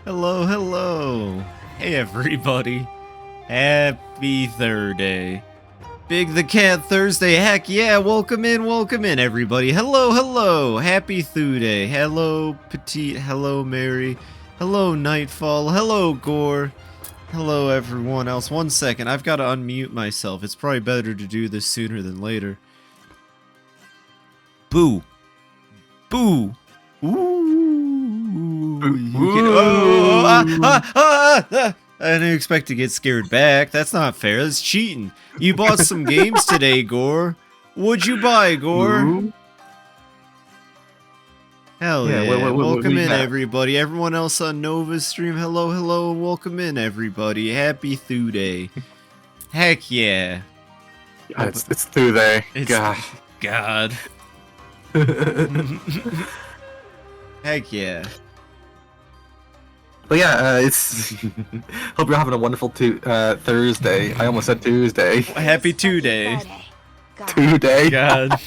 Hello, hello. Hey, everybody. Happy Thursday. Big the Cat Thursday. Heck yeah, welcome in, everybody. Hello, hello. Happy Thursday. Hello, Petite. Hello, Mary. Hello, Nightfall. Hello, Gore. Hello, everyone else. 1 second, I've got to unmute myself. It's probably better to do this sooner than later. Boo. Boo. Ooh. I didn't expect to get scared back. That's not fair. That's cheating. You bought some games today, Gore. What'd you buy, Gore? Ooh. Hell yeah. What Welcome in, got? everybody. Everyone else on Nova's stream, hello, hello, and welcome in, everybody. Happy Thursday. Heck yeah. It's through there. It's- God. Heck yeah. But yeah, it's. Hope you're having a wonderful Thursday. I almost said Tuesday. Happy Tuesday. Today. God.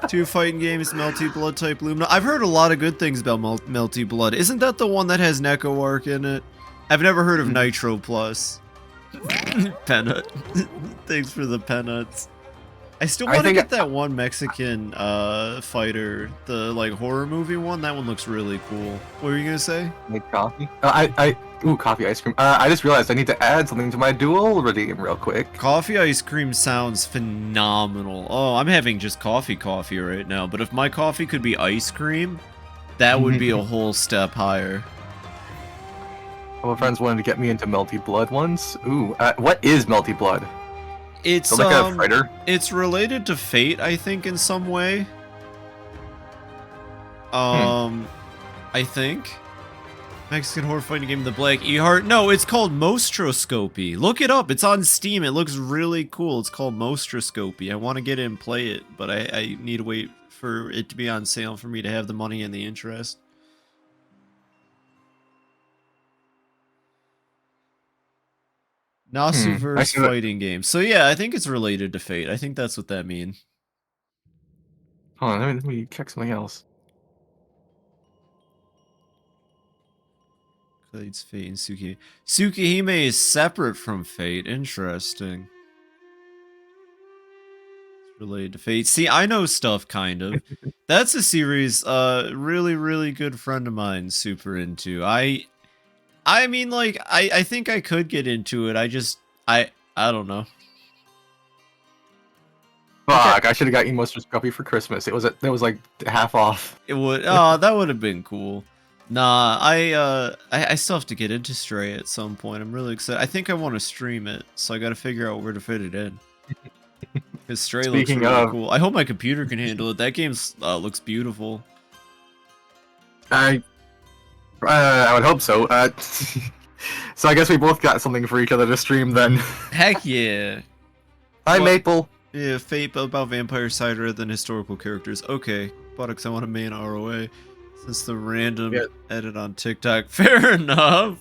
2 fighting games, Melty Blood type Lumina. I've heard a lot of good things about Melty Blood. Isn't that the one that has Neko Arc in it? I've never heard of Nitro Plus. Peanut. Thanks for the peanuts. I still want to get that one Mexican fighter, the like horror movie one. That one looks really cool. What were you gonna say? Make coffee? Ooh, coffee ice cream. I just realized I need to add something to my dual redeem real quick. Coffee ice cream sounds phenomenal. Oh, I'm having just coffee right now. But if my coffee could be ice cream, that would be a whole step higher. My friends wanted to get me into Melty Blood once. Ooh, what is Melty Blood? It's like a fighter. It's related to Fate, I think, in some way. I think. Mexican horror fighting game, The Black E-Heart. No, it's called Mostroscopy. Look it up. It's on Steam. It looks really cool. It's called Mostroscopy. I want to get it and play it, but I need to wait for it to be on sale for me to have the money and the interest. Nasuverse fighting game. So yeah, I think it's related to Fate. I think that's what that means. Hold on, let me check something else. It's Fate and Tsukihime. Tsukihime is separate from Fate. Interesting. It's related to Fate. See, I know stuff, kind of. That's a series really good friend of mine super into. I mean, like, I think I could get into it. I don't know. Fuck, okay. I should have got Emo's Copy for Christmas. It was like half off. It would, oh, that would have been cool. Nah, I still have to get into Stray at some point. I'm really excited. I think I want to stream it, so I got to figure out where to fit it in. Because Stray looks really cool. I hope my computer can handle it. That game looks beautiful. I would hope so. So I guess we both got something for each other to stream then. Heck yeah. Hi, Maple. Yeah, Fate about vampire side rather than historical characters. Okay, Buttocks, I want a main ROA. Since the random edit on TikTok. Fair enough.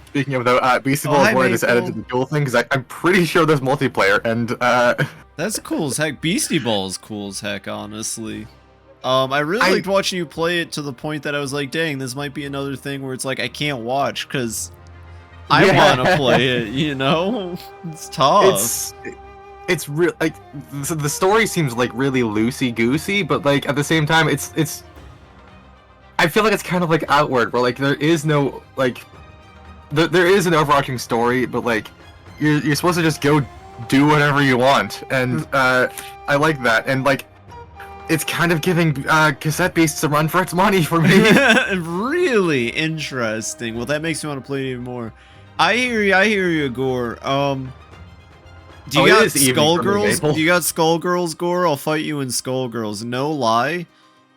Speaking of though, Beastie Ball wanted this edit to the dual thing because I'm pretty sure there's multiplayer and That's cool as heck. Beastie Ball is cool as heck, honestly. I really liked watching you play it to the point that I was like, dang, this might be another thing where it's like I can't watch because I want to play it, you know? It's tough. It's real, like, the story seems like really loosey-goosey, but like at the same time it's I feel like it's kind of like Outward, where like there is no like there is an overarching story, but like you're supposed to just go do whatever you want, and I like that, and like it's kind of giving cassette beasts a run for its money for me. Really interesting. Well, that makes me want to play it even more. I hear you, Gore. Do you got Skullgirls? Do you got Skullgirls, Gore? I'll fight you in Skullgirls. No lie.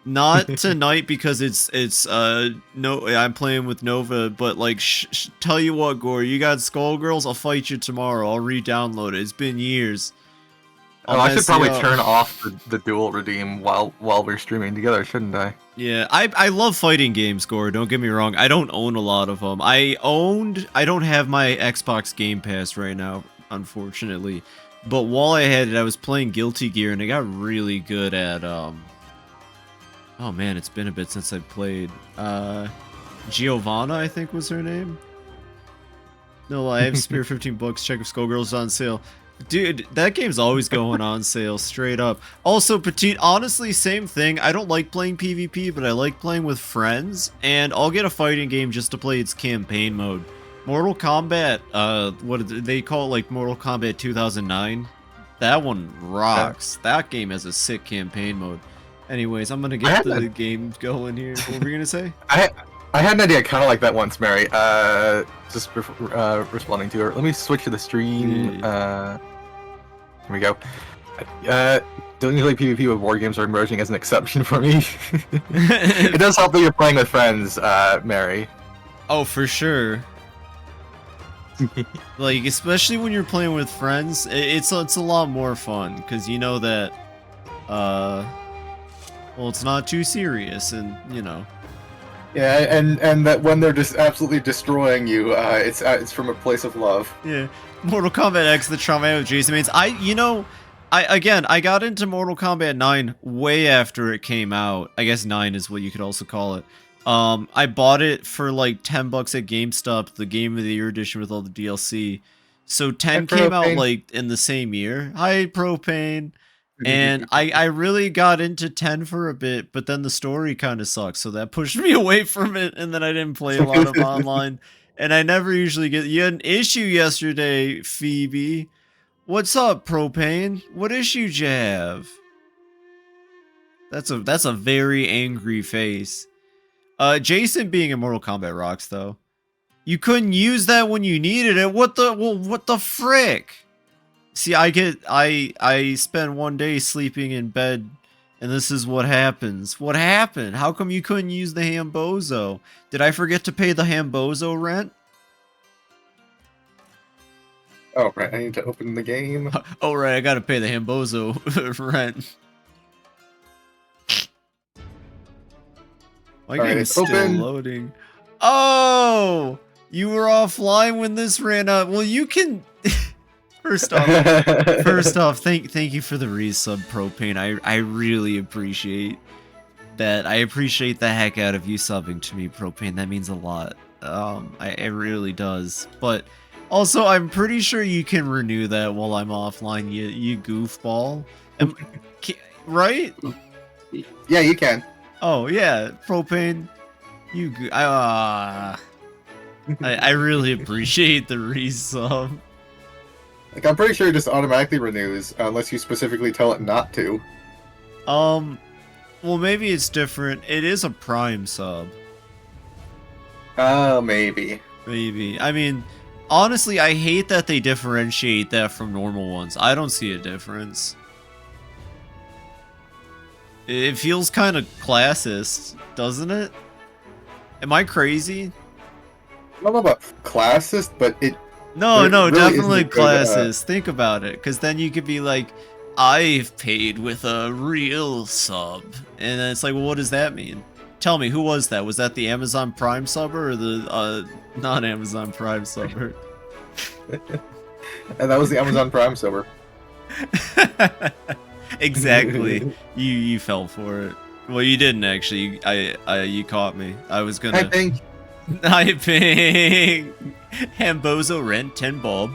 Not tonight because it's no, I'm playing with Nova, but like tell you what, Gore, you got Skullgirls, I'll fight you tomorrow. I'll re-download it. It's been years. I should probably turn off the dual redeem while we're streaming together, shouldn't I? Yeah, I love fighting games, Gore. Don't get me wrong. I don't own a lot of them. I don't have my Xbox Game Pass right now, unfortunately. But while I had it, I was playing Guilty Gear, and I got really good at oh man, it's been a bit since I played. Giovanna, I think was her name. No, I have spare 15 bucks. Check if Skullgirls on sale. Dude, that game's always going on sale, straight up. Also, Petite, honestly, same thing. I don't like playing PvP, but I like playing with friends, and I'll get a fighting game just to play its campaign mode. Mortal Kombat, what did they call it, like Mortal Kombat 2009? That one rocks. Yeah. That game has a sick campaign mode. Anyways, I'm gonna get the game going here. What were you gonna say? I had an idea kind of like that once, Mary. Just responding to her. Let me switch to the stream. Here we go. Don't usually PvP with war games are emerging as an exception for me. It does help that you're playing with friends, Mary. Oh, for sure. Like, especially when you're playing with friends, it's a lot more fun because you know that, well, it's not too serious, and you know. Yeah, and that when they're just absolutely destroying you, it's from a place of love. Yeah, Mortal Kombat X, the trauma of Jason Mains. I got into Mortal Kombat 9 way after it came out. I guess 9 is what you could also call it. I bought it for like 10 bucks at GameStop, the Game of the Year edition with all the DLC. So 10 came out like in the same year. Hi, Propane. And I really got into 10 for a bit, but then the story kind of sucks, so that pushed me away from it, and then I didn't play a lot of online. And I never usually get... You had an issue yesterday, Phoebe. What's up, Propane? What issue did you have? That's a very angry face. Jason being in Mortal Kombat rocks, though. You couldn't use that when you needed it. What the frick? See, I spent one day sleeping in bed, and this is what happens. What happened? How come you couldn't use the Hambozo? Did I forget to pay the Hambozo rent? Oh, right, I need to open the game. Oh, right, I gotta pay the Hambozo rent. My game is still loading. Oh! You were offline when this ran out. Well, you can... First off, thank you for the resub, Propane. I really appreciate that. I appreciate the heck out of you subbing to me, Propane. That means a lot. It really does. But also, I'm pretty sure you can renew that while I'm offline. You goofball, right? Yeah, you can. Oh yeah, Propane. I really appreciate the resub. Like, I'm pretty sure it just automatically renews, unless you specifically tell it not to. Well, maybe it's different. It is a Prime sub. Oh, maybe. Maybe. I mean, honestly, I hate that they differentiate that from normal ones. I don't see a difference. It feels kind of classist, doesn't it? Am I crazy? I don't know about classist, but it... No, really definitely classist. Think about it, because then you could be like, I've paid with a real sub. And then it's like, well, what does that mean? Tell me, who was that? Was that the Amazon Prime subber or the non-Amazon Prime subber? And that was the Amazon Prime subber. Exactly. You fell for it. Well, you didn't actually. You caught me. I was gonna... I think Hambozo rent 10 bob.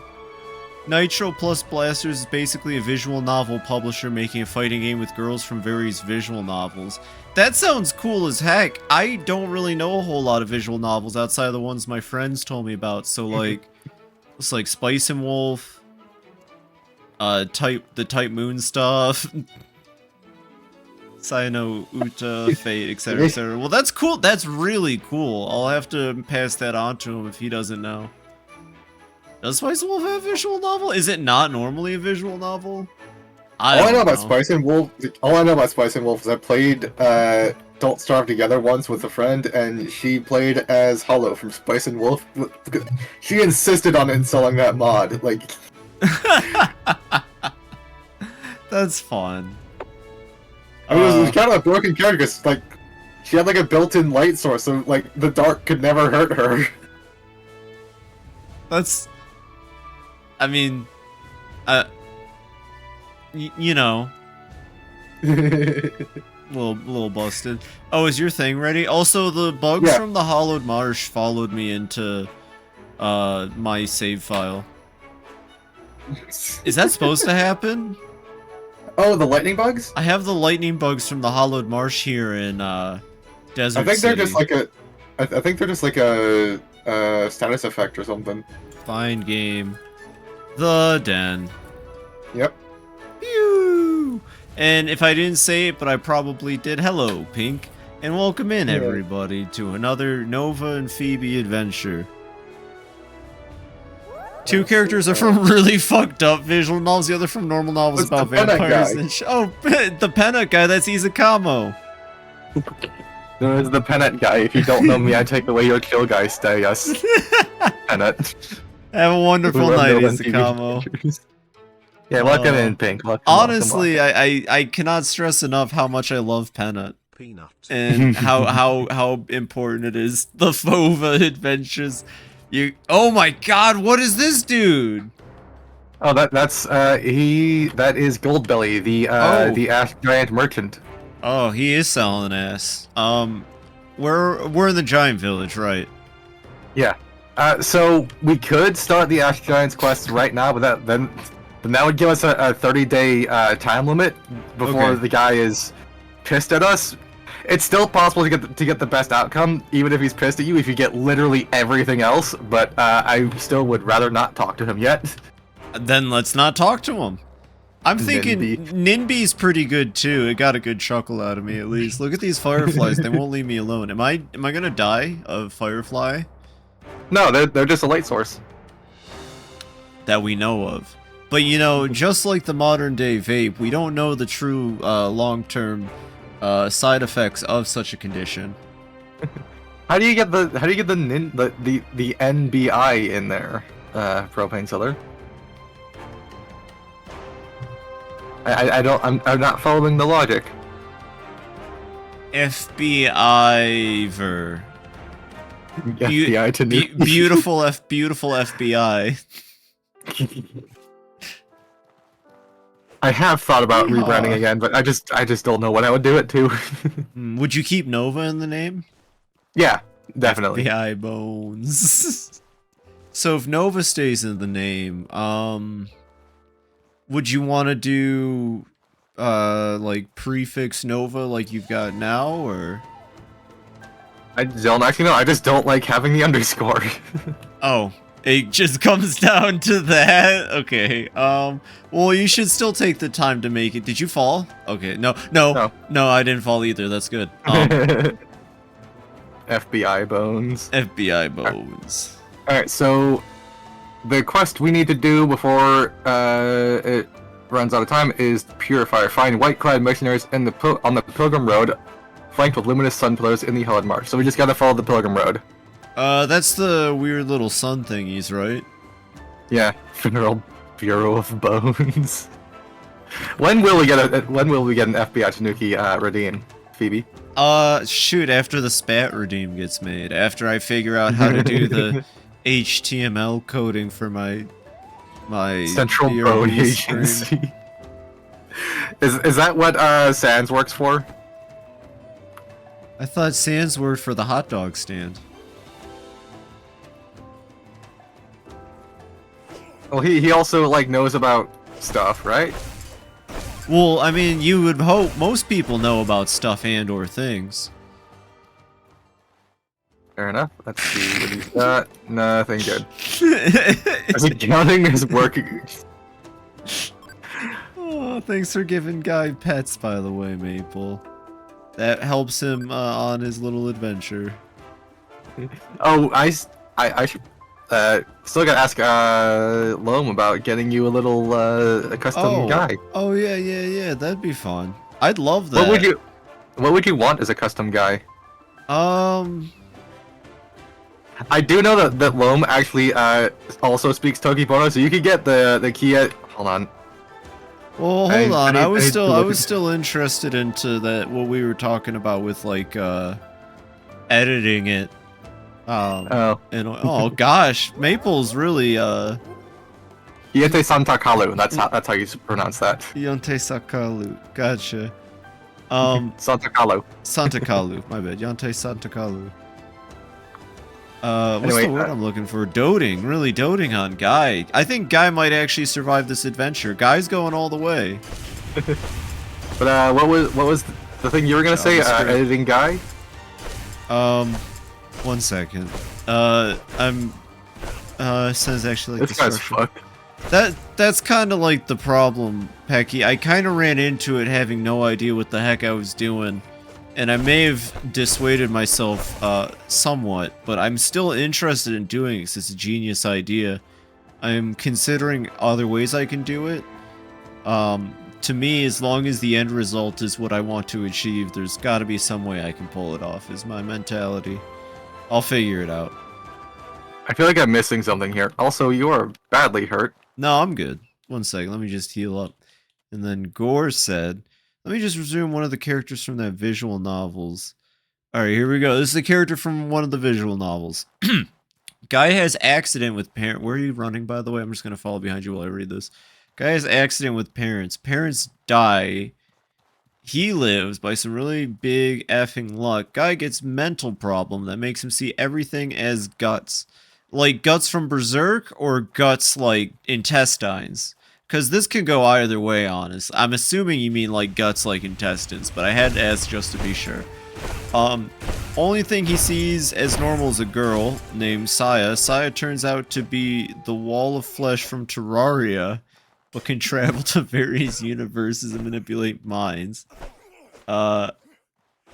Nitro Plus Blasters is basically a visual novel publisher making a fighting game with girls from various visual novels. That sounds cool as heck. I don't really know a whole lot of visual novels outside of the ones my friends told me about. So like, it's like Spice and Wolf, the Type Moon stuff. Sino, Uta, Fate, etc., etc. Well, that's cool. That's really cool. I'll have to pass that on to him if he doesn't know. Does Spice and Wolf have a visual novel? Is it not normally a visual novel? All I know about Spice and Wolf is I played Don't Starve Together once with a friend, and she played as Hollow from Spice and Wolf. She insisted on installing that mod. Like, that's fun. I mean, it was kind of a broken character because, like, she had like a built-in light source, so like the dark could never hurt her. That's, I mean, you know, little busted. Oh, is your thing ready? Also, the bugs from the hollowed marsh followed me into my save file. Is that supposed to happen? Oh, the lightning bugs? I have the lightning bugs from the hollowed marsh here in Desert I think City. they're just like a. I think they're just like a status effect or something. Find game. The den. Yep. Pew! And if I didn't say it, but I probably did, hello, Pink. And welcome in, everybody, to another Nova and Phoebe adventure. Two characters are from really fucked up visual novels, the other from normal novels about vampires and the Pennant guy, that's Izakamo. There's the Pennant guy. If you don't know me, I take away your kill guy stay, yes. Pennant. Have a wonderful night, Izakamo. Yeah, welcome in, Pink. Honestly, I cannot stress enough how much I love Pennant. And how important it is. The Fova adventures. Oh my god, what is this dude? Oh, that is Goldbelly, the ash giant merchant. Oh, he is selling ass. We're in the giant village, right? Yeah. So we could start the ash giants quest right now, but then that would give us a 30-day time limit before the guy is pissed at us. It's still possible to get the best outcome, even if he's pissed at you, if you get literally everything else, but I still would rather not talk to him yet. Then let's not talk to him. I'm thinking Ninby's pretty good too. It got a good chuckle out of me at least. Look at these fireflies, they won't leave me alone. Am I gonna die of firefly? No, they're just a light source. That we know of. But you know, just like the modern day vape, we don't know the true long-term side effects of such a condition. How do you get the NBI in there, propane seller? I'm not following the logic. FBI-ver. FBI-Tanuki. Beautiful FBI. I have thought about rebranding again, but I just don't know what I would do it to. Would you keep Nova in the name? Yeah, definitely. FBI bones. So if Nova stays in the name, would you want to do like prefix Nova like you've got now, or? I don't actually know. I just don't like having the underscore. Oh. It just comes down to that. Okay. Well, you should still take the time to make it. Did you fall? Okay. No, I didn't fall either. That's good. FBI bones. FBI bones. All right. So the quest we need to do before it runs out of time is Purifier. Find white-clad mercenaries on the Pilgrim Road, flanked with luminous sun pillars in the Helled Marsh. So we just gotta follow the Pilgrim Road. That's the weird little sun thingies, right? Yeah, Bureau of Bones. When will we get an FibiTanuki redeem, Phoebe? Shoot, after the spat redeem gets made. After I figure out how to do the HTML coding for my Central Road Agency. Is that what Sans works for? I thought Sans worked for the hot dog stand. Well, he also, like, knows about stuff, right? Well, I mean, you would hope most people know about stuff and or things. Fair enough. Let's see what he's got. Nothing good. Accounting is working. Oh, thanks for giving Guy pets, by the way, Maple. That helps him on his little adventure. Oh, I should... still gotta ask Loam about getting you a little a custom guy. Oh yeah, that'd be fun. I'd love that. What would you want as a custom guy? I do know that Loam actually also speaks Tokibono, so you could get the key at... Hold on. Well, hold on. I was still interested into that, what we were talking about with like editing it. And oh gosh, Maple's really Yente Santakalu, that's how you pronounce that. Yente Sakalu, gotcha. Santa Kalu. Santa Kalu. My bad. Yante Santa Kalu. What's Anyway, the word I'm looking for? Doting. Really doting on Guy. I think Guy might actually survive this adventure. Guy's going all the way. But what was the thing you were gonna say? Editing Guy. 1 second. Says actually like this guy's fucked. That's kind of like the problem, Pecky. I kind of ran into it having no idea what the heck I was doing, and I may have dissuaded myself somewhat, but I'm still interested in doing it because it's a genius idea. I'm considering other ways I can do it. To me, as long as the end result is what I want to achieve, there's got to be some way I can pull it off, is my mentality. I'll figure it out. I feel like I'm missing something here. Also, you are badly hurt. No, I'm good. 1 second, let me just heal up. And then Gore said, let me just resume one of the characters from that visual novels. Alright, here we go. This is a character from one of the visual novels. Guy has accident with parent. Where are you running, by the way? I'm just going to follow behind you while I read this. Guy has accident with parents. Parents die. He lives by some really big effing luck. Guy gets mental problem that makes him see everything as guts. Like guts from Berserk or guts like intestines. Because this can go either way, honest. I'm assuming you mean like guts like intestines, but I had to ask just to be sure. Only thing he sees as normal is a girl named Saya. Saya turns out to be the wall of flesh from Terraria, but can travel to various universes and manipulate minds.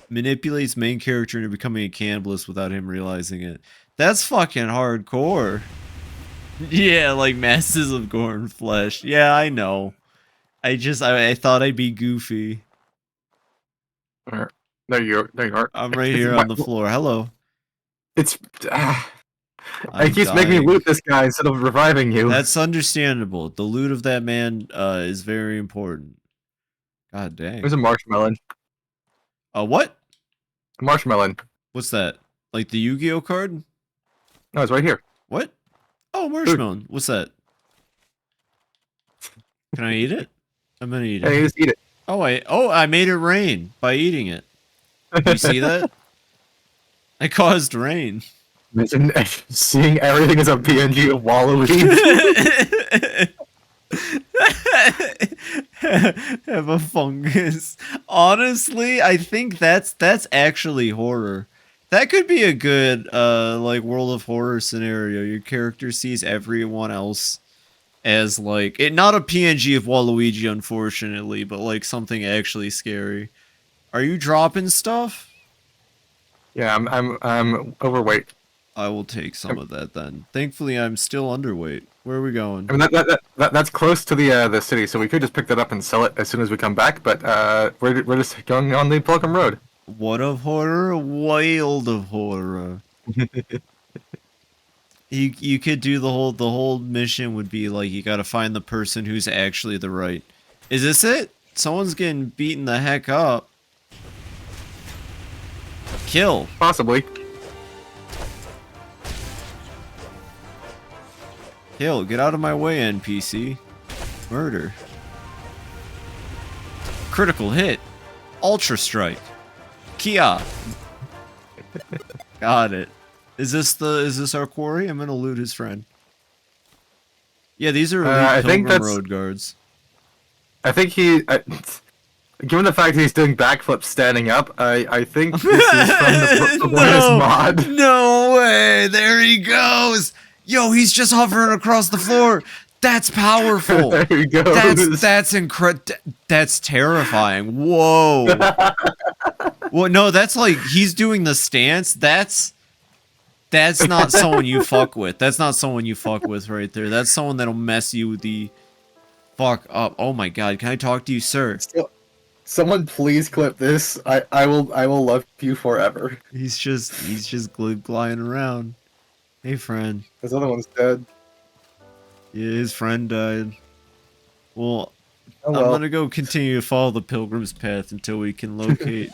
Manipulates main character into becoming a cannibalist without him realizing it. That's fucking hardcore. Yeah, like masses of gore and flesh. Yeah, I know. I thought I'd be goofy. There you are. I'm right here on the floor. Hello. It keeps making me loot this guy instead of reviving you. That's understandable. The loot of that man is very important. God dang. There's a marshmallow. What? A marshmallow. What's that? Like the Yu-Gi-Oh card? No, it's right here. What? Oh, marshmallow. What's that? Can I eat it? I'm gonna eat it. Hey, just eat it. I made it rain by eating it. You see that? I caused rain. Imagine seeing everything as a PNG of Waluigi. Have a fungus. Honestly, I think that's actually horror. That could be a good like World of Horror scenario. Your character sees everyone else as like not a PNG of Waluigi, unfortunately, but like something actually scary. Are you dropping stuff? Yeah, I'm overweight. I will take some of that then. Thankfully, I'm still underweight. Where are we going? I mean that's close to the city, so we could just pick that up and sell it as soon as we come back. But we're just going on the Pilgrim Road. What of horror? Wild of horror. You could do the whole mission would be like you gotta find the person who's actually the right. Is this it? Someone's getting beaten the heck up. Kill. Possibly. Kill. Get out of my way, NPC. Murder. Critical hit. Ultra strike. Kia. Got it. Is this our quarry? I'm gonna loot his friend. Yeah, these are Pilgrim Road guards. I think given the fact that he's doing backflips standing up, I think this is from the mod. No way! There he goes! Yo, he's just hovering across the floor! That's powerful! There he goes. That's incredible. That's terrifying. Whoa! Well, no, that's like, he's doing the stance. That's not someone you fuck with. That's not someone you fuck with right there. That's someone that'll mess you the fuck up. Oh my god, can I talk to you, sir? Someone please clip this. I will love you forever. He's just gliding around. Hey, friend. This other one's dead. Yeah, his friend died. Well, I'm gonna go continue to follow the pilgrim's path until we can locate.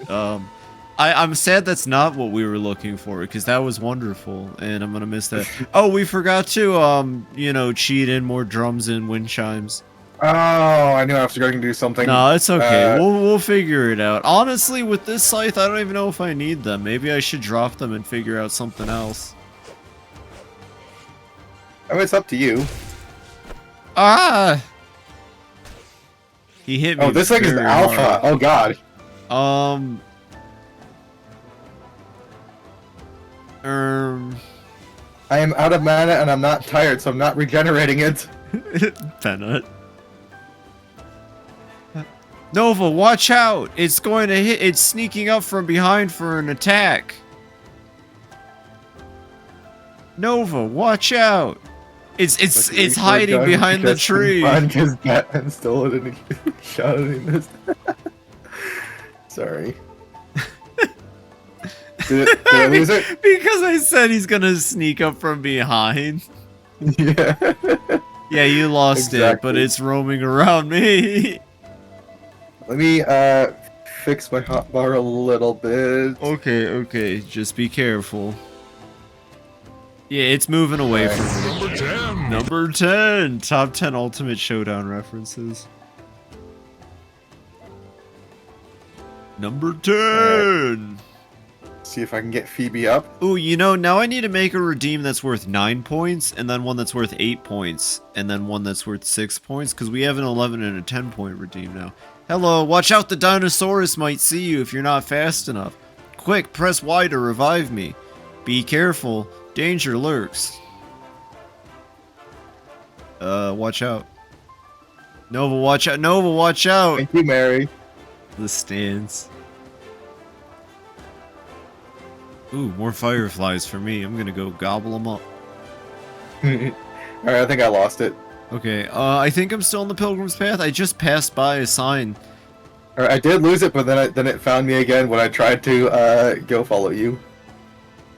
I'm sad that's not what we were looking for, because that was wonderful, and I'm gonna miss that. Oh, we forgot to cheat in more drums and wind chimes. Oh, I knew I was going to do something. No, it's okay. We'll figure it out. Honestly, with this scythe, I don't even know if I need them. Maybe I should drop them and figure out something else. I mean, it's up to you. Ah! He hit me. Oh, this thing is alpha. Hard. Oh god. I am out of mana and I'm not tired, so I'm not regenerating it. Bennett. Nova, watch out! It's going to hit. It's sneaking up from behind for an attack. Nova, watch out! It's hiding behind the tree. Because Batman stole it and he shot it and missed. Sorry. Did I lose it? Because I said he's gonna sneak up from behind. Yeah. Yeah, you lost it, but it's roaming around me. Let me fix my hotbar a little bit. Okay, just be careful. Yeah, it's moving away from me. Number 10. Number 10. Top 10 Ultimate Showdown references. Number 10. See if I can get Phoebe up. Ooh, you know, now I need to make a redeem that's worth 9 points, and then one that's worth 8 points, and then one that's worth 6 points, because we have an 11 and a 10 point redeem now. Hello, watch out, the Dinosaurus might see you if you're not fast enough. Quick, press Y to revive me. Be careful, danger lurks. Watch out. Nova, watch out. Nova, watch out. Thank you, Mary. The stands. Ooh, more fireflies for me. I'm gonna go gobble them up. Alright, I think I lost it. Okay, I think I'm still on the Pilgrim's Path. I just passed by a sign. Alright, I did lose it, but then it found me again when I tried to go follow you.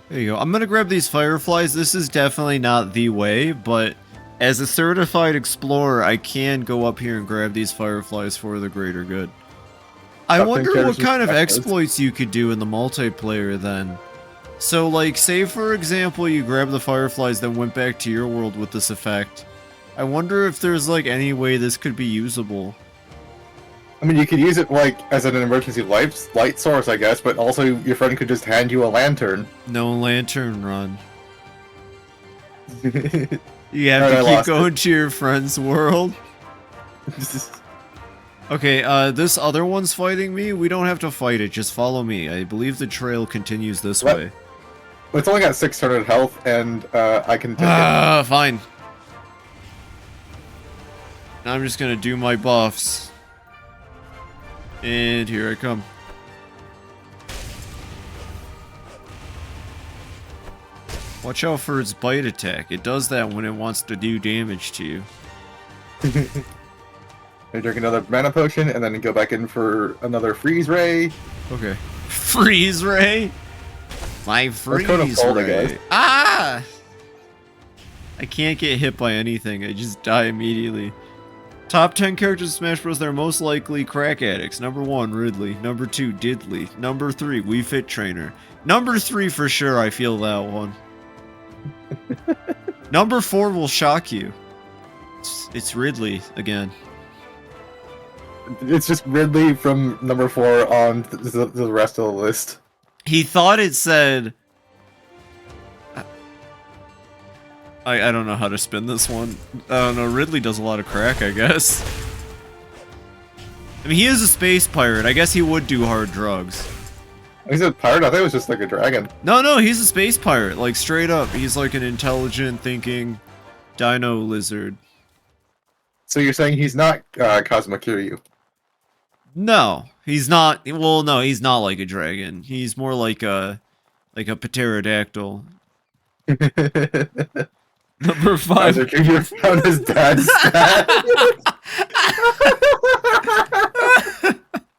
There you go. I'm gonna grab these fireflies. This is definitely not the way, but as a certified explorer, I can go up here and grab these fireflies for the greater good. I wonder what kind of exploits you could do in the multiplayer then. So, like, say for example you grab the fireflies then went back to your world with this effect. I wonder if there's, like, any way this could be usable. I mean, you could use it, like, as an emergency light source, I guess, but also your friend could just hand you a lantern. No lantern run. You have to keep going to your friend's world. Okay, this other one's fighting me. We don't have to fight it, just follow me. I believe the trail continues this way. Well, it's only got 600 health, and I can take it. Fine. Now I'm just gonna do my buffs. And here I come. Watch out for its bite attack. It does that when it wants to do damage to you. I drink another mana potion, and then go back in for another freeze ray. Okay. Freeze ray? My freeze ray. Ah! I can't get hit by anything. I just die immediately. Top 10 characters in Smash Bros. They're most likely crack addicts. Number 1, Ridley. Number 2, Diddley. Number 3, Wii Fit Trainer. Number 3 for sure, I feel that one. Number 4 will shock you. It's Ridley again. It's just Ridley from number 4 on the rest of the list. He thought it said... I don't know how to spin this one. No, Ridley does a lot of crack, I guess. I mean, he is a space pirate. I guess he would do hard drugs. He's a pirate? I thought it was just like a dragon. No, he's a space pirate. Like, straight up. He's like an intelligent, thinking dino lizard. So you're saying he's not Cosmo Kiryu? No, he's not. Well, no, he's not like a dragon. He's more like a pterodactyl. Number 5. Kiryu found his dad's stat.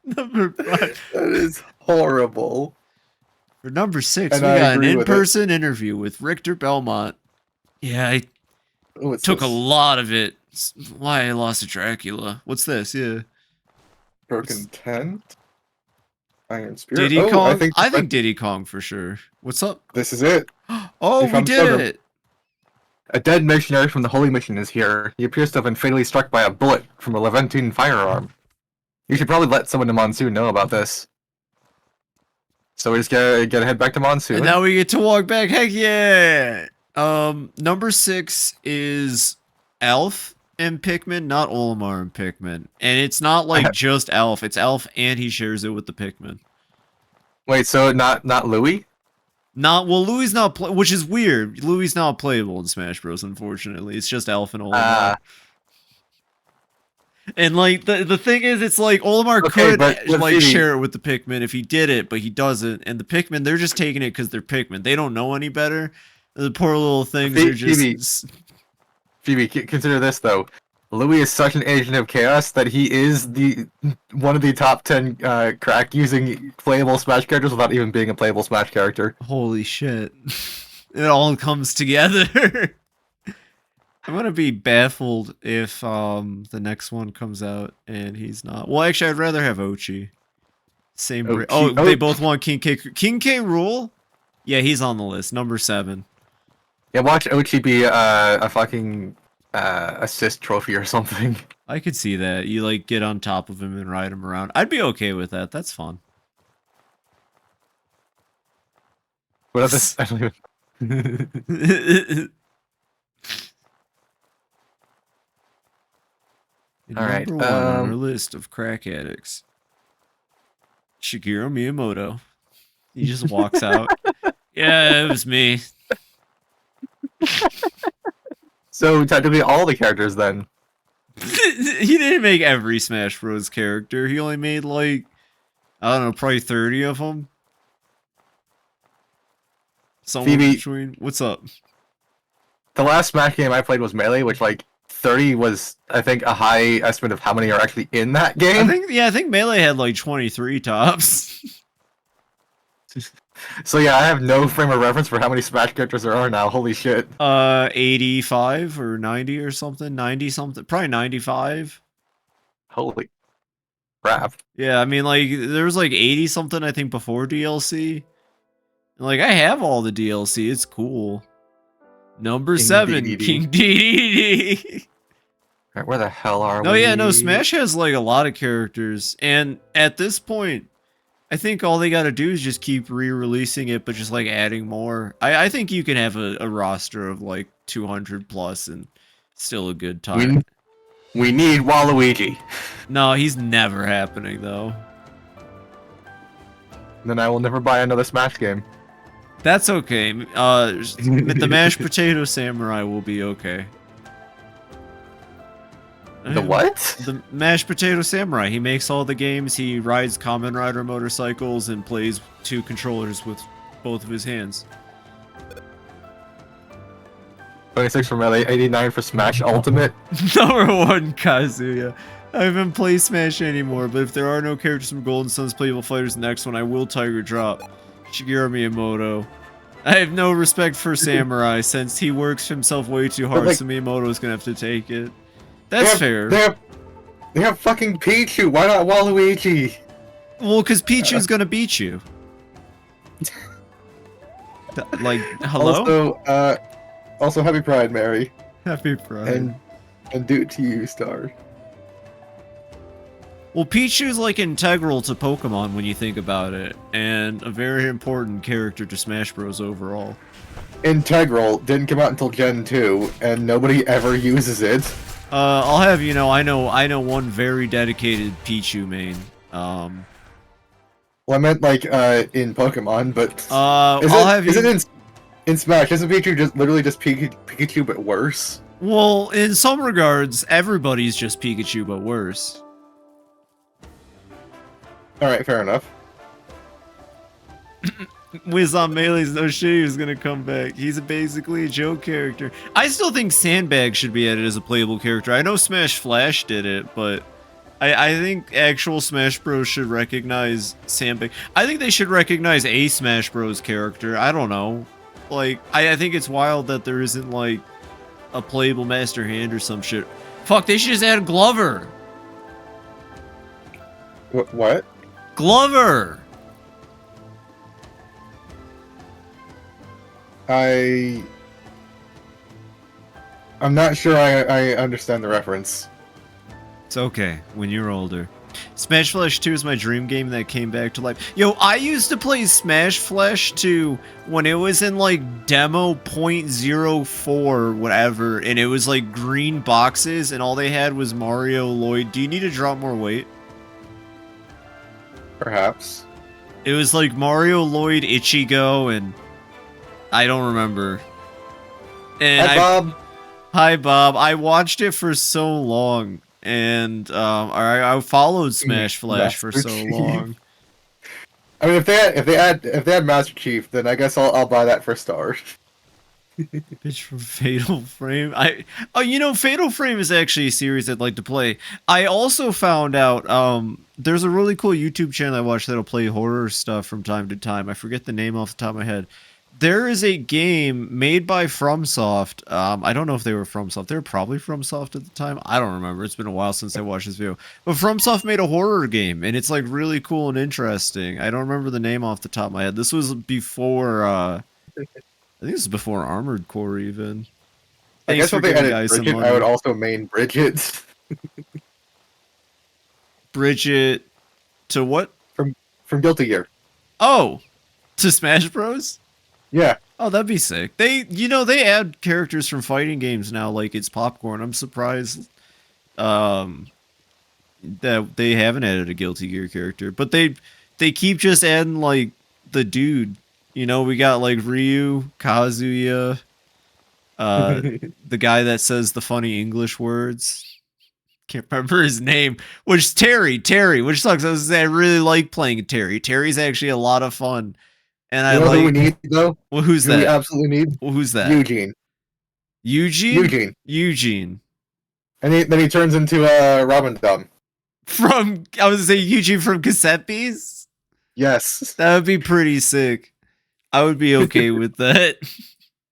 Number 5. That is horrible. For number 6, we got an in-person interview with Richter Belmont. Yeah, I took a lot of it. It's why I lost to Dracula. What's this? Yeah. Broken Tent? Iron Spirit? Diddy Kong? I think Diddy Kong for sure. What's up? This is it. Oh, we did it! A dead missionary from the Holy Mission is here. He appears to have been fatally struck by a bullet from a Levantine firearm. You should probably let someone in Monsoon know about this. So we just gotta head back to Monsoon. And now we get to walk back. Heck yeah! Number 6 is Elf and Pikmin, not Olimar and Pikmin. And it's not like just Elf. It's Elf and he shares it with the Pikmin. Wait, so not Louis? Well, Louis not which is weird. Louis not playable in Smash Bros. Unfortunately, it's just Elf and Olimar. And like the thing is, it's like Olimar could like share it with the Pikmin if he did it, but he doesn't. And the Pikmin, they're just taking it because they're Pikmin. They don't know any better. The poor little things are just. Phoebe, consider this though. Louis is such an agent of chaos that he is one of the top 10 crack using playable Smash characters without even being a playable Smash character. Holy shit. It all comes together. I'm gonna be baffled if the next one comes out and he's not. Well, actually, I'd rather have Ochi. Same. They both want King K. King K. Rool? Yeah, he's on the list. Number 7. Yeah, watch Ochi be a fucking assist trophy or something. I could see that. You like get on top of him and ride him around. I'd be okay with that. That's fun. What other? I don't even. All right. Number 1 on our list of crack addicts, Shigeru Miyamoto. He just walks out. Yeah, it was me. So technically all the characters then. He didn't make every Smash Bros. Character. He only made like, I don't know, probably 30 of them. Somewhere Phoebe, between. What's up? The last Smash game I played was Melee, which like 30 was, I think, a high estimate of how many are actually in that game. I think Melee had like 23 tops. So yeah, I have no frame of reference for how many Smash characters there are now. Holy shit. 85 or 90 or something. 90 something. Probably 95. Holy crap. Yeah, I mean, like, there was like 80 something, I think, before DLC. And, like, I have all the DLC. It's cool. Number 7, King Dedede. Right, where the hell are we? No, yeah, no, Smash has, like, a lot of characters. And at this point, I think all they gotta do is just keep re-releasing it, but just, like, adding more. I think you can have a roster of, like, 200 plus and still a good time. We need Waluigi. No, he's never happening, though. Then I will never buy another Smash game. That's okay. The mashed potato samurai will be okay. The what? The mashed potato samurai. He makes all the games. He rides Kamen Rider motorcycles and plays 2 controllers with both of his hands. 26 for Melee, 89 for Smash Ultimate. Number 1, Kazuya. I haven't played Smash anymore, but if there are no characters from Golden Sun's playable fighters next one, I will Tiger Drop. Shigeru Miyamoto. I have no respect for Samurai since he works himself way too hard, like, so Miyamoto's gonna have to take it. That's fair. They have fucking Pichu. Why not Waluigi? Well, because Pichu's gonna beat you. Like, hello? Also, happy Pride, Mary. Happy Pride. And do it to you, Star. Well, Pichu's like integral to Pokemon when you think about it, and a very important character to Smash Bros. Overall. Integral didn't come out until Gen 2, and nobody ever uses it. I'll have you know, I know one very dedicated Pichu main. Well, I meant like in Pokemon, but in Smash, isn't Pichu just literally just Pikachu but worse? Well, in some regards, everybody's just Pikachu but worse. Alright, fair enough. Wiz on Melee's no shit he was gonna come back. He's basically a joke character. I still think Sandbag should be added as a playable character. I know Smash Flash did it, but I think actual Smash Bros should recognize Sandbag. I think they should recognize a Smash Bros character. I don't know. Like, I think it's wild that there isn't, like, a playable Master Hand or some shit. Fuck, they should just add Glover. What? Glover! I'm not sure I understand the reference. It's okay, when you're older. Smash Flash 2 is my dream game that came back to life. Yo, I used to play Smash Flash 2 when it was in like demo 0.04 whatever, and it was like green boxes and all they had was Mario Lloyd. Do you need to drop more weight? Perhaps. It was like Mario Lloyd, Ichigo, and I don't remember. And Hi, Bob. Hi, Bob. I watched it for so long. And I followed Smash Flash for so long. I mean, if they had Master Chief, then I guess I'll buy that for Star. Bitch from Fatal Frame. Fatal Frame is actually a series I'd like to play. I also found out there's a really cool YouTube channel I watch that'll play horror stuff from time to time. I forget the name off the top of my head. There is a game made by FromSoft. I don't know if they were FromSoft. They were probably FromSoft at the time. I don't remember. It's been a while since I watched this video. But FromSoft made a horror game, and it's like really cool and interesting. I don't remember the name off the top of my head. This was before, I think this was before Armored Core even. I guess if they added Bridget, I would also main Bridget. Bridget to what? From Guilty Gear. Oh, to Smash Bros? Yeah. Oh, that'd be sick. They add characters from fighting games now like it's popcorn. I'm surprised that they haven't added a Guilty Gear character, but they keep just adding like the dude. You know, we got like Ryu, Kazuya, the guy that says the funny English words. Can't remember his name. Which Terry, which sucks. I really like playing Terry. Terry's actually a lot of fun. And you know who we need though? Well, who's that? We absolutely need. Well, who's that? Eugene. Eugene. And then he turns into Robin Dumb. I was gonna say Eugene from Giuseppe's? Yes. That would be pretty sick. I would be okay with that.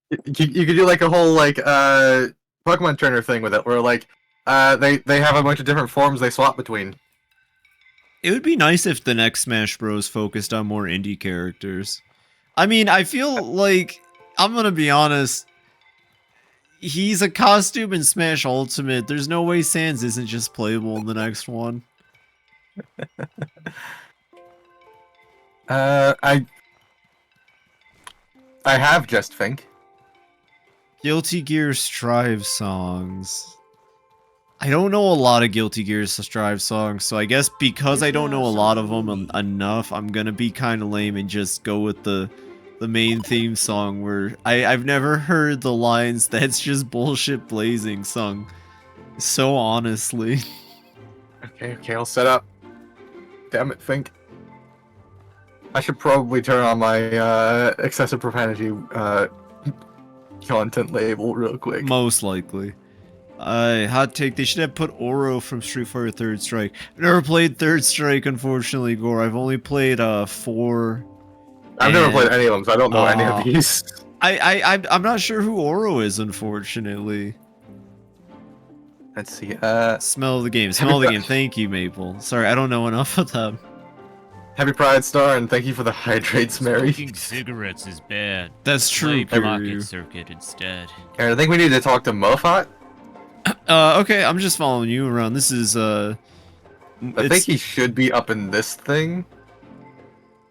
You could do like a whole like Pokemon trainer thing with it, where like they have a bunch of different forms they swap between. It would be nice if the next Smash Bros focused on more indie characters. I mean, I feel like, I'm gonna be honest, he's a costume in Smash Ultimate. There's no way Sans isn't just playable in the next one. I have Just Think. Guilty Gear Strive songs. I don't know a lot of Guilty Gear Strive songs, so I guess because I don't know a lot of them enough, I'm gonna be kind of lame and just go with the main theme song where I've never heard the lines "That's just bullshit blazing" sung so honestly. Okay, I'll set up. Damn it, Think. I should probably turn on my excessive profanity content label real quick. Most likely. Hot take, they should have put Oro from Street Fighter Third Strike. I've never played Third Strike, unfortunately, Gore. I've only played 4. I've never played any of them, so I don't know any of these. I'm not sure who Oro is, unfortunately. Let's see. Smell the game. Smell the game. Thank you, Maple. Sorry, I don't know enough of them. Happy Pride Star, and thank you for the hydrates, Mary. Smoking cigarettes is bad. That's true. Play Pocket Circuit instead. Aaron, I think we need to talk to Mofat. Okay, I'm just following you around. This is I think he should be up in this thing.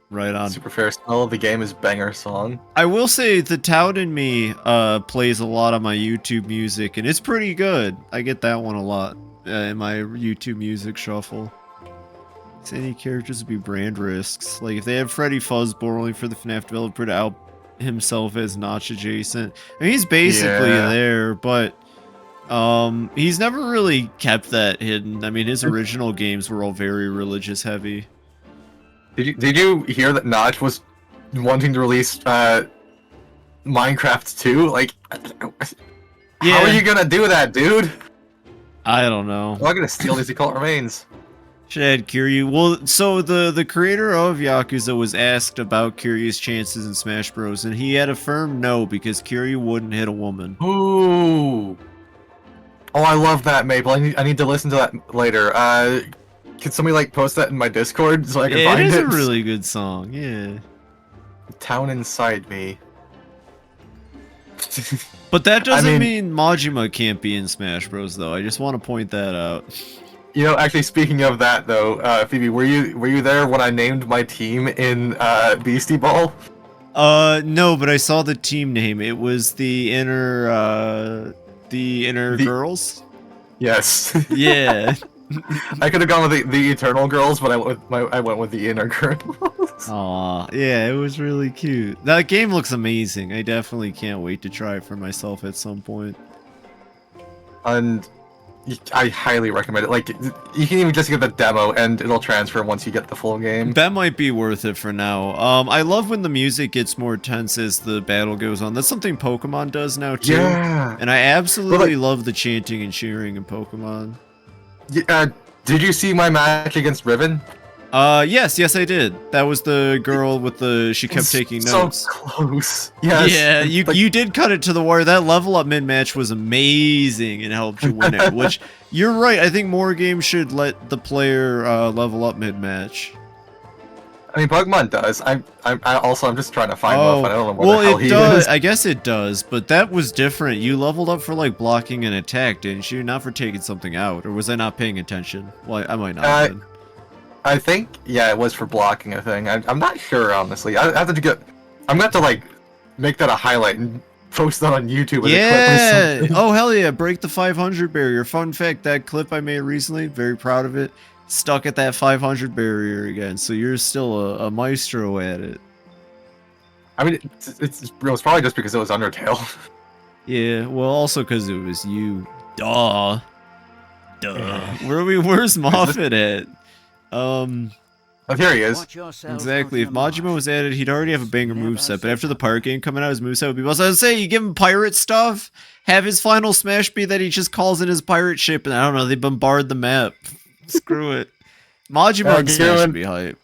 Right on. Super fair smell of the game is banger song. I will say the Tout in Me plays a lot of my YouTube music, and it's pretty good. I get that one a lot in my YouTube music shuffle. Any characters would be brand risks. Like if they had Freddy Fuzzball only for the FNAF developer to out himself as Notch adjacent. I mean, he's basically there, but he's never really kept that hidden. I mean, his original games were all very religious heavy. Did you hear that Notch was wanting to release Minecraft 2? Like, how are you gonna do that, dude? I don't know. I'm not gonna steal these occult remains. Should add Kiryu. Well, so the creator of Yakuza was asked about Kiryu's chances in Smash Bros, and he had a firm no because Kiryu wouldn't hit a woman. Ooh. Oh, I love that, Maple. I need to listen to that later. Can somebody like post that in my Discord so I can find it? It is a really good song. Yeah. Town inside me. But that doesn't mean Majima can't be in Smash Bros. Though. I just want to point that out. You know, actually, speaking of that, though, Phoebe, were you there when I named my team in Beastie Ball? No, but I saw the team name. It was the inner girls. Yes. Yeah. I could have gone with the Eternal Girls, but I went with the Inner Girls. Aw, yeah, it was really cute. That game looks amazing. I definitely can't wait to try it for myself at some point. And I highly recommend it. Like, you can even just get the demo, and it'll transfer once you get the full game. That might be worth it for now. I love when the music gets more tense as the battle goes on. That's something Pokemon does now, too. Yeah. And I absolutely love the chanting and cheering in Pokemon. Did you see my match against Riven? Yes, I did. That was the girl with the... She kept taking notes. So close. Yes. Yeah, you did cut it to the wire. That level up mid-match was amazing and helped you win it, which, you're right, I think more games should let the player level up mid-match. I mean, Pokemon does. I'm just trying to find Muff. I don't know what the hell he does. is. I guess it does, but that was different. You leveled up for, like, blocking an attack, didn't you? Not for taking something out, or was I not paying attention? Well, I might not have been. I think, yeah, it was for blocking a thing. I'm not sure, honestly. I have to get... I'm going to, like, make that a highlight and post that on YouTube. Yeah! Oh, hell yeah, break the 500 barrier. Fun fact, that clip I made recently, very proud of it, stuck at that 500 barrier again, so you're still a maestro at it. I mean, it was probably just because it was Undertale. Yeah, well, also because it was you. Duh. Where's Moffat at? Oh, here he is. Exactly. If Majima was added, he'd already have a banger moveset, but after the pirate game coming out, his moveset would be... So I would say, you give him pirate stuff, have his final smash be that he just calls in his pirate ship, and I don't know, they bombard the map. Screw it. Majima and Smash would be hype.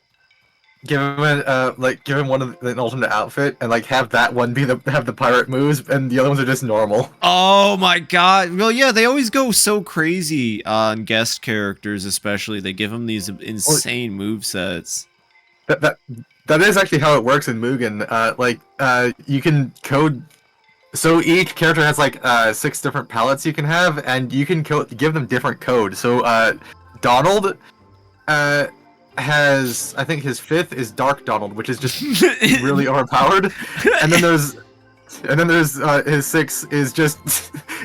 Give him one of an alternate outfit, and like have that one be have the pirate moves, and the other ones are just normal. Oh my god! Well, yeah, they always go so crazy on guest characters, especially. They give them these insane movesets. That is actually how it works in Mugen. You can code. So each character has like 6 different palettes you can have, and you can give them different code. So Donald has, I think his 5th is Dark Donald, which is just really overpowered, and then there's his 6 is just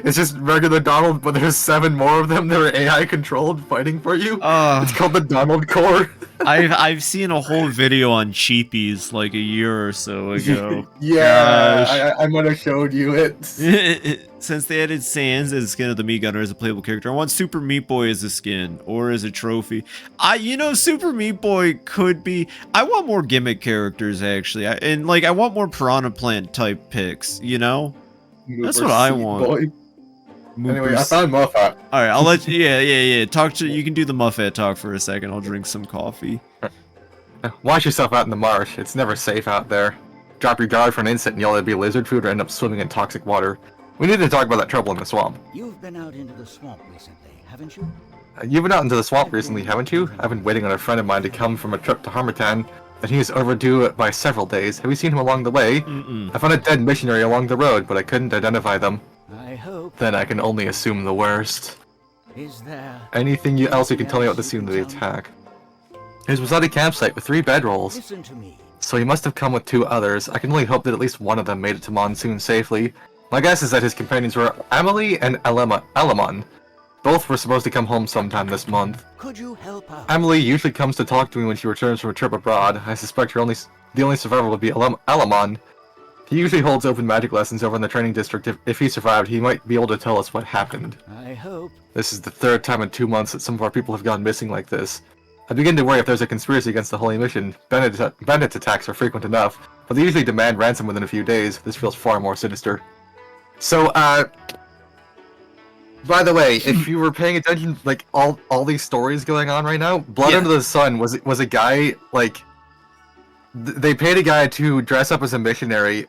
it's just regular Donald, but there's 7 more of them that are AI controlled fighting for you. It's called the Donald Core. I've seen a whole video on Cheapies like a year or so ago. Yeah, I might have showed you it. Since they added Sans as skin of the Meat Gunner as a playable character, I want Super Meat Boy as a skin or as a trophy. Super Meat Boy could be. I want more gimmick characters actually, I want more Piranha Plant type picks. You know, that's what I want. Boy. Anyway, I found Muffat. All right, I'll let you. Yeah. You can do the Muffat talk for a second. I'll drink some coffee. Wash yourself out in the marsh. It's never safe out there. Drop your guard for an instant and you'll either be lizard food or end up swimming in toxic water. We need to talk about that trouble in the swamp. You've been out into the swamp recently, haven't you? You've been out into the swamp recently, haven't you? I've been waiting on a friend of mine to come from a trip to Harmattan, and he is overdue by several days. Have you seen him along the way? I found a dead missionary along the road, but I couldn't identify them. I hope. Then I can only assume the worst. Is there anything else you can tell me about the scene of the attack? It was at a campsite with 3 bedrolls. Listen to me. So he must have come with 2 others. I can only hope that at least one of them made it to Monsoon safely. My guess is that his companions were Amelie and Elamon. Both were supposed to come home sometime this month. Could you help out? Amelie usually comes to talk to me when she returns from a trip abroad. I suspect the only survivor will be Elamon. He usually holds open magic lessons over in the training district. If he survived, he might be able to tell us what happened. I hope. This is the 3rd time in 2 months that some of our people have gone missing like this. I begin to worry if there's a conspiracy against the Holy Mission. Bandit attacks are frequent enough, but they usually demand ransom within a few days. This feels far more sinister. So, by the way, if you were paying attention, like, all these stories going on right now, Blood Under the Sun was a guy, like, they paid a guy to dress up as a missionary,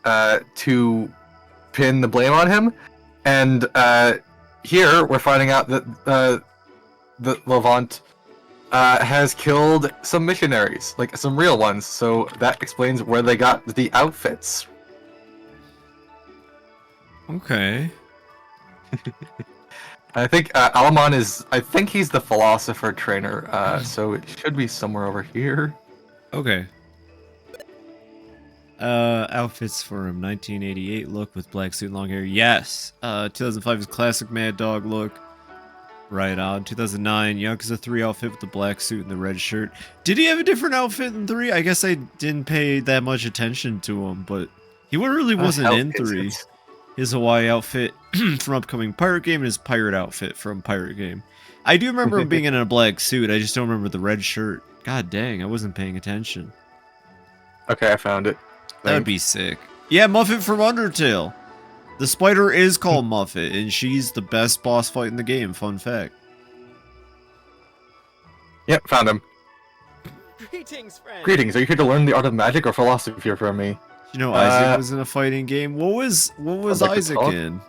to pin the blame on him, and, here, we're finding out that, Levant, has killed some missionaries, like, some real ones, so that explains where they got the outfits. Okay. I think Alamon is. I think he's the philosopher trainer. So it should be somewhere over here. Okay. Outfits for him. 1988 look with black suit and long hair. Yes. 2005 is classic Mad Dog look. Right on. 2009 Yakuza 3 outfit with the black suit and the red shirt. Did he have a different outfit in 3? I guess I didn't pay that much attention to him, but he really wasn't in 3. His Hawaii outfit from upcoming Pirate Game and his pirate outfit from Pirate Game. I do remember him being in a black suit. I just don't remember the red shirt. God dang, I wasn't paying attention. Okay, I found it. That would be sick. Yeah, Muffet from Undertale. The spider is called Muffet, and she's the best boss fight in the game. Fun fact. Yep, found him. Greetings, friend. Greetings. Are you here to learn the art of magic or philosophy from me? You know, Isaac was in a fighting game. What was Isaac in?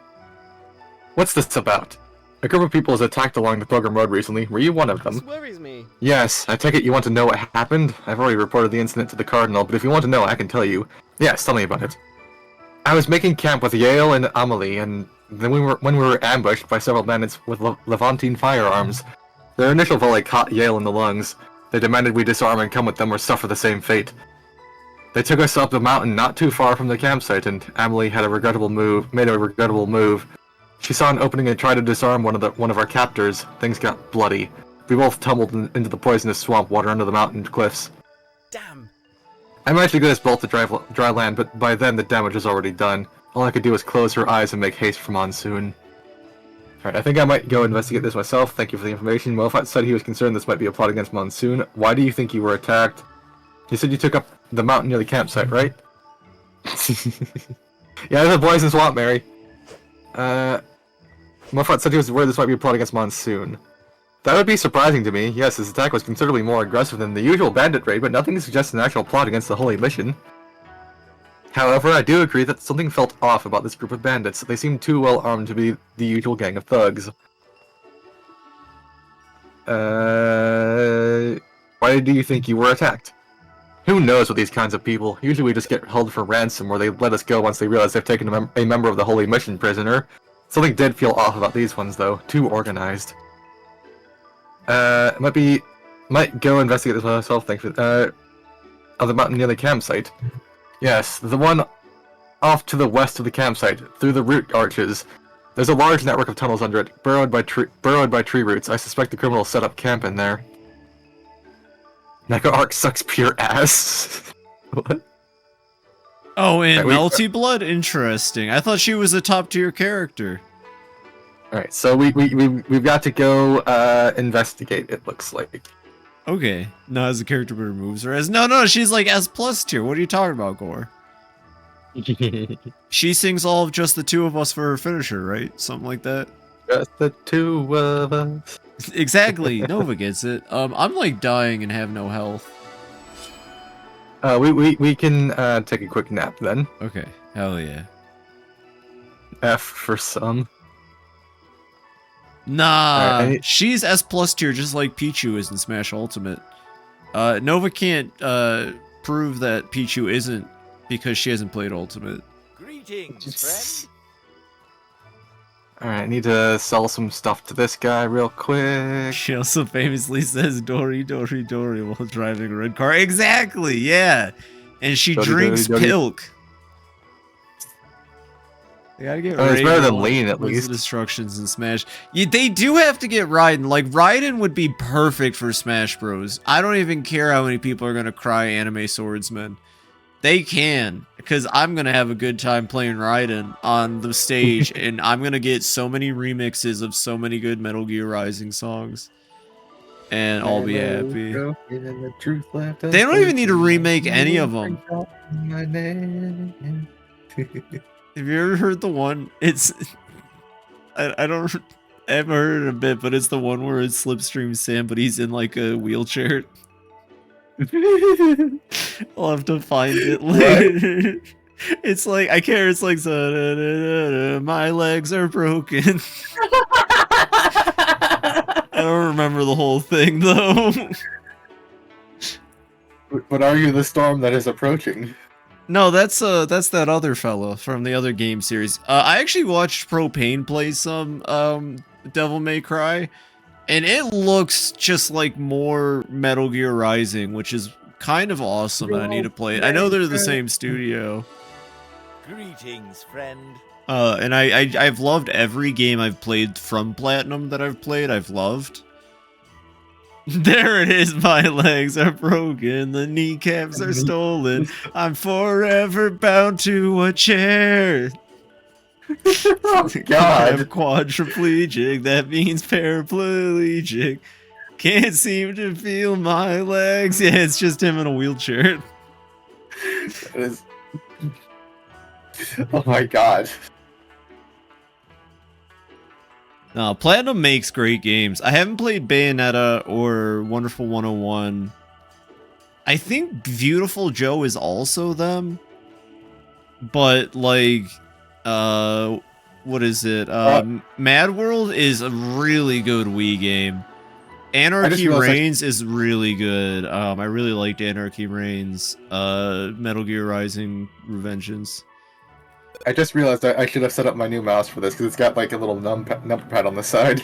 What's this about? A group of people has attacked along the Pilgrim Road recently. Were you one of them? This worries me. Yes, I take it you want to know what happened? I've already reported the incident to the Cardinal, but if you want to know, I can tell you. Yes, tell me about it. I was making camp with Yale and Amelie, and then when we were ambushed by several bandits with Levantine firearms. Their initial volley caught Yale in the lungs. They demanded we disarm and come with them or suffer the same fate. They took us up the mountain not too far from the campsite, and Amelie made a regrettable move. She saw an opening and tried to disarm one of our captors. Things got bloody. We both tumbled into the poisonous swamp water under the mountain cliffs. Damn. I managed to get us both to dry land, but by then the damage was already done. All I could do was close her eyes and make haste for monsoon. Alright, I think I might go investigate this myself. Thank you for the information. Mofat said he was concerned this might be a plot against Monsoon. Why do you think you were attacked? You said you took up the mountain near the campsite, right? Yeah, there's a poison swamp, Mary. Mofat said he was worried this might be a plot against Monsoon. That would be surprising to me. Yes, his attack was considerably more aggressive than the usual bandit raid, but nothing suggests an actual plot against the Holy Mission. However, I do agree that something felt off about this group of bandits. They seemed too well armed to be the usual gang of thugs. Why do you think you were attacked? Who knows with these kinds of people? Usually we just get held for ransom, or they let us go once they realize they've taken a member of the Holy Mission prisoner. Something did feel off about these ones, though. Too organized. Might go investigate this myself, thanks for, of the mountain near the campsite. Yes, the one off to the west of the campsite, through the root arches. There's a large network of tunnels under it, burrowed by tree roots. I suspect the criminals set up camp in there. Mecha Arc sucks pure ass. What? Oh, and Melty Blood? Interesting. I thought she was a top-tier character. Alright, so we've got to go investigate, it looks like. Okay. No, as a character but removes her as no, she's like S+ tier. What are you talking about, Gore? She sings all of Just the Two of Us for her finisher, right? Something like that. Just the two of us. Exactly. Nova gets it. I'm like dying and have no health. We can take a quick nap then. Okay. Hell yeah. F for some. Nah, she's S+ tier just like Pichu is in Smash Ultimate. Nova can't prove that Pichu isn't because she hasn't played Ultimate. Greetings, friend. Alright, I need to sell some stuff to this guy real quick. She also famously says Dory, Dory, Dory while driving a red car. Exactly, yeah. And she drinks Pilk. They gotta get it's better than Lean, at least. Destructions in Smash. Yeah, they do have to get Raiden. Like, Raiden would be perfect for Smash Bros. I don't even care how many people are gonna cry anime swordsmen. They can, because I'm gonna have a good time playing Raiden on the stage, and I'm gonna get so many remixes of so many good Metal Gear Rising songs. And I'll be happy. They don't even need to remake any of them. Have you ever heard the one? It's I haven't heard it in a bit, but it's the one where it's Slipstream Sam, but he's in like a wheelchair. I'll have to find it later. It's like I care. It's like my legs are broken. I don't remember the whole thing though. But are you the storm that is approaching? No, that's that other fella from the other game series. I actually watched Propane play some Devil May Cry, and it looks just like more Metal Gear Rising, which is kind of awesome. And I need to play it. I know they're the same studio. Greetings, friend. And I've loved every game I've played from Platinum that I've played. I've loved. There it is, my legs are broken, the kneecaps are stolen, I'm forever bound to a chair. Oh, God. I'm quadriplegic, that means paraplegic. Can't seem to feel my legs. Yeah, it's just him in a wheelchair. It is... Oh my God. No, Platinum makes great games. I haven't played Bayonetta or Wonderful 101. I think Beautiful Joe is also them. But, like, what is it? Mad World is a really good Wii game. Anarchy Reigns is really good. I really liked Anarchy Reigns. Metal Gear Rising Revengeance. I just realized I should have set up my new mouse for this, because it's got like a little number pad on the side.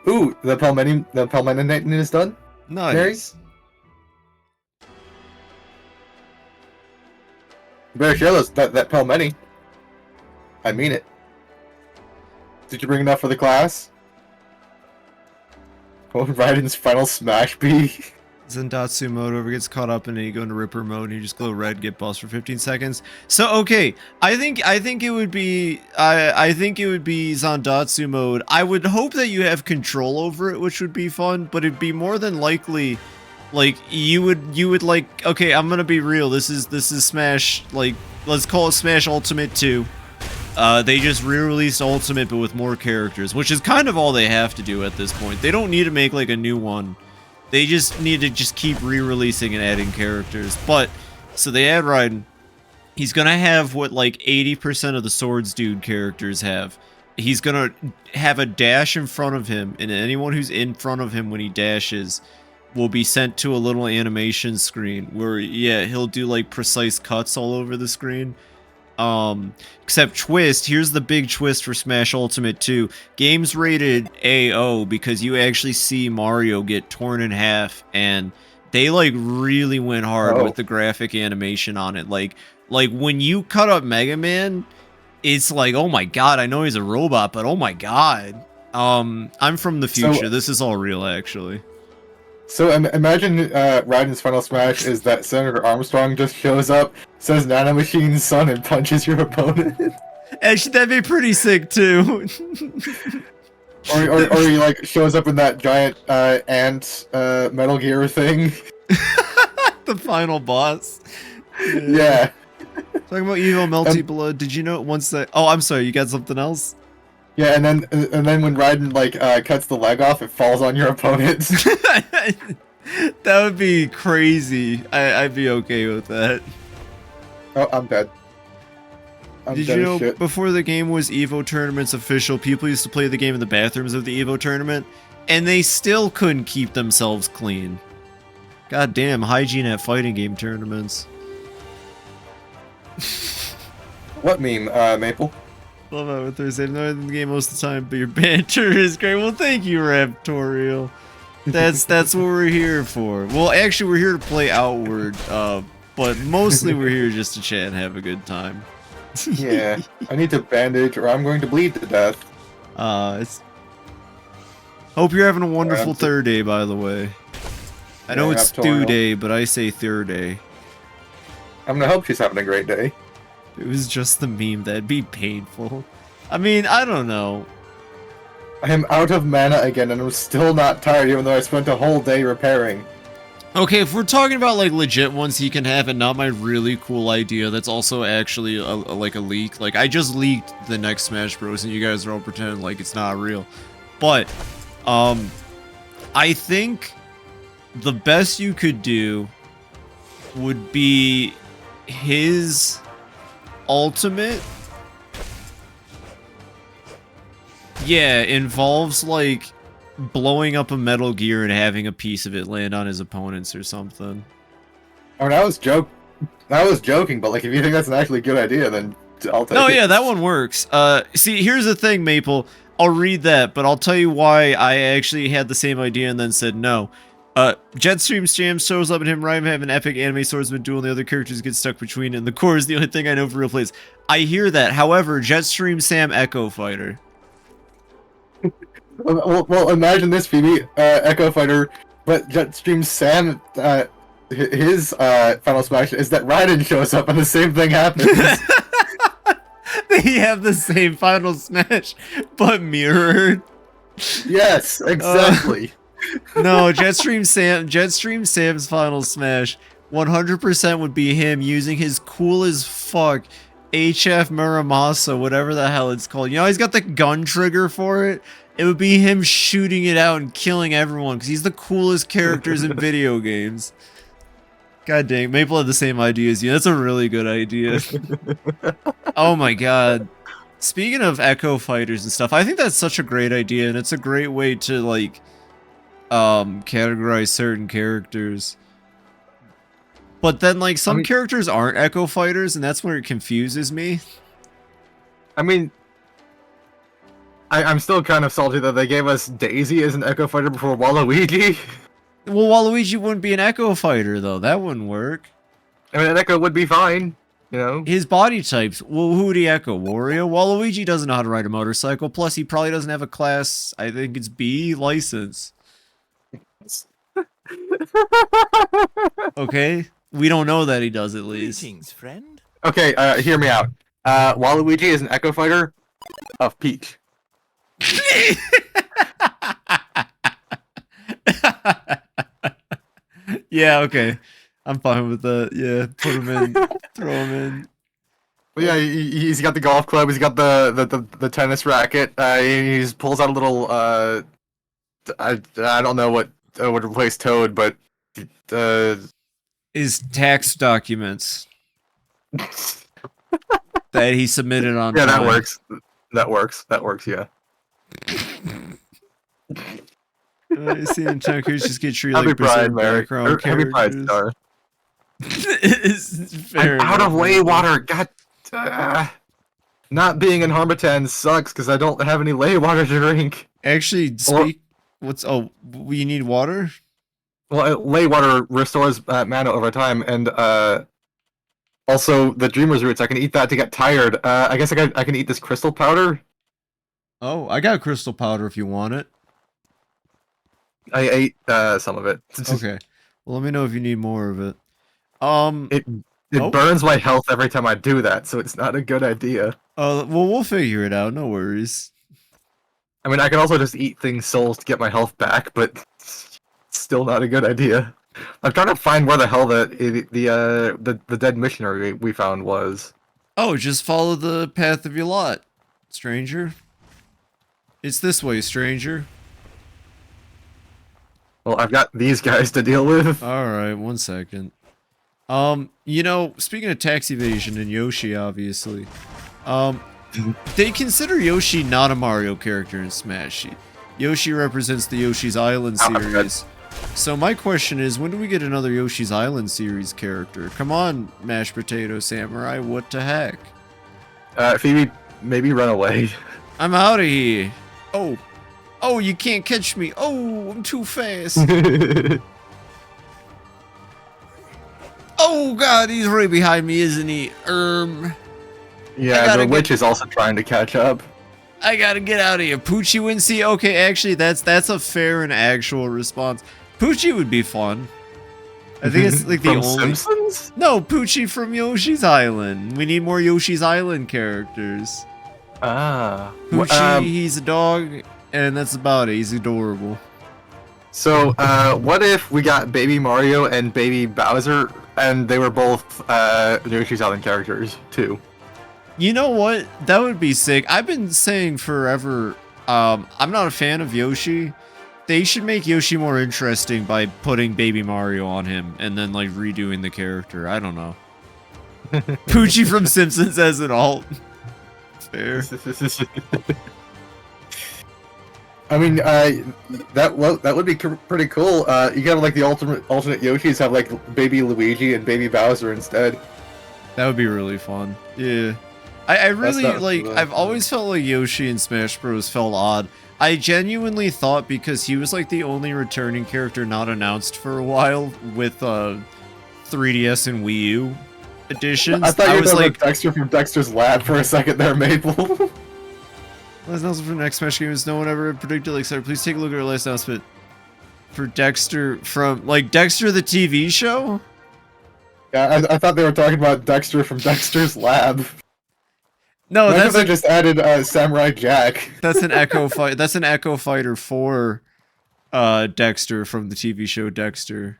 Ooh, the Pelmeni is done? Nice. Mary? You better share that Pelmeni. I mean it. Did you bring enough for the class? What would Raiden's final smash be? Zendatsu mode over gets caught up and then you go into Ripper mode and you just glow red, get boss for 15 seconds. So okay, I think it would be Zandatsu mode. I would hope that you have control over it, which would be fun, but it'd be more than likely like you would like, okay, I'm gonna be real, this is Smash, like, let's call it Smash Ultimate 2. They just re-released Ultimate but with more characters, which is kind of all they have to do at this point. They don't need to make like a new one. They just need to just keep re-releasing and adding characters. But, so they add Raiden. He's gonna have what like 80% of the Swords Dude characters have. He's gonna have a dash in front of him, and anyone who's in front of him when he dashes will be sent to a little animation screen where, yeah, he'll do like precise cuts all over the screen. Except twist, here's the big twist for Smash Ultimate 2. Game's rated AO because you actually see Mario get torn in half, and they like really went hard with the graphic animation on it. Like when you cut up Mega Man, it's like, oh my god, I know he's a robot, but oh my god. I'm from the future. So, this is all real, actually. So imagine Raiden's final smash is that Senator Armstrong just shows up, says Nanomachine's son, and punches your opponent. Actually, that'd be pretty sick too. or he like shows up in that giant ant Metal Gear thing. The final boss. Yeah. Talking about evil melty blood. Did you know once that? Oh, I'm sorry. You got something else? Yeah, and then when Raiden like cuts the leg off, it falls on your opponent. That would be crazy. I'd be okay with that. Oh, I'm dead. Did you know before the game was Evo Tournament's official, people used to play the game in the bathrooms of the Evo Tournament, and they still couldn't keep themselves clean. God damn, hygiene at fighting game tournaments. What meme, Maple? Love how with Thursday. I'm in the game most of the time, but your banter is great. Well, thank you, Raptorial. That's what we're here for. Well, actually, we're here to play Outward, but mostly we're here just to chat and have a good time. Yeah, I need to bandage or I'm going to bleed to death. Hope you're having a wonderful third day, by the way. I know it's Stew Day, but I say third day. I'm gonna hope she's having a great day. It was just the meme. That'd be painful. I mean, I don't know. I am out of mana again, and I'm still not tired, even though I spent a whole day repairing. Okay, if we're talking about like legit ones he can have, and not my really cool idea that's also actually like a leak. Like, I just leaked the next Smash Bros, and you guys are all pretending like it's not real. But, I think the best you could do would be his ultimate. Yeah, involves like blowing up a Metal Gear and having a piece of it land on his opponents or something. I mean, I was I was joking, but like, if you think that's an actually good idea, then I'll take it. No, yeah, that one works. See, here's the thing, Maple. I'll read that, but I'll tell you why I actually had the same idea and then said no. Jetstream Jam shows up and him Rhyme have an epic anime swordsman duel and the other characters get stuck between, and the core is the only thing I know for real plays. I hear that. However, Jetstream Sam Echo Fighter. Well, imagine this, Phoebe. Echo Fighter, but Jetstream Sam, his final smash is that Raiden shows up and the same thing happens. They have the same final smash, but mirrored. Yes, exactly. No, Jetstream Sam's final smash 100% would be him using his cool as fuck HF Muramasa, whatever the hell it's called. You know, he's got the gun trigger for it. It would be him shooting it out and killing everyone because he's the coolest characters in video games. God dang, Maple had the same idea as you. That's a really good idea. Oh my god. Speaking of Echo Fighters and stuff, I think that's such a great idea, and it's a great way to, like, categorize certain characters. But then, like, some characters aren't Echo Fighters, and that's where it confuses me. I mean, I'm still kind of salty that they gave us Daisy as an Echo Fighter before Waluigi. Well, Waluigi wouldn't be an Echo Fighter, though. That wouldn't work. I mean, an Echo would be fine, you know? His body types. Well, who would he Echo? Wario? Waluigi doesn't know how to ride a motorcycle. Plus, he probably doesn't have a class, I think it's B, license. Okay? We don't know that he does, at least. Greetings, friend. Okay, hear me out. Waluigi is an Echo Fighter of Peach. Yeah, okay. I'm fine with that. Yeah, put him in. Throw him in. Well, yeah, he's got the golf club, he's got the tennis racket, he pulls out a little, I don't know what would replace Toad, but, His tax documents that he submitted on yeah, time. That works, yeah. You see, in characters just get treated Happy like Pride, Mary. background Happy Pride, characters. Star. Fair I'm out of enough. lay water. God, not being in Harmattan sucks because I don't have any lay water to drink. Actually, we need water? Well, lay water restores mana over time, and also the Dreamer's Roots. I can eat that to get tired. I guess I can eat this crystal powder. Oh, I got crystal powder if you want it. I ate some of it. Okay. Well, let me know if you need more of it. It burns my health every time I do that, so it's not a good idea. Well, we'll figure it out. No worries. I mean, I can also just eat things souls to get my health back, but it's still not a good idea. I'm trying to find where the hell the dead missionary we found was. Oh, just follow the path of your lot, stranger. It's this way, stranger. Well, I've got these guys to deal with. Alright, 1 second. You know, speaking of tax evasion and Yoshi, obviously, they consider Yoshi not a Mario character in Smash. Yoshi represents the Yoshi's Island series. So my question is, when do we get another Yoshi's Island series character? Come on, Mashed Potato Samurai, what the heck? Phoebe, maybe run away. I'm out of here. Oh. Oh, you can't catch me. Oh, I'm too fast. Oh god, he's right behind me, isn't he? Yeah, the witch is also trying to catch up. I gotta get out of here. Poochie Wincy. Okay, actually, that's a fair and actual response. Poochie would be fun. I think it's like the From only. Simpsons? No, Poochie from Yoshi's Island. We need more Yoshi's Island characters. Ah. Poochie, he's a dog, and that's about it. He's adorable. So, what if we got Baby Mario and Baby Bowser, and they were both Yoshi's Island characters too? You know what? That would be sick. I've been saying forever, I'm not a fan of Yoshi. They should make Yoshi more interesting by putting Baby Mario on him and then, like, redoing the character. I don't know. Poochie from Simpsons as an alt. Fair. I mean, that would be pretty cool. You gotta like the alternate Yoshis have like Baby Luigi and Baby Bowser instead. That would be really fun. Yeah. I really, like, I've always felt like Yoshi in Smash Bros. Felt odd. I genuinely thought because he was, like, the only returning character not announced for a while with, 3DS and Wii U editions. I thought you were like Dexter from Dexter's Lab for a second there, Maple. Last announcement for next Smash game is no one ever predicted, like, sorry, please take a look at our last announcement for Dexter from, like, Dexter the TV show? Yeah, I thought they were talking about Dexter from Dexter's Lab. No, they just added Samurai Jack. That's an Echo Fight. That's an Echo Fighter for Dexter from the TV show Dexter.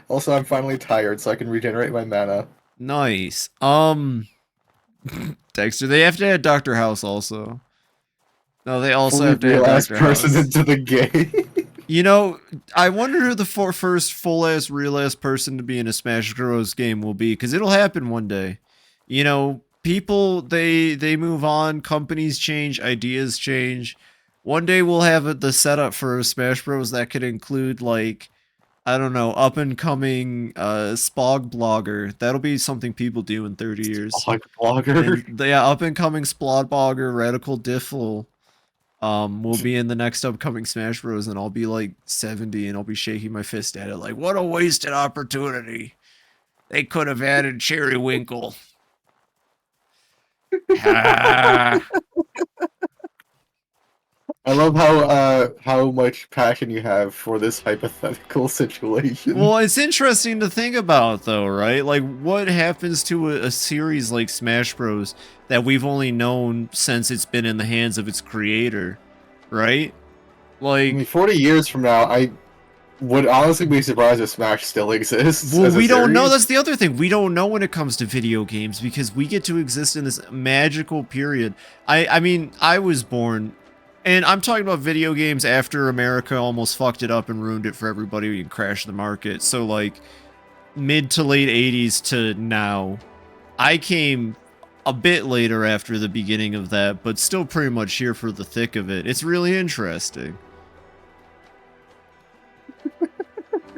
Also, I'm finally tired, so I can regenerate my mana. Nice. Dexter. They have to add Dr. House also. No, they also have to add Dr. House. Person into the game. You know, I wonder who the first full-ass, real-ass person to be in a Smash Bros. Game will be, because it'll happen one day. You know, people, they move on, companies change, ideas change. One day we'll have the setup for Smash Bros. That could include, like, I don't know, up-and-coming Spog blogger. That'll be something people do in 30 years. Spog blogger? Yeah, up-and-coming Splod blogger, Radical Diffle. Will be in the next upcoming Smash Bros. And I'll be like 70 and I'll be shaking my fist at it like, what a wasted opportunity. They could have added Cherry Winkle. I love how much passion you have for this hypothetical situation. Well, it's interesting to think about, though, right? Like, what happens to a series like Smash Bros. That we've only known since it's been in the hands of its creator, right? Like, I mean, 40 years from now, I would honestly be surprised if Smash still exists. Well, we don't know. That's the other thing. We don't know when it comes to video games because we get to exist in this magical period. I mean, I was born. And I'm talking about video games after America almost fucked it up and ruined it for everybody and crashed the market. So, like, mid to late 80s to now. I came a bit later after the beginning of that, but still pretty much here for the thick of it. It's really interesting.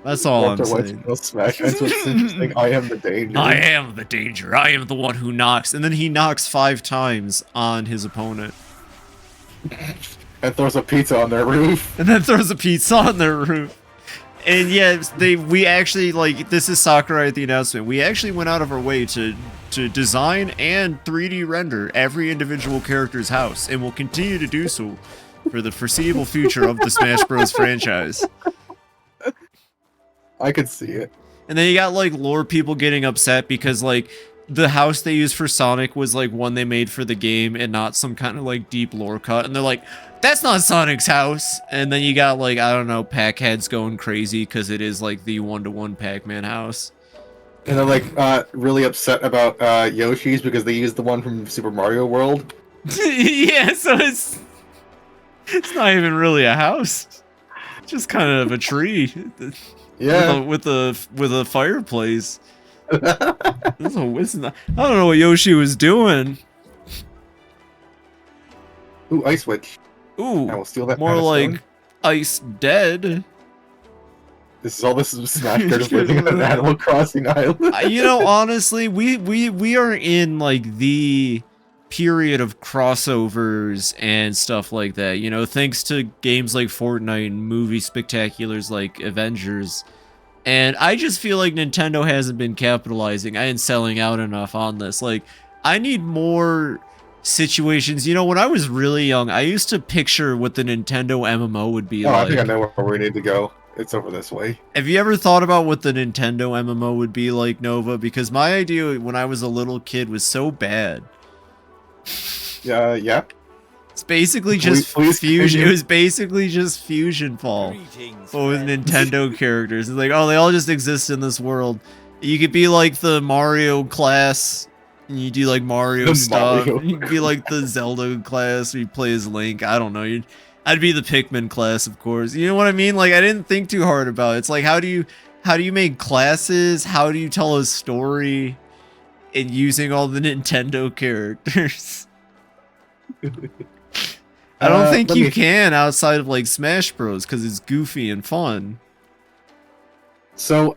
That's all I'm saying. Smash. That's what's interesting. I am the danger. I am the danger. I am the one who knocks. And then he knocks 5 times on his opponent. And throws a pizza on their roof. And then throws a pizza on their roof. And yeah, we actually, like, this is Sakurai at the announcement. We actually went out of our way to design and 3D render every individual character's house. And will continue to do so for the foreseeable future of the Smash Bros. Franchise. I could see it. And then you got, like, lore people getting upset because, like, the house they used for Sonic was, like, one they made for the game and not some kind of, like, deep lore cut. And they're like, that's not Sonic's house. And then you got, like, I don't know, Pac-Heads going crazy because it is, like, the one-to-one Pac-Man house. And they're, like, really upset about Yoshi's because they used the one from Super Mario World. Yeah, so it's not even really a house. It's just kind of a tree. Yeah. With a fireplace. I don't know what Yoshi was doing. Ooh, Ice Witch. Ooh, I will steal that. More like Ice Dead. This is Smash Bros. Living on an Animal Crossing island. You know, honestly, we are in like the period of crossovers and stuff like that. You know, thanks to games like Fortnite and movie spectaculars like Avengers. And I just feel like Nintendo hasn't been capitalizing and selling out enough on this. Like, I need more situations. You know, when I was really young, I used to picture what the Nintendo MMO would be like. I think I know where we need to go. It's over this way. Have you ever thought about what the Nintendo MMO would be like, Nova? Because my idea when I was a little kid was so bad. Yeah. It's basically just fusion. It was basically just Fusion Fall, but with Nintendo characters. It's like, oh, they all just exist in this world. You could be like the Mario class, and you do like Mario stuff. You could be like the Zelda class, where you play as Link. I don't know. I'd be the Pikmin class, of course. You know what I mean? Like, I didn't think too hard about it. It's like, how do you make classes? How do you tell a story? And using all the Nintendo characters. I don't think you can outside of like Smash Bros. Because it's goofy and fun. So,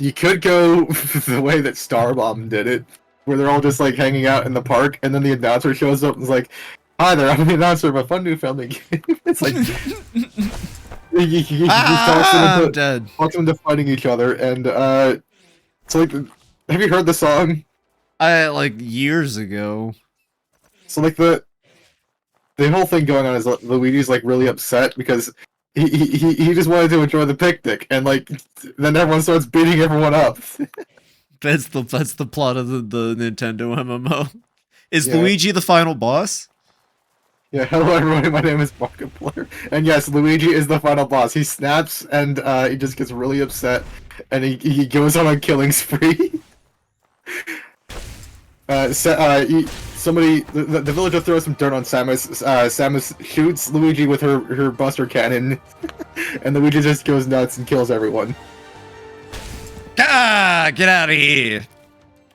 You could go the way that Starbomb did it, where they're all just like hanging out in the park, and then the announcer shows up and is like, "Hi there, I'm the announcer of a fun new family game." It's like he talks them into fighting each other, and so like, have you heard the song? Like years ago. So like the whole thing going on is Luigi's like really upset because he just wanted to enjoy the picnic, and like then everyone starts beating everyone up. That's the plot of the Nintendo MMO. Is Luigi the final boss? Yeah, hello everybody, my name is Markiplier. And yes, Luigi is the final boss. He snaps and he just gets really upset and he goes on a killing spree. The villager throws some dirt on Samus. Samus shoots Luigi with her buster cannon, and Luigi just goes nuts and kills everyone. Ah, get out of here!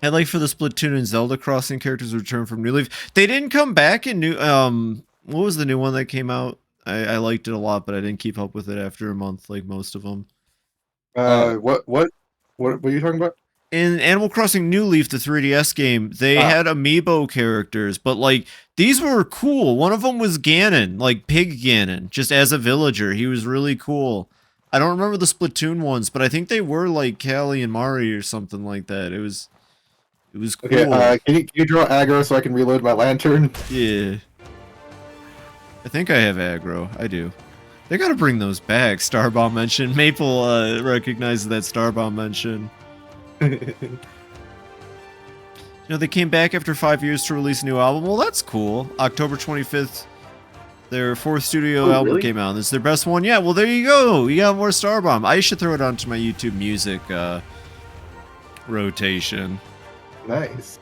I'd like for the Splatoon and Zelda Crossing characters to return from New Leaf. They didn't come back in new. What was the new one that came out? I liked it a lot, but I didn't keep up with it after a month, like most of them. What are you talking about? In Animal Crossing New Leaf, the 3DS game, they had amiibo characters, but like these were cool. One of them was Ganon, like Pig Ganon, just as a villager. He was really cool. I don't remember the Splatoon ones, but I think they were like Callie and Mari or something like that. It was cool. Okay, can you draw aggro so I can reload my lantern? Yeah. I think I have aggro. I do. They gotta bring those back. Starbomb mention. Maple recognizes that Starbomb mention. You know, they came back after 5 years to release a new album. Well, that's cool. October 25th, their fourth studio album came out. This is their best one yet. Well, there you go. You got more Starbomb. I should throw it onto my YouTube music rotation. Nice.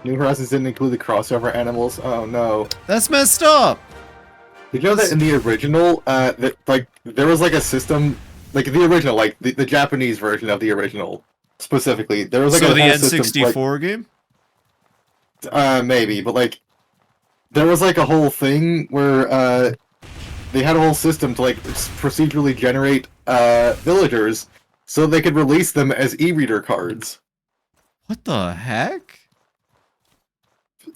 New Horizons didn't include the crossover animals. Oh no. That's messed up. Did you know that in the original, there was like a system, like the original, like the Japanese version of the original, specifically. There was like so a the N64 system, game? Maybe, but like there was like a whole thing where they had a whole system to like procedurally generate villagers so they could release them as e-reader cards. What the heck?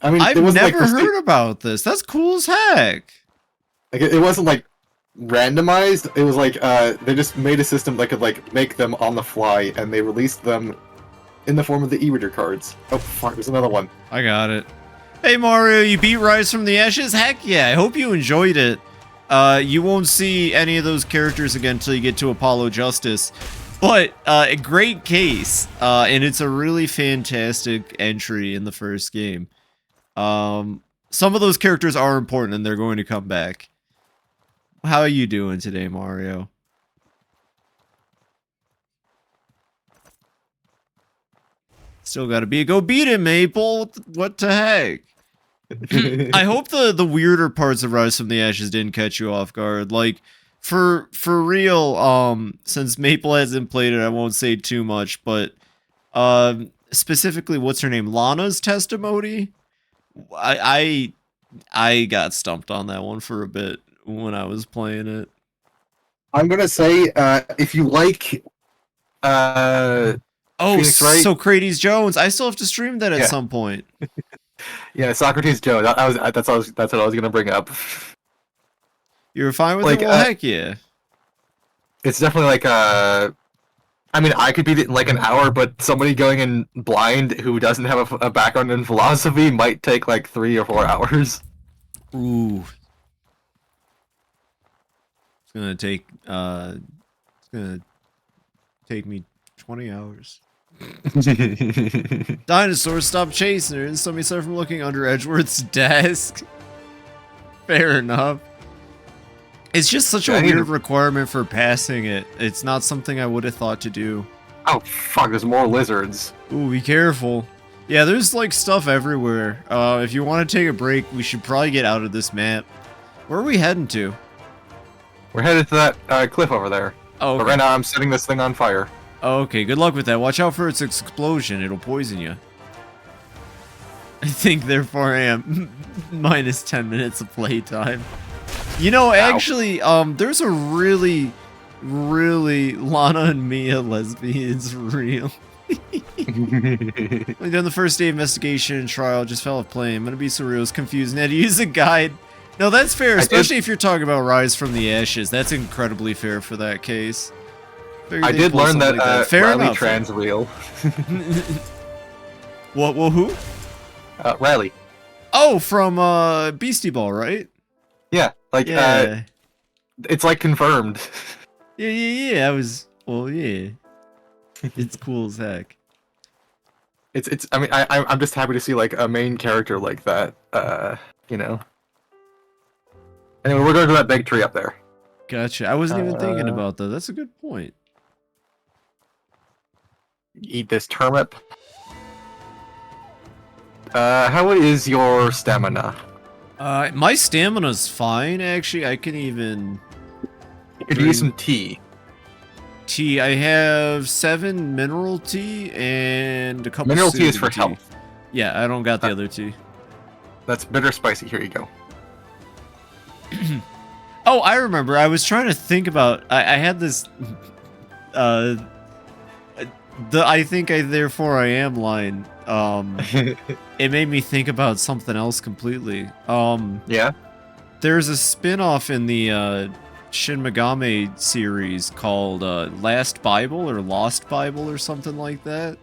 I mean, I've never heard about this. That's cool as heck. Like it wasn't like randomized. It was like they just made a system that could like make them on the fly, and they released them in the form of the e-reader cards. Oh fuck, there's another one. I got it. Hey Mario, you beat Rise from the Ashes? Heck yeah! I hope you enjoyed it. You won't see any of those characters again until you get to Apollo Justice. But a great case, and it's a really fantastic entry in the first game. Some of those characters are important, and they're going to come back. How are you doing today, Mario? Still gotta be a go beat him, Maple. What the heck? I hope the weirder parts of Rise from the Ashes didn't catch you off guard. Like, for real, since Maple hasn't played it, I won't say too much, but specifically, what's her name? Lana's testimony? I got stumped on that one for a bit when I was playing it. I'm gonna say, if you like, Phoenix Wright, so Kratos Jones. I still have to stream that at some point. Yeah, Socrates Jones. That's what I was gonna bring up. You were fine with it? Well, heck yeah. It's definitely like I mean, I could beat it in like an hour, but somebody going in blind who doesn't have a background in philosophy might take like 3 or 4 hours. Ooh. It's gonna take me 20 hours. Dinosaurs, stop chasing her and stop me from looking under Edgeworth's desk. Fair enough. It's just such a weird requirement for passing it. It's not something I would have thought to do. Oh fuck, there's more lizards. Ooh, be careful. Yeah, there's like stuff everywhere. If you want to take a break, we should probably get out of this map. Where are we heading to? We're headed to that cliff over there. Oh, okay. But right now I'm setting this thing on fire. Okay, good luck with that. Watch out for its explosion. It'll poison you. I think therefore I am minus 10 minutes of playtime. You know, actually, there's a really really Lana and Mia lesbians real. Like on the first day of investigation and trial, just fell off plane. I'm gonna be so real, it's confusing. Had to use a guide. No, that's fair, especially if you're talking about Rise from the Ashes. That's incredibly fair for that case. I did learn that, like fair Riley enough. trans real. What? Who? Riley. Oh, from Beastie Ball, right? Yeah, like Yeah. it's like confirmed. Yeah. I was. Well, yeah. It's cool as heck. It's. I mean, I'm just happy to see like a main character like that. You know. Anyway, we're going to that big tree up there. Gotcha. I wasn't even thinking about that. That's a good point. Eat this turnip. How is your stamina? My stamina's fine, actually. I can even... You could use some tea. Tea. I have 7 mineral tea and a couple Mineral tea is for tea. health. Yeah, I don't got the other tea. That's bitter spicy. Here you go. Oh, I remember. I was trying to think about... I had this... I think I therefore I am line. It made me think about something else completely. Yeah? There's a spin-off in the Shin Megami series called Last Bible or Lost Bible or something like that.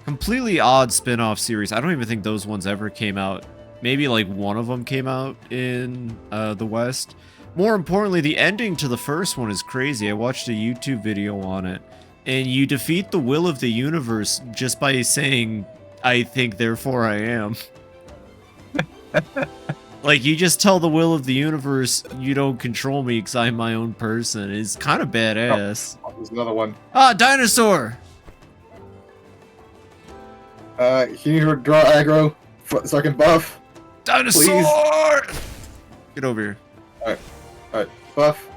Completely odd spin-off series. I don't even think those ones ever came out. Maybe like one of them came out in the West. More importantly, the ending to the first one is crazy. I watched a YouTube video on it. And you defeat the will of the universe just by saying, I think, therefore I am. Like, you just tell the will of the universe, you don't control me because I'm my own person. It's kind of badass. Oh, there's another one. Ah, dinosaur! Can you draw aggro so I can buff? Dinosaur! Please. Get over here. Alright, buff.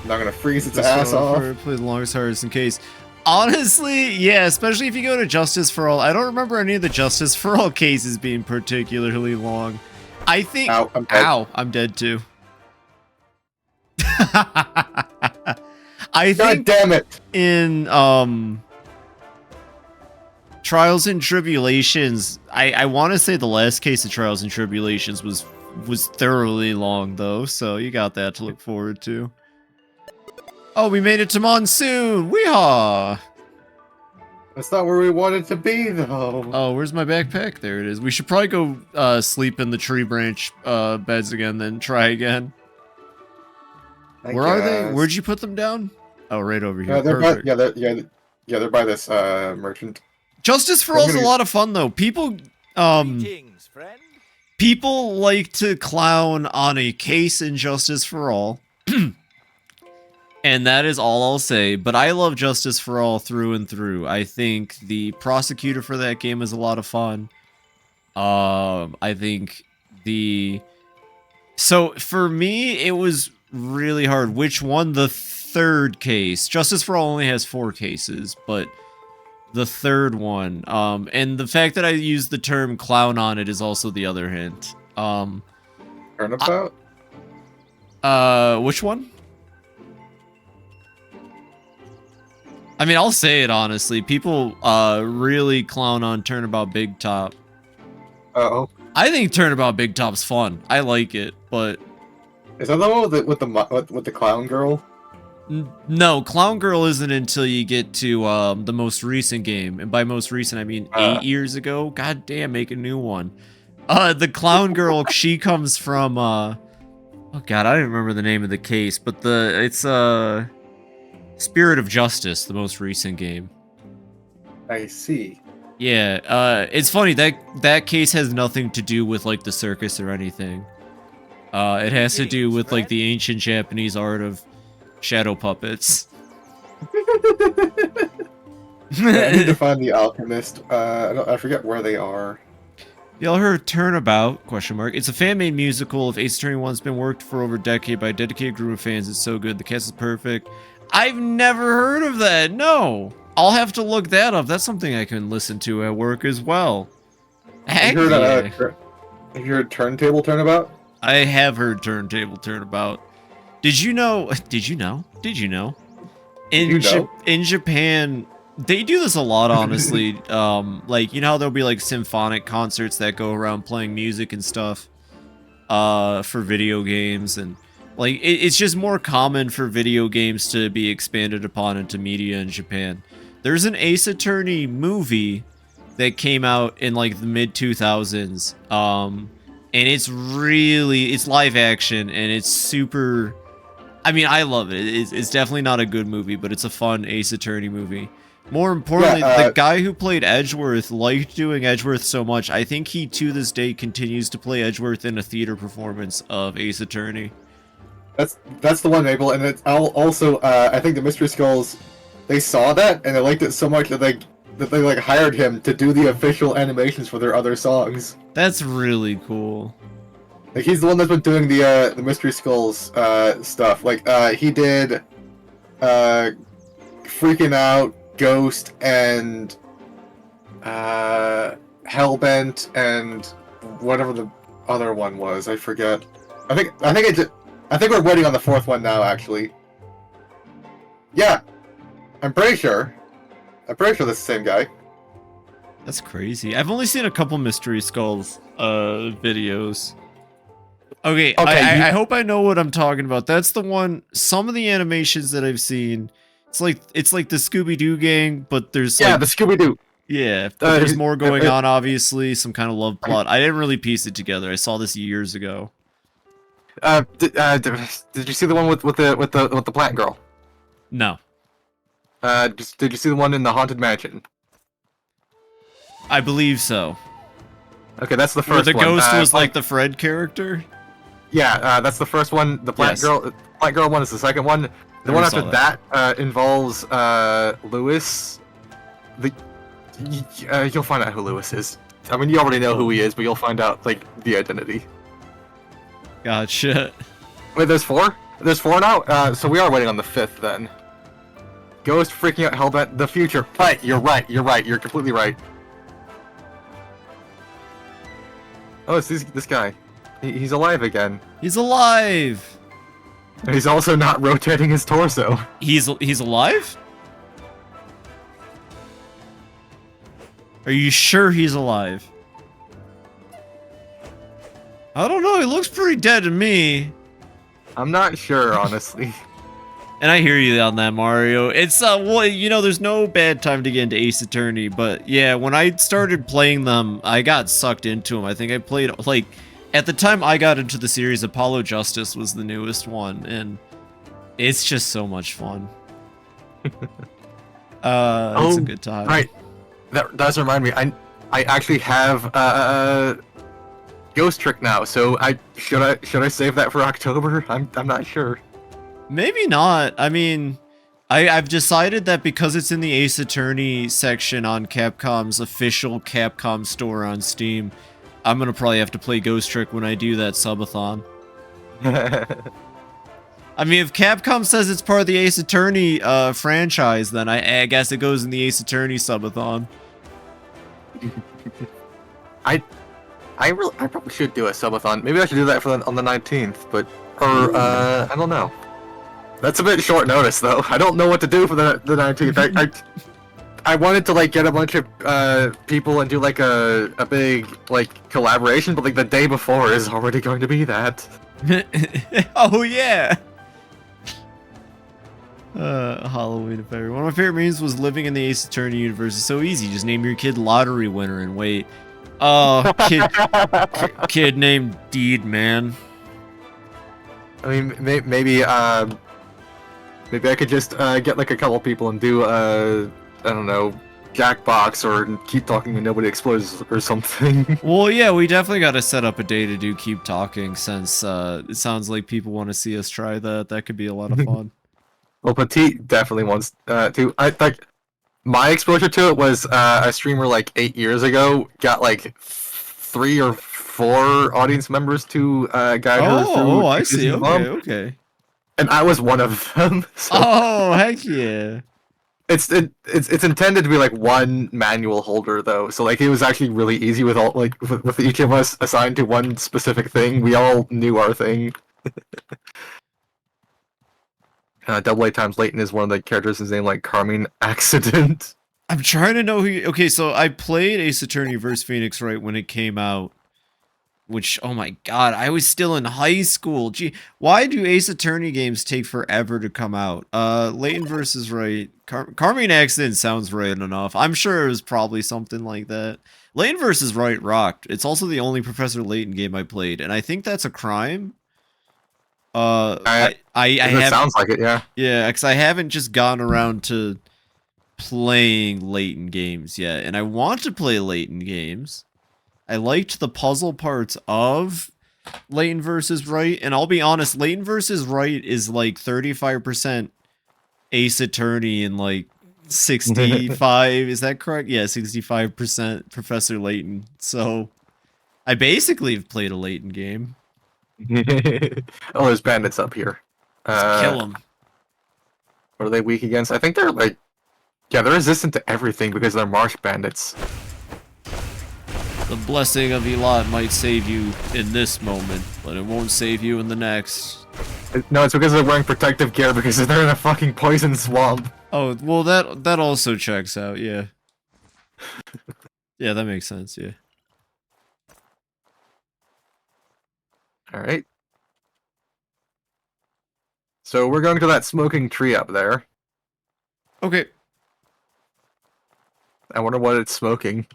I'm not gonna freeze its ass off. Play the longest, hardest in case. Honestly, yeah, especially if you go to Justice for All. I don't remember any of the Justice for All cases being particularly long. I think... Ow, I'm dead. Ow, I'm dead too. I think God damn it! In, Trials and Tribulations, I want to say the last case of Trials and Tribulations was thoroughly long, though, so you got that to look forward to. Oh, we made it to Monsoon! Weehaw! That's not where we wanted to be, though. Oh, where's my backpack? There it is. We should probably go sleep in the tree branch beds again, then try again. Where are they? Where'd you put them down? Oh, right over here. They're by, they're by this merchant. Justice for All is a lot of fun, though. People, Greetings, friend. people like to clown on a case in Justice for All. And that is all I'll say, but I love Justice for All through and through. I think the prosecutor for that game is a lot of fun. I think So, for me, it was really hard. Which one? The third case. Justice for All only has 4 cases, but the third one. And the fact that I used the term clown on it is also the other hint. Turnabout? Which one? I mean, I'll say it honestly. People really clown on Turnabout Big Top. Uh-oh. I think Turnabout Big Top's fun. I like it, but... Is that the one with the clown girl? No, Clown Girl isn't until you get to the most recent game. And by most recent, I mean 8 years ago. God damn, make a new one. The Clown Girl, she comes from... Oh god, I don't remember the name of the case, but it's Spirit of Justice, the most recent game. I see. Yeah, it's funny, that case has nothing to do with, like, the circus or anything. It has to do with, like, the ancient Japanese art of shadow puppets. I need to find the alchemist. I forget where they are. Y'all heard Turnabout? ? It's a fan-made musical of Ace Attorney 1's been worked for over a decade by a dedicated group of fans. It's so good. The cast is perfect. I've never heard of that. No. I'll have to look that up. That's something I can listen to at work as well. Heck Have you heard Turntable Turnabout? I have heard Turntable Turnabout. Did you know? Did you know? Did you know? In Japan, they do this a lot, honestly. Like, you know how there'll be like symphonic concerts that go around playing music and stuff, for video games, and like it's just more common for video games to be expanded upon into media in Japan. There's an Ace Attorney movie that came out in like the mid 2000s, and it's live action, and it's super. I mean, I love it. It's definitely not a good movie, but it's a fun Ace Attorney movie. More importantly, the guy who played Edgeworth liked doing Edgeworth so much, I think he, to this day, continues to play Edgeworth in a theater performance of Ace Attorney. That's the one, Mabel, and it's also, I think the Mystery Skulls, they saw that, and they liked it so much that they hired him to do the official animations for their other songs. That's really cool. Like, he's the one that's been doing the Mystery Skulls stuff. Like, he did Freaking Out, Ghost, and Hellbent, and whatever the other one was. I forget. I think we're waiting on the fourth one now, actually. Yeah. I'm pretty sure that's the same guy. That's crazy. I've only seen a couple Mystery Skulls videos. Okay, I hope I know what I'm talking about. That's the one. Some of the animations that I've seen, it's like the Scooby-Doo gang, but there's the Scooby-Doo. Yeah, but there's more going on. Obviously, some kind of love plot. I didn't really piece it together. I saw this years ago. Did you see the one with the plant girl? No. Did you see the one in the Haunted Mansion? I believe so. Okay, that's the first one. Where the ghost was like the Fred character? Yeah, that's the first one. The plant girl one is the second one. The one after that involves Lewis. You'll find out who Lewis is. I mean, you already know who he is, but you'll find out like the identity. Gotcha. Wait, there's four? There's four now? So we are waiting on the fifth then. Ghost, Freaking Out, Hellbent, the future. Right, you're right, you're completely right. Oh, it's this guy. He's alive again. He's alive! And he's also not rotating his torso. He's alive? Are you sure he's alive? I don't know, he looks pretty dead to me. I'm not sure, honestly. And I hear you on that, Mario. It's, well, you know, there's no bad time to get into Ace Attorney, but yeah, when I started playing them, I got sucked into them. I think I played, like, at the time I got into the series, Apollo Justice was the newest one, and it's just so much fun. It's a good time. Right. That does remind me, I actually have, Ghost Trick now, so should I save that for October? I'm not sure. Maybe not. I mean, I've decided that because it's in the Ace Attorney section on Capcom's official Capcom store on Steam, I'm gonna probably have to play Ghost Trick when I do that subathon. I mean, if Capcom says it's part of the Ace Attorney franchise, then I guess it goes in the Ace Attorney subathon. I probably should do a subathon. Maybe I should do that on the 19th, but I don't know. That's a bit short notice, though. I don't know what to do for the 19th. I wanted to like get a bunch of people and do like a big like collaboration, but like the day before is already going to be that. Oh yeah. Halloween of February. One of my favorite memes was living in the Ace Attorney universe is so easy. Just name your kid lottery winner and wait. Oh, kid named Deed, man. I mean, maybe I could just get like a couple people and do I don't know, Jackbox or Keep Talking and Nobody Explodes or something. Well, yeah, we definitely got to set up a day to do Keep Talking since it sounds like people want to see us try that. That could be a lot of fun. Well, Petite definitely wants to. I like my exposure to it was a streamer like 8 years ago got like 3 or 4 audience members to guide her through. Oh, I see. Okay. And I was one of them. So oh, heck yeah. It's intended to be like one manual holder though, so like it was actually really easy with all like with each of us assigned to one specific thing. We all knew our thing. AA times Leighton is one of the characters. His name like Carmine Accident. I'm trying to know who. Okay, so I played Ace Attorney vs. Phoenix Wright when it came out. Which, oh my god, I was still in high school. Gee, why do Ace Attorney games take forever to come out? Leighton vs. Wright. Carmine Accident sounds right enough. I'm sure it was probably something like that. Leighton vs. Wright rocked. It's also the only Professor Layton game I played, and I think that's a crime. I it sounds like it, yeah. Yeah, because I haven't just gotten around to playing Layton games yet, and I want to play Layton games. I liked the puzzle parts of Leighton vs. Wright, and I'll be honest, Leighton vs. Wright is like 35% Ace Attorney and like 65, is that correct? Yeah, 65% Professor Layton. So I basically have played a Layton game. Oh, there's bandits up here. Let's kill them. What are they weak against? I think they're like, yeah, they're resistant to everything because they're marsh bandits. The blessing of Elot might save you in this moment, but it won't save you in the next. No, it's because they're wearing protective gear because they're in a fucking poison swamp. Oh, well, that also checks out, yeah. Yeah, that makes sense, yeah. Alright. So we're going to that smoking tree up there. Okay. I wonder what it's smoking.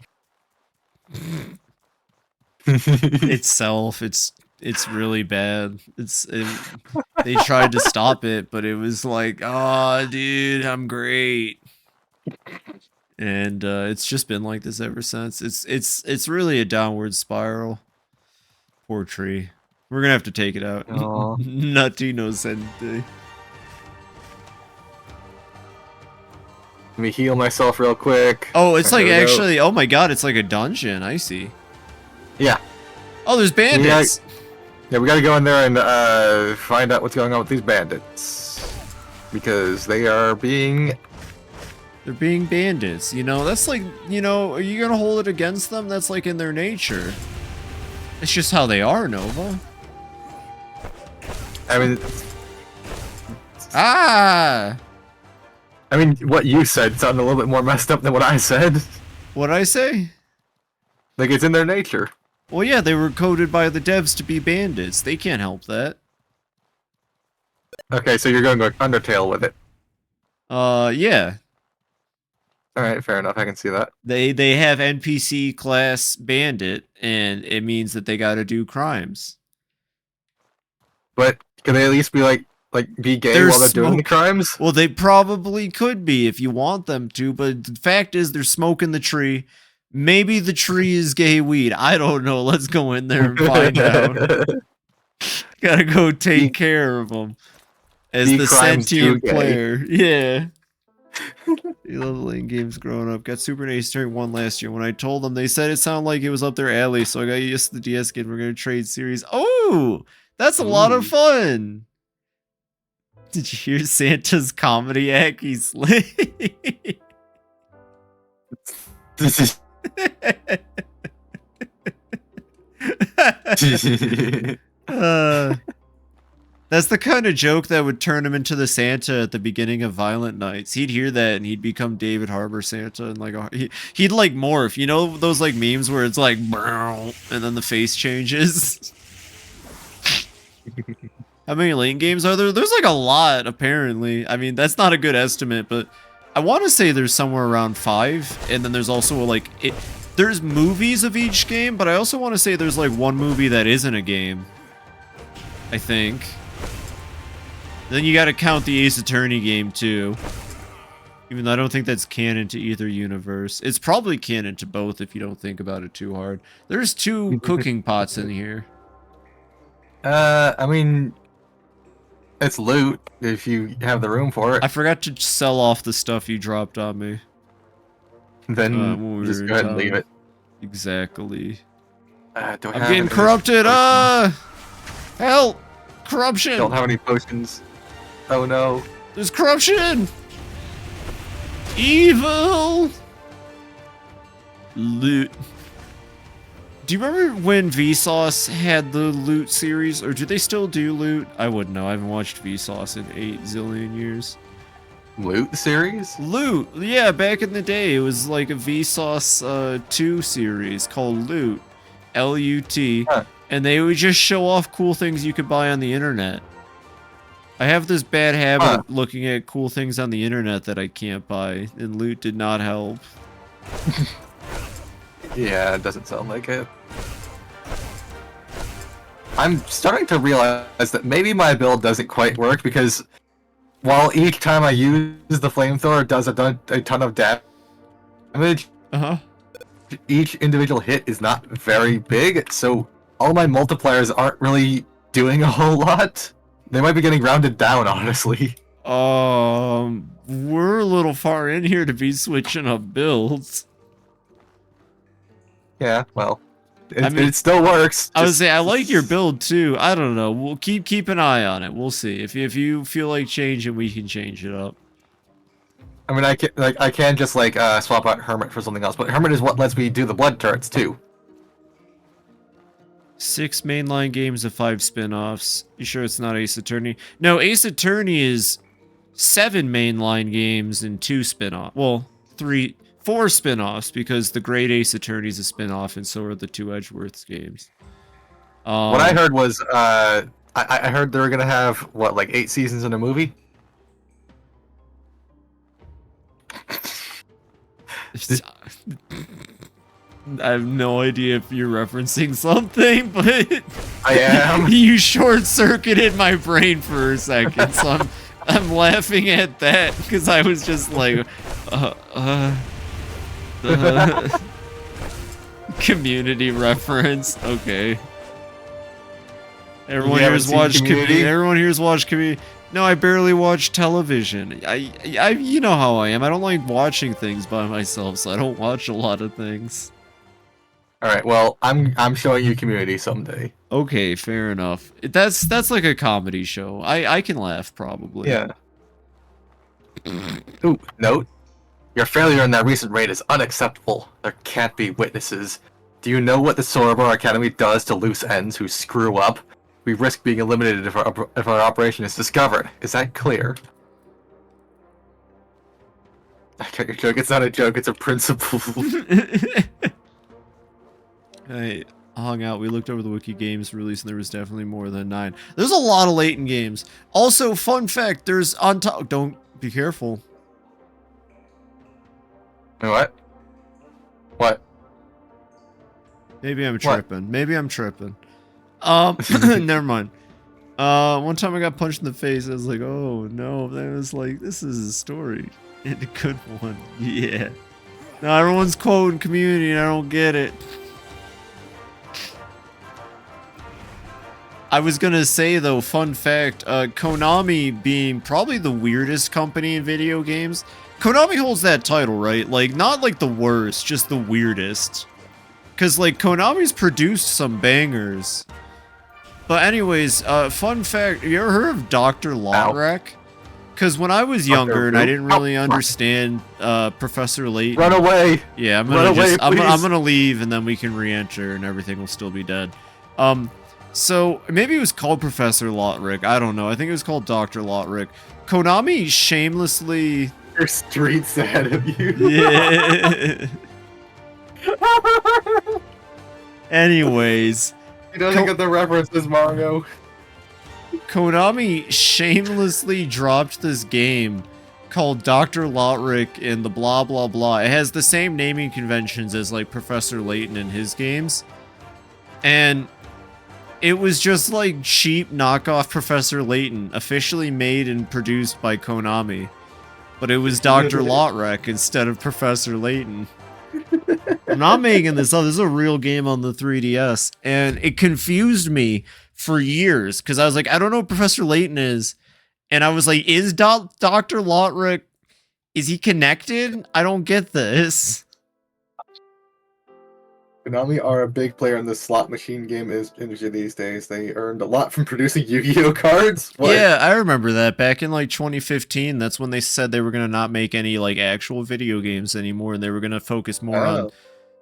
Itself, it's really bad. They tried to stop it, but it was like, oh dude, I'm great. And it's just been like this ever since. It's really a downward spiral. Poor tree. We're gonna have to take it out. Nutty no sente. Let me heal myself real quick. Oh, it's like actually, oh my god, it's like a dungeon. I see. Yeah. Oh, there's bandits. Yeah, we gotta go in there and find out what's going on with these bandits. Because they are being... They're being bandits, you know? That's like, you know, are you gonna hold it against them? That's like in their nature. It's just how they are, Nova. I mean... Ah! I mean, what you said sounded a little bit more messed up than what I said. What'd I say? Like, it's in their nature. Well, yeah, they were coded by the devs to be bandits. They can't help that. Okay, so you're going to go Undertale with it. Yeah. Alright, fair enough. I can see that. They have NPC class bandit, and it means that they gotta do crimes. But can they at least be like be gay while they're doing the crimes? Well, they probably could be if you want them to, but the fact is they're smoking the tree. Maybe the tree is gay weed. I don't know. Let's go in there and find out. Gotta go take care of them. As the sentient player. Yeah. You love Lane games growing up. Got Super Ace Attorney 1 last year. When I told them, they said it sounded like it was up their alley, so I got used to the DS kid. We're gonna trade series. Oh! That's a lot of fun! Did you hear Santa's comedy act? He's like... This is... That's the kind of joke that would turn him into the Santa at the beginning of Violent Nights. He'd hear that and he'd become David Harbour Santa, and like he'd like morph. You know those like memes where it's like and then the face changes. How many lane games are there? There's like a lot apparently. I mean, that's not a good estimate, but I want to say there's somewhere around 5, and then there's also like there's movies of each game, but I also want to say there's like one movie that isn't a game. I think. Then you gotta count the Ace Attorney game too. Even though I don't think that's canon to either universe. It's probably canon to both if you don't think about it too hard. There's 2 cooking pots in here. I mean, it's loot if you have the room for it. I forgot to sell off the stuff you dropped on me. Then just go ahead and leave it. Exactly. I'm getting corrupted! Help! Corruption! Don't have any potions. Oh no. There's corruption! Evil! Loot. Do you remember when Vsauce had the Loot series, or do they still do Loot? I wouldn't know. I haven't watched Vsauce in 8 zillion years. Loot series? Loot, yeah, back in the day, it was like a Vsauce 2 series called Loot, L-U-T, and they would just show off cool things you could buy on the internet. I have this bad habit of looking at cool things on the internet that I can't buy, and Loot did not help. Yeah, it doesn't sound like it. I'm starting to realize that maybe my build doesn't quite work, because while each time I use the flamethrower does a ton of damage, each individual hit is not very big, so all my multipliers aren't really doing a whole lot. They might be getting rounded down, honestly. We're a little far in here to be switching up builds. Yeah, well, it still works. I would say I like your build too. I don't know. We'll keep an eye on it. We'll see. If you feel like changing, we can change it up. I mean, I can just swap out Hermit for something else, but Hermit is what lets me do the blood turrets too. 6 mainline games of 5 spin-offs. You sure it's not Ace Attorney? No, Ace Attorney is 7 mainline games and 2 spin-offs. Well, 4 spin-offs, because the Great Ace Attorney is a spin-off, and so are the 2 Edgeworths games. What I heard was, I heard they were gonna have, what, like 8 seasons in a movie? I have no idea if you're referencing something, but I am. You short-circuited my brain for a second, so I'm laughing at that because I was just like, Community reference. Okay. Everyone here's watched Community. Everyone here's watched Community. No, I barely watch television. You know how I am. I don't like watching things by myself, so I don't watch a lot of things. All right. Well, I'm showing you Community someday. Okay, fair enough. That's like a comedy show. I can laugh probably. Yeah. Ooh, note. Your failure in that recent raid is unacceptable. There can't be witnesses. Do you know what the Sorobor Academy does to loose ends who screw up? We risk being eliminated if our operation is discovered. Is that clear? I got your joke. It's not a joke. It's a principle. I hung out. We looked over the Wiki Games release, and there was definitely more than 9. There's a lot of Layton games. Also, fun fact: there's on top. Don't be careful. What? What? Maybe I'm tripping. Maybe I'm tripping. Never mind. One time I got punched in the face. I was like, oh no. Then I was like, this is a story. And a good one. Yeah. Now everyone's quoting Community and I don't get it. I was gonna say though, fun fact, Konami being probably the weirdest company in video games. Konami holds that title, right? Like, not like the worst, just the weirdest. Cause like, Konami's produced some bangers. But anyways, fun fact, you ever heard of Dr. Lotrek? Cause when I was younger and I didn't really understand Professor Layton. Run away! Yeah, I'm gonna leave and then we can re-enter and everything will still be dead. So, maybe it was called Professor Lotrek, I don't know. I think it was called Dr. Lotrek. Konami shamelessly... Your streets ahead of you. Yeah. Anyways. He doesn't get the references, Mario. Konami shamelessly dropped this game called Dr. Lotrek and the blah blah blah. It has the same naming conventions as like Professor Layton in his games. And it was just like cheap knockoff Professor Layton, officially made and produced by Konami. But it was Dr. Lotrek instead of Professor Layton. I'm not making this up. This is a real game on the 3DS. And it confused me for years. Because I was like, I don't know what Professor Layton is. And I was like, is Dr. Lotrek... Is he connected? I don't get this. Konami are a big player in the slot machine game industry these days. They earned a lot from producing Yu-Gi-Oh cards. What? Yeah, I remember that. Back in like 2015, that's when they said they were going to not make any like actual video games anymore, and they were going to focus more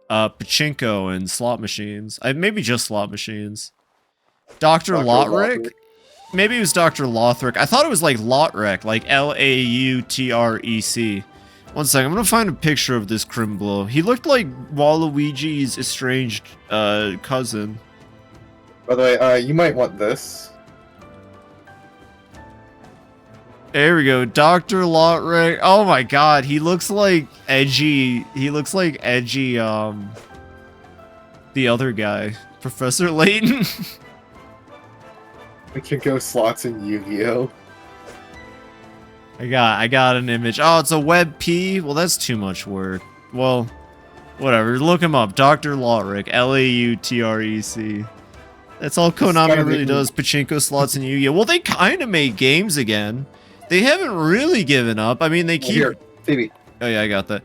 pachinko and slot machines. Maybe just slot machines. Dr. Lotrek? Maybe it was Dr. Lothric. I thought it was like Lotrek, like Lautrec. One second, I'm gonna find a picture of this Crimblow. He looked like Waluigi's estranged cousin. By the way, you might want this. There we go, Dr. Lotrek. Oh my god, he looks like edgy. He looks like edgy, the other guy, Professor Layton. We can go slots in Yu-Gi-Oh! I got an image. Oh, it's a web P? Well, that's too much work. Well, whatever. Look him up. Dr. Lotrek. Lautrec. That's all Konami really does. Pachinko slots in Yu-Gi-Oh! Well, they kind of make games again. They haven't really given up. I mean, they keep... Here, Phoebe. Oh, yeah, I got that.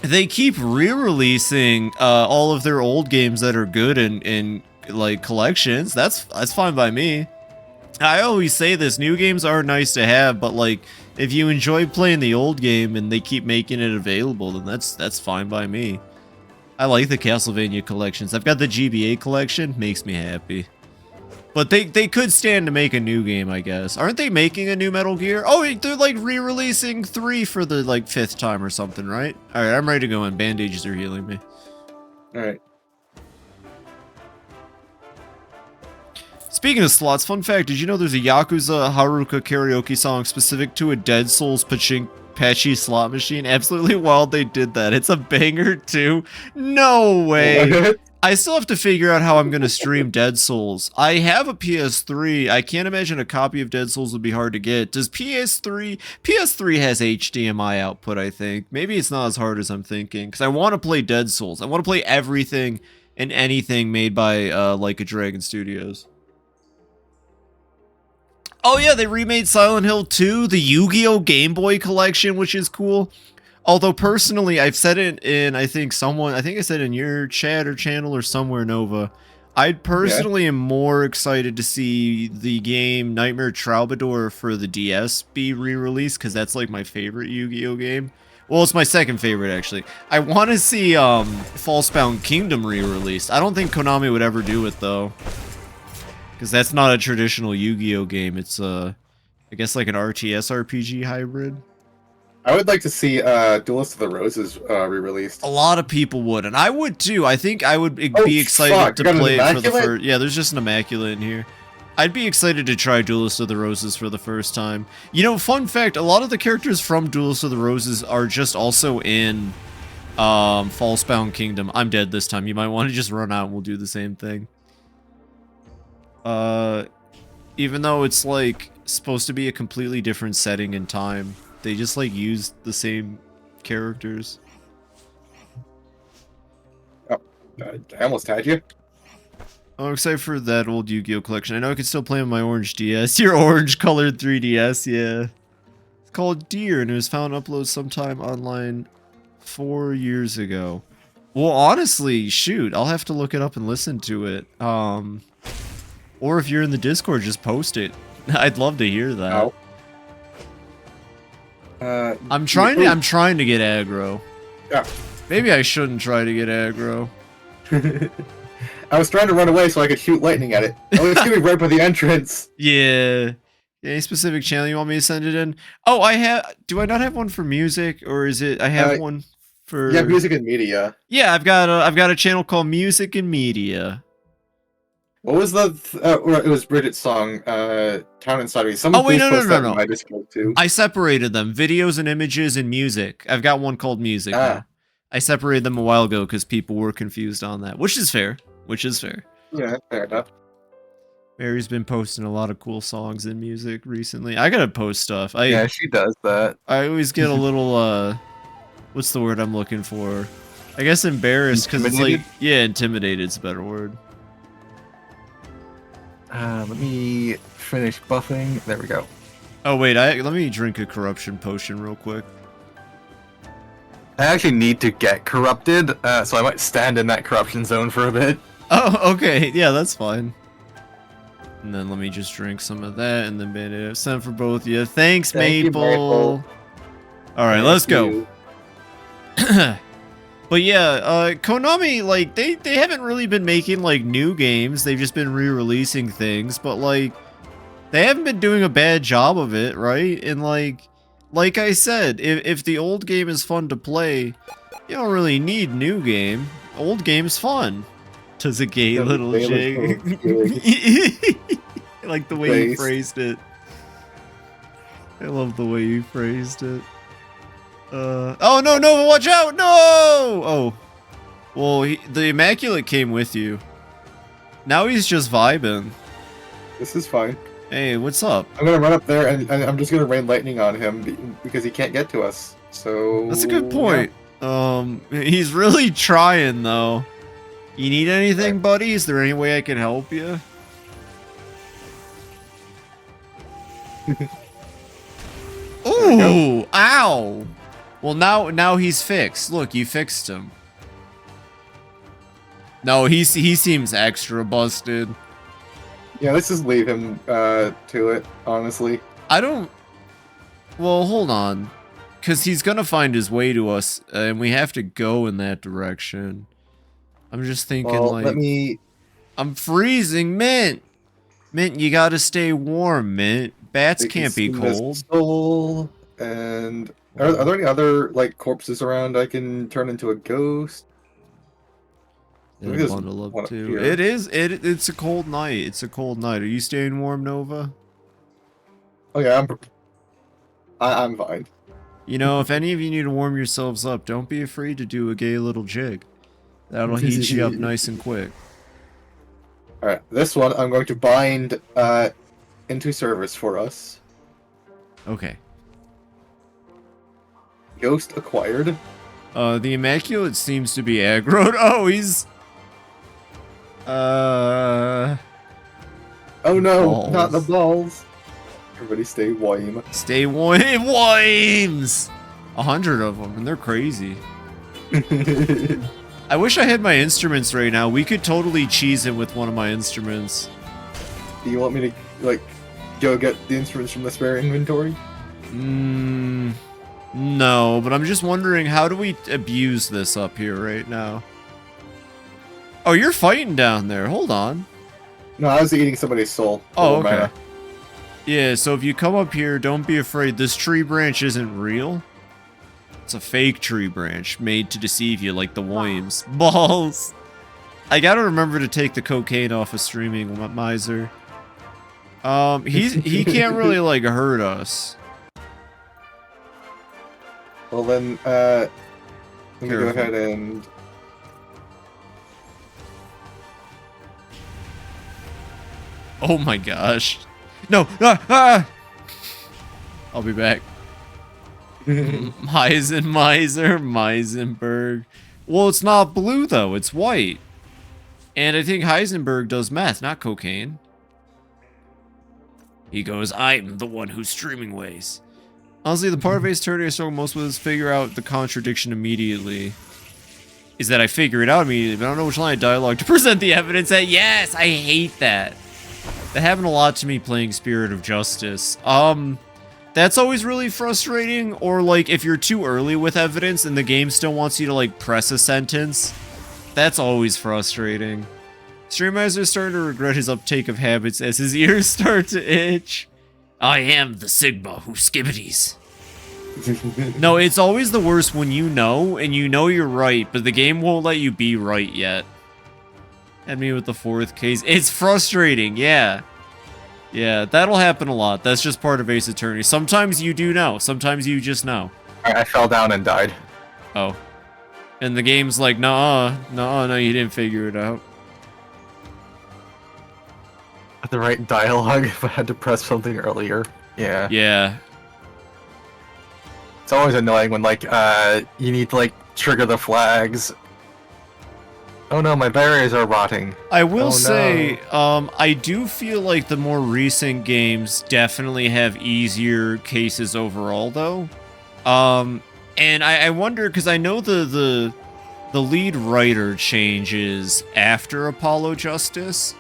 They keep re-releasing all of their old games that are good in like collections. That's fine by me. I always say this, new games are nice to have, but like if you enjoy playing the old game and they keep making it available, then that's fine by me. I like the Castlevania collections. I've got the GBA collection, makes me happy. But they could stand to make a new game, I guess. Aren't they making a new Metal Gear? Oh, they're like re-releasing 3 for the like 5th time or something, right? All right, I'm ready to go in. Bandages are healing me. All right. Speaking of slots, fun fact, did you know there's a Yakuza Haruka karaoke song specific to a Dead Souls patchy slot machine? Absolutely wild they did that. It's a banger too. No way. I still have to figure out how I'm going to stream Dead Souls. I have a PS3. I can't imagine a copy of Dead Souls would be hard to get. Does PS3... PS3 has HDMI output, I think. Maybe it's not as hard as I'm thinking. Because I want to play Dead Souls. I want to play everything and anything made by Like a Dragon Studios. Oh yeah, they remade Silent Hill 2, the Yu-Gi-Oh! Game Boy collection, which is cool. Although personally, I've said it in, I think I said in your chat or channel or somewhere, Nova. I personally am more excited to see the game Nightmare Troubadour for the DS be re-released, because that's like my favorite Yu-Gi-Oh! Game. Well, it's my second favorite, actually. I want to see Falsebound Kingdom re-released. I don't think Konami would ever do it, though. Because that's not a traditional Yu-Gi-Oh! Game. It's, I guess, like an RTS RPG hybrid. I would like to see Duelist of the Roses re-released. A lot of people would, and I would too. I think I would be excited to play it for the first... Yeah, there's just an Immaculate in here. I'd be excited to try Duelist of the Roses for the first time. You know, fun fact, a lot of the characters from Duelist of the Roses are just also in Falsebound Kingdom. I'm dead this time. You might want to just run out and we'll do the same thing. Even though it's like supposed to be a completely different setting and time, they just like used the same characters. Oh, I almost had you. I'm excited for that old Yu-Gi-Oh! Collection. I know I can still play on my orange DS. Your orange colored 3DS, yeah. It's called Deer, and it was found uploaded sometime online 4 years ago. Well, honestly, shoot, I'll have to look it up and listen to it. Or if you're in the Discord, just post it. I'd love to hear that. Oh. I'm trying to get aggro. Yeah. Maybe I shouldn't try to get aggro. I was trying to run away so I could shoot lightning at it. Oh, it's gonna be right by the entrance. Yeah. Any specific channel you want me to send it in? Oh, I have. Do I not have one for music, or is it? I have one for. Yeah, music and media. Yeah, I've got a channel called Music and Media. What was the? It was Bridget's song, "Town Inside Me." Oh wait, no. My Discord too. I separated them: videos and images and music. I've got one called Music. Now. I separated them a while ago because people were confused on that, which is fair. Yeah, fair enough. Mary's been posting a lot of cool songs and music recently. I gotta post stuff. Yeah, she does that. I always get a little, what's the word I'm looking for? I guess embarrassed, because it's like, yeah, intimidated is a better word. Let me finish buffing. There we go. Oh wait, let me drink a corruption potion real quick. I actually need to get corrupted, so I might stand in that corruption zone for a bit. Oh, okay. Yeah, that's fine. And then let me just drink some of that, and then Bandit sent for both of you. Thanks, Maple. All right, let's go. But yeah, Konami, like, they haven't really been making, like, new games. They've just been re-releasing things, but, like, they haven't been doing a bad job of it, right? And, like I said, if the old game is fun to play, you don't really need new game. Old game's fun. Does a gay little jig. I like the way you phrased it. I love the way you phrased it. Oh no, no, watch out, no! Oh. Well, the Immaculate came with you. Now he's just vibing. This is fine. Hey, what's up? I'm gonna run up there and I'm just gonna rain lightning on him because he can't get to us. So that's a good point. Yeah. He's really trying though. You need anything, buddy? Is there any way I can help you? Ooh! Ow! Well, now he's fixed. Look, you fixed him. No, he seems extra busted. Yeah, let's just leave him to it, honestly. I don't... Well, hold on. Because he's gonna find his way to us, and we have to go in that direction. I'm just thinking, like... Let me... I'm freezing, Mint! Mint, you gotta stay warm, Mint. Bats can't be cold. Soul, and... Are there any other, like, corpses around I can turn into a ghost? Bundle up too. It's a cold night. It's a cold night. Are you staying warm, Nova? Oh yeah, I'm fine. You know, if any of you need to warm yourselves up, don't be afraid to do a gay little jig. That'll heat you up nice and quick. Alright, this one I'm going to bind into service for us. Okay. Ghost acquired. The Immaculate seems to be aggroed. Oh, he's... Oh no, balls. not the balls. Everybody stay warm. Stay warm. Wimes! 100 of them, and they're crazy. I wish I had my instruments right now. We could totally cheese him with one of my instruments. Do you want me to, like, go get the instruments from the spare inventory? No, but I'm just wondering, how do we abuse this up here right now? Oh, you're fighting down there. Hold on. No, I was eating somebody's soul. Oh, okay. Yeah, so if you come up here, don't be afraid. This tree branch isn't real. It's a fake tree branch made to deceive you like the Wimes. Balls! I gotta remember to take the cocaine off of streaming, Miser. He can't really, like, hurt us. Well then, let me go ahead and... Oh my gosh. No! Ah! I'll be back. Heisenberg. Well, it's not blue, though. It's white. And I think Heisenberg does meth, not cocaine. He goes, I'm the one who's streaming ways. Honestly, the part of Ace Attorney I struggle most with is figure out the contradiction immediately. Is that I figure it out immediately, but I don't know which line of dialogue to present the evidence at. Yes, I hate that. That happened a lot to me playing Spirit of Justice. That's always really frustrating, or like if you're too early with evidence and the game still wants you to like press a sentence. That's always frustrating. Streamizer is starting to regret his uptake of habits as his ears start to itch. I am the Sigma who skibbities. No, it's always the worst when you know, and you know you're right, but the game won't let you be right yet. Had me with the fourth case. It's frustrating, yeah. Yeah, that'll happen a lot. That's just part of Ace Attorney. Sometimes you do know. Sometimes you just know. I fell down and died. Oh. And the game's like, no, you didn't figure it out. The right dialogue if I had to press something earlier. Yeah. Yeah. It's always annoying when, like, you need to, like, trigger the flags. Oh no, my berries are rotting. I will say, I do feel like the more recent games definitely have easier cases overall, though. And I wonder, because I know the lead writer changes after Apollo Justice,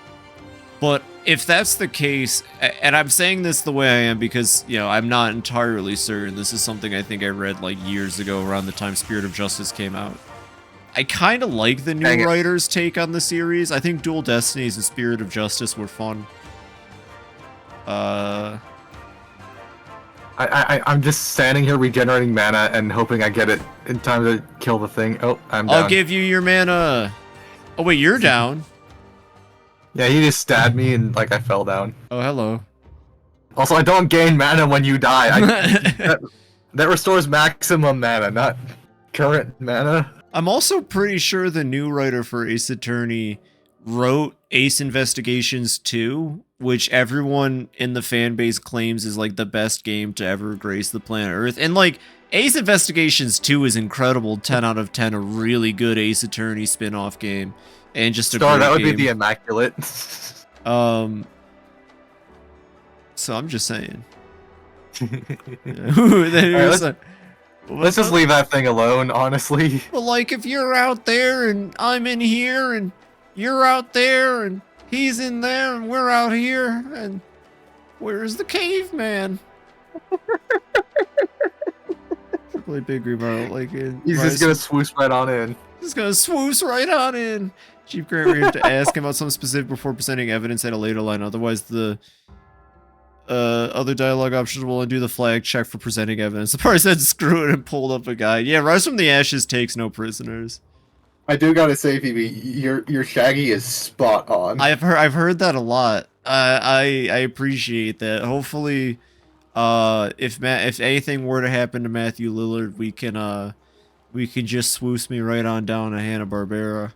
but if that's the case, and I'm saying this the way I am because, you know, I'm not entirely certain. This is something I think I read, like, years ago around the time Spirit of Justice came out. I kind of like the new writer's take on the series. I think Dual Destinies and Spirit of Justice were fun. I'm just standing here regenerating mana and hoping I get it in time to kill the thing. Oh, I'm down. I'll give you your mana. Oh wait, you're down. Yeah, he just stabbed me and like I fell down. Oh, hello. Also, I don't gain mana when you die. That restores maximum mana, not current mana. I'm also pretty sure the new writer for Ace Attorney wrote Ace Investigations 2, which everyone in the fan base claims is like the best game to ever grace the planet Earth. And like Ace Investigations 2 is incredible, 10 out of 10, a really good Ace Attorney spin-off game. And just a great that would game. be the Immaculate. So I'm just saying. Right, let's just leave that thing alone, honestly. Well, like, if you're out there and I'm in here and you're out there and he's in there and we're out here and where's the caveman? Play Big Remote, like he's just gonna swoosh right on in. He's gonna swoosh right on in. Chief Grant, we have to ask him about something specific before presenting evidence at a later line. Otherwise, the other dialogue options will undo the flag check for presenting evidence. The party said screw it and pulled up a guide. Yeah, Rise from the Ashes takes no prisoners. I do gotta say, Phoebe, your Shaggy is spot on. I've heard that a lot. I appreciate that. Hopefully, if anything were to happen to Matthew Lillard, we can just swoosh me right on down to Hanna-Barbera.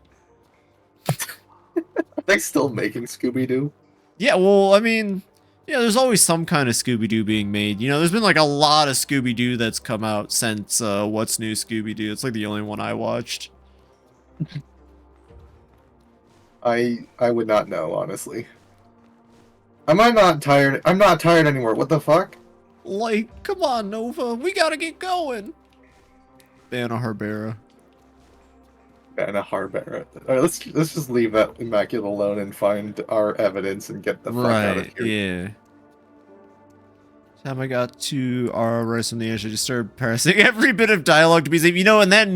Are they still making Scooby-Doo? Yeah, well, I mean, yeah, there's always some kind of Scooby-Doo being made. You know, there's been like a lot of Scooby-Doo that's come out since What's New Scooby-Doo. It's like the only one I watched. I would not know, honestly. I'm not tired anymore. What the fuck? Like, come on, Nova. We gotta get going. Hanna-Barbera. Hanna-Barbera. Alright, let's just leave that Immaculate alone and find our evidence and get the fuck out of here. Yeah. Time I got to our Rise from the Ash, I just started parsing every bit of dialogue to be safe. You know, and that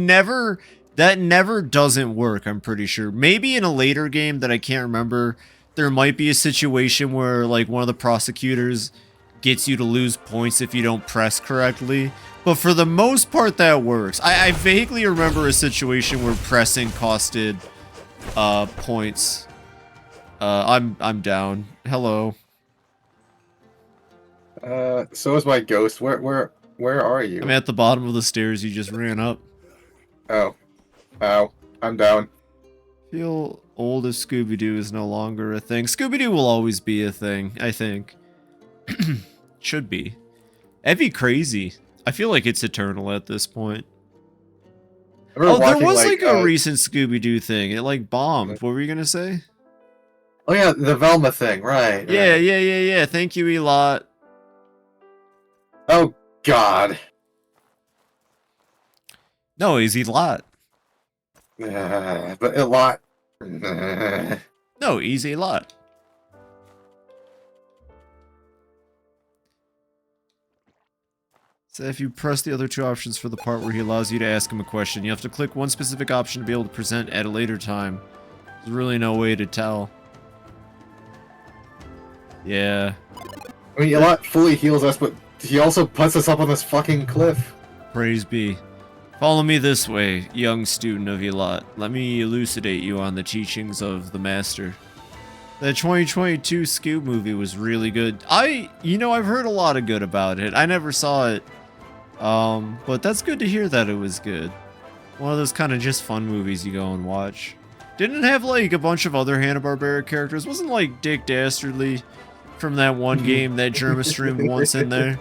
never doesn't work, I'm pretty sure. Maybe in a later game that I can't remember, there might be a situation where like one of the prosecutors gets you to lose points if you don't press correctly. But for the most part, that works. I vaguely remember a situation where pressing costed points. I'm down. Hello. So is my ghost. Where are you? I'm at the bottom of the stairs you just ran up. Oh. Ow. I'm down. Feel old if Scooby-Doo is no longer a thing. Scooby-Doo will always be a thing, I think. Should be. That'd be crazy. I feel like it's eternal at this point. Oh, there was like a recent Scooby-Doo thing. It like bombed. What were you gonna say? Oh yeah, the Velma thing, right. Yeah. Thank you, Elot. Oh god. No, he's Elot. But Elot. No, he's Elot. So if you press the other two options for the part where he allows you to ask him a question, you have to click one specific option to be able to present at a later time. There's really no way to tell. Yeah. I mean, Elot fully heals us, but he also puts us up on this fucking cliff. Praise be. Follow me this way, young student of Elot. Let me elucidate you on the teachings of the master. The 2022 Scoob movie was really good. I've heard a lot of good about it. I never saw it. But that's good to hear that it was good. One of those kind of just fun movies you go and watch. Didn't it have like a bunch of other Hanna-Barbera characters? Wasn't like Dick Dastardly from that one game that Germa streamed once in there?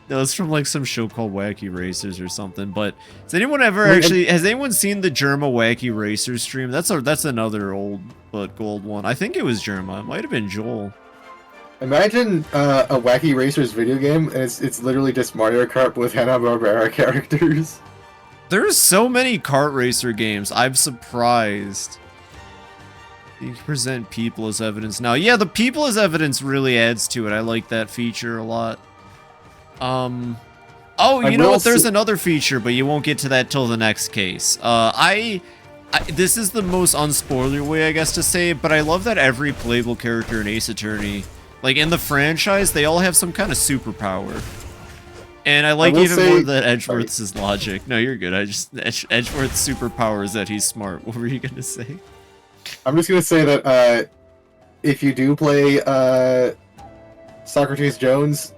No, it's from like some show called Wacky Racers or something. But has anyone has anyone seen the Germa Wacky Racers stream? That's another old but gold one. I think it was Germa. It might have been Joel. Imagine a Wacky Racers video game, and it's literally just Mario Kart with Hanna-Barbera characters. There's so many kart racer games. I'm surprised. You can present people as evidence now. Yeah, the people as evidence really adds to it. I like that feature a lot. Oh, you know what? There's another feature, but you won't get to that till the next case. This is the most unspoiler way, I guess, to say it, but I love that every playable character in Ace Attorney, like in the franchise, they all have some kind of superpower. And I like even more that Edgeworth's logic. No, you're good. Edgeworth's superpower is that he's smart. What were you gonna say? I'm just gonna say that if you do play Socrates Jones,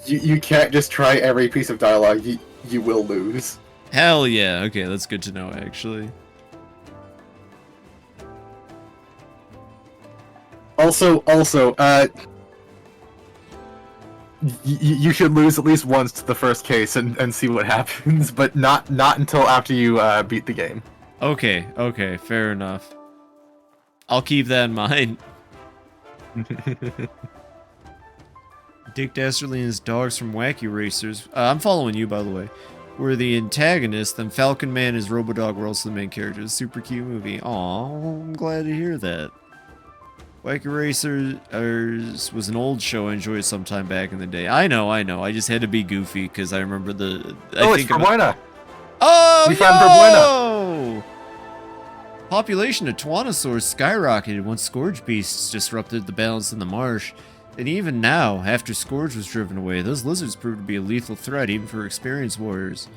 you can't just try every piece of dialogue. You will lose. Hell yeah. Okay, that's good to know, actually. Also, you should lose at least once to the first case and see what happens, but not until after you beat the game. Okay, fair enough. I'll keep that in mind. Dick Dastardly and his dogs from Wacky Racers. I'm following you, by the way. Were the antagonists, then Falcon Man and his Robodog were also the main characters. Super cute movie. Aw, I'm glad to hear that. Wacky Racers was an old show I enjoyed sometime back in the day. I know. I just had to be goofy because I remember the. It's Verbuena. Oh, we found Verbuena. Population of Tuanosaurs skyrocketed once Scourge beasts disrupted the balance in the marsh. And even now, after Scourge was driven away, those lizards proved to be a lethal threat even for experienced warriors.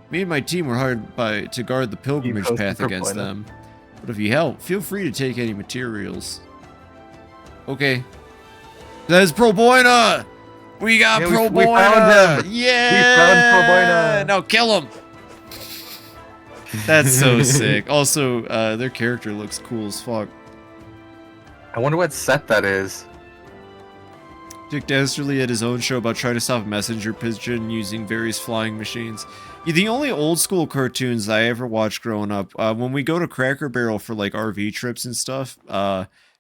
Me and my team were hired to guard the pilgrimage path against them. But if you help, feel free to take any materials. Okay. That's Proboina! We got Proboina! We found him! Yeah! We found Proboina! Now kill him! That's so sick. Also, their character looks cool as fuck. I wonder what set that is. Dick Dastardly had his own show about trying to stop a messenger pigeon using various flying machines. The only old school cartoons I ever watched growing up, when we go to Cracker Barrel for like RV trips and stuff,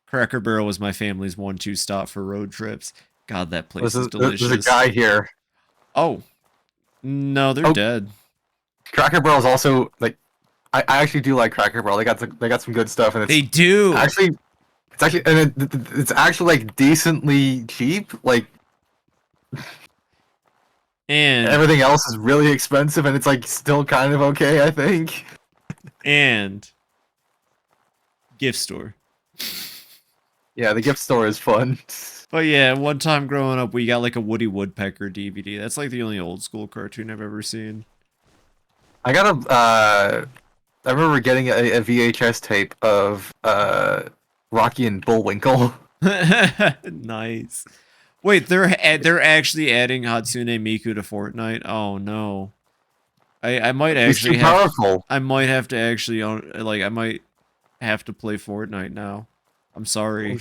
Cracker Barrel was my family's 1-2 stop for road trips. God, that place is delicious. There's a guy here. Oh. No, they're dead. Cracker Barrel is also, like, I actually do like Cracker Barrel. They got some good stuff, and it's they do. It's actually like decently cheap. Like, and everything else is really expensive, and it's like still kind of okay, I think. And gift store. Yeah, the gift store is fun. But yeah, one time growing up, we got like a Woody Woodpecker DVD. That's like the only old school cartoon I've ever seen. I remember getting a VHS tape of Rocky and Bullwinkle. Nice. Wait, they're actually adding Hatsune Miku to Fortnite? Oh no. I might actually I might have to actually I might have to play Fortnite now. I'm sorry.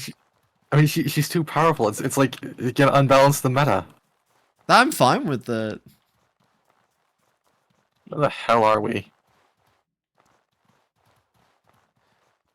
She's too powerful. It's like it can unbalance the meta. I'm fine with that. Where the hell are we?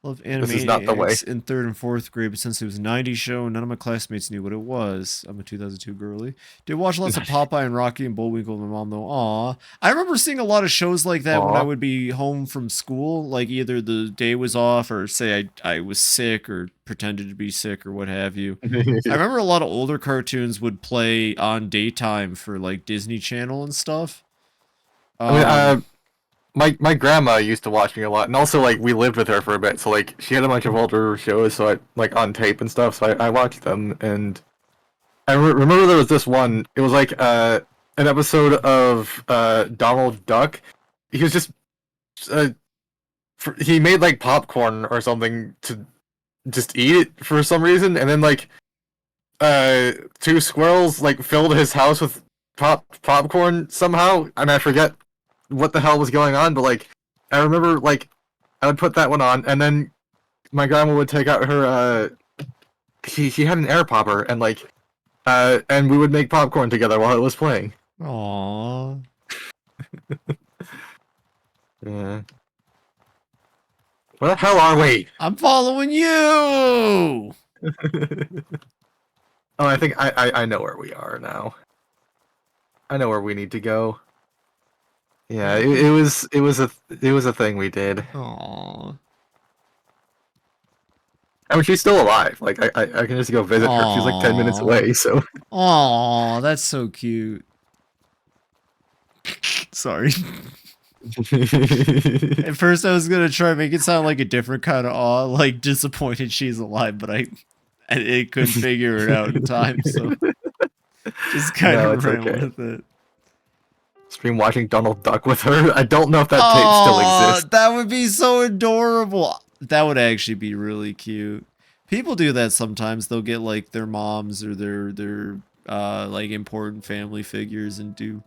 Love anime this is not the way. In 3rd and 4th grade, but since it was a 90s show, none of my classmates knew what it was. I'm a 2002 girly. Did watch lots of Popeye and Rocky and Bullwinkle with my mom, though. Aw. I remember seeing a lot of shows like that when I would be home from school. Like, either the day was off, or say I was sick, or pretended to be sick, or what have you. I remember a lot of older cartoons would play on daytime for, like, Disney Channel and stuff. My grandma used to watch me a lot, and also like we lived with her for a bit, so like she had a bunch of older shows, so I like on tape and stuff, so I watched them. And I remember there was this one. It was like an episode of Donald Duck. He was just he made like popcorn or something to just eat it for some reason, and then like 2 squirrels like filled his house with popcorn somehow, and I forget what the hell was going on, but like I remember like I would put that one on, and then my grandma would take out her she had an air popper, and like and we would make popcorn together while it was playing. Aww. Yeah. Where the hell are we? I'm following you. Oh, I think I know where we are now. I know where we need to go. Yeah, it was a thing we did. Aww. I mean, she's still alive. Like I can just go visit her. She's like 10 minutes away. So. Aww, that's so cute. Sorry. At first I was gonna try to make it sound like a different kind of awe, like disappointed she's alive, but it couldn't figure it out in time, so just kind of ran with it. Stream watching Donald Duck with her. I don't know if that tape still exists. That would be so adorable. That would actually be really cute. People do that sometimes. They'll get like their moms or their like important family figures and do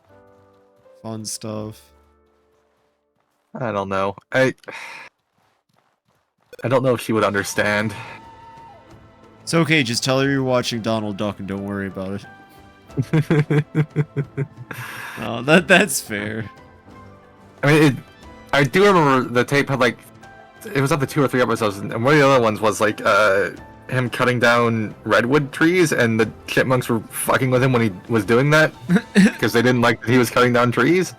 fun stuff. I don't know. I don't know if she would understand. It's okay, just tell her you're watching Donald Duck and don't worry about it. Oh, that's fair. I mean, I do remember the tape had like, it was up to 2 or 3 episodes, and one of the other ones was like him cutting down redwood trees, and the chipmunks were fucking with him when he was doing that because they didn't like that he was cutting down trees.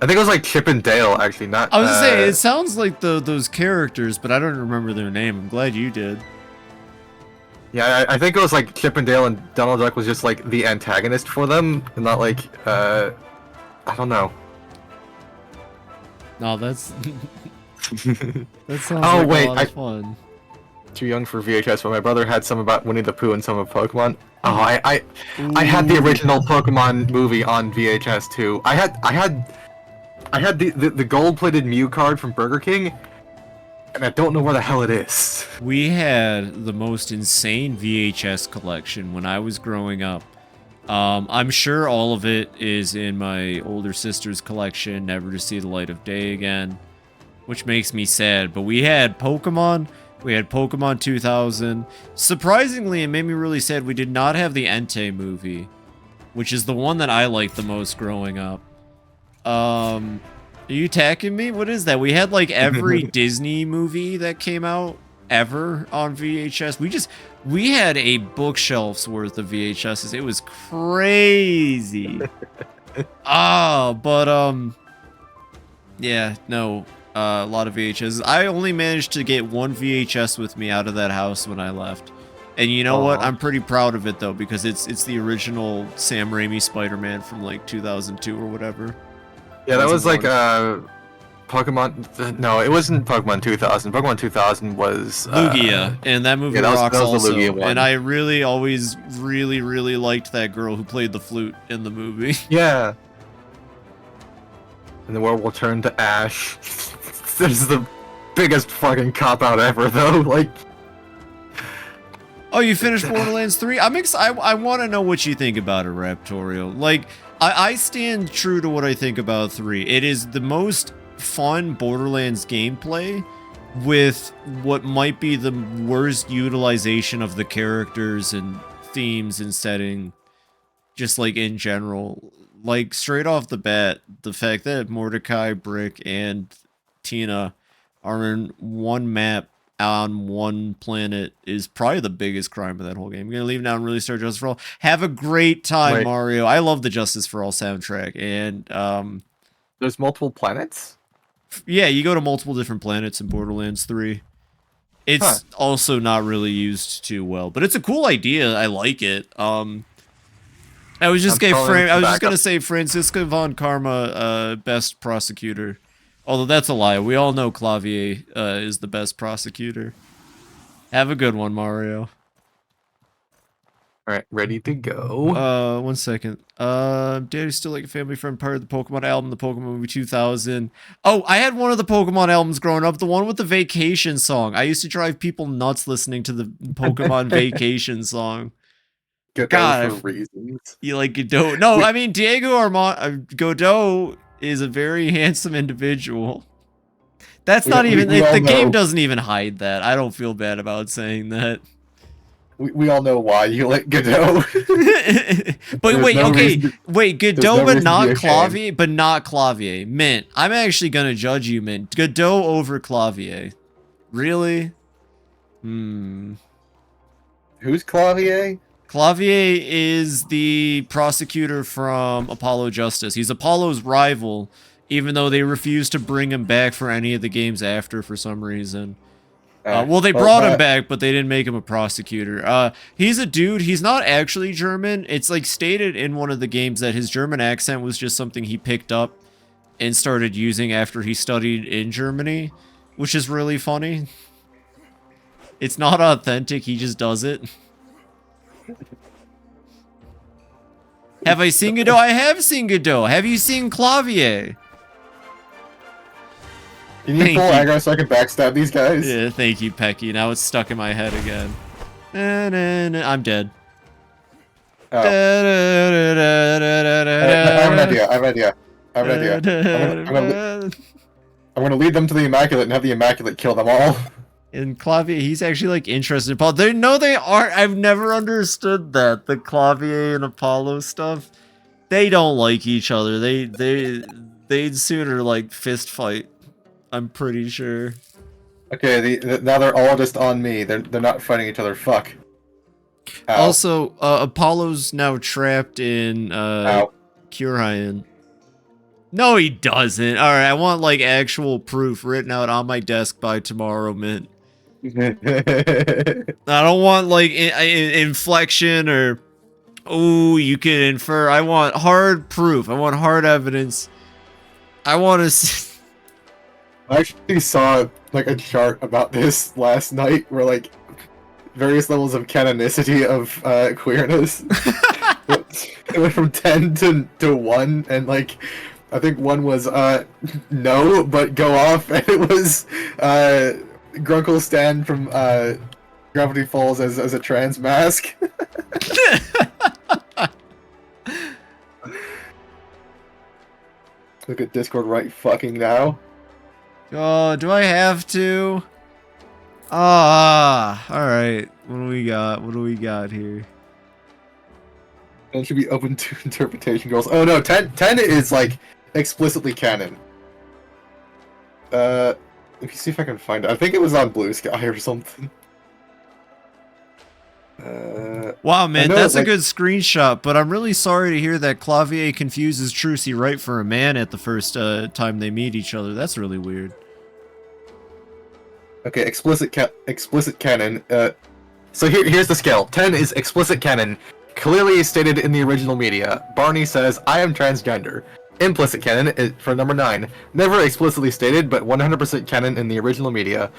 I think it was like Chip and Dale, actually, not. I was gonna say, it sounds like those characters, but I don't remember their name. I'm glad you did. Yeah, I think it was like Chip and Dale, and Donald Duck was just like the antagonist for them, and not like, I don't know. No, that's... that sounds like a lot of fun. Too young for VHS, but my brother had some about Winnie the Pooh and some of Pokemon. Oh, I had the original Pokemon movie on VHS too. I had the gold-plated Mew card from Burger King, and I don't know where the hell it is. We had the most insane VHS collection when I was growing up. I'm sure all of it is in my older sister's collection, never to see the light of day again, which makes me sad. But we had Pokemon, we had Pokemon 2000. Surprisingly, it made me really sad we did not have the Entei movie, which is the one that I liked the most growing up. Are you attacking me? What is that? We had like every Disney movie that came out ever on VHS. We had a bookshelf's worth of VHSs. It was crazy. Yeah, no, a lot of VHSs. I only managed to get one VHS with me out of that house when I left. And you know what? I'm pretty proud of it though, because it's the original Sam Raimi Spider-Man from like 2002 or whatever. Yeah, that was like Pokemon. No, it wasn't Pokemon 2000. Pokemon 2000 was Lugia, and that movie rocks that was also. the Lugia one. And I really always really liked that girl who played the flute in the movie. Yeah. And the world will turn to ash. This is the biggest fucking cop out ever, though. Like. Oh, you finished Borderlands 3? I want to know what you think about it, Raptorial. Like, I stand true to what I think about 3. It is the most fun Borderlands gameplay with what might be the worst utilization of the characters and themes and setting, just like in general. Like, straight off the bat, the fact that Mordecai, Brick, and Tina are in one map on one planet is probably the biggest crime of that whole game. I'm gonna leave now and really start Justice for All. Have a great time, Mario. I love the Justice for All soundtrack, and there's multiple planets. Yeah, you go to multiple different planets in Borderlands 3. It's also not really used too well, but it's a cool idea. I like it. I was just gonna say Francisca von Karma, best prosecutor. Although that's a lie. We all know Clavier is the best prosecutor. Have a good one, Mario. Alright, ready to go. 1 second. Daddy's still like a family friend, part of the Pokemon album, the Pokemon movie 2000. Oh, I had one of the Pokemon albums growing up, the one with the vacation song. I used to drive people nuts listening to the Pokemon vacation song. God, for reasons. You like Godot? No, I mean Diego Godot is a very handsome individual. That's not even the game doesn't even hide that. I don't feel bad about saying that. We all know why you like Godot. But wait, wait, Godot but not Clavier. Mint, I'm actually gonna judge you, Mint. Godot over Clavier. Really? Who's Clavier? Clavier is the prosecutor from Apollo Justice. He's Apollo's rival, even though they refuse to bring him back for any of the games after for some reason. Well, they brought him back, but they didn't make him a prosecutor. He's a dude. He's not actually German. It's like stated in one of the games that his German accent was just something he picked up and started using after he studied in Germany, which is really funny. It's not authentic. He just does it. Have I seen Godot? I have seen Godot. Have you seen Clavier? Can you pull aggro so I can backstab these guys? Yeah, thank you, Pecky. Now it's stuck in my head again. I'm dead. Oh. I have an idea. I'm gonna lead them to the Immaculate and have the Immaculate kill them all. And Clavier, he's actually like interested in Apollo. They aren't. I've never understood that. The Clavier and Apollo stuff. They don't like each other. They'd sooner like fist fight. I'm pretty sure. Okay, now they're all just on me. They're not fighting each other. Fuck. Ow. Also, Apollo's now trapped in Curehyan. No, he doesn't. All right, I want like actual proof written out on my desk by tomorrow, Mint. I don't want like inflection or oh, you can infer. I want hard proof. I want hard evidence. I want to. I actually saw like a chart about this last night where like various levels of canonicity of queerness. It went from 10 to 1, and like I think 1 was no, but go off, and it was Grunkle Stan from Gravity Falls as a trans mask. Look at Discord right fucking now. Oh, do I have to? Ah, alright. What do we got? What do we got here? It should be open to interpretation, girls. Oh no, 10 is like explicitly canon. Let me see if I can find it. I think it was on Blue Sky or something. Wow, man, that's a good screenshot, but I'm really sorry to hear that Clavier confuses Trucy Wright for a man at the first time they meet each other. That's really weird. Okay, explicit canon. So here's the scale. 10 is explicit canon, clearly stated in the original media. Barney says, I am transgender. Implicit canon is for number 9. Never explicitly stated, but 100% canon in the original media.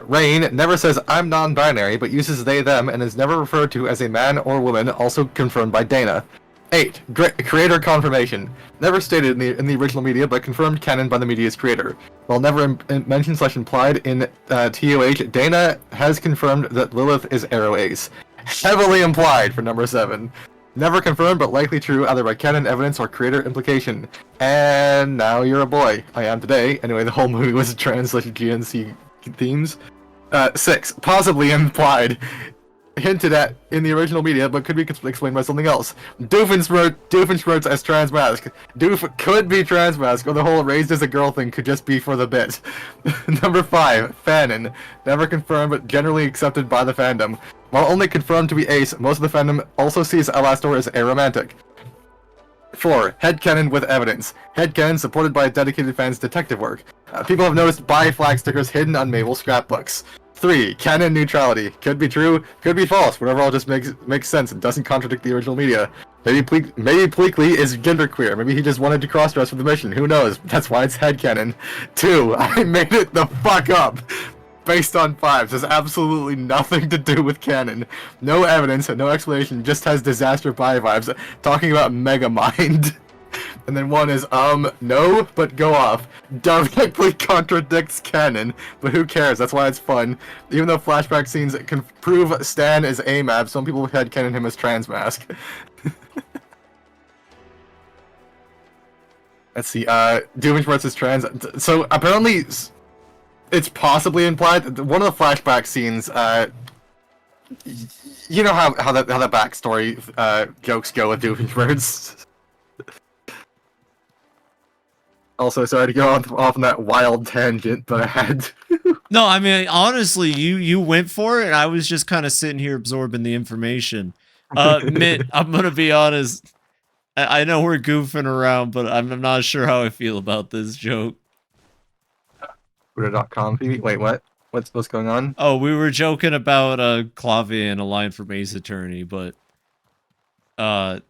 Rain never says I'm non-binary, but uses they, them, and is never referred to as a man or woman, also confirmed by Dana. 8. Creator confirmation. Never stated in the original media, but confirmed canon by the media's creator. While never mentioned / implied in TOH, Dana has confirmed that Lilith is Arrow Ace. Heavily implied for number 7. Never confirmed, but likely true either by canon evidence or creator implication. And now you're a boy. I am today. Anyway, the whole movie was trans / GNC themes. 6. Possibly implied. Hinted at in the original media, but could be explained by something else. Doofenshmirtz as trans mask. Doof could be trans mask, or the whole raised as a girl thing could just be for the bit. Number 5. Fanon. Never confirmed, but generally accepted by the fandom. While only confirmed to be ace, most of the fandom also sees Alastor as aromantic. 4. Headcanon with evidence. Headcanon supported by dedicated fans' detective work. People have noticed bi flag stickers hidden on Mabel scrapbooks. 3. Canon neutrality. Could be true, could be false. Whatever all just makes sense and doesn't contradict the original media. Maybe Pleakley is genderqueer. Maybe he just wanted to crossdress for the mission. Who knows? That's why it's headcanon. 2. I made it the fuck up. Based on 5. Has absolutely nothing to do with canon. No evidence, no explanation, just has disaster bi vibes. Talking about Megamind. And then 1 is, no, but go off. Directly contradicts canon, but who cares? That's why it's fun. Even though flashback scenes can prove Stan is AMAB, some people headcanon him as trans mask. Let's see, Doofenshmirtz is trans. So apparently, it's possibly implied. One of the flashback scenes, you know how that backstory jokes go with Doofenshmirtz. Also, sorry to go off on that wild tangent, but I had to. No, I mean, honestly, you went for it, and I was just kind of sitting here absorbing the information. Mitt, I'm going to be honest. I know we're goofing around, but I'm not sure how I feel about this joke. Twitter.com. Wait, what? What's going on? Oh, we were joking about Clavier and a line from Ace Attorney, but I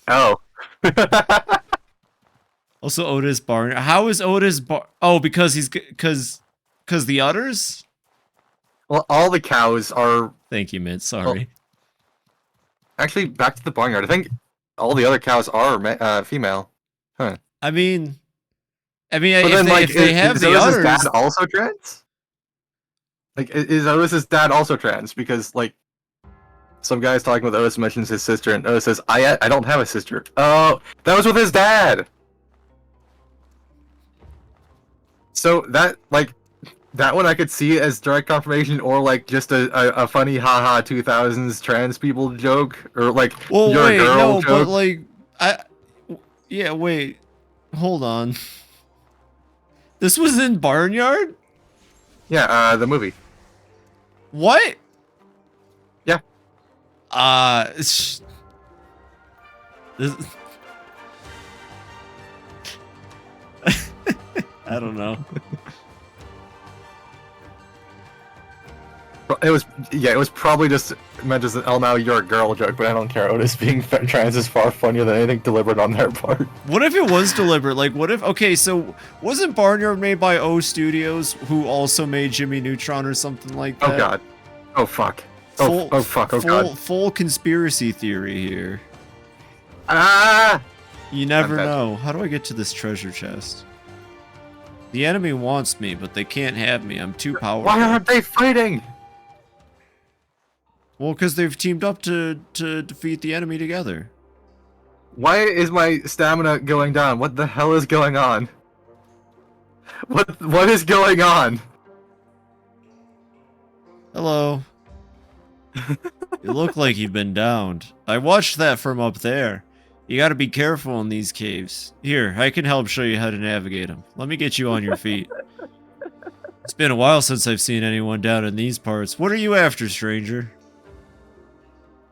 Oh. also Otis Barn. How is Otis Bar? Oh, because he's because the udders. Well, all the cows are. Thank you, Mint. Sorry. Well, actually, back to the barnyard. I think all the other cows are female. Huh. I mean, But if, then, if they have the Otis's udders, dad also trans? Like, is Otis's dad also trans? Because, like, some guy's talking with Otis, mentions his sister, and Otis says, I don't have a sister. Oh, that was with his dad! So, that one I could see as direct confirmation, or, like, just a funny haha 2000s trans people joke, or, like, well, you're wait, a girl no, joke. but, like, yeah, wait, hold on. This was in Barnyard? Yeah, the movie. What? Yeah. This... I don't know. It was probably just meant as an "oh now you're a girl" joke, but I don't care. Otis being trans is far funnier than anything deliberate on their part. What if it was deliberate? Like, what if... Okay, so wasn't Barnyard made by O Studios, who also made Jimmy Neutron or something like that? Oh god. Oh fuck. Oh fuck. Oh god. Full conspiracy theory here. Ah! You never I'm dead. know. How do I get to this treasure chest? The enemy wants me, but they can't have me. I'm too powerful. Why aren't they fighting? Well, because they've teamed up to defeat the enemy together. Why is my stamina going down? What the hell is going on? What is going on? Hello. You look like you've been downed. I watched that from up there. You gotta be careful in these caves. Here, I can help show you how to navigate them. Let me get you on your feet. It's been a while since I've seen anyone down in these parts. What are you after, stranger?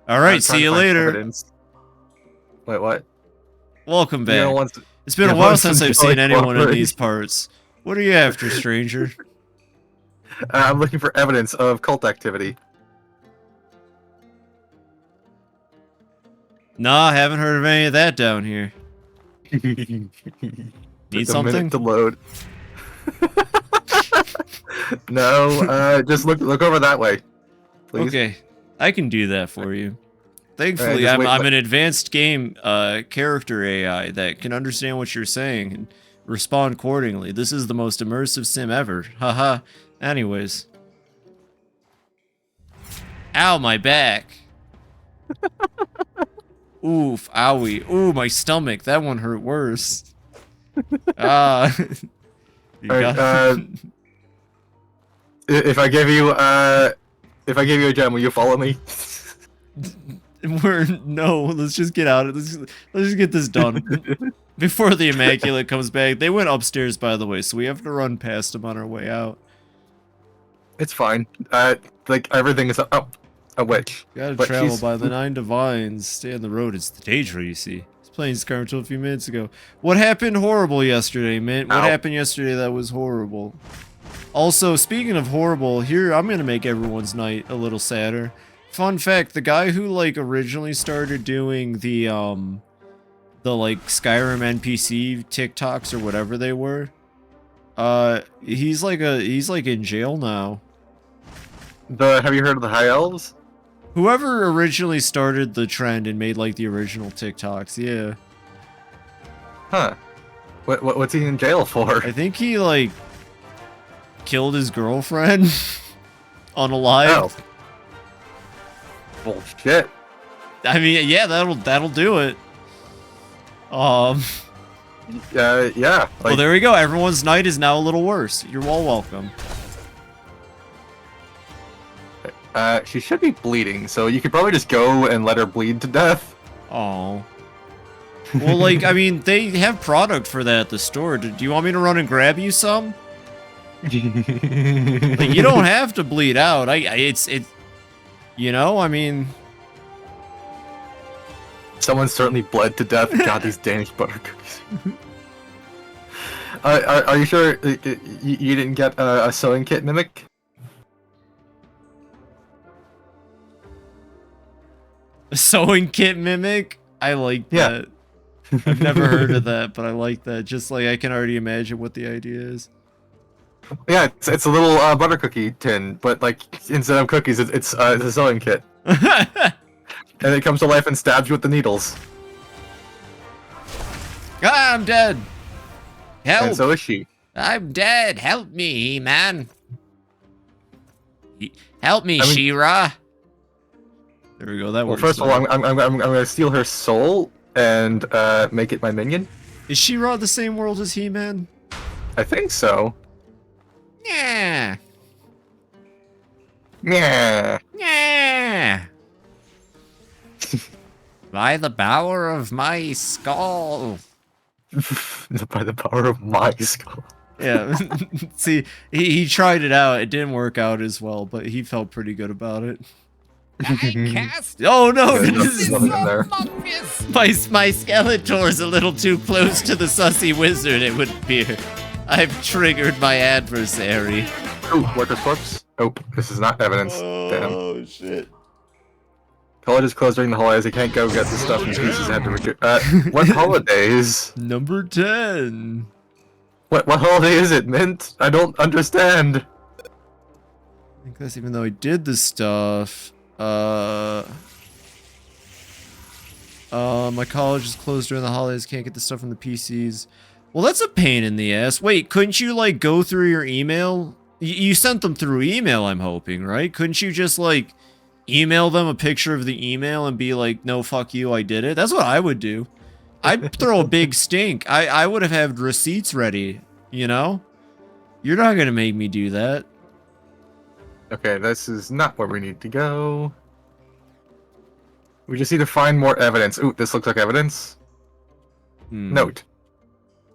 Alright, see you later. Evidence. Wait, what? Welcome back. To, it's been a while since I've seen anyone in these parts. What are you after, stranger? I'm looking for evidence of cult activity. Nah, haven't heard of any of that down here. Need something? A minute to load. No, just look over that way, please. Okay, I can do that for you. Thankfully, right, I'm an advanced game character AI that can understand what you're saying and respond accordingly. This is the most immersive sim ever. Haha. Anyways. Ow, my back. Oof, owie. Ooh, my stomach. That one hurt worse. If I give you a gem, will you follow me? No, let's just get out of this. Let's just get this done before the Immaculate comes back. They went upstairs, by the way, so we have to run past them on our way out. It's fine. Like everything is up. A witch. Gotta travel by the 9 divines. Stay on the road. It's the danger, you see. I was playing Skyrim until a few minutes ago. What happened horrible yesterday, Mint? What happened yesterday that was horrible? Also, speaking of horrible, here, I'm gonna make everyone's night a little sadder. Fun fact, the guy who, like, originally started doing the like, Skyrim NPC TikToks or whatever they were, he's in jail now. Have you heard of the High Elves? Whoever originally started the trend and made, like, the original TikToks, yeah. Huh. What's he in jail for? I think he, like, killed his girlfriend on a live. Oh. Bullshit. I mean, yeah, that'll do it. Yeah. Well, there we go. Everyone's night is now a little worse. You're all welcome. She should be bleeding, so you could probably just go and let her bleed to death. Oh. Well, like, I mean, they have product for that at the store. Do you want me to run and grab you some? Like, you don't have to bleed out. You know, I mean... Someone certainly bled to death. God, these Danish butter cookies. Are you sure you didn't get a sewing kit mimic? A sewing kit mimic? I like that. I've never heard of that, but I like that. Just like I can already imagine what the idea is. Yeah, it's a little butter cookie tin, but like instead of cookies, it's a sewing kit. And it comes to life and stabs you with the needles. Ah, I'm dead. Help! And so is she. I'm dead. Help me, man. Help me, She-Ra. There we go. That works. Well, first of all, I'm gonna steal her soul and make it my minion. Is She-Ra the same world as He-Man? I think so. Yeah. Yeah. Yeah. By the power of my skull. By the power of my skull. Yeah. See, he tried it out. It didn't work out as well, but he felt pretty good about it. I cast. Oh no! This is so fungus. My Skeletor's a little too close to the sussy wizard. It would appear. I've triggered my adversary. Oh, worker's corpse. Oh, this is not evidence. Oh shit. College is closed during the holidays. I can't go get the stuff in pieces. I have to return. What holidays? Number 10. What holiday is it, Mint? I don't understand. I think that's even though I did the stuff. My college is closed during the holidays. Can't get the stuff from the PCs. Well, that's a pain in the ass. Wait, couldn't you like go through your email? You sent them through email, I'm hoping, right? Couldn't you just like email them a picture of the email and be like, no, fuck you, I did it? That's what I would do. I'd throw a big stink. I would have had receipts ready, you know? You're not gonna make me do that. Okay, this is not where we need to go. We just need to find more evidence. Ooh, this looks like evidence. Note.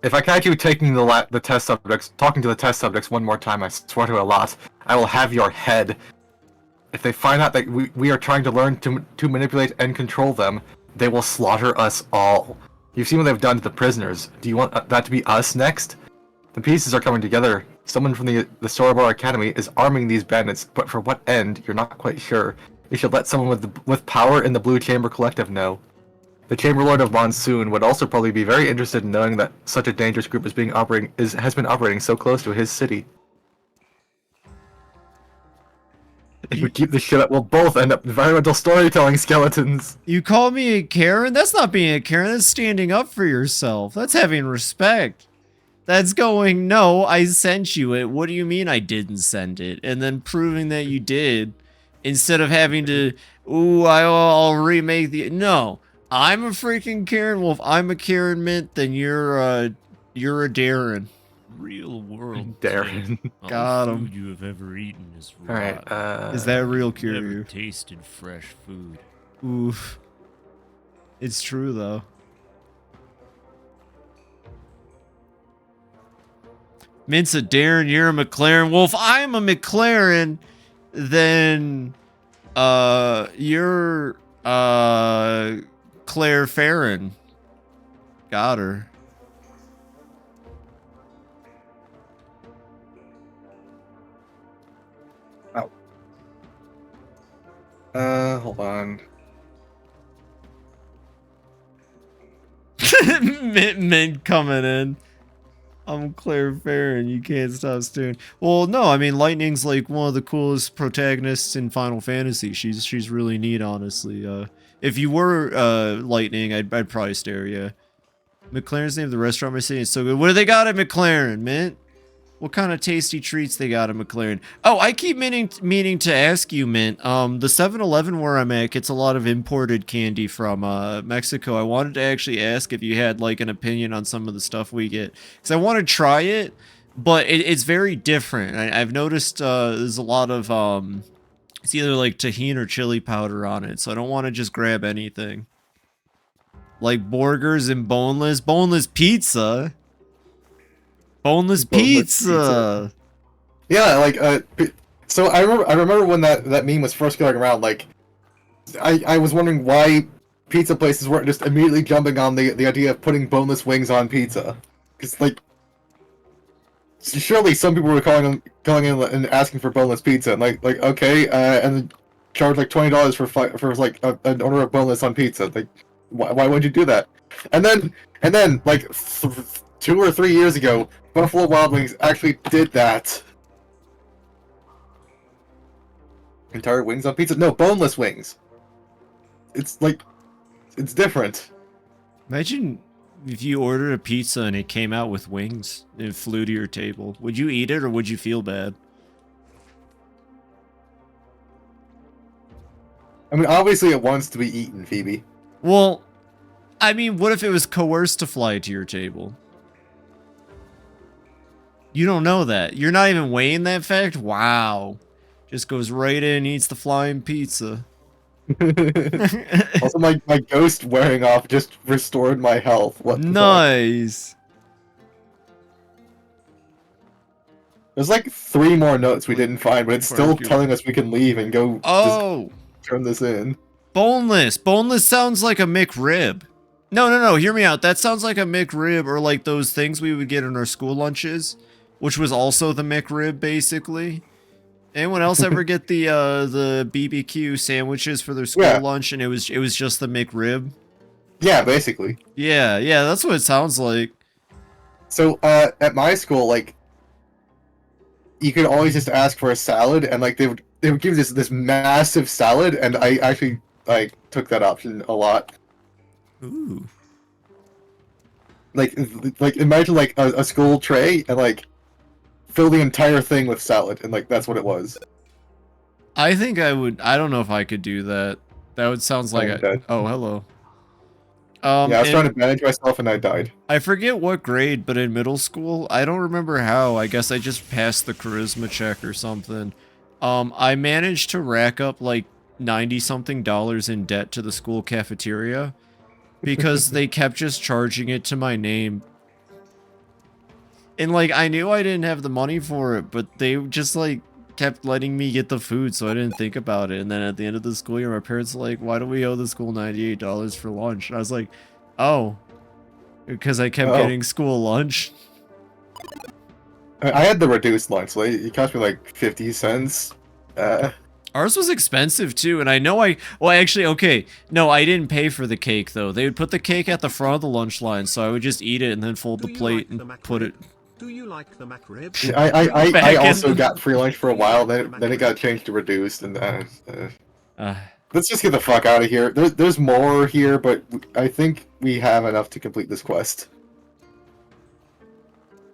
If I catch you taking the test subjects, talking to the test subjects one more time, I swear to a lot, I will have your head. If they find out that we are trying to learn to manipulate and control them, they will slaughter us all. You've seen what they've done to the prisoners. Do you want that to be us next? The pieces are coming together. Someone from the Sorobar Academy is arming these bandits, but for what end, you're not quite sure. You should let someone with power in the Blue Chamber Collective know. The Chamberlord of Monsoon would also probably be very interested in knowing that such a dangerous group has been operating so close to his city. If we keep this shit up, we'll both end up environmental storytelling skeletons. You call me a Karen? That's not being a Karen. That's standing up for yourself. That's having respect. That's going, no, I sent you it. What do you mean I didn't send it? And then proving that you did, instead of having to, ooh, I'll remake the... No, I'm a freaking Karen. Well, if I'm a Karen Mint, then you're a Darren. Real world. Darren. Got All him. food you have ever eaten is raw. Alright, Is that real Never curious? tasted fresh food. Oof. It's true, though. Mint's a Darren, you're a McLaren. Well, if I'm a McLaren, then you're Claire Farron. Got her. Hold on. Mint coming in. I'm Claire Farron. You can't stop staring. Well, no, I mean Lightning's like one of the coolest protagonists in Final Fantasy. She's really neat, honestly. If you were Lightning, I'd probably stare you. McLaren's name of the restaurant we're seeing is so good. What do they got at McLaren, Mint? What kind of tasty treats they got at McLaren? Oh, I keep meaning to ask you, Mint. The 7-Eleven where I'm at gets a lot of imported candy from Mexico. I wanted to actually ask if you had like an opinion on some of the stuff we get, because I want to try it, but it's very different. I've noticed there's a lot of it's either like tahini or chili powder on it, so I don't want to just grab anything. Like burgers and boneless pizza. Boneless pizza. Yeah, like so I remember when that meme was first going around. Like, I was wondering why pizza places weren't just immediately jumping on the idea of putting boneless wings on pizza, because like surely some people were calling in and asking for boneless pizza, and like okay, and charge like $20 for like an order of boneless on pizza. Like, why would you do that? And then like 2 or 3 years ago, Buffalo Wild Wings actually did that. Entire wings on pizza? No, boneless wings. It's like, it's different. Imagine if you ordered a pizza and it came out with wings and it flew to your table. Would you eat it or would you feel bad? I mean, obviously it wants to be eaten, Phoebe. Well, I mean, what if it was coerced to fly to your table? You don't know that. You're not even weighing that fact? Wow. Just goes right in and eats the flying pizza. Also, my ghost wearing off just restored my health. What the nice. fuck? There's like 3 more notes we didn't find, but it's still telling us we can leave and go just turn this in. Boneless. Boneless sounds like a McRib. No, hear me out. That sounds like a McRib or like those things we would get in our school lunches, which was also the McRib, basically. Anyone else ever get the BBQ sandwiches for their school lunch and it was just the McRib? Yeah, basically. Yeah, that's what it sounds like. So, at my school, like, you could always just ask for a salad, and like they would give this massive salad, and I actually like took that option a lot. Ooh. Like imagine like a school tray and like fill the entire thing with salad, and like that's what it was. I think I would. I don't know if I could do that. That would sounds like oh, hello. Yeah, I was trying to manage myself and I died. I forget what grade, but in middle school, I don't remember how. I guess I just passed the charisma check or something. I managed to rack up like $90-something in debt to the school cafeteria because they kept just charging it to my name. And like I knew I didn't have the money for it, but they just like kept letting me get the food, so I didn't think about it. And then at the end of the school year, my parents were like, why do we owe the school $98 for lunch? And I was like, oh, because I kept getting school lunch. I had the reduced lunch, so it cost me like 50 cents. Ours was expensive too, and I know well actually, okay, no, I didn't pay for the cake though. They would put the cake at the front of the lunch line, so I would just eat it and then fold the plate and put it. Do you like the McRib? I also got free lunch for a while, then it got changed to reduced, and let's just get the fuck out of here. There's more here, but I think we have enough to complete this quest.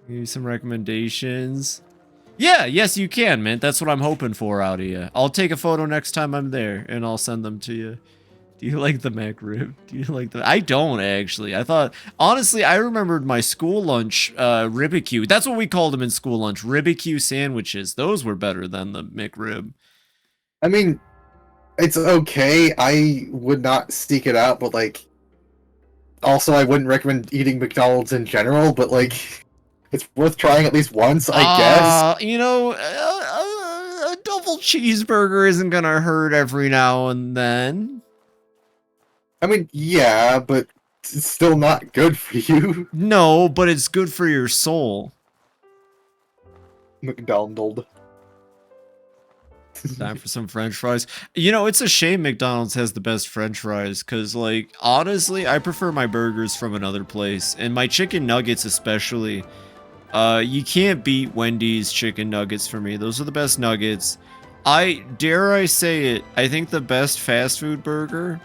Give you some recommendations. Yeah, yes you can, man. That's what I'm hoping for out of you. I'll take a photo next time I'm there, and I'll send them to you. Do you like the McRib? Do you like the... I don't, actually. I thought... Honestly, I remembered my school lunch, Ribicue. That's what we called them in school lunch. Ribicue sandwiches. Those were better than the McRib. I mean, it's okay. I would not seek it out, but, like... Also, I wouldn't recommend eating McDonald's in general, but, like... It's worth trying at least once, I guess. You know, a double cheeseburger isn't gonna hurt every now and then. I mean, yeah, but it's still not good for you. No, but it's good for your soul. McDonald. Time for some french fries. You know, it's a shame McDonald's has the best french fries, because, like, honestly, I prefer my burgers from another place, and my chicken nuggets especially. You can't beat Wendy's chicken nuggets for me. Those are the best nuggets. Dare I say it, I think the best fast food burger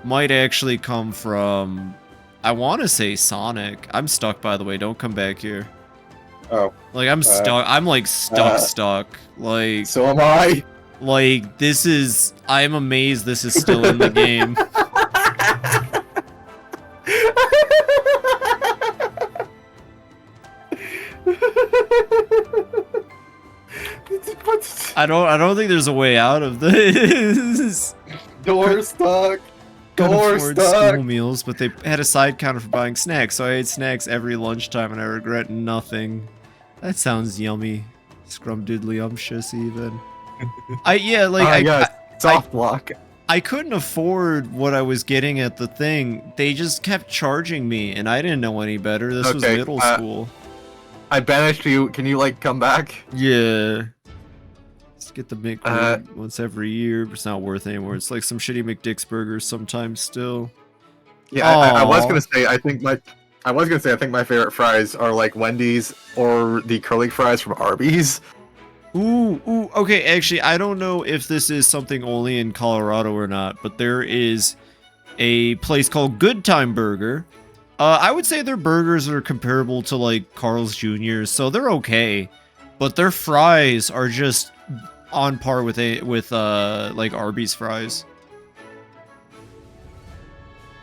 might actually come from, I want to say Sonic. I'm stuck, by the way. Don't come back here. Oh. Like, I'm stuck. I'm, like, stuck. Like... So am I. Like, this is... I'm amazed this is still in the game. I don't think there's a way out of this. Door stuck. Door stuck. School meals, but they had a side counter for buying snacks, so I ate snacks every lunchtime and I regret nothing. That sounds yummy. Scrumdiddlyumptious even. Soft block. I couldn't afford what I was getting at the thing. They just kept charging me and I didn't know any better. This was middle school. I banished you. Can you like come back? Yeah. Let's get the McRib once every year, but it's not worth anymore. It's like some shitty McDick's burgers sometimes still. Yeah, I was gonna say I think my favorite fries are like Wendy's or the curly fries from Arby's. Ooh, okay, actually, I don't know if this is something only in Colorado or not, but there is a place called Good Time Burger. I would say their burgers are comparable to, like, Carl's Jr., so they're okay, but their fries are just on par with, like, Arby's fries.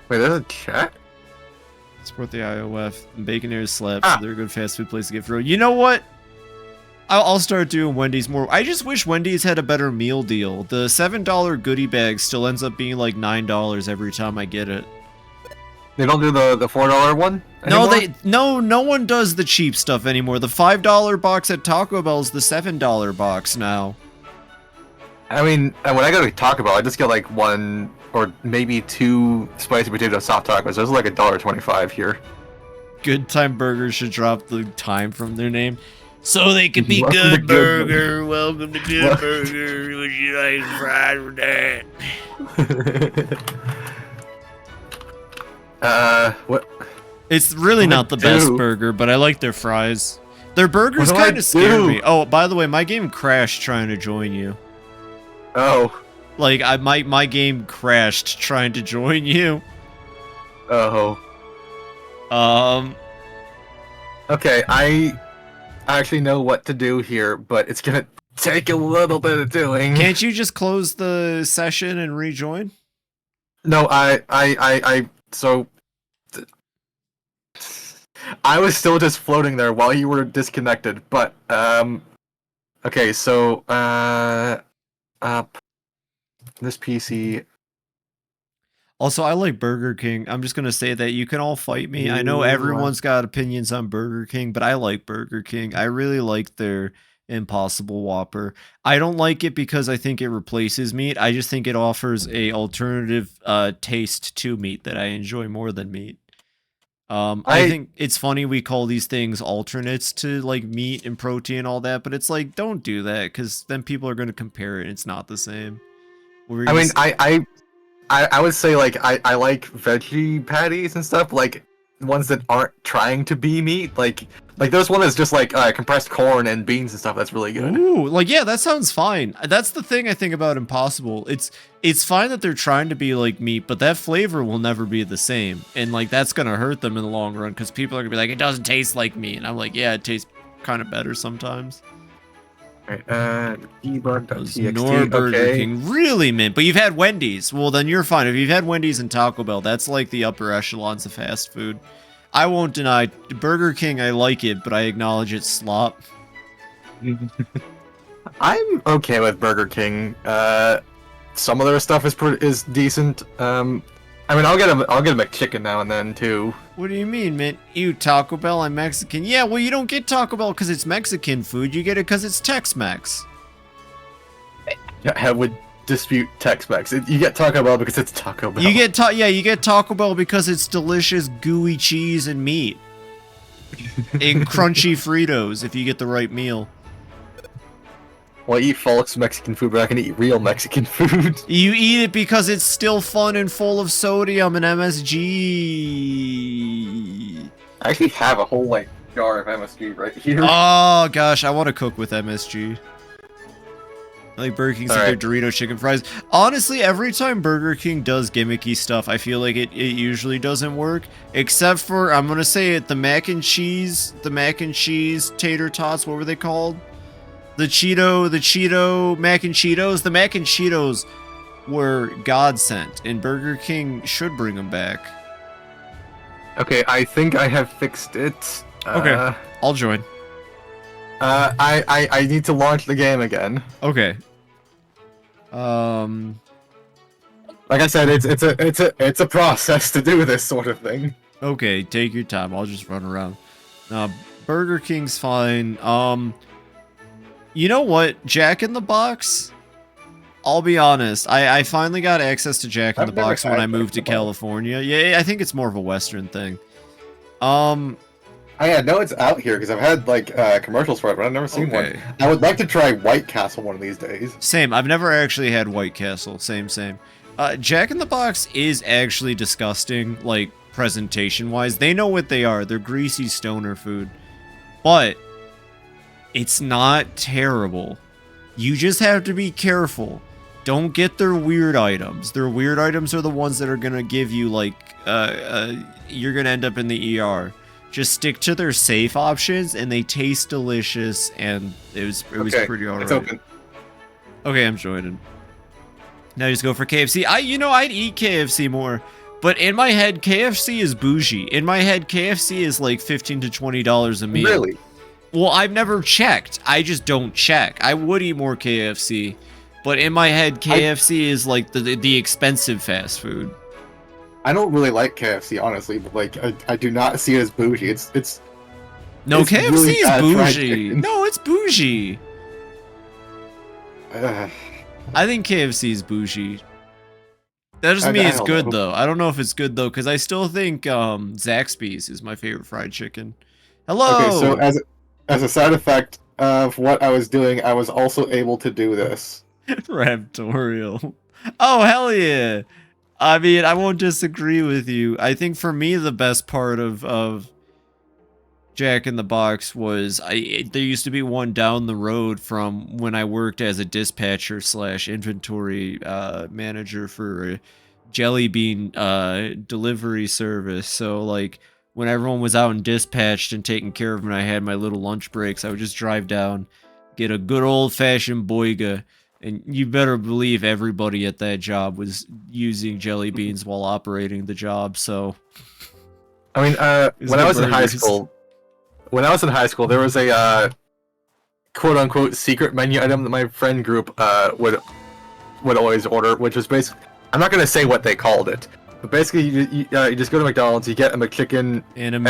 Wait, there's a chat? Support the IOF. Baconaire slaps. They're a good fast food place to get through. You know what? I'll start doing Wendy's more. I just wish Wendy's had a better meal deal. The $7 goodie bag still ends up being like $9 every time I get it. They don't do the $4 one anymore? No one does the cheap stuff anymore. The $5 box at Taco Bell is the $7 box now. I mean, when I go to Taco Bell, I just get like 1 or maybe 2 spicy potato soft tacos. Those are like $1.25 here. Good Time Burgers should drop the time from their name. So they can be Good Burger. Welcome to Good Burger. Would you like fries with that? What? It's really not the best burger, but I like their fries. Their burgers kind of scare me. Oh, by the way, my game crashed trying to join you. Oh. Like, my game crashed trying to join you. Oh. Okay, I actually know what to do here, but it's gonna take a little bit of doing. Can't you just close the session and rejoin? No, so I was still just floating there while you were disconnected, but okay, so this PC. Also, I like Burger King. I'm just gonna say that you can all fight me. I know everyone's got opinions on Burger King, but I like Burger King. I really like their Impossible Whopper. I don't like it because I think it replaces meat. I just think it offers a alternative taste to meat that I enjoy more than meat. I think it's funny we call these things alternates to like meat and protein and all that, but it's like, don't do that because then people are going to compare it and it's not the same. I mean, I would say like I like veggie patties and stuff, like ones that aren't trying to be meat, like there's one that's just like compressed corn and beans and stuff. That's really good. Ooh, like yeah, that sounds fine. That's the thing I think about Impossible. It's fine that they're trying to be like meat, but that flavor will never be the same, and like that's gonna hurt them in the long run because people are gonna be like, it doesn't taste like meat, and I'm like, yeah, it tastes kind of better sometimes. Debug.txt. Nor Burger King, really, mint. But you've had Wendy's. Well, then you're fine. If you've had Wendy's and Taco Bell, that's like the upper echelons of fast food. I won't deny Burger King. I like it, but I acknowledge it's slop. I'm okay with Burger King. Some of their stuff is decent. I mean, I'll get a McChicken now and then too. What do you mean, man? You Taco Bell, I'm Mexican. Yeah, well, you don't get Taco Bell because it's Mexican food. You get it because it's Tex-Mex. I would dispute Tex-Mex. You get Taco Bell because it's Taco Bell. You get Taco Bell because it's delicious, gooey cheese and meat, and crunchy Fritos if you get the right meal. Well, I eat false Mexican food, but I can eat real Mexican food. You eat it because it's still fun and full of sodium and MSG. I actually have a whole, like, jar of MSG right here. Oh, gosh, I want to cook with MSG. I like Burger King's like their Dorito chicken fries. Honestly, every time Burger King does gimmicky stuff, I feel like it usually doesn't work. Except for, I'm going to say it, the mac and cheese tater tots, what were they called? The Cheeto mac and Cheetos. The mac and Cheetos were God sent, and Burger King should bring them back. Okay, I think I have fixed it. Okay, I'll join. I need to launch the game again. Okay. Like I said, it's a process to do this sort of thing. Okay, take your time. I'll just run around. Burger King's fine. You know what? Jack in the Box? I'll be honest. I finally got access to Jack in the Box when I moved to California. Yeah, I think it's more of a Western thing. I I know it's out here because I've had like commercials for it, but I've never seen one. I would like to try White Castle one of these days. Same. I've never actually had White Castle. Same. Jack in the Box is actually disgusting, like presentation-wise. They know what they are. They're greasy stoner food, but it's not terrible. You just have to be careful. Don't get their weird items. Their weird items are the ones that are gonna give you like you're gonna end up in the ER. Just stick to their safe options, and they taste delicious. And it was pretty alright. It's open. Okay, I'm joining. Now just go for KFC. I'd eat KFC more, but in my head, KFC is bougie. In my head, KFC is like $15 to $20 a meal. Really? Well, I've never checked. I just don't check. I would eat more KFC, but in my head, KFC is like the expensive fast food. I don't really like KFC, honestly, but like I do not see it as bougie. It's no, it's KFC really is bougie. No, it's bougie. I think KFC is bougie. That doesn't mean it's good though. I don't know if it's good though, because I still think Zaxby's is my favorite fried chicken. Hello. Okay, so as a side effect of what I was doing, I was also able to do this. Raptorial. Oh, hell yeah. I mean, I won't disagree with you. I think for me, the best part of Jack in the Box was there used to be one down the road from when I worked as a dispatcher / inventory manager for a jelly bean delivery service. So like when everyone was out and dispatched and taking care of them, and I had my little lunch breaks, I would just drive down, get a good old-fashioned boiga, and you better believe everybody at that job was using jelly beans while operating the job. So I mean, when I was in high school, there was a quote-unquote secret menu item that my friend group would always order, which was basically, I'm not gonna say what they called it, but basically you just go to McDonald's, you get a McChicken and it's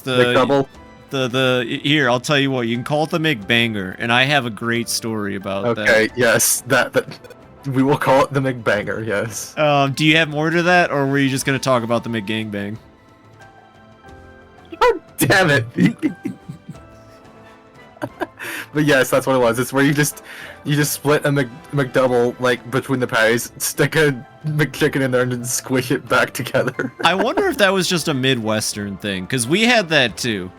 the McDouble. Here, I'll tell you what, you can call it the McBanger, and I have a great story about that. Okay, yes, that we will call it the McBanger. Yes. Do you have more to that, or were you just gonna talk about the McGangbang? Oh, damn it! But yes, that's what it was. It's where you just split a McDouble like between the patties, stick a McChicken in there, and then squish it back together. I wonder if that was just a Midwestern thing, because we had that too.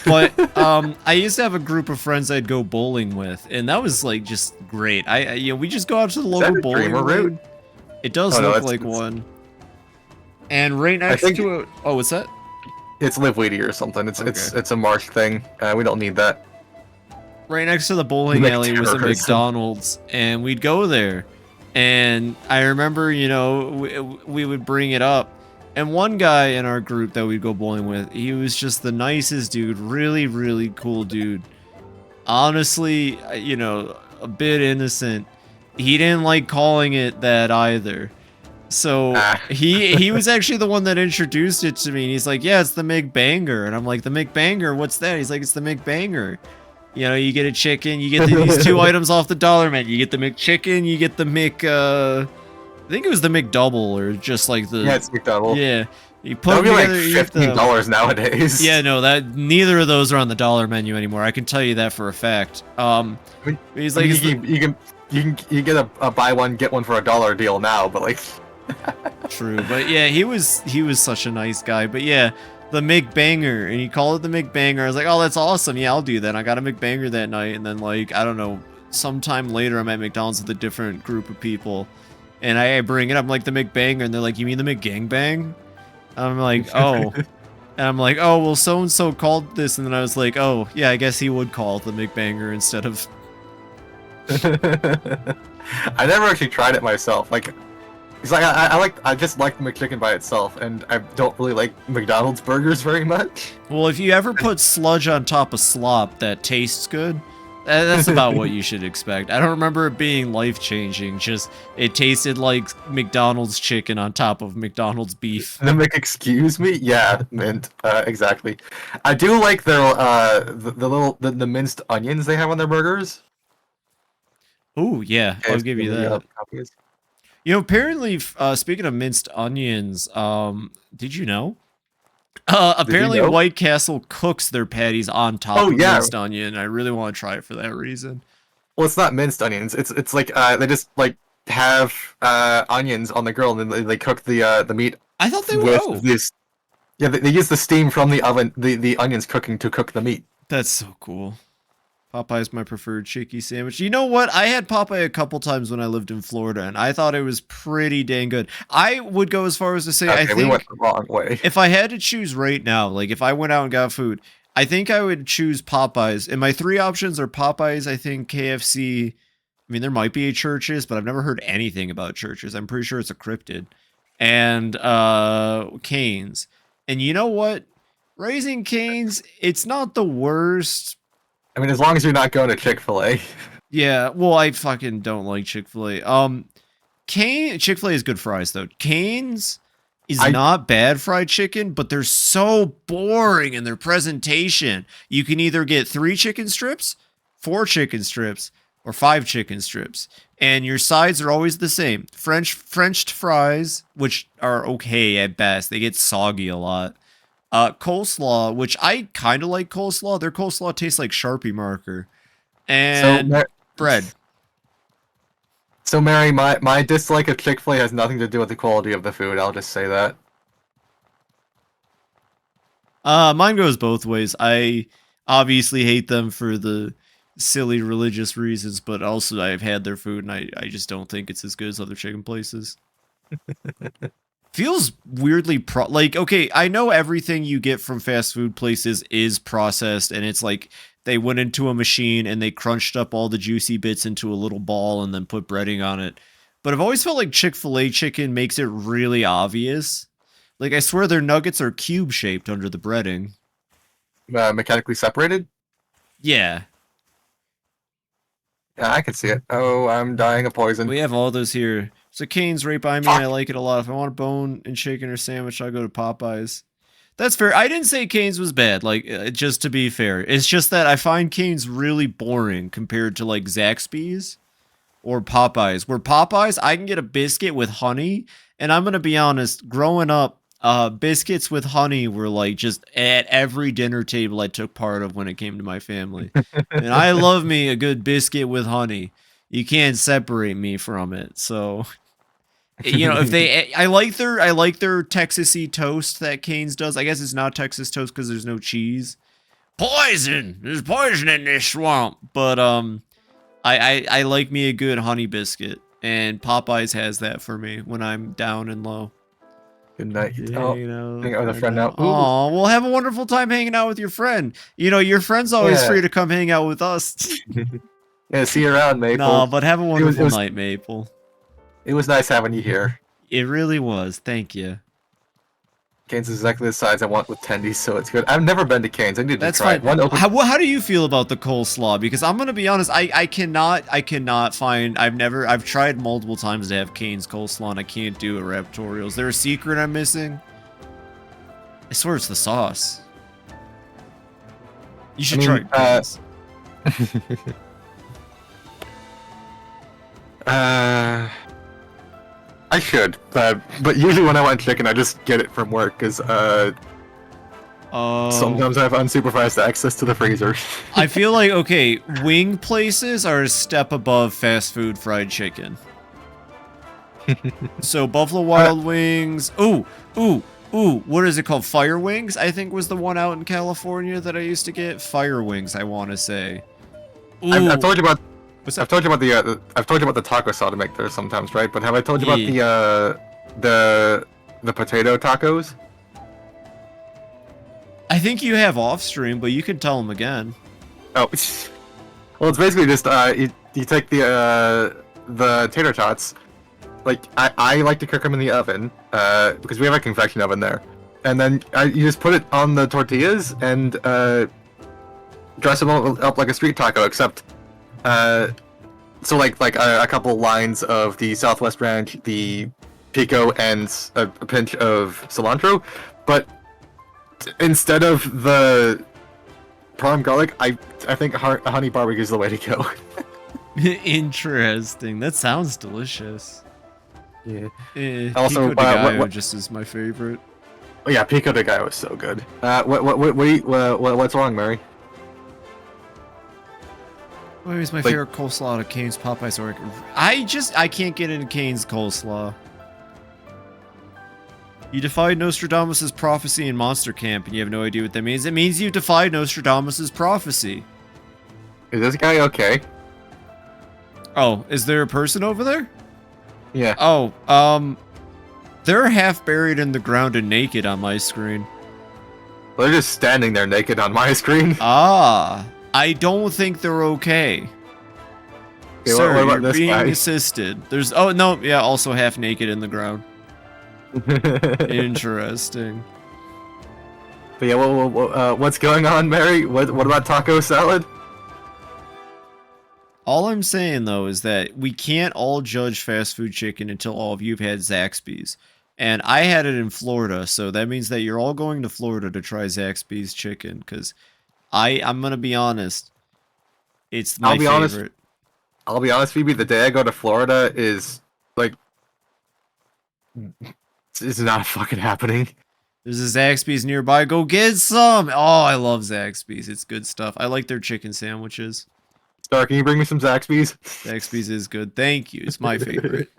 But I used to have a group of friends I'd go bowling with, and that was like just great. We just go out to the local bowling route. It does look like one. And right next to it, oh, what's that? It's Live Weedy or something. It's a marsh thing. We don't need that. Right next to the bowling alley was a McDonald's, and we'd go there. And I remember, we would bring it up. And one guy in our group that we'd go bowling with, he was just the nicest dude. Really, really cool dude. Honestly, a bit innocent. He didn't like calling it that either. So he was actually the one that introduced it to me. And he's like, yeah, it's the McBanger. And I'm like, the McBanger? What's that? He's like, it's the McBanger. You get a chicken, you get these two items off the dollar menu. You get the McChicken, you get the I think it was the McDouble, or just like the... Yeah, it's McDouble. Yeah. You put them together, like $15 nowadays. Yeah, no, neither of those are on the dollar menu anymore. I can tell you that for a fact. He's like... You get a buy one, get one for $1 deal now, but like... True, but yeah, he was such a nice guy. But yeah, the McBanger, and he called it the McBanger. I was like, oh, that's awesome. Yeah, I'll do that. I got a McBanger that night, and then like, I don't know, sometime later I'm at McDonald's with a different group of people, and I bring it up, I'm like, the McBanger, and they're like, you mean the McGangbang? I'm like, oh. And I'm like, oh, well, so-and-so called this, and then I was like, oh, yeah, I guess he would call it the McBanger instead of... I never actually tried it myself. Like, it's like I just like the McChicken by itself, and I don't really like McDonald's burgers very much. Well, if you ever put sludge on top of slop that tastes good, that's about what you should expect. I don't remember it being life-changing, just it tasted like McDonald's chicken on top of McDonald's beef. Excuse me? Yeah, mint. Exactly. I do like their the minced onions they have on their burgers. Oh, yeah, I'll give you that. Apparently, speaking of minced onions, did you know? Apparently know? White Castle cooks their patties on top of yeah. minced onion. I really want to try it for that reason. Well, it's not minced onions. It's like they just like have onions on the grill and then they cook the meat. I thought they with were. this. Yeah, they use the steam from the oven, the onions cooking to cook the meat. That's so cool. Popeye's my preferred chicky sandwich. You know what? I had Popeye a couple times when I lived in Florida, and I thought it was pretty dang good. I would go as far as to say, Okay, I think we went the wrong way. if I had to choose right now, like if I went out and got food, I think I would choose Popeyes. And my 3 options are Popeyes, I think, KFC. I mean, there might be a Church's, but I've never heard anything about Church's. I'm pretty sure it's a cryptid. And Cane's. And you know what? Raising Cane's, it's not the worst. I mean, as long as you're not going to Chick-fil-A. Yeah, well, I fucking don't like Chick-fil-A. Chick-fil-A is good fries, though. Cane's is not bad fried chicken, but they're so boring in their presentation. You can either get 3 chicken strips, 4 chicken strips, or 5 chicken strips. And your sides are always the same. Frenched fries, which are okay at best. They get soggy a lot. Coleslaw, which I kind of like coleslaw. Their coleslaw tastes like Sharpie marker. And bread. So, Mary, my dislike of Chick-fil-A has nothing to do with the quality of the food. I'll just say that. Mine goes both ways. I obviously hate them for the silly religious reasons, but also I've had their food and I just don't think it's as good as other chicken places. Feels weirdly like, okay, I know everything you get from fast food places is processed and it's like they went into a machine and they crunched up all the juicy bits into a little ball and then put breading on it. But I've always felt like Chick-fil-A chicken makes it really obvious. Like, I swear their nuggets are cube-shaped under the breading. Mechanically separated? Yeah. Yeah, I can see it. Oh, I'm dying of poison. We have all those here. So Cane's right by me, and I like it a lot. If I want a bone and chicken or sandwich, I'll go to Popeyes. That's fair. I didn't say Cane's was bad, like, just to be fair. It's just that I find Cane's really boring compared to, like, Zaxby's or Popeyes. Where Popeyes, I can get a biscuit with honey, and I'm going to be honest, growing up, biscuits with honey were, like, just at every dinner table I took part of when it came to my family. And I love me a good biscuit with honey. You can't separate me from it, so... You know, if they, I like their Texasy toast that Cane's does. I guess it's not Texas toast because there's no cheese. Poison! There's poison in this swamp. But I like me a good honey biscuit, and Popeyes has that for me when I'm down and low. Good night. Yeah, oh, you know, hang out with a friend now. Oh, well, have a wonderful time hanging out with your friend. You know, your friend's always free to come hang out with us. Yeah, see you around, Maple. No, but have a wonderful night, Maple. It was nice having you here. It really was. Thank you. Cane's is exactly the size I want with tendies, so it's good. I've never been to Cane's. I need to try fine. it. How do you feel about the coleslaw? Because I'm gonna be honest, I cannot find. I've tried multiple times to have Cane's coleslaw, and I can't do it. Raptorial. Is there a secret I'm missing? I swear it's the sauce. You should try it. I should, but usually when I want chicken, I just get it from work because sometimes I have unsupervised access to the freezer. I feel like, okay, wing places are a step above fast food fried chicken. So Buffalo Wild Wings. Ooh, what is it called? Fire Wings, I think was the one out in California that I used to get. Fire Wings, I want to say. I've told you about. I've told you about the taco sauce to make there sometimes, right? But have I told you about the potato tacos? I think you have off stream, but you can tell them again. Oh, well, it's basically just you take the tater tots. Like I like to cook them in the oven because we have a convection oven there, and then you just put it on the tortillas and dress them up like a street taco, except. So like a couple lines of the Southwest Ranch, the pico, and a pinch of cilantro, but instead of the prime garlic, I think a honey barbecue is the way to go. Interesting. That sounds delicious. Yeah. Also, Pico de Gallo just is my favorite. Oh yeah, Pico de Gallo was so good. What's wrong, Mary? What is my favorite coleslaw at Cane's, Popeyes, or I can't get into Cane's coleslaw. You defied Nostradamus' prophecy in Monster Camp, and you have no idea what that means. It means you defied Nostradamus' prophecy. Is this guy okay? Oh, is there a person over there? Yeah. Oh, they're half buried in the ground and naked on my screen. They're just standing there naked on my screen. Ah, I don't think they're okay. Okay, Sir, what about you're this being guy? assisted. There's, oh no, yeah, also half naked in the ground. Interesting. But yeah, what's going on, Mary? What about taco salad? All I'm saying though is that we can't all judge fast food chicken until all of you've had Zaxby's. And I had it in Florida, so that means that you're all going to Florida to try Zaxby's chicken, because I'm gonna be honest, it's my favorite. I'll be honest, Phoebe, the day I go to Florida is like it's not fucking happening. There's a Zaxby's nearby. Go get some! Oh, I love Zaxby's. It's good stuff. I like their chicken sandwiches. Star, can you bring me some Zaxby's? Zaxby's is good. Thank you. It's my favorite.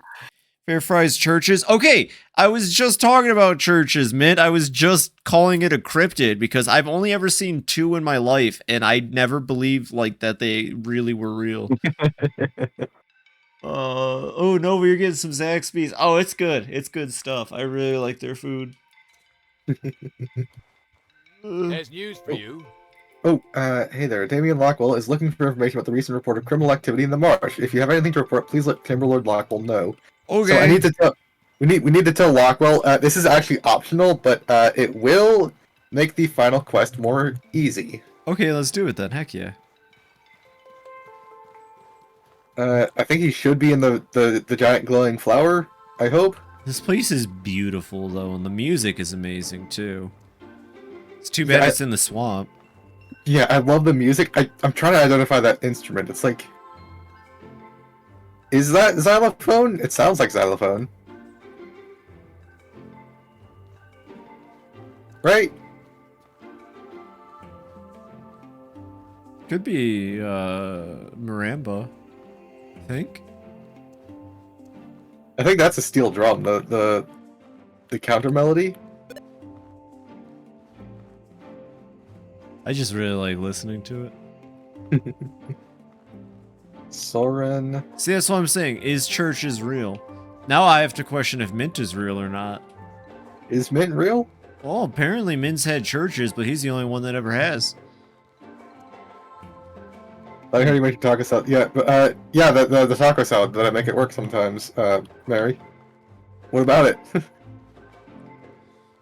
Fair fries churches. Okay, I was just talking about churches, Mint. I was just calling it a cryptid because I've only ever seen 2 in my life, and I never believed like that they really were real. Oh no, we're getting some Zaxby's. Oh, it's good. It's good stuff. I really like their food. There's news for you. Oh, hey there. Damien Lockwell is looking for information about the recent report of criminal activity in the marsh. If you have anything to report, please let Timberlord Lockwell know. Okay. So I need to tell. We need to tell Lockwell. This is actually optional, but it will make the final quest more easy. Okay, let's do it then. Heck yeah. I think he should be in the giant glowing flower. I hope. This place is beautiful though, and the music is amazing too. It's too bad it's in the swamp. Yeah, I love the music. I'm trying to identify that instrument. It's like, is that xylophone? It sounds like xylophone. Right? Could be marimba, I think. I think that's a steel drum. The counter melody. I just really like listening to it. Soren. See, that's what I'm saying. Is churches real? Now I have to question if Mint is real or not. Is Mint real? Well, apparently Mint's had churches, but he's the only one that ever has. I heard you make taco salad. Yeah, but yeah, the taco salad. That I make it work sometimes. Mary, what about it?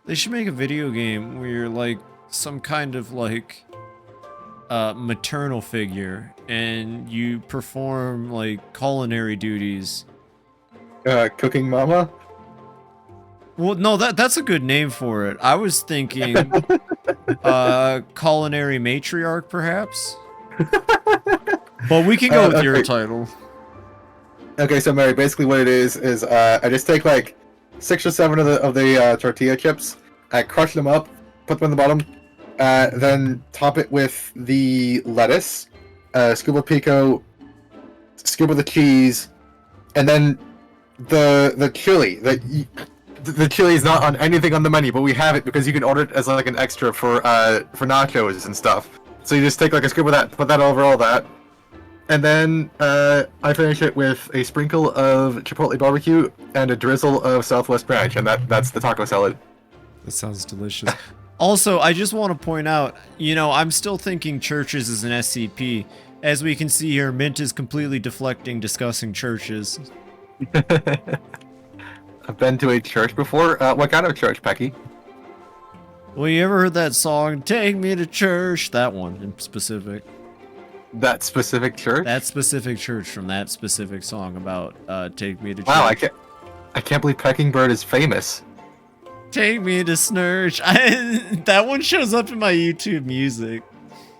They should make a video game where you're like some kind of like maternal figure, and you perform like culinary duties. Cooking mama. Well, no, that's a good name for it. I was thinking culinary matriarch, perhaps. But we can go with your title. Okay, so Mary, basically what it is I just take like 6 or 7 of the tortilla chips, I crush them up, put them in the bottom, then top it with the lettuce, scoop of pico, scoop of the cheese, and then the chili. The chili is not on anything on the menu, but we have it because you can order it as like an extra for nachos and stuff. So you just take like a scoop of that, put that over all that, and then I finish it with a sprinkle of chipotle barbecue and a drizzle of Southwest Ranch, and that's the taco salad. That sounds delicious. Also, I just want to point out, you know, I'm still thinking churches is an SCP. As we can see here, Mint is completely deflecting discussing churches. I've been to a church before. What kind of church, Pecky? Well, you ever heard that song, Take Me to Church? That one in specific. That specific church? That specific church from that specific song about Take Me to Church. Wow, I can't believe Peckingbird is famous. Take me to Snurch. That one shows up in my YouTube music.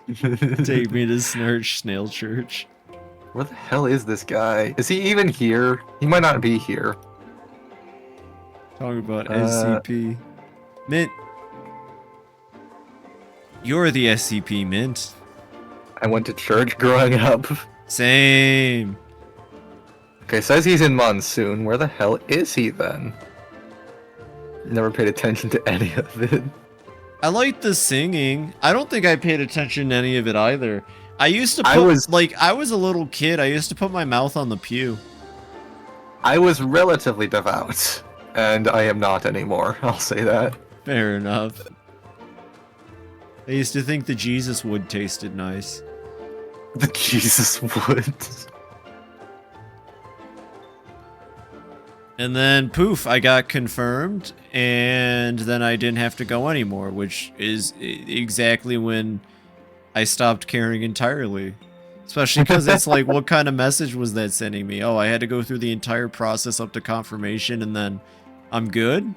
Take me to Snurch Snail Church. Where the hell is this guy? Is he even here? He might not be here. Talking about SCP. Mint, You're the SCP Mint. I went to church growing up. Same. Okay, says he's in Monsoon. Where the hell is he then? Never paid attention to any of it. I like the singing. I don't think I paid attention to any of it either. I used to put, I was a little kid, I used to put my mouth on the pew. I was relatively devout, and I am not anymore, I'll say that. Fair enough. I used to think the Jesus wood tasted nice. The Jesus wood. And then, poof, I got confirmed, and then I didn't have to go anymore, which is exactly when I stopped caring entirely. Especially because it's like, what kind of message was that sending me? Oh, I had to go through the entire process up to confirmation, and then I'm good?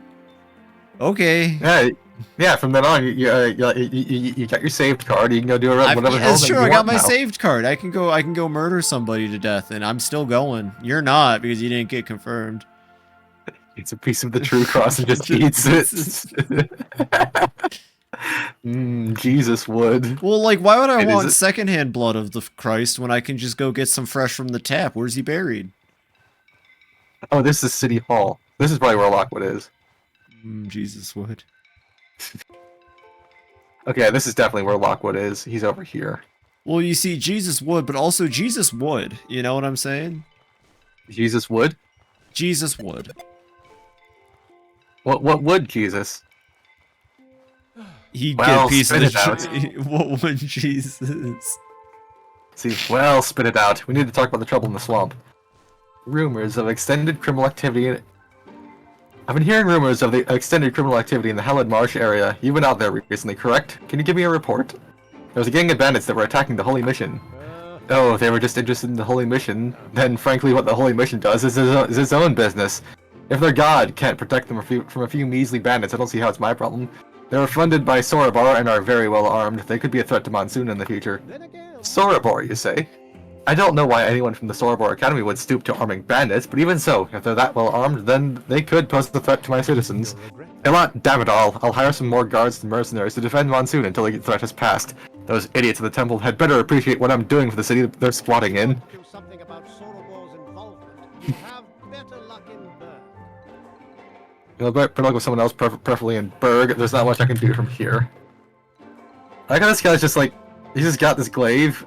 Okay. Yeah, from then on, you got your saved card, you can go do whatever yeah, it's true, I got my saved card. I can go murder somebody to death, and I'm still going. You're not, because you didn't get confirmed. It's a piece of the true cross and just eats it. Jesus would. Well, like, why would I want secondhand blood of the Christ when I can just go get some fresh from the tap? Where's he buried? Oh, this is City Hall. This is probably where Lockwood is. Jesus would. Okay, this is definitely where Lockwood is. He's over here. Well, you see, Jesus would, but also Jesus would. You know what I'm saying? Jesus would? Jesus would. What would Jesus? He'd get a piece of the what would Jesus? See, well, spit it out. We need to talk about the trouble in the swamp. Rumors of extended criminal activity. I've been hearing rumors of the extended criminal activity in the Hallowed Marsh area. You've been out there recently, correct? Can you give me a report? There was a gang of bandits that were attacking the Holy Mission. Oh, if they were just interested in the Holy Mission, then frankly what the Holy Mission does is its own business. If their god can't protect them from a few measly bandits, I don't see how it's my problem. They were funded by Sorabar and are very well armed. They could be a threat to Monsoon in the future. Sorabar, you say? I don't know why anyone from the Sorabar Academy would stoop to arming bandits, but even so, if they're that well armed, then they could pose a threat to my citizens. Damn it all, I'll hire some more guards and mercenaries to defend Monsoon until the threat has passed. Those idiots at the temple had better appreciate what I'm doing for the city they're squatting in. Better luck with someone else, preferably in Berg. There's not much I can do from here. I like how this guy's just like, he's just got this glaive,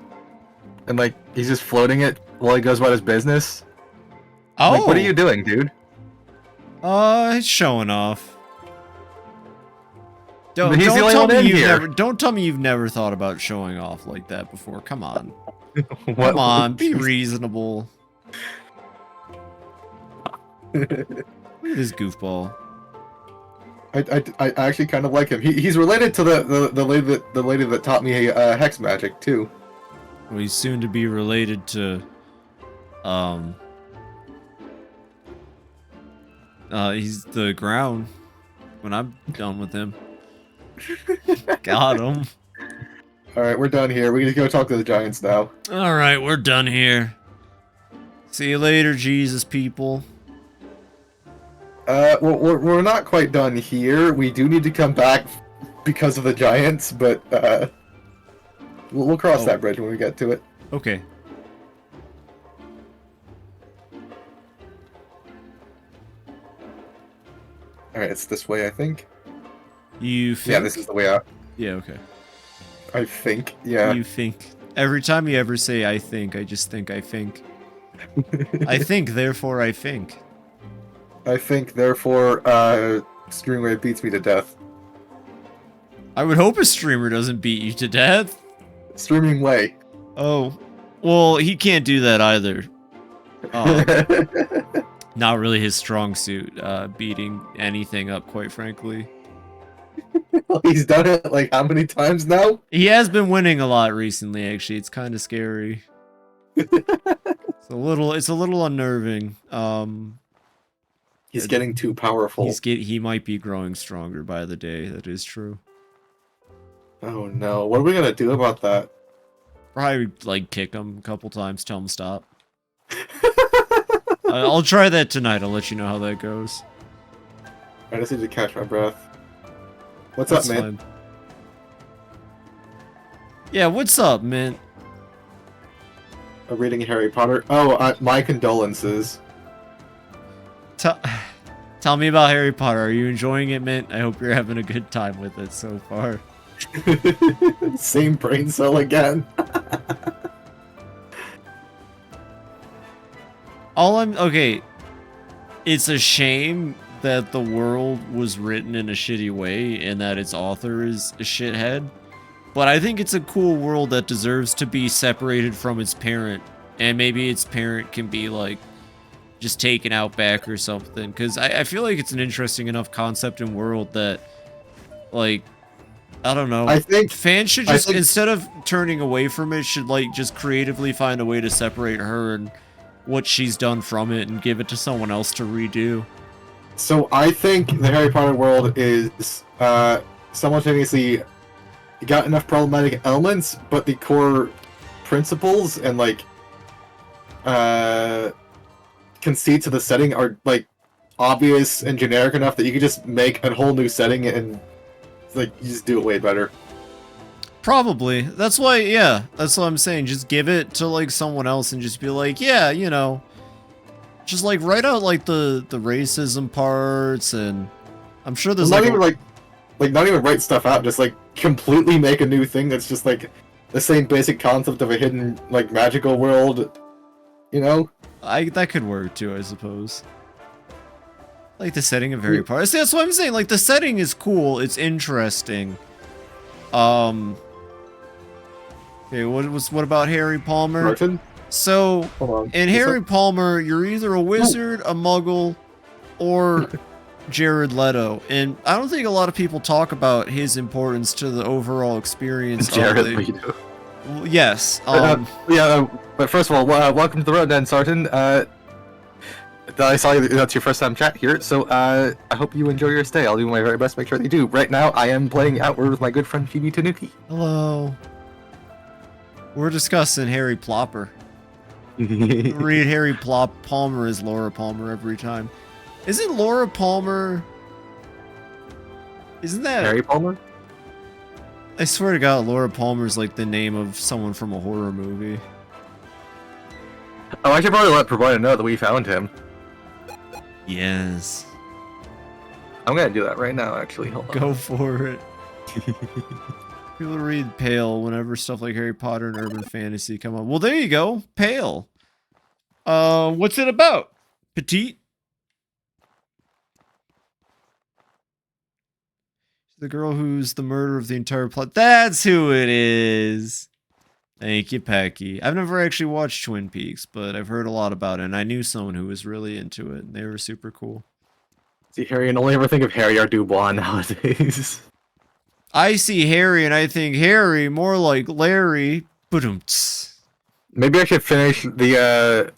and like, he's just floating it while he goes about his business. Oh! Like, what are you doing, dude? He's showing off. Don't tell me you've never thought about showing off like that before. Come on. Come on, be reasonable. Look at this goofball. I actually kind of like him. He's related to the lady that taught me hex magic too. Well, he's soon to be related to he's the ground when I'm done with him. Got him. Alright, we're done here. We need to go talk to the giants now. Alright, we're done here. See you later, Jesus people. Well, we're not quite done here. We do need to come back because of the giants, but we'll cross that bridge when we get to it. Okay. Alright, it's this way, I think. You think? Yeah, this is the way out. Yeah, okay. I think, yeah. You think. Every time you ever say I think, I just think I think. I think, therefore I think. I think, therefore, Streamwave beats me to death. I would hope a streamer doesn't beat you to death. Streaming way. Oh. Well, he can't do that either. Not really his strong suit, beating anything up, quite frankly. He's done it, like, how many times now? He has been winning a lot recently, actually. It's kind of scary. It's a little unnerving. He's getting too powerful. He might be growing stronger by the day. That is true. Oh no! What are we gonna do about that? Probably like kick him a couple times, tell him stop. I'll try that tonight. I'll let you know how that goes. I just need to catch my breath. What's up, man? Yeah, what's up, Mint? Reading Harry Potter. Oh, my condolences. Tell me about Harry Potter. Are you enjoying it, Mint? I hope you're having a good time with it so far. Same brain cell again. Okay, it's a shame that the world was written in a shitty way and that its author is a shithead. But I think it's a cool world that deserves to be separated from its parent. And maybe its parent can be, like, just taken out back or something. Because I feel like it's an interesting enough concept and world that, like, I don't know. I think fans should just, instead of turning away from it, should, like, just creatively find a way to separate her and what she's done from it and give it to someone else to redo. So I think the Harry Potter world is simultaneously got enough problematic elements, but the core principles and like conceits of the setting are like obvious and generic enough that you could just make a whole new setting and like you just do it way better. Probably. That's why, yeah, that's what I'm saying. Just give it to, like, someone else and just be like, yeah, you know, just, like, write out, like, the racism parts, and I'm sure there's, well, not even write stuff out, just, like, completely make a new thing that's just, like, the same basic concept of a hidden, like, magical world, you know? That could work, too, I suppose. Like, the setting of Harry Potter. See, that's what I'm saying. Like, the setting is cool. It's interesting. Okay, what about Harry Palmer? Martin? So, in Harry Palmer, you're either a wizard, a muggle, or Jared Leto. And I don't think a lot of people talk about his importance to the overall experience. Jared Leto. Yes. But first of all, welcome to the road, then, Sarton. I saw you, that's your first time chat here, so I hope you enjoy your stay. I'll do my very best to make sure that you do. Right now, I am playing Outward with my good friend FibiTanuki. Hello. We're discussing Harry Plopper. Read Harry Palmer as Laura Palmer every time. Isn't Laura Palmer... Isn't that... Harry Palmer? I swear to God, Laura Palmer's like the name of someone from a horror movie. Oh, I should probably let Provider know that we found him. Yes. I'm gonna do that right now, actually. Hold on. Go for it. People read Pale whenever stuff like Harry Potter and urban fantasy come on. Well, there you go. Pale. What's it about? Petite? The girl who's the murderer of the entire plot. That's who it is. Thank you, Pecky. I've never actually watched Twin Peaks, but I've heard a lot about it, and I knew someone who was really into it, and they were super cool. See Harry, and only ever think of Harry or Dubois nowadays. I see Harry, and I think Harry, more like Larry. Ba-dum-ts. Maybe I should finish the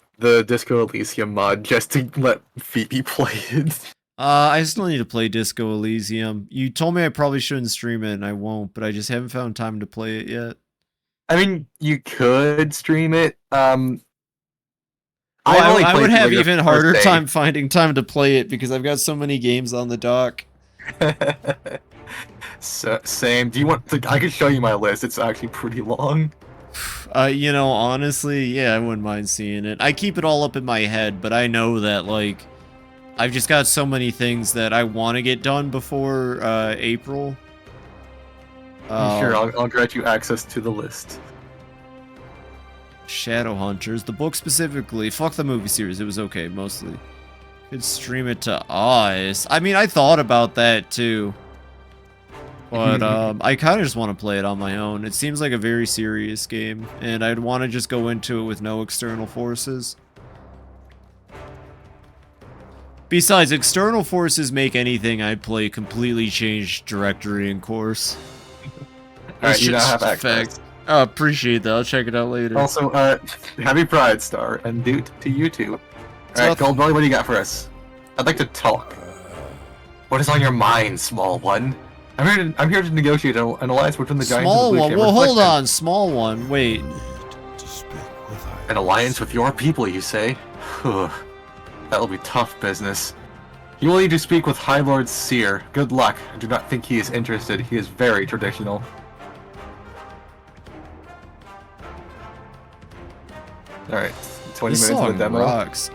Disco Elysium mod just to let Phoebe play it. I still need to play Disco Elysium. You told me I probably shouldn't stream it, and I won't, but I just haven't found time to play it yet. I mean, you could stream it. I would have even harder time finding time to play it because I've got so many games on the dock. Same. Do you want to, I can show you my list. It's actually pretty long. You know, honestly, yeah, I wouldn't mind seeing it. I keep it all up in my head, but I know that, like, I've just got so many things that I want to get done before April. Sure, I'll grant you access to the list. Shadowhunters, the book specifically. Fuck the movie series, it was okay, mostly. Could stream it to us. I mean, I thought about that too. But I kind of just want to play it on my own. It seems like a very serious game, and I'd want to just go into it with no external forces. Besides, external forces make anything I play completely change directory and course. Alright, you now have access. Oh, appreciate that. I'll check it out later. Also, happy Pride Star, and Doot to you too. Alright, Goldbelly, what do you got for us? I'd like to talk. What is on your mind, small one? I'm here to negotiate an alliance between the Giants small and the Blue one. Chamber. Well, hold on, small one. Wait. An alliance with your people, you say? That'll be tough business. You will need to speak with High Lord Seer. Good luck. I do not think he is interested. He is very traditional. Alright, 20 This minutes of song the demo. rocks.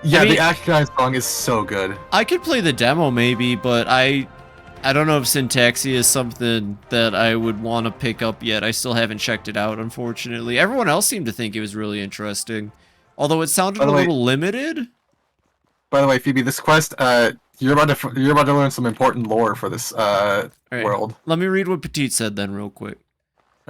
Yeah, I mean, the Action song is so good. I could play the demo maybe, but I don't know if Syntaxia is something that I would want to pick up yet. I still haven't checked it out, unfortunately. Everyone else seemed to think it was really interesting, although it sounded a little limited. By the way, Phoebe, this quest, you're about to learn some important lore for this world. Let me read what Petite said then, real quick.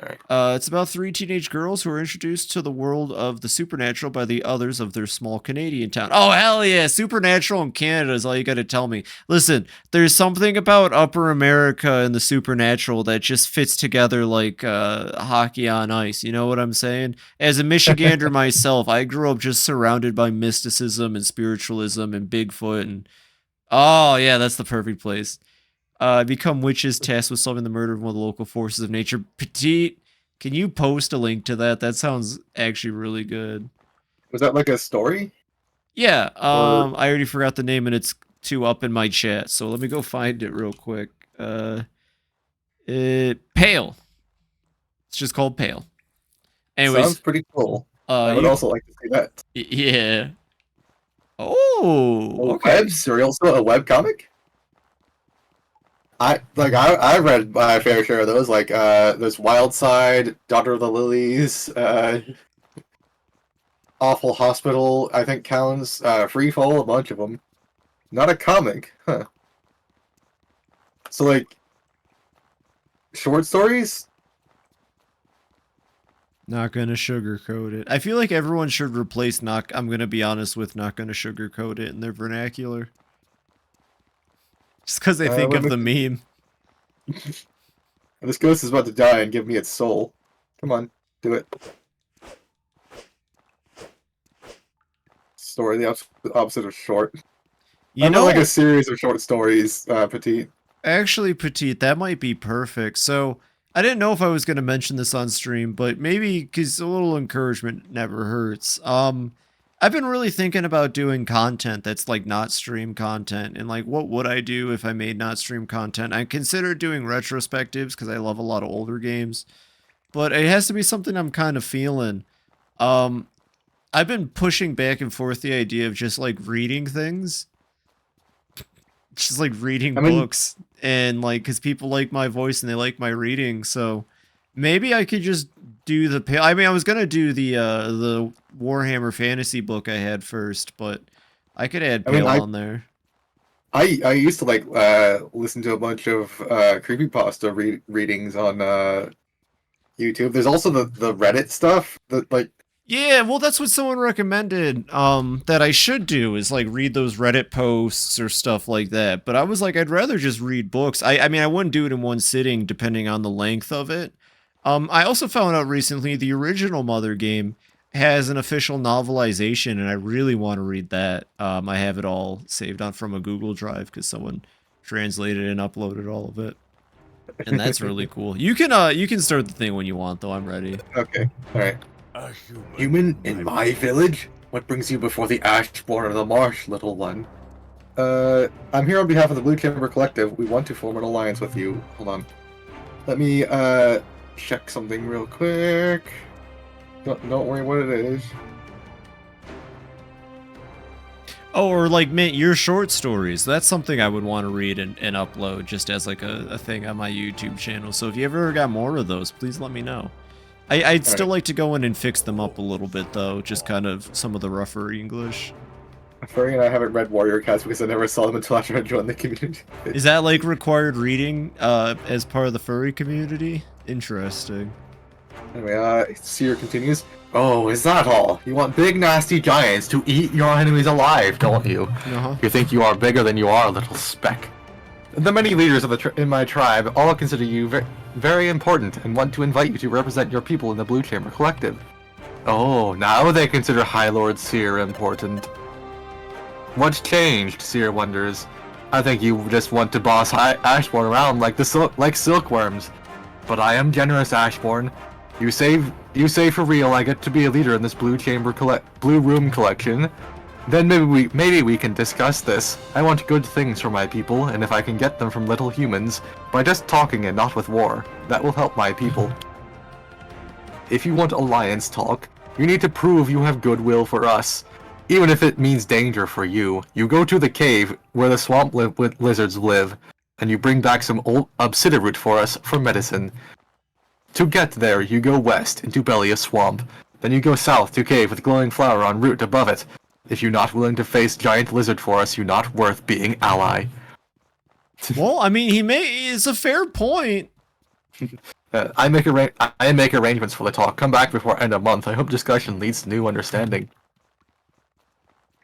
Alright. It's about 3 teenage girls who are introduced to the world of the supernatural by the others of their small Canadian town. Oh, hell yeah! Supernatural in Canada is all you gotta tell me. Listen, there's something about Upper America and the supernatural that just fits together like hockey on ice. You know what I'm saying? As a Michigander myself, I grew up just surrounded by mysticism and spiritualism and Bigfoot and... Oh, yeah, that's the perfect place. Become witches tasked with solving the murder of one of the local forces of nature. Petite, can you post a link to that? That sounds actually really good. Was that like a story? Yeah, I already forgot the name and it's too up in my chat, so let me go find it real quick. Pale. It's just called Pale. Anyways. Sounds pretty cool. I would also like to see that. Yeah. Oh, okay. Web serial, so a webcomic? I read my fair share of those, like there's Wild Side, Daughter of the Lilies, Awful Hospital, I think counts, Free Fall, a bunch of them. Not a comic, huh? So like short stories? Not gonna sugarcoat it. I feel like everyone should replace I'm gonna be honest with not gonna sugarcoat it in their vernacular. Just because they think of the meme. This ghost is about to die and give me its soul. Come on, do it. Story, the opposite of short. You know, like a series of short stories, Petite. Actually, Petite, that might be perfect. So, I didn't know if I was going to mention this on stream, but maybe because a little encouragement never hurts. I've been really thinking about doing content that's like not stream content, and like what would I do if I made not stream content? I considered doing retrospectives because I love a lot of older games, but it has to be something I'm kind of feeling. I've been pushing back and forth the idea of just like reading things, just like reading books, and like because people like my voice and they like my reading, so maybe I could just do the. I mean, I was gonna do the Warhammer fantasy book I had first, but I could add Pale on there. I used to like listen to a bunch of creepypasta readings on YouTube. There's also the Reddit stuff that like. Yeah, well, that's what someone recommended that I should do is like read those Reddit posts or stuff like that. But I was like, I'd rather just read books. I mean, I wouldn't do it in one sitting depending on the length of it. I also found out recently the original Mother game has an official novelization, and I really want to read that. I have it all saved on from a Google Drive because someone translated and uploaded all of it, and that's really cool. You can start the thing when you want, though. I'm ready. Okay, all right. Human in my village? What brings you before the Ashborn of the Marsh, little one? I'm here on behalf of the Blue Chamber Collective. We want to form an alliance with you. Hold on. Let me check something real quick. Don't worry what it is. Oh, or like Mint, your short stories. That's something I would want to read and upload just as like a thing on my YouTube channel. So if you ever got more of those, please let me know. I'd still like to go in and fix them up a little bit though, just kind of some of the rougher English. Furry and I haven't read Warrior Cats because I never saw them until after I joined the community. Is that like required reading as part of the furry community? Interesting. Anyway, Seer continues. Oh, is that all? You want big nasty giants to eat your enemies alive, don't you? Uh-huh. You think you are bigger than you are, little speck. The many leaders of in my tribe all consider you very important and want to invite you to represent your people in the Blue Chamber Collective. Oh, now they consider High Lord Seer important. What's changed, Seer wonders. I think you just want to boss Ashborn around like silkworms. But I am generous, Ashborn. You say for real I get to be a leader in this Blue Room collection. Then maybe we can discuss this. I want good things for my people, and if I can get them from little humans, by just talking and not with war, that will help my people. If you want alliance talk, You need to prove you have goodwill for us. Even if it means danger for you. You go to the cave where the swamp lizards live, and you bring back some old obsidian root for us for medicine. To get there, you go west into Belly of Swamp. Then you go south to cave with glowing flower on root above it. If you're not willing to face giant lizard for us, you're not worth being ally. Well, I mean, it's a fair point. I make arrangements for the talk. Come back before end of month. I hope discussion leads to new understanding.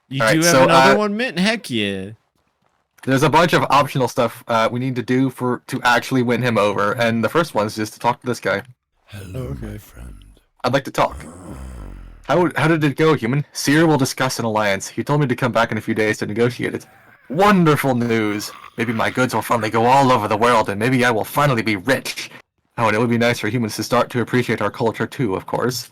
You do have another one, Mint? Heck yeah. There's a bunch of optional stuff we need to do to actually win him over, and the first one is just to talk to this guy. Hello, my friend. I'd like to talk. How did it go, human? Seer will discuss an alliance. He told me to come back in a few days to negotiate it. Wonderful news! Maybe my goods will finally go all over the world, and maybe I will finally be rich. Oh, and it would be nice for humans to start to appreciate our culture too, of course.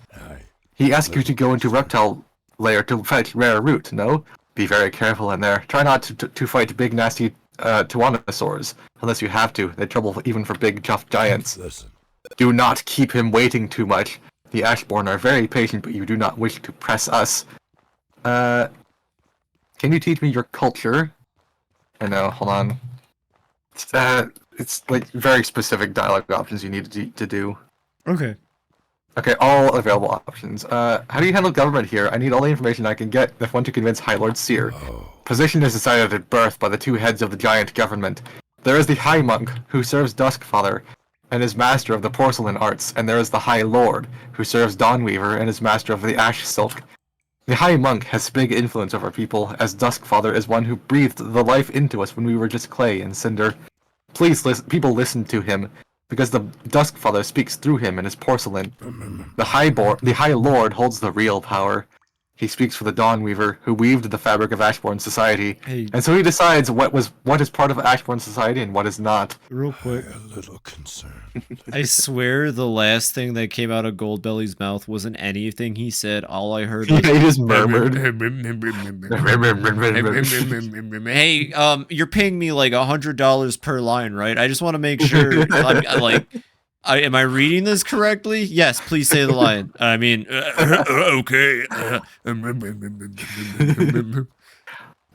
He asked you to go into reptile lair to fight rare root, no? Be very careful in there. Try not to fight big nasty tyrannosaurs. Unless you have to. They're trouble even for big tough giants. Listen. Do not keep him waiting too much. The Ashborn are very patient, but you do not wish to press us. Can you teach me your culture? I know, hold on. It's like very specific dialogue options you need to do. Okay. Okay, all available options. How do you handle government here? I need all the information I can get if I want to convince High Lord Seer. Position is decided at birth by the two heads of the giant government. There is the High Monk, who serves Duskfather, and is master of the porcelain arts, and there is the High Lord, who serves Dawnweaver and is master of the ash silk. The High Monk has big influence over people, as Duskfather is one who breathed the life into us when we were just clay and cinder. Please, people listen to him, because the Duskfather speaks through him and his porcelain. The High Lord holds the real power. He speaks for the Dawnweaver, who weaved the fabric of Ashborn society, and so he decides what is part of Ashborn society and what is not. Real quick, A little concerned. I swear the last thing that came out of Goldbelly's mouth wasn't anything he said. All I heard was... He just murmured. Hey, you're paying me like $100 per line, right? I just want to make sure, am I reading this correctly? Yes, please say the line. I mean, okay. I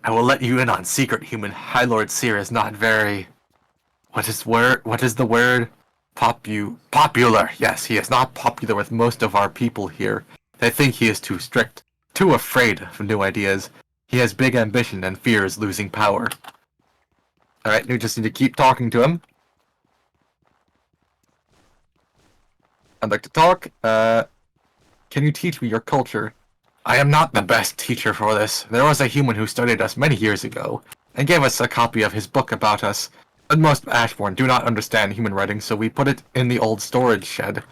will let you in on secret, human. High Lord Seer is not very... What is the word? Popular. Yes, he is not popular with most of our people here. They think he is too strict, too afraid of new ideas. He has big ambition and fears losing power. Alright, we just need to keep talking to him. I'd like to talk. Can you teach me your culture? I am not the best teacher for this. There was a human who studied us many years ago, and gave us a copy of his book about us. But most Ashborn do not understand human writing, so we put it in the old storage shed.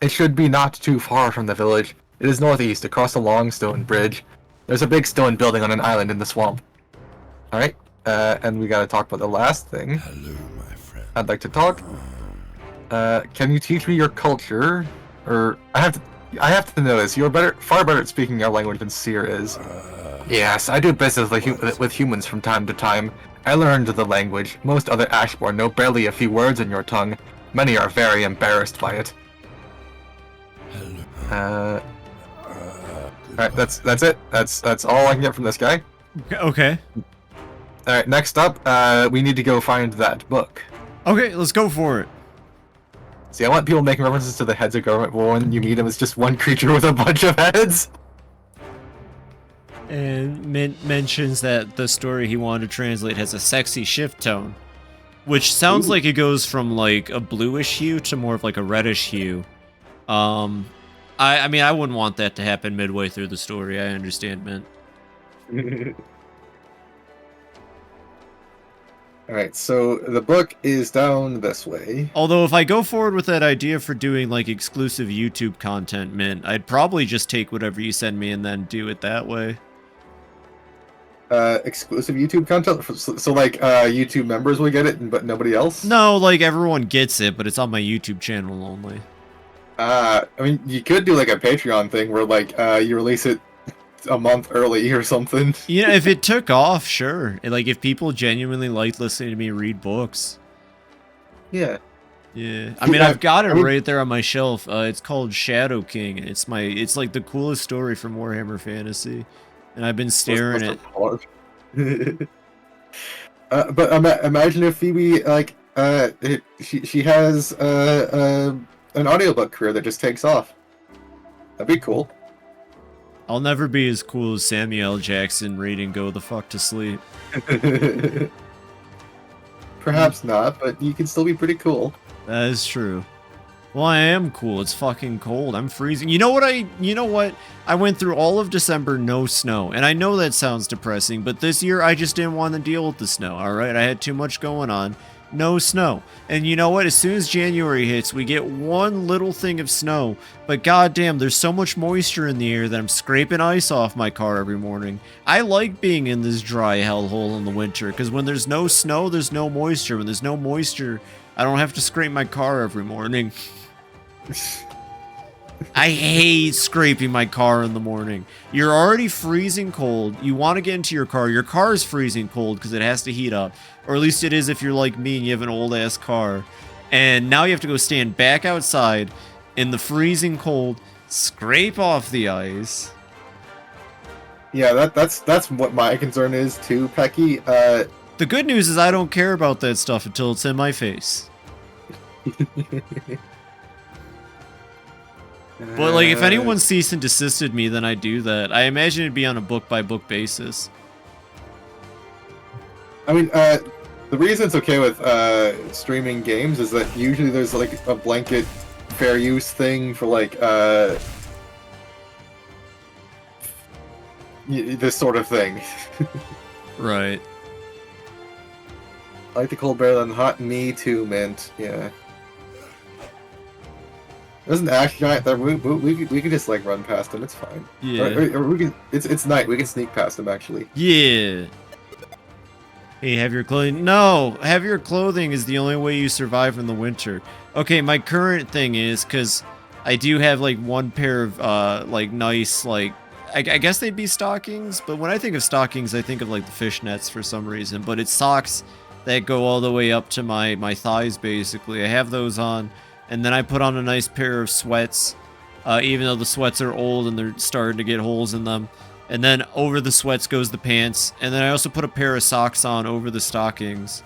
It should be not too far from the village. It is northeast, across a long stone bridge. There's a big stone building on an island in the swamp. Alright, and we gotta talk about the last thing. Hello, my friend. I'd like to talk. Can you teach me your culture? Or I have to know this. You're far better at speaking our language than Seer is. Yes, I do business with humans from time to time. I learned the language. Most other Ashborn know barely a few words in your tongue. Many are very embarrassed by it. Alright, that's it. That's all I can get from this guy. Okay. Alright, next up, we need to go find that book. Okay, let's go for it. See, I want people making references to the heads of government, but when you meet them, it's just one creature with a bunch of heads. And mentions that the story he wanted to translate has a sexy shift tone, which sounds like it goes from like a bluish hue to more of like a reddish hue. I mean, I wouldn't want that to happen midway through the story. I understand, man. Alright, so the book is down this way. Although if I go forward with that idea for doing like exclusive YouTube content, Mint, I'd probably just take whatever you send me and then do it that way. Exclusive YouTube content? So like, YouTube members will get it, but nobody else? No, like everyone gets it, but it's on my YouTube channel only. I mean, you could do like a Patreon thing where like, you release it a month early or something. You know, if it took off, sure. Like if people genuinely liked listening to me read books. Yeah. Yeah, I mean, I've got it right there on my shelf. It's called Shadow King. It's like the coolest story from Warhammer Fantasy, and I've been staring at. But imagine if Phoebe she has an audiobook career that just takes off. That'd be cool. I'll never be as cool as Samuel L. Jackson reading "Go the Fuck to Sleep." Perhaps not, but you can still be pretty cool. That is true. Well, I am cool. It's fucking cold. I'm freezing. You know what? I went through all of December, no snow. And I know that sounds depressing, but this year I just didn't want to deal with the snow, alright? I had too much going on. No snow. And you know what? As soon as January hits, we get one little thing of snow. But goddamn, there's so much moisture in the air that I'm scraping ice off my car every morning. I like being in this dry hellhole in the winter, because when there's no snow, there's no moisture. When there's no moisture, I don't have to scrape my car every morning. I hate scraping my car in the morning. You're already freezing cold. You want to get into your car is freezing cold because it has to heat up. Or at least it is if you're like me and you have an old ass car. And now you have to go stand back outside in the freezing cold, scrape off the ice. Yeah, that's what my concern is too, Pecky. The good news is I don't care about that stuff until it's in my face. But like, if anyone cease and desisted me, then I do that. I imagine it'd be on a book-by-book basis. I mean, the reason it's okay with streaming games is that usually there's like a blanket fair use thing for like this sort of thing. Right. I like the cold better than hot. Me too, Mint. Yeah. There's an ash giant there. We can just like run past him. It's fine. Yeah. Or we can. It's night. We can sneak past him actually. Yeah. Hey, heavier clothing. No, heavier clothing is the only way you survive in the winter. Okay, my current thing is because I do have like one pair of like nice like I guess they'd be stockings, but when I think of stockings, I think of like the fishnets for some reason. But it's socks that go all the way up to my thighs basically. I have those on. And then I put on a nice pair of sweats, even though the sweats are old and they're starting to get holes in them. And then over the sweats goes the pants. And then I also put a pair of socks on over the stockings.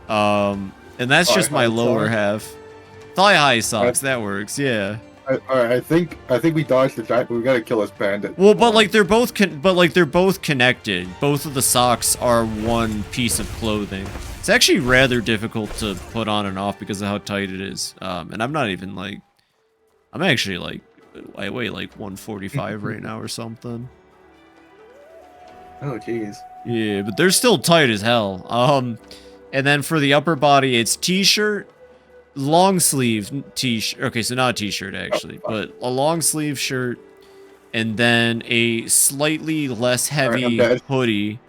And that's just my lower half. Thigh-high socks, that works, yeah. I think we dodged the giant, but we gotta kill this bandit. Well, but like they're both connected. Both of the socks are one piece of clothing. It's actually rather difficult to put on and off because of how tight it is. And I'm not even like, I'm actually like, I weigh like 145 right now or something. Oh, jeez. Yeah, but they're still tight as hell. And then for the upper body, it's t-shirt, long sleeve t-shirt. Okay, so not a t-shirt actually, but a long sleeve shirt, and then a slightly less heavy hoodie.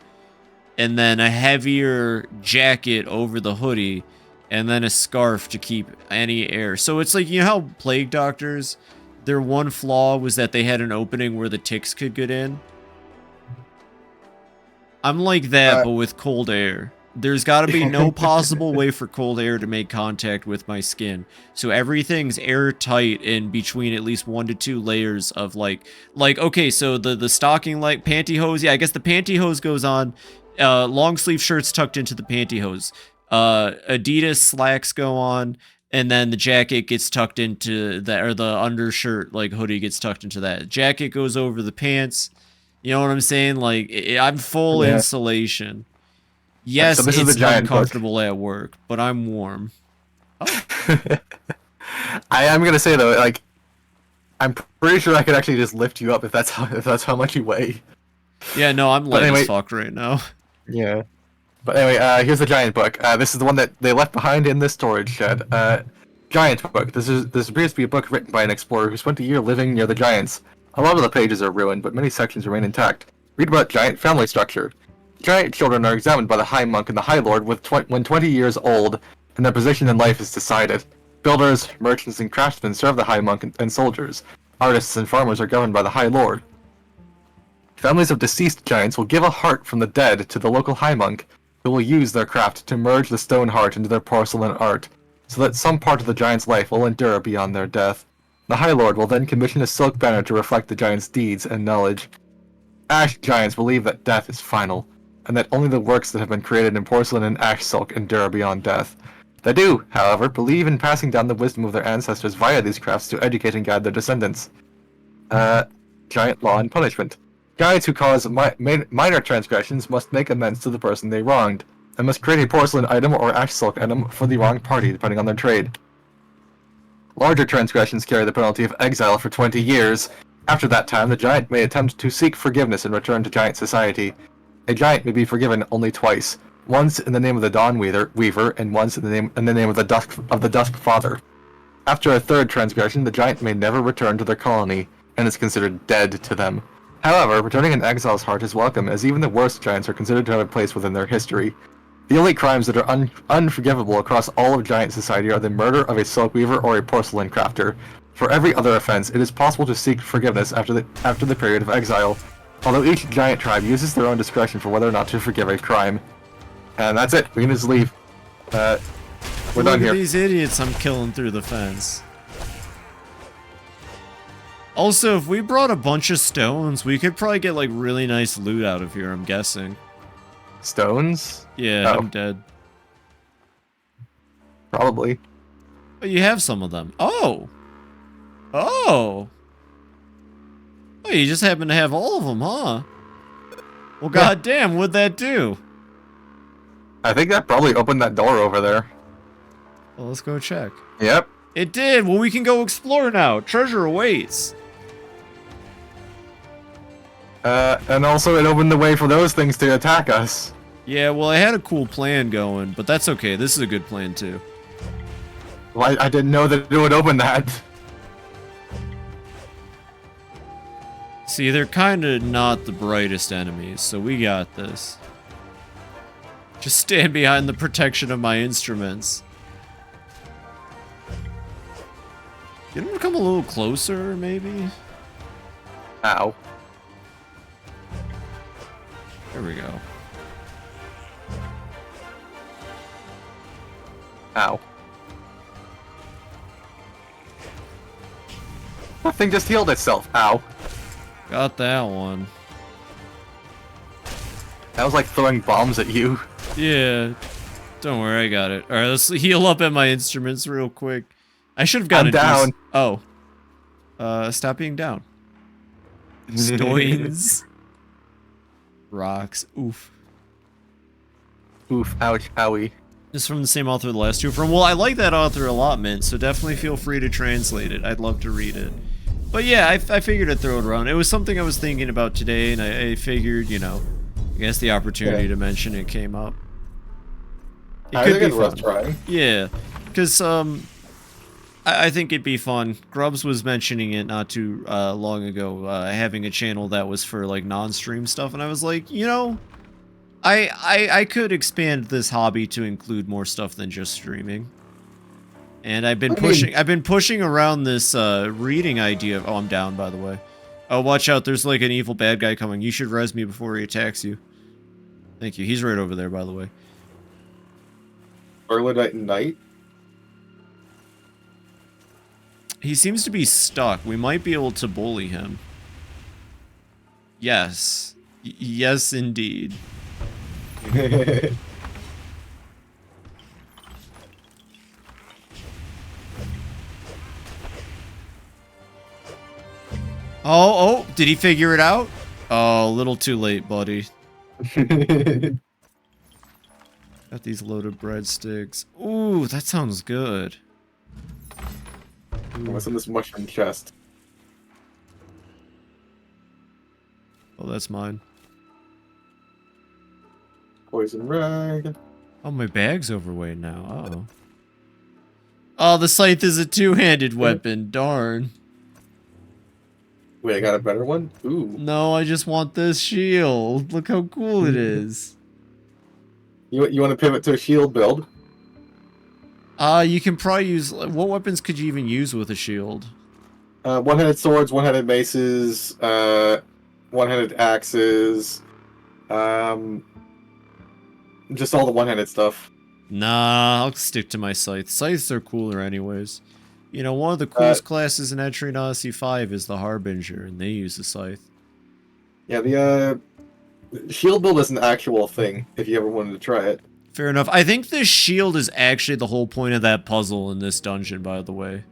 And then a heavier jacket over the hoodie, and then a scarf to keep any air. So it's like, you know how plague doctors, their one flaw was that they had an opening where the ticks could get in? I'm like that, but with cold air. There's got to be no possible way for cold air to make contact with my skin. So everything's airtight in between at least 1 to 2 layers of like okay, so the stocking like pantyhose, yeah, I guess the pantyhose goes on. Long sleeve shirts tucked into the pantyhose. Adidas slacks go on, and then the jacket gets tucked into that, or the undershirt like hoodie gets tucked into that. Jacket goes over the pants. You know what I'm saying? Like I'm full insulation. Yes, so it's uncomfortable at work, but I'm warm. Oh. I'm gonna say though, like I'm pretty sure I could actually just lift you up if that's how much you weigh. Yeah, no, I'm light as fuck right now. Yeah. But anyway, here's the giant book. This is the one that they left behind in this storage shed. Giant book. This appears to be a book written by an explorer who spent a year living near the giants. A lot of the pages are ruined, but many sections remain intact. Read about giant family structure. Giant children are examined by the High Monk and the High Lord when 20 years old, and their position in life is decided. Builders, merchants, and craftsmen serve the High Monk and soldiers. Artists and farmers are governed by the High Lord. Families of deceased giants will give a heart from the dead to the local High Monk, who will use their craft to merge the stone heart into their porcelain art. so that some part of the giant's life will endure beyond their death. The High Lord will then commission a silk banner to reflect the giant's deeds and knowledge. Ash giants believe that death is final, and that only the works that have been created in porcelain and ash silk endure beyond death. They do, however, believe in passing down the wisdom of their ancestors via these crafts to educate and guide their descendants. Giant law and punishment. Giants who cause minor transgressions must make amends to the person they wronged, and must create a porcelain item or ash silk item for the wronged party, depending on their trade. Larger transgressions carry the penalty of exile for 20 years. After that time, the giant may attempt to seek forgiveness and return to giant society. A giant may be forgiven only twice, once in the name of the Dawn Weaver, and once in the name of the Dusk Father. After a third transgression, the giant may never return to their colony, and is considered dead to them. However, returning an exile's heart is welcome, as even the worst giants are considered to have a place within their history. The only crimes that are unforgivable across all of giant society are the murder of a silk weaver or a porcelain crafter. For every other offense, it is possible to seek forgiveness after the period of exile, although each giant tribe uses their own discretion for whether or not to forgive a crime. And that's it. We can just leave. We're done here. Look at these idiots I'm killing through the fence. Also, if we brought a bunch of stones, we could probably get like really nice loot out of here, I'm guessing. Stones? Yeah, I'm dead. Probably. But you have some of them. Oh! Oh! Oh, you just happen to have all of them, huh? Well, goddamn, what'd that do? I think that probably opened that door over there. Well, let's go check. Yep. It did! Well, we can go explore now. Treasure awaits. And also it opened the way for those things to attack us. Yeah, well, I had a cool plan going, but that's okay. This is a good plan, too. Well, I didn't know that it would open that. See, they're kind of not the brightest enemies, so we got this. Just stand behind the protection of my instruments. Get him to come a little closer, maybe? Ow. There we go. Ow. That thing just healed itself. Ow. Got that one. That was like throwing bombs at you. Yeah. Don't worry, I got it. Alright, let's heal up at my instruments real quick. I should have gotten down. Oh. Stop being down. Stoins. Rocks. Oof. Oof. Ouch. Owie. This is from the same author the last two from. Well, I like that author a lot, Mint, so definitely feel free to translate it. I'd love to read it. But yeah, I figured I'd throw it around. It was something I was thinking about today, and I figured, you know, I guess the opportunity to mention it came up. It could be fun. Trying. Yeah, because I think it'd be fun. Grubbs was mentioning it not too long ago, having a channel that was for like non-stream stuff, and I was like, you know, I could expand this hobby to include more stuff than just streaming. And I've been pushing around this reading idea. Oh, I'm down, by the way. Oh, watch out! There's like an evil bad guy coming. You should res me before he attacks you. Thank you. He's right over there, by the way. Erlenite Knight. He seems to be stuck. We might be able to bully him. Yes. Yes, indeed. Oh, did he figure it out? Oh, a little too late, buddy. Got these loaded breadsticks. Ooh, that sounds good. What's in this mushroom chest? Oh, that's mine. Poison rag. Oh, my bag's overweight now. Uh-oh. Oh, the scythe is a two-handed weapon. Darn. Wait, I got a better one? Ooh. No, I just want this shield. Look how cool it is. You want to pivot to a shield build? You can probably use... What weapons could you even use with a shield? One-handed swords, one-handed maces, one-handed axes, just all the one-handed stuff. Nah, I'll stick to my scythe. Scythes are cooler anyways. You know, one of the coolest classes in Entry in Odyssey 5 is the Harbinger, and they use the scythe. Yeah, the shield build is an actual thing, if you ever wanted to try it. Fair enough. I think this shield is actually the whole point of that puzzle in this dungeon, by the way.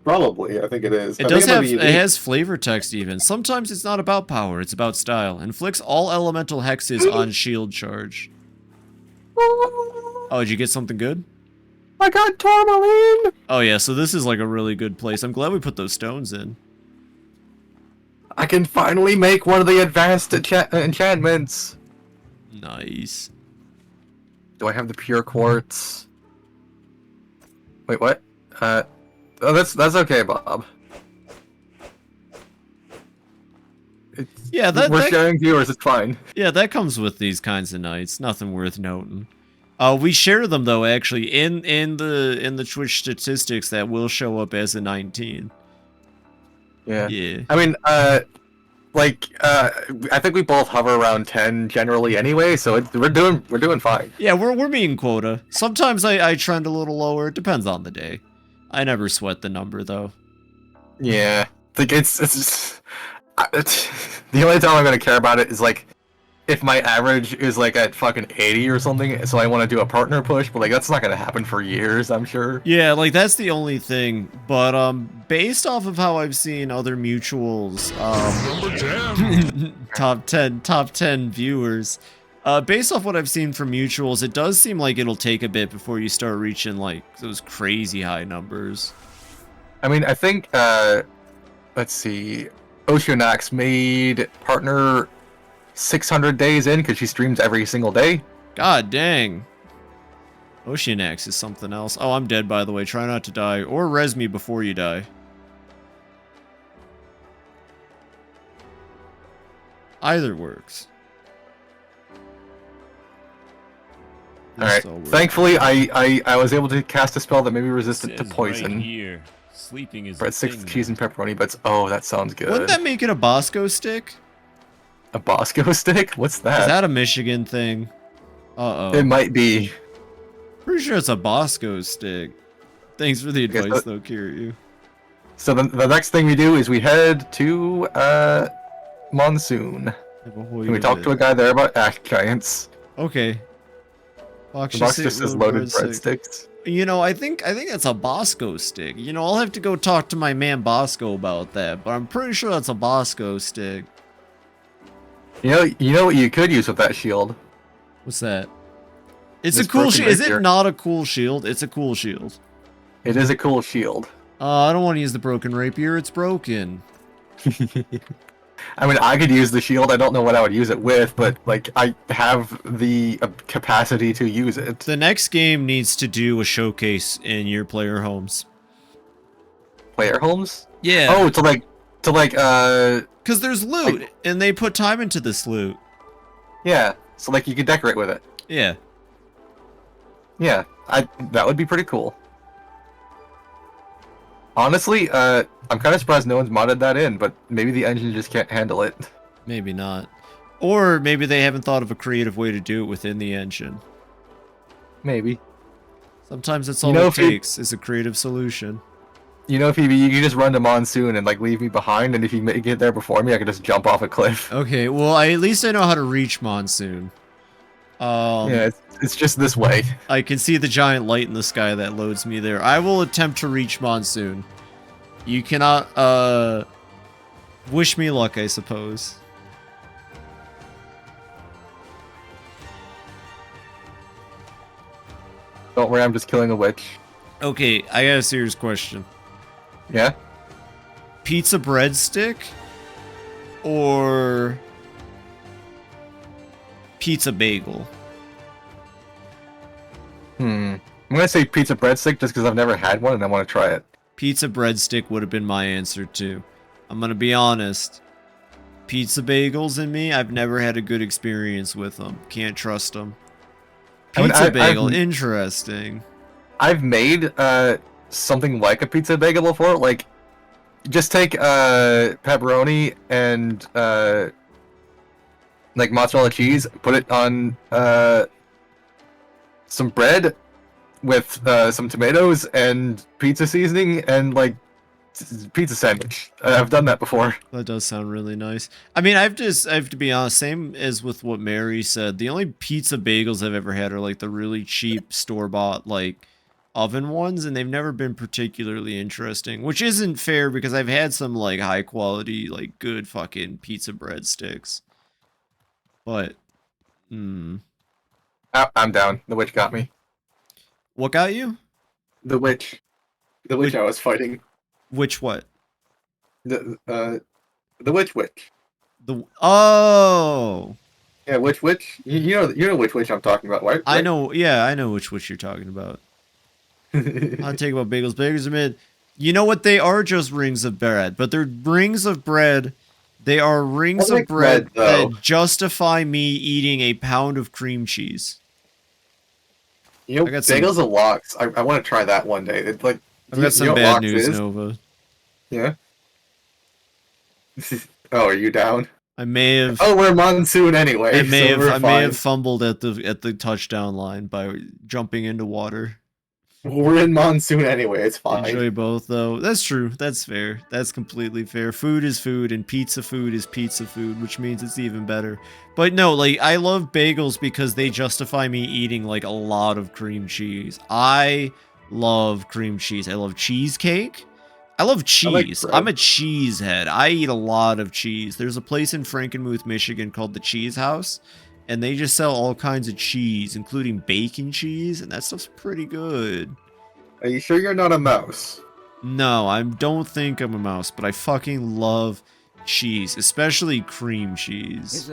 Probably, I think it is. It has flavor text even. Sometimes it's not about power, it's about style. Inflicts all elemental hexes on shield charge. Oh, did you get something good? I got tourmaline! Oh yeah, so this is like a really good place. I'm glad we put those stones in. I can finally make one of the advanced enchantments! Nice. Do I have the pure quartz? Wait, what? Oh, that's okay, Bob. We're sharing viewers, it's fine. Yeah, that comes with these kinds of nights. Nothing worth noting. We share them though, actually, in the Twitch statistics that will show up as a 19. Yeah. Yeah. I mean, I think we both hover around 10 generally anyway, so we're doing fine. Yeah, we're meeting quota. Sometimes I trend a little lower. It depends on the day. I never sweat the number though. Yeah, like it's the only time I'm gonna care about it is like if my average is like at fucking 80 or something, so I want to do a partner push, but like that's not gonna happen for years, I'm sure. Yeah, like that's the only thing. But based off of how I've seen other mutuals, top 10 viewers, based off what I've seen from mutuals, it does seem like it'll take a bit before you start reaching like those crazy high numbers. I mean, I think let's see, Oceanax made partner 600 days in because she streams every single day. God dang. Oceanax is something else. Oh, I'm dead, by the way. Try not to die. Or res me before you die. Either works. Alright. Thankfully, I was able to cast a spell that may be resistant to poison. Right here. Sleeping is Bread sticks, cheese, and pepperoni bits. Oh, that sounds good. Wouldn't that make it a Bosco stick? A Bosco stick? What's that? Is that a Michigan thing? Uh-oh. It might be. Pretty sure it's a Bosco stick. Thanks for the advice, though, Kiryu. So the next thing we do is we head to Monsoon. Can we talk to a guy there about ash giants? Okay. The box just says loaded breadsticks. You know, I think that's a Bosco stick. You know, I'll have to go talk to my man Bosco about that, but I'm pretty sure that's a Bosco stick. You know what you could use with that shield? What's that? It's a cool shield. Is it not a cool shield? It's a cool shield. It is a cool shield. I don't want to use the broken rapier. It's broken. I mean, I could use the shield. I don't know what I would use it with, but like I have the capacity to use it. The next game needs to do a showcase in your player homes. Player homes? Yeah. Oh, to like because there's loot, and they put time into this loot. Yeah, so like you could decorate with it. Yeah. Yeah, that would be pretty cool. Honestly, I'm kind of surprised no one's modded that in, but maybe the engine just can't handle it. Maybe not. Or maybe they haven't thought of a creative way to do it within the engine. Maybe. Sometimes that's all it takes is a creative solution. You know, Phoebe, you can just run to Monsoon and like leave me behind, and if you get there before me, I can just jump off a cliff. Okay, well, at least I know how to reach Monsoon. Yeah, it's just this way. I can see the giant light in the sky that loads me there. I will attempt to reach Monsoon. You cannot, wish me luck, I suppose. Don't worry, I'm just killing a witch. Okay, I got a serious question. Yeah? Pizza breadstick? Or pizza bagel? I'm gonna say pizza breadstick just because I've never had one and I want to try it. Pizza breadstick would have been my answer too. I'm gonna be honest. Pizza bagels and me, I've never had a good experience with them. Can't trust them. Pizza bagel, interesting. I've made something like a pizza bagel before. Like, just take pepperoni and like mozzarella cheese, put it on some bread, with some tomatoes and pizza seasoning and like pizza sandwich. I've done that before. That does sound really nice. I mean, I have to be honest, same as with what Mary said. The only pizza bagels I've ever had are like the really cheap store-bought like oven ones, and they've never been particularly interesting, which isn't fair because I've had some like high quality, like good fucking pizza breadsticks. But, I'm down. The witch got me. What got you? The witch. The witch I was fighting. Which what? The witch. Oh. Yeah, witch. You know which witch I'm talking about, right? I know. Yeah, I know which you're talking about. I'll take about bagels. Bagels are mid. You know what? They are just rings of bread, but they're rings of bread. They are rings of bread that justify me eating a pound of cream cheese. You know, bagels and lox. I want to try that one day. It's like I've got some bad news, Nova. Yeah. Oh, are you down? I may have. Oh, we're monsoon anyway. I may have fumbled at the touchdown line by jumping into water. We're in monsoon anyway. It's fine. Enjoy both, though. That's true. That's fair. That's completely fair. Food is food, and pizza food is pizza food, which means it's even better. But no, like, I love bagels because they justify me eating, like, a lot of cream cheese. I love cream cheese. I love cheesecake. I love cheese. I'm a cheese head. I eat a lot of cheese. There's a place in Frankenmuth, Michigan called the Cheese House, and they just sell all kinds of cheese, including bacon cheese, and that stuff's pretty good. Are you sure you're not a mouse? No, I don't think I'm a mouse, but I fucking love cheese, especially cream cheese.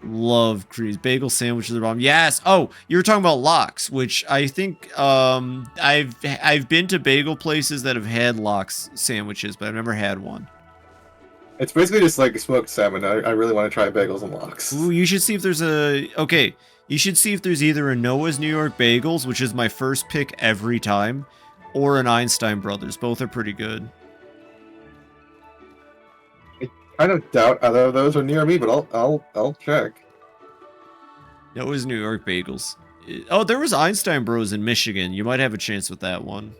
Love cream. Bagel sandwiches are bomb. Yes. Oh, you were talking about lox, which I think I've been to bagel places that have had lox sandwiches, but I've never had one. It's basically just like smoked salmon. I really want to try bagels and lox. Ooh, you should see if there's you should see if there's either a Noah's New York Bagels, which is my first pick every time, or an Einstein Brothers. Both are pretty good. I don't doubt either of those are near me, but I'll check. Noah's New York Bagels. Oh, there was Einstein Bros in Michigan. You might have a chance with that one.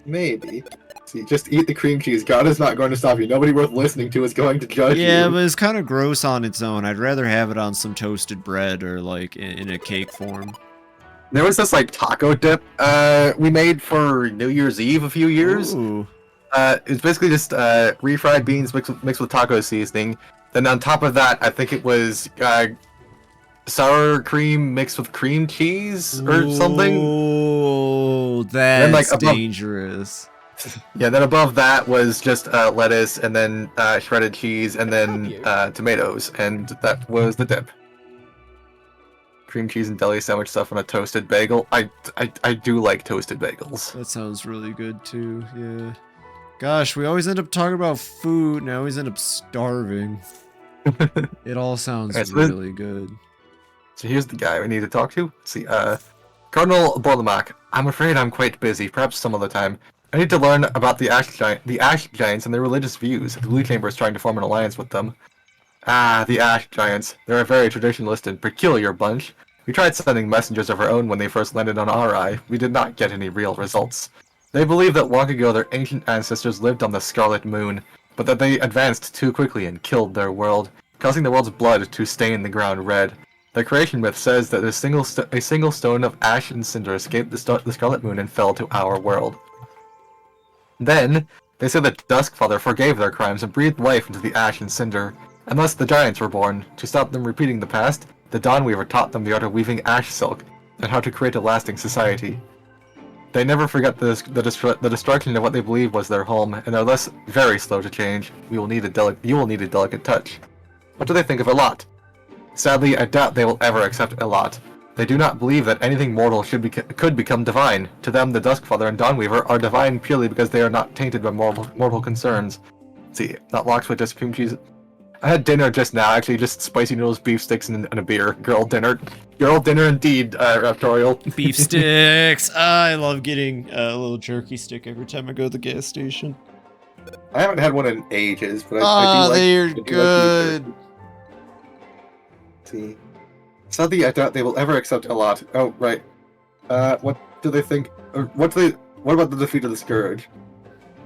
Maybe. See, just eat the cream cheese. God is not going to stop you. Nobody worth listening to is going to judge you. Yeah, but it's kind of gross on its own. I'd rather have it on some toasted bread or like in a cake form. There was this like taco dip we made for New Year's Eve a few years. Ooh. It's basically just refried beans mixed with taco seasoning. Then on top of that, I think it was sour cream mixed with cream cheese or something. Oh, that's dangerous. Yeah, then above that was just lettuce and then shredded cheese and then tomatoes, and that was the dip. Cream cheese and deli sandwich stuff on a toasted bagel. I do like toasted bagels. That sounds really good too. Yeah. Gosh, we always end up talking about food, and I always end up starving. It all sounds really good. So here's the guy we need to talk to. Let's see, Cardinal Borlamac. I'm afraid I'm quite busy. Perhaps some other time. I need to learn about the Ash Giants and their religious views. The Blue Chamber is trying to form an alliance with them. Ah, the Ash Giants. They're a very traditionalist and peculiar bunch. We tried sending messengers of our own when they first landed on our eye. We did not get any real results. They believe that long ago their ancient ancestors lived on the Scarlet Moon, but that they advanced too quickly and killed their world, causing the world's blood to stain the ground red. The creation myth says that a single stone of ash and cinder escaped the Scarlet Moon and fell to our world. Then, they say that Duskfather forgave their crimes and breathed life into the ash and cinder. Unless the giants were born, to stop them repeating the past, the Dawnweaver taught them the art of weaving ash silk, and how to create a lasting society. They never forget the destruction of what they believe was their home, and are thus very slow to change. You will need a delicate touch. What do they think of Elot? Sadly, I doubt they will ever accept Elot. They do not believe that anything mortal could become divine. To them, the Duskfather and Dawnweaver are divine purely because they are not tainted by mortal concerns. Let's see, not lox with just cream cheese. I had dinner just now, actually, just spicy noodles, beef sticks, and a beer. Girl dinner. Girl dinner indeed, Raptorial. Beef sticks! I love getting a little jerky stick every time I go to the gas station. I haven't had one in ages, but I do like... they're good! Like see. Sadly, I doubt they will ever accept Elot. Oh, right. What do they think? What about the defeat of the Scourge?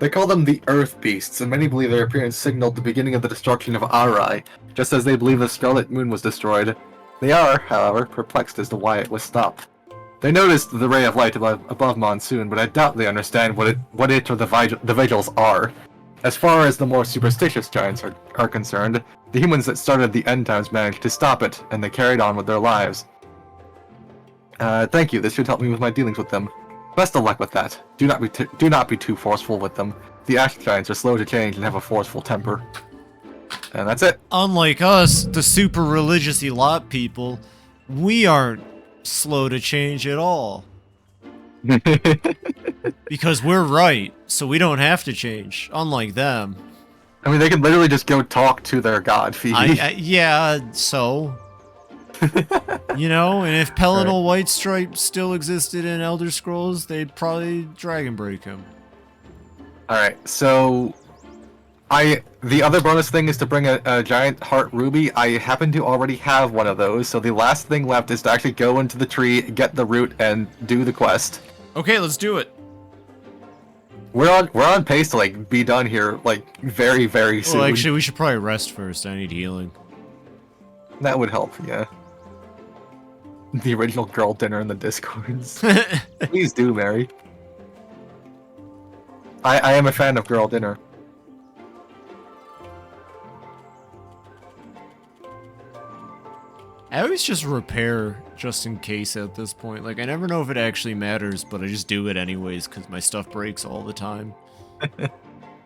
They call them the Earth Beasts, and many believe their appearance signaled the beginning of the destruction of Arai, just as they believe the Scarlet Moon was destroyed. They are, however, perplexed as to why it was stopped. They noticed the ray of light above Monsoon, but I doubt they understand what it or the Vigils are. As far as the more superstitious giants are concerned, the humans that started the End Times managed to stop it, and they carried on with their lives. Thank you, this should help me with my dealings with them. Best of luck with that. Do not be too forceful with them. The Ash Giants are slow to change and have a forceful temper. And that's it. Unlike us, the super religious Elot people, we aren't slow to change at all. Because we're right, so we don't have to change, unlike them. I mean, they can literally just go talk to their god, Phoebe. Yeah, so... You know, and if Pelinal White Stripe still existed in Elder Scrolls, they'd probably Dragon Break him. Alright, so... The other bonus thing is to bring a giant heart ruby. I happen to already have one of those, so the last thing left is to actually go into the tree, get the root, and do the quest. Okay, let's do it. We're on pace to like be done here like very, very soon. Well, actually, we should probably rest first. I need healing. That would help, yeah. The original girl dinner in the Discords. Please do, Mary. I am a fan of girl dinner. I always just repair just in case at this point. Like, I never know if it actually matters, but I just do it anyways because my stuff breaks all the time.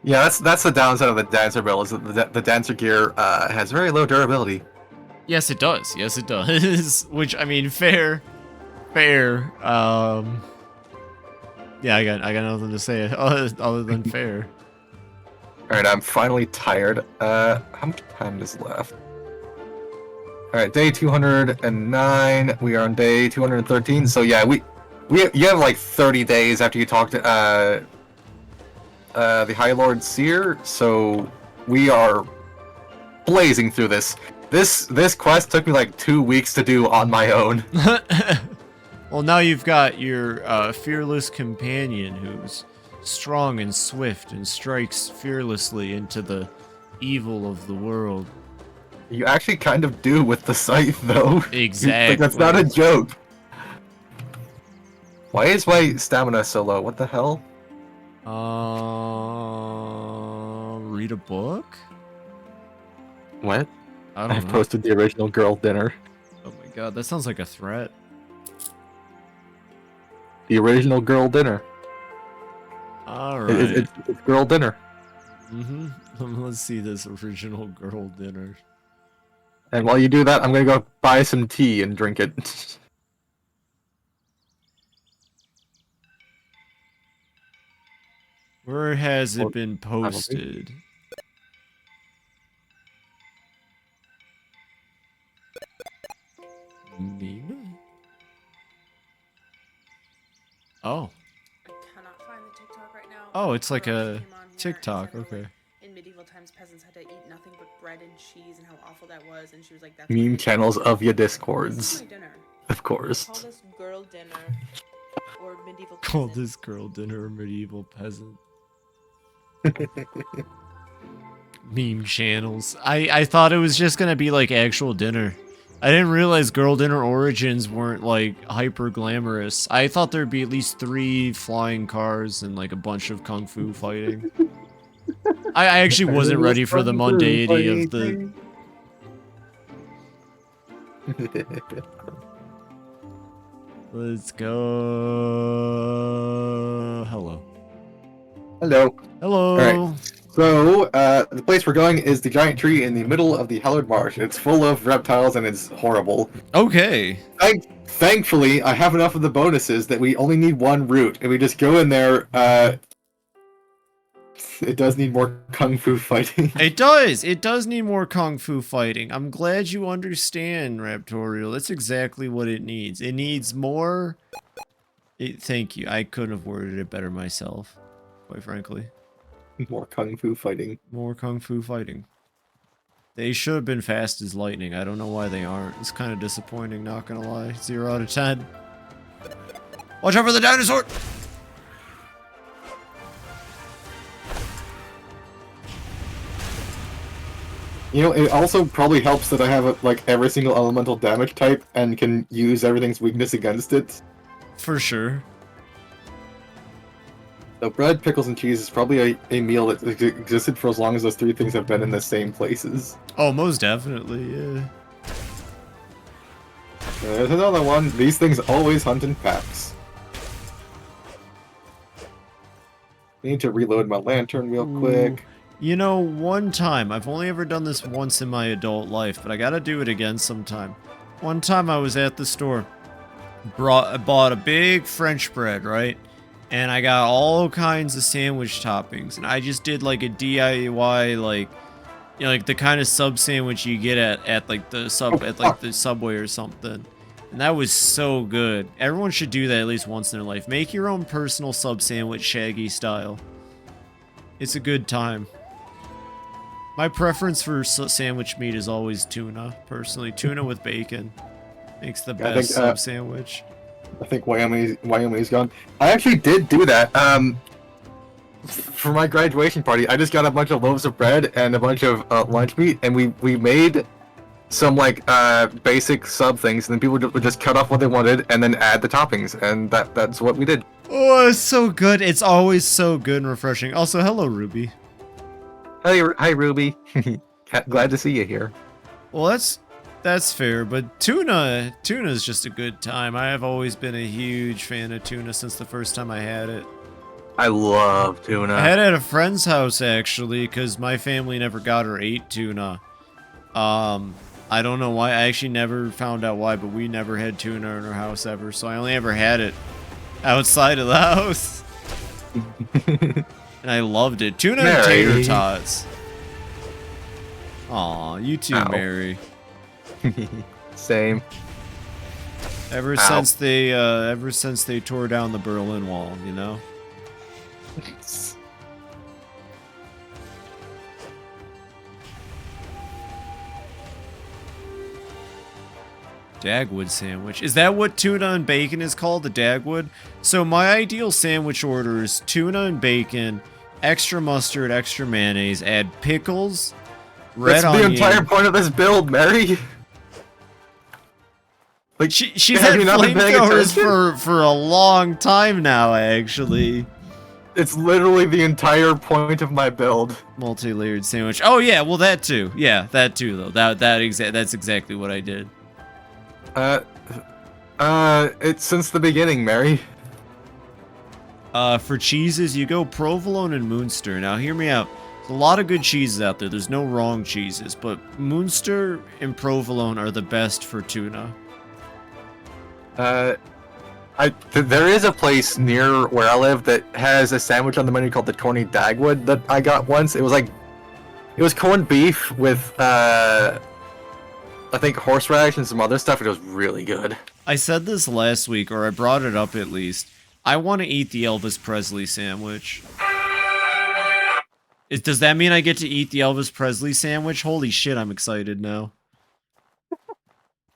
Yeah, that's the downside of the Dancer build, is that the Dancer gear has very low durability. Yes, it does. Yes, it does. Which, I mean, fair. Fair. Yeah, I got nothing to say other than fair. Alright, I'm finally tired. How much time is left? Alright, day 209. We are on day 213. So yeah, you have like 30 days after you talk to the High Lord Seer. So we are blazing through this. This quest took me like 2 weeks to do on my own. Well, now you've got your fearless companion who's strong and swift and strikes fearlessly into the evil of the world. You actually kind of do with the scythe, though. Exactly. Like, that's not a joke. Why is my stamina so low? What the hell? Read a book? What? I don't I've know. posted the original girl dinner. Oh my god, that sounds like a threat. The original girl dinner. Alright. It's girl dinner. Let's see this original girl dinner. And while you do that, I'm gonna go buy some tea and drink it. Where has it been posted? Meme? Oh. I cannot find the TikTok right now. Oh, it's like Girl a came on here and TikTok, said, okay. In medieval times, peasants had to eat nothing but bread and cheese, and how awful that was. And she was like, "That's Meme my channels of your This is discords. my dinner. Of course. Call this girl dinner or medieval. Call peasant. this girl dinner medieval peasant. Meme channels. I thought it was just gonna be like actual dinner. I didn't realize girl dinner origins weren't like hyper glamorous. I thought there'd be at least 3 flying cars and like a bunch of kung fu fighting. I actually wasn't ready for the mundanity of the... Let's go... Hello. Hello. Hello. Alright. So, the place we're going is the giant tree in the middle of the Hallowed Marsh. It's full of reptiles and it's horrible. Okay. Thankfully, I have enough of the bonuses that we only need 1 route, and we just go in there, it does need more kung fu fighting. It does. It does need more kung fu fighting. I'm glad you understand, Raptorial. That's exactly what it needs. It needs more... Thank you. I couldn't have worded it better myself, quite frankly. More kung fu fighting. More kung fu fighting. They should have been fast as lightning. I don't know why they aren't. It's kind of disappointing, not gonna lie. 0 out of 10. Watch out for the dinosaur! You know, it also probably helps that I have like every single elemental damage type and can use everything's weakness against it. For sure. So bread, pickles, and cheese is probably a meal that existed for as long as those three things have been in the same places. Oh, most definitely, yeah. There's another one. These things always hunt in packs. Need to reload my lantern real quick. You know, one time, I've only ever done this once in my adult life, but I gotta do it again sometime. One time I was at the store, bought a big French bread, right? And I got all kinds of sandwich toppings, and I just did like a DIY, like, you know, like the kind of sub sandwich you get at like the Subway or something. And that was so good. Everyone should do that at least once in their life. Make your own personal sub sandwich, Shaggy style. It's a good time. My preference for sandwich meat is always tuna, personally. Tuna with bacon makes the best sub sandwich. I think Wyoming's gone. I actually did do that. For my graduation party, I just got a bunch of loaves of bread and a bunch of lunch meat, and we made some like basic sub things, and then people would just cut off what they wanted and then add the toppings, and that's what we did. Oh, it's so good. It's always so good and refreshing. Also, hello, Ruby. Hi, Ruby. Glad to see you here. Well, that's fair, but tuna is just a good time. I have always been a huge fan of tuna since the first time I had it. I love tuna. I had it at a friend's house, actually, because my family never got or ate tuna. I don't know why. I actually never found out why, but we never had tuna in our house ever, so I only ever had it outside of the house. And I loved it. Tuna and tater tots. Aw, you too, Ow. Mary. Same. Ever since they tore down the Berlin Wall, you know? Dagwood sandwich. Is that what tuna and bacon is called? The Dagwood? So my ideal sandwich order is tuna and bacon, extra mustard, extra mayonnaise, add pickles, red onion. That's the entire point of this build, Mary. Like she's had flamethrowers for a long time now, actually. It's literally the entire point of my build. Multi-layered sandwich. Oh yeah, well that too. Yeah, that too though. That's exactly what I did. It's since the beginning, Mary. For cheeses, you go provolone and Munster. Now, hear me out. There's a lot of good cheeses out there. There's no wrong cheeses, but Munster and provolone are the best for tuna. There is a place near where I live that has a sandwich on the menu called the Corny Dagwood that I got once. It was corned beef with, I think horseradish and some other stuff. It was really good. I said this last week, or I brought it up at least. I want to eat the Elvis Presley sandwich. Does that mean I get to eat the Elvis Presley sandwich? Holy shit, I'm excited now.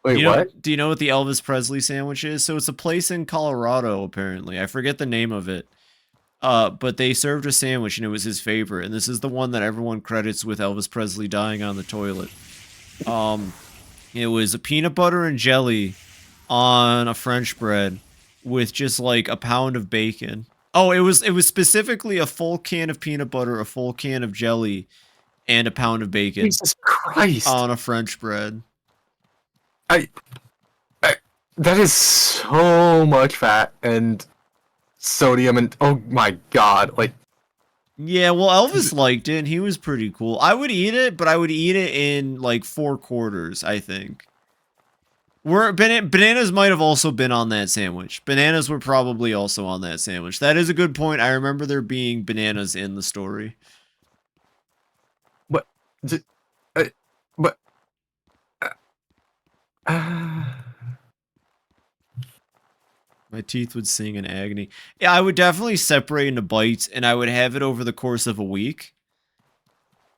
Wait, what? Do you know what the Elvis Presley sandwich is? So it's a place in Colorado, apparently. I forget the name of it. But they served a sandwich, and it was his favorite. And this is the one that everyone credits with Elvis Presley dying on the toilet. It was a peanut butter and jelly on a French bread with just like a pound of bacon. Oh, it was specifically a full can of peanut butter, a full can of jelly, and a pound of bacon. Jesus Christ! On a French bread. That is so much fat and sodium and oh my god, like. Yeah, well, Elvis liked it, and he was pretty cool. I would eat it, but I would eat it in, like, 4 quarters, I think. Bananas might have also been on that sandwich. Bananas were probably also on that sandwich. That is a good point. I remember there being bananas in the story. But... My teeth would sing in agony. Yeah, I would definitely separate into bites, and I would have it over the course of a week.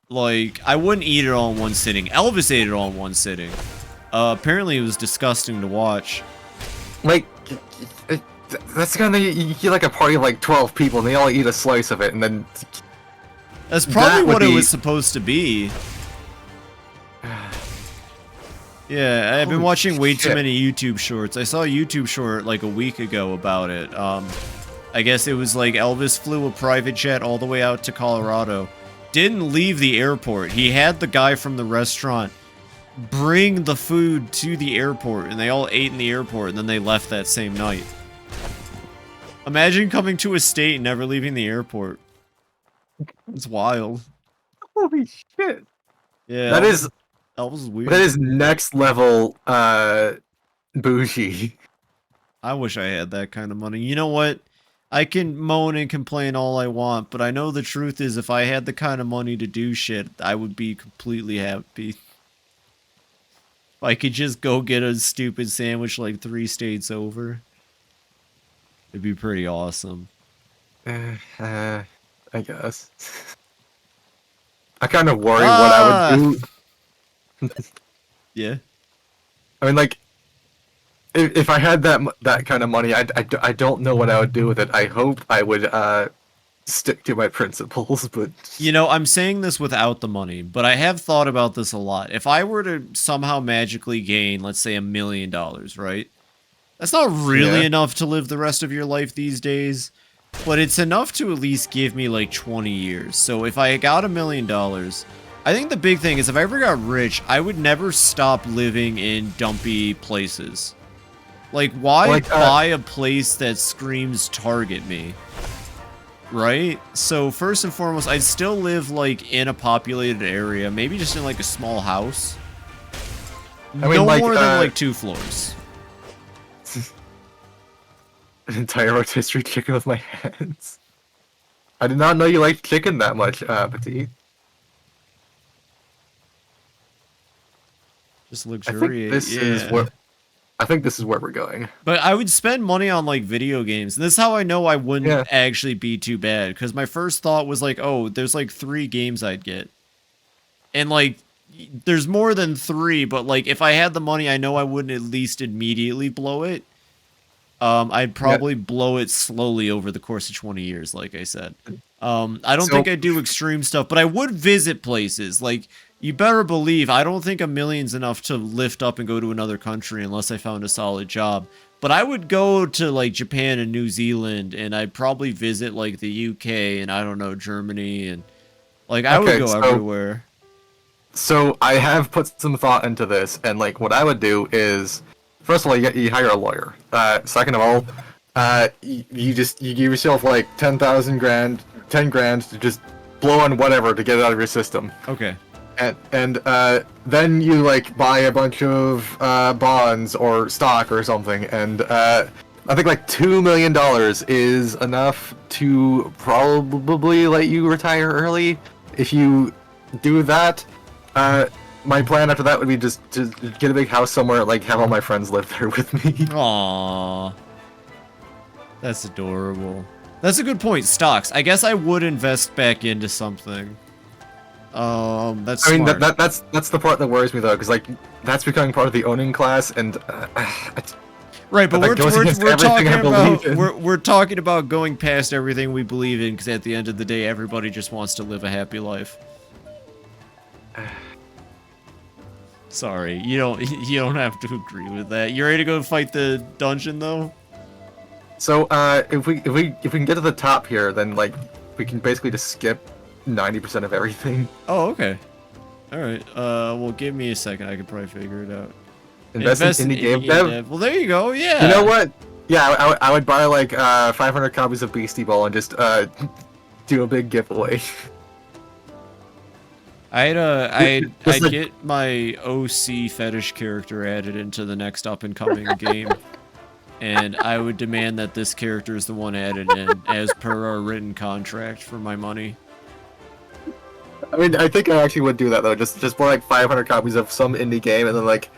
Like, I wouldn't eat it all in one sitting. Elvis ate it all in one sitting. Apparently it was disgusting to watch. Like, That's gonna you get like a party of like 12 people, and they all eat a slice of it, and then. That's probably That would what it be- was supposed to be. Yeah, I've been Holy watching way too shit. many YouTube shorts. I saw a YouTube short like a week ago about it. I guess it was like Elvis flew a private jet all the way out to Colorado. Didn't leave the airport. He had the guy from the restaurant bring the food to the airport, and they all ate in the airport, and then they left that same night. Imagine coming to a state and never leaving the airport. It's wild. Holy shit! Yeah, That is Elvis is weird. that is next level bougie. I wish I had that kind of money. You know what? I can moan and complain all I want, but I know the truth is if I had the kind of money to do shit, I would be completely happy. If I could just go get a stupid sandwich like 3 states over, it'd be pretty awesome. I guess. I kind of worry what I would do. Yeah. I mean, like, if I had that kind of money, I don't know what I would do with it. I hope I would stick to my principles, but... You know, I'm saying this without the money, but I have thought about this a lot. If I were to somehow magically gain, let's say, $1 million, right? That's not really enough to live the rest of your life these days, but it's enough to at least give me like 20 years. So if I got $1 million, I think the big thing is if I ever got rich, I would never stop living in dumpy places. Like, why buy a place that screams target me? Right? So first and foremost, I'd still live like in a populated area, maybe just in like a small house. I mean, no like, more than like 2 floors. An entire rotisserie chicken with my hands. I did not know you liked chicken that much, Petit. Just I luxuriate. think this is where we're going. But I would spend money on like video games. And this is how I know I wouldn't actually be too bad. Because my first thought was like, oh, there's like 3 games I'd get. And like, there's more than 3, but like if I had the money, I know I wouldn't at least immediately blow it. I'd probably blow it slowly over the course of 20 years, like I said. I don't think I'd do extreme stuff, but I would visit places. Like, you better believe, I don't think $1 million's enough to lift up and go to another country unless I found a solid job. But I would go to, like, Japan and New Zealand, and I'd probably visit, like, the UK and, I don't know, Germany, and, like, I would go everywhere. So, I have put some thought into this, and, like, what I would do is... First of all, you hire a lawyer. Second of all, you give yourself like 10 grand to just blow on whatever to get it out of your system. Okay. And then you like buy a bunch of bonds or stock or something, and I think like $2 million is enough to probably let you retire early. If you do that, my plan after that would be just to get a big house somewhere, like have all my friends live there with me. Aww. That's adorable. That's a good point. Stocks. I guess I would invest back into something. That's I mean, smart. that's the part that worries me though, because like that's becoming part of the owning class, and right, but we're we're talking about going past everything we believe in, because at the end of the day, everybody just wants to live a happy life. Sorry, you don't have to agree with that. You ready to go fight the dungeon though? So if we can get to the top here, then like we can basically just skip 90% of everything. Oh, okay. All right. Well, give me a second. I could probably figure it out. Invest in indie game dev. Well, there you go. Yeah. You know what? Yeah, I would buy like 500 copies of Beastie Ball and just do a big giveaway. I'd get my OC fetish character added into the next up and coming game, and I would demand that this character is the one added in as per our written contract for my money. I mean, I think I actually would do that though. Just buy like 500 copies of some indie game, and then like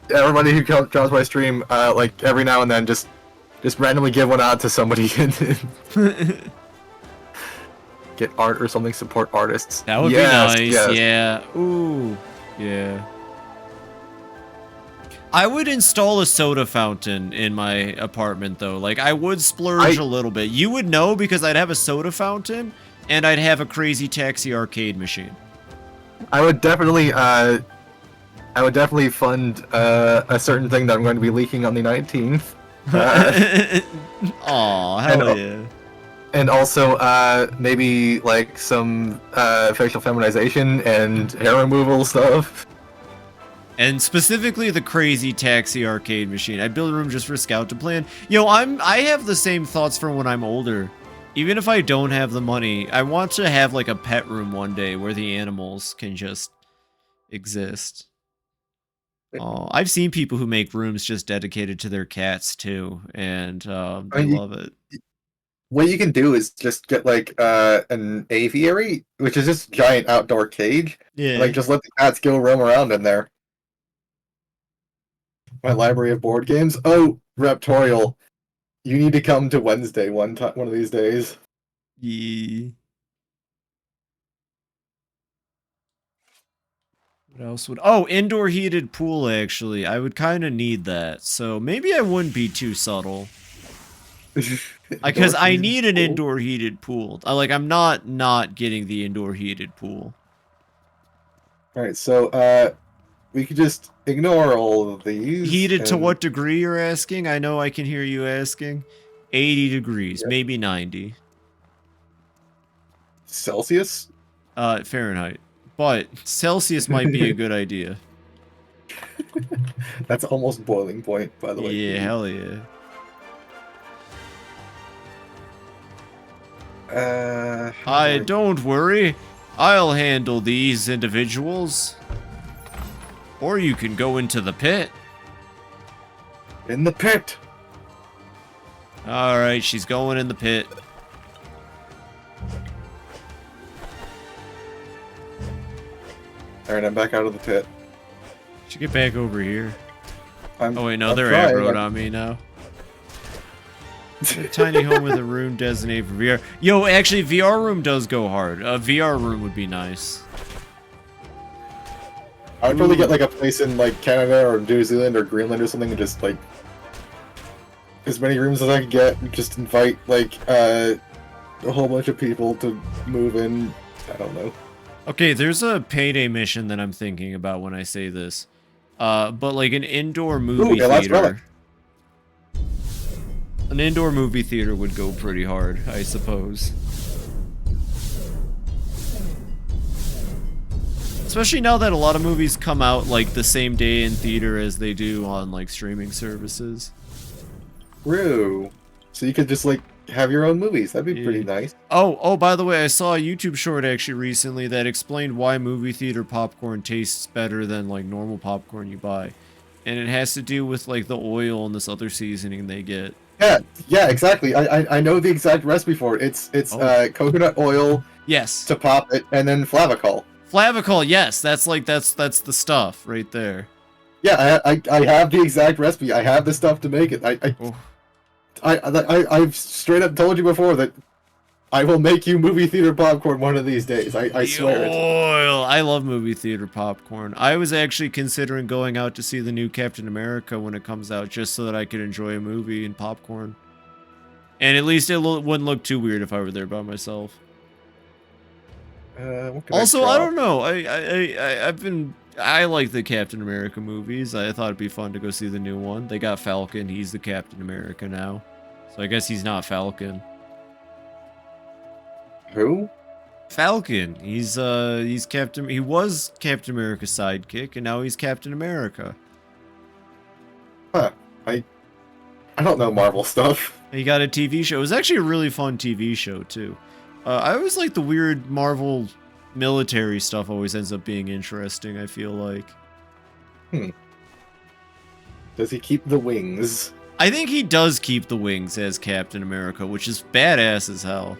everybody who comes my stream, like every now and then, just randomly give one out to somebody and get art or something. Support artists. That would be nice. Yes. Yeah. Ooh. Yeah. I would install a soda fountain in my apartment, though. Like, I would splurge a little bit. You would know because I'd have a soda fountain, and I'd have a Crazy Taxi arcade machine. I would definitely fund a certain thing that I'm going to be leaking on the 19th. Aw, hell yeah. And also, maybe, like, some facial feminization and hair removal stuff. And specifically the Crazy Taxi arcade machine. I'd build a room just for Scout to play in. Yo, I have the same thoughts for when I'm older. Even if I don't have the money, I want to have like a pet room one day where the animals can just exist. Oh, I've seen people who make rooms just dedicated to their cats too, and I love it. What you can do is just get like an aviary, which is just a giant outdoor cage. Yeah. Like just let the cats go roam around in there. My library of board games. Oh, Raptorial, you need to come to Wednesday one of these days. Yeah. What else would... Oh, indoor heated pool, actually. I would kind of need that. So maybe I wouldn't be too subtle. Because I need an indoor heated pool. I'm not getting the indoor heated pool. Alright, so, we could just ignore all of these. Heated to what degree, you're asking? I know I can hear you asking. 80 degrees, maybe 90. Celsius? Fahrenheit. But Celsius might be a good idea. That's almost boiling point, by the way. Yeah, hell yeah. Don't worry. I'll handle these individuals. Or you can go into the pit. In the pit. Alright, she's going in the pit. Alright, I'm back out of the pit. Should get back over here. Oh wait, no, I'm they're trying, aggroed on me now. Tiny home with a room designated for VR. Yo, actually, VR room does go hard. A VR room would be nice. I would probably get like a place in like Canada or New Zealand or Greenland or something and just like as many rooms as I could get and just invite like a whole bunch of people to move in. I don't know. Okay, there's a payday mission that I'm thinking about when I say this. But like an indoor movie theater. An indoor movie theater would go pretty hard, I suppose. Especially now that a lot of movies come out like the same day in theater as they do on like streaming services. True. So you could just like have your own movies. That'd be pretty nice. Oh, by the way, I saw a YouTube short actually recently that explained why movie theater popcorn tastes better than like normal popcorn you buy. And it has to do with like the oil and this other seasoning they get. Yeah, exactly. I know the exact recipe for it. It's coconut oil. Yes. To pop it, and then flavacol. Flavacol, yes, that's the stuff right there. Yeah, I have the exact recipe. I have the stuff to make it. I've straight up told you before that I will make you movie theater popcorn one of these days. I swear it. Oil. I love movie theater popcorn. I was actually considering going out to see the new Captain America when it comes out, just so that I could enjoy a movie and popcorn. And at least it wouldn't look too weird if I were there by myself. Also, I don't know. I like the Captain America movies. I thought it'd be fun to go see the new one. They got Falcon. He's the Captain America now. So I guess he's not Falcon. Who? Falcon. He's Captain. He was Captain America's sidekick, and now he's Captain America. Huh. I don't know Marvel stuff. He got a TV show. It was actually a really fun TV show too. I always like the weird Marvel military stuff. Always ends up being interesting, I feel like. Does he keep the wings? I think he does keep the wings as Captain America, which is badass as hell.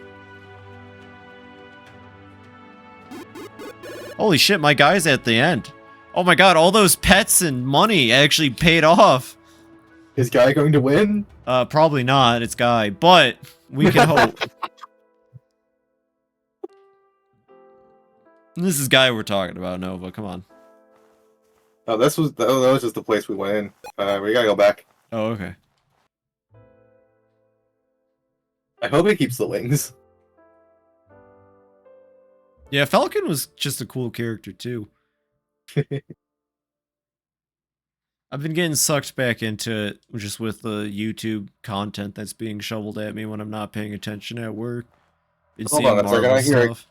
Holy shit, my guy's at the end. Oh my god, all those pets and money actually paid off. Is Guy going to win? Probably not, it's Guy, but we can hope. This is Guy we're talking about, Nova, come on. Oh, that was just the place we went in. We gotta go back. Oh, okay. I hope it keeps the wings. Yeah, Falcon was just a cool character too. I've been getting sucked back into it just with the YouTube content that's being shoveled at me when I'm not paying attention at work. Been Hold seeing on a second, Marvel stuff.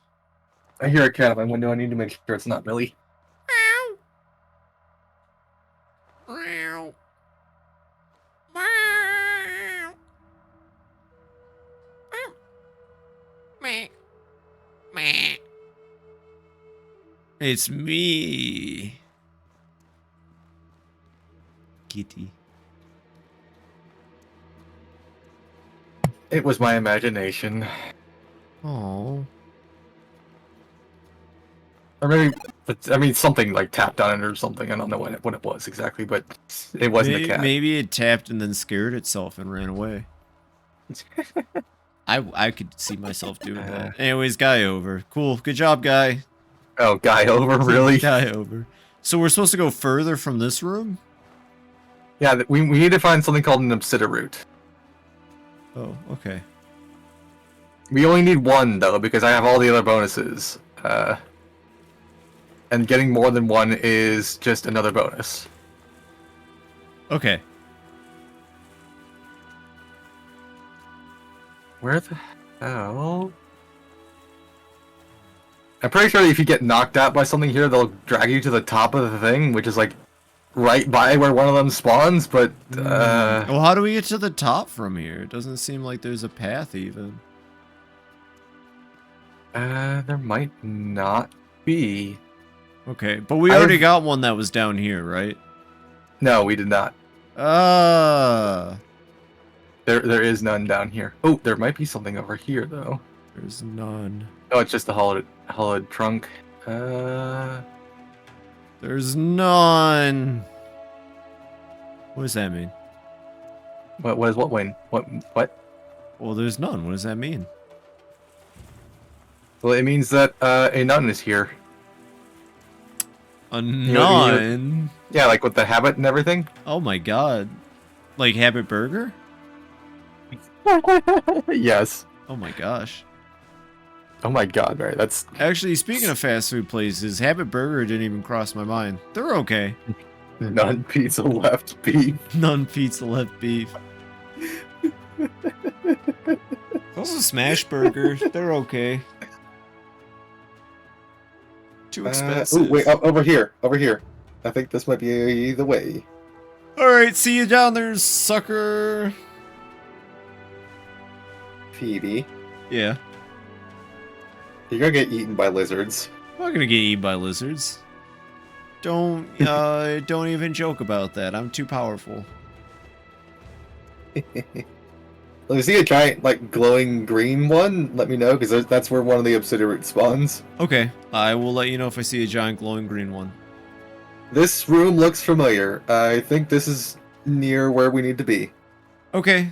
I hear a cat at my window. I need to make sure it's not Millie. It's me, Kitty. It was my imagination. Oh. Or maybe, I mean, something like tapped on it or something. I don't know what it was exactly, but it wasn't a cat. Maybe it tapped and then scared itself and ran away. I could see myself doing that. Anyways, guy over. Cool. Good job, guy. Oh, guy over, really? Guy over. So we're supposed to go further from this room? Yeah, we need to find something called an obsidiroot. Oh, okay. We only need one, though, because I have all the other bonuses. And getting more than one is just another bonus. Okay. Where the hell? I'm pretty sure if you get knocked out by something here, they'll drag you to the top of the thing, which is like right by where one of them spawns, but Well, how do we get to the top from here? It doesn't seem like there's a path even. there might not be. Okay, but we already got one that was down here, right? No, we did not. There is none down here. Oh, there might be something over here though. There's none. Oh, it's just a hollowed trunk. There's none. What does that mean? What win? What? Well, there's none. What does that mean? Well, it means that a nun is here. A nun? Yeah, like with the habit and everything. Oh my god. Like Habit Burger? Yes. Oh my gosh. Oh my god, right? That's Actually, speaking of fast food places, Habit Burger didn't even cross my mind. They're okay. none pizza left beef. None pizza left beef. Also Smash Burger. They're okay. Too expensive. Oh wait, over here. I think this might be the way. Alright, see you down there, sucker. Phoebe, Yeah. you're gonna get eaten by lizards. I'm not gonna get eaten by lizards. Don't even joke about that. I'm too powerful. If you see a giant, like, glowing green one, let me know, because that's where one of the obsidian spawns. Okay, I will let you know if I see a giant glowing green one. This room looks familiar. I think this is near where we need to be. Okay.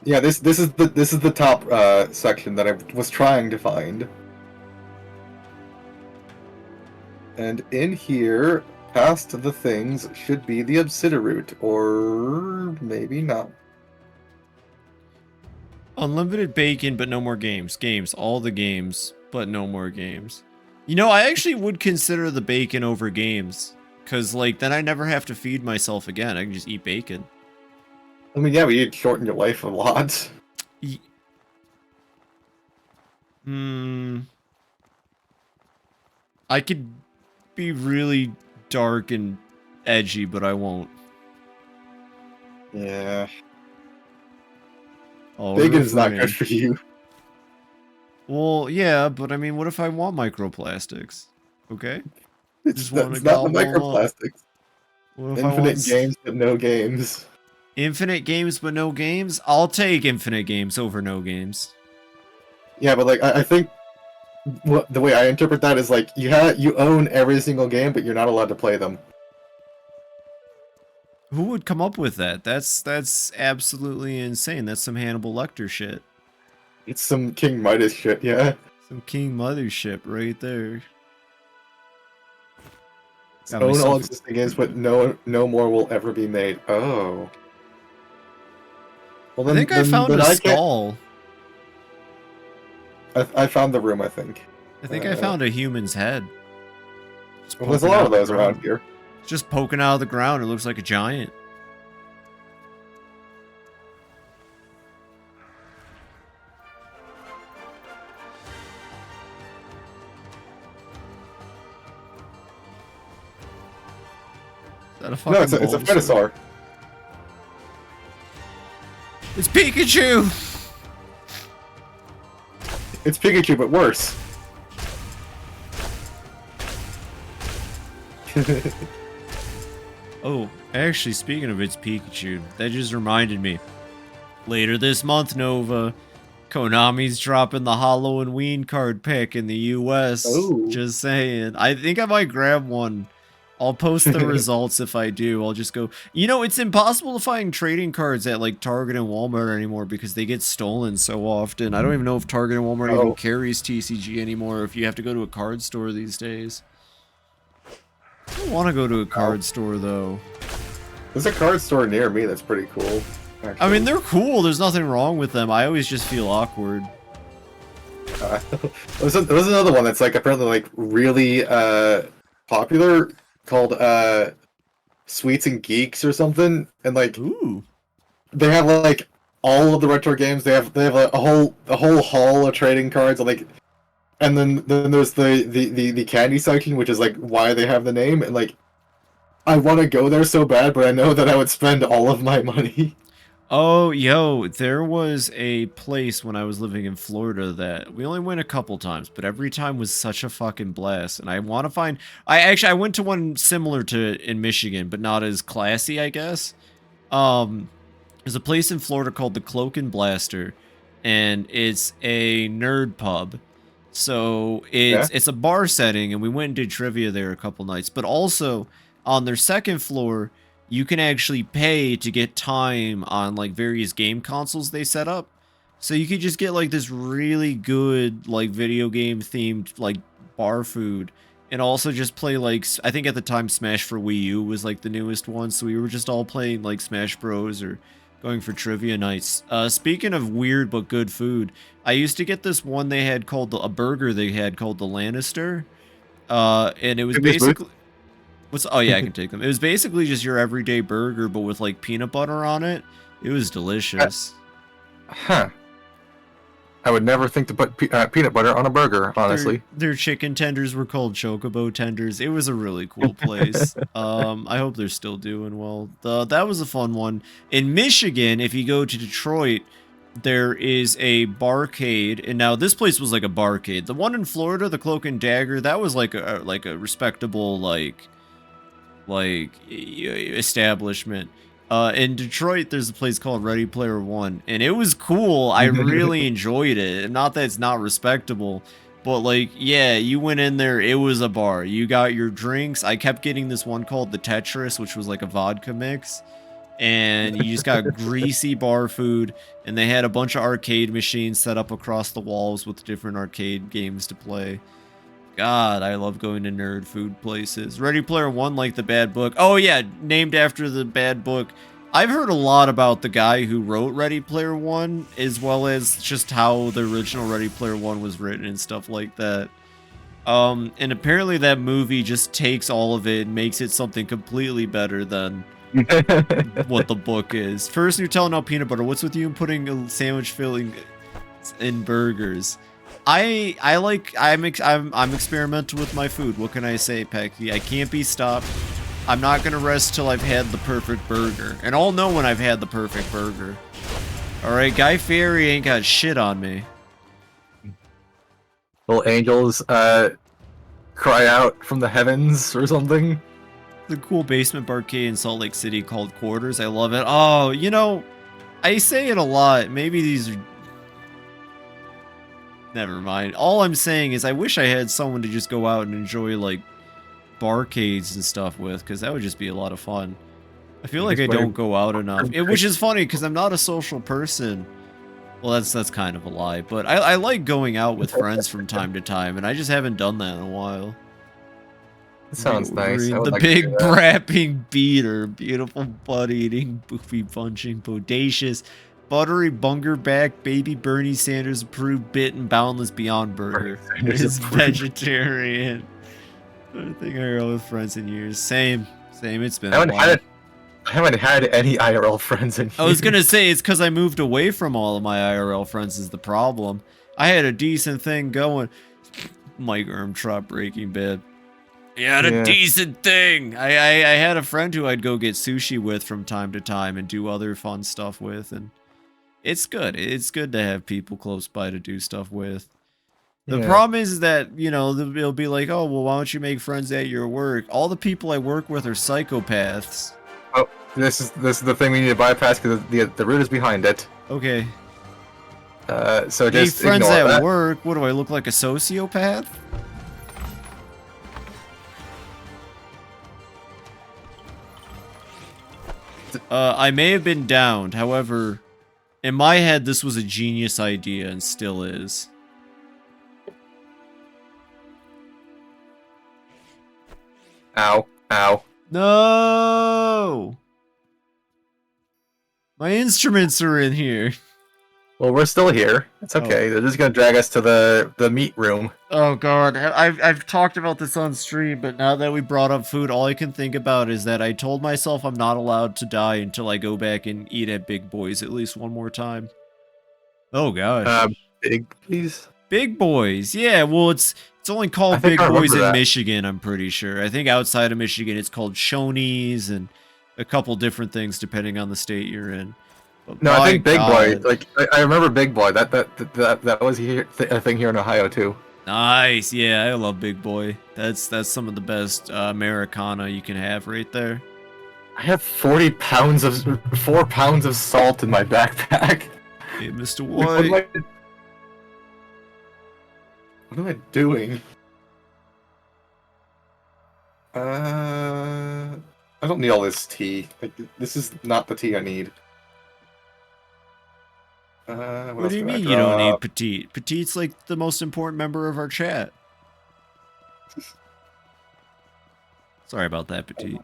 Yeah, this is the top section that I was trying to find. And in here, past the things, should be the obsidiroot, or maybe not. Unlimited bacon, but no more games. Games. All the games, but no more games. You know, I actually would consider the bacon over games. Because, like, then I never have to feed myself again. I can just eat bacon. I mean, yeah, but you'd shorten your life a lot. I could be really dark and edgy, but I won't. Yeah. Oh, Bacon's not good for you. Well, yeah, but I mean, what if I want microplastics? Okay? It's not the microplastics. What if Infinite games, but no games. Infinite games, but no games? I'll take infinite games over no games. Yeah, but like I think the way I interpret that is like you own every single game, but you're not allowed to play them. Who would come up with that? That's absolutely insane. That's some Hannibal Lecter shit. It's some King Midas shit, yeah. Some King Mother shit right there. Got Own all myself- existing games, but no more will ever be made. Oh. Well, I think I found a I can't- skull. I found the room, I think. I think I found a human's head. Just Well, there's a poking lot out of the those around ground. here. It's just poking out of the ground. It looks like a giant. Is that a fucking No, it's a Bulbasaur? Venusaur. It's Pikachu! It's Pikachu, but worse. Oh, actually, speaking of its Pikachu, that just reminded me. Later this month, Nova, Konami's dropping the Halloween card pack in the US. Oh. Just saying. I think I might grab one. I'll post the results if I do. I'll just go. You know, it's impossible to find trading cards at like Target and Walmart anymore because they get stolen so often. I don't even know if Target and Walmart even carries TCG anymore, if you have to go to a card store these days. I don't want to go to a card store though. There's a card store near me that's pretty cool. Actually. I mean, they're cool. There's nothing wrong with them. I always just feel awkward. There's another one that's like apparently like really popular called Sweets and Geeks or something, and like Ooh. they have like all of the retro games. They have like, a whole haul of trading cards, and then there's the candy section, which is like why they have the name, and like I want to go there so bad, but I know that I would spend all of my money. Oh, yo, there was a place when I was living in Florida that we only went a couple times, but every time was such a fucking blast. And I want to find... I went to one similar to in Michigan, but not as classy, I guess. There's a place in Florida called the Cloak and Blaster, and it's a nerd pub. So it's a bar setting, and we went and did trivia there a couple nights. But also, on their second floor, you can actually pay to get time on like various game consoles they set up. So you could just get like this really good like video game themed like bar food, and also just play like, I think at the time Smash for Wii U was like the newest one, so we were just all playing like Smash Bros or going for trivia nights. Speaking of weird but good food, I used to get this one they had called a burger they had called the Lannister, and it was basically... Oh yeah, I can take them. It was basically just your everyday burger, but with like peanut butter on it. It was delicious. Huh. I would never think to put peanut butter on a burger, honestly. Their chicken tenders were called Chocobo tenders. It was a really cool place. I hope they're still doing well. That was a fun one. In Michigan, if you go to Detroit, there is a barcade, and now this place was like a barcade. The one in Florida, the Cloak and Dagger, that was like a respectable like establishment. In Detroit, there's a place called Ready Player One, and it was cool. I really enjoyed it. Not that it's not respectable, but like, yeah, you went in there, it was a bar. You got your drinks. I kept getting this one called the Tetris, which was like a vodka mix, and you just got greasy bar food, and they had a bunch of arcade machines set up across the walls with different arcade games to play. God, I love going to nerd food places. Ready Player One, like the bad book. Oh yeah, named after the bad book. I've heard a lot about the guy who wrote Ready Player One, as well as just how the original Ready Player One was written and stuff like that. And apparently that movie just takes all of it and makes it something completely better than what the book is. First, you're telling out peanut butter. What's with you putting a sandwich filling in burgers? I'm experimental with my food. What can I say, Pecky? I can't be stopped. I'm not gonna rest till I've had the perfect burger, and I'll know when I've had the perfect burger. All right, Guy Fieri ain't got shit on me. Will angels cry out from the heavens or something? The cool basement barcade in Salt Lake City called Quarters. I love it. Oh, you know, I say it a lot. Maybe these are... Never mind. All I'm saying is I wish I had someone to just go out and enjoy, like, barcades and stuff with, because that would just be a lot of fun. I feel like I don't go out enough. Which is funny, because I'm not a social person. Well, that's kind of a lie, but I like going out with friends from time to time, and I just haven't done that in a while. It sounds nice. I would The like to big do that. brapping beater. Beautiful butt-eating, boofy bunching, bodacious, buttery bungerback, baby Bernie Sanders approved bit and boundless beyond burger. Sanders Is approved. vegetarian. I don't think I heard with friends in years. Same. It's been I a while. haven't had any IRL friends in years. I was gonna say it's because I moved away from all of my IRL friends is the problem. I had a decent thing going. Mike Ermtrop Breaking Bad. You had a decent thing. I had a friend who I'd go get sushi with from time to time and do other fun stuff with, and it's good. It's good to have people close by to do stuff with. The problem is that, you know, they'll be like, oh, well, why don't you make friends at your work? All the people I work with are psychopaths. Oh, this is the thing we need to bypass because the root is behind it. Okay. So Make just friends ignore at that. work? What do I look like, a sociopath? I may have been downed. However, in my head, this was a genius idea and still is. Ow. Ow. No! My instruments are in here. Well, we're still here. It's okay. They're just gonna drag us to the meat room. Oh god, I've talked about this on stream, but now that we brought up food, all I can think about is that I told myself I'm not allowed to die until I go back and eat at Big Boys at least one more time. Oh gosh. Big, please. Big Boys, yeah. Well, it's only I called think Big I remember Boys in that. Michigan. I'm pretty sure. I think outside of Michigan, it's called Shoney's and a couple different things depending on the state you're in. But No, I my think Big God. Boy. Like I remember Big Boy. That was here a thing here in Ohio too. Nice, yeah, I love Big Boy. That's some of the best Americana you can have right there. I have 4 pounds of salt in my backpack. Hey, Mr. Like, White. what am I doing? I don't need all this tea. Like, this is not the tea I need. What do you mean you don't need Petite? Petite's like the most important member of our chat. Sorry about that, Petite.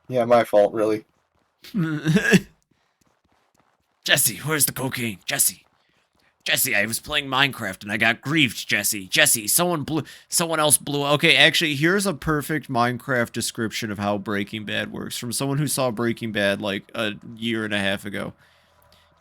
Yeah, my fault, really. Jesse, where's the cocaine? Jesse, I was playing Minecraft and I got griefed, Jesse, someone else blew. Okay, actually, here's a perfect Minecraft description of how Breaking Bad works from someone who saw Breaking Bad like a year and a half ago.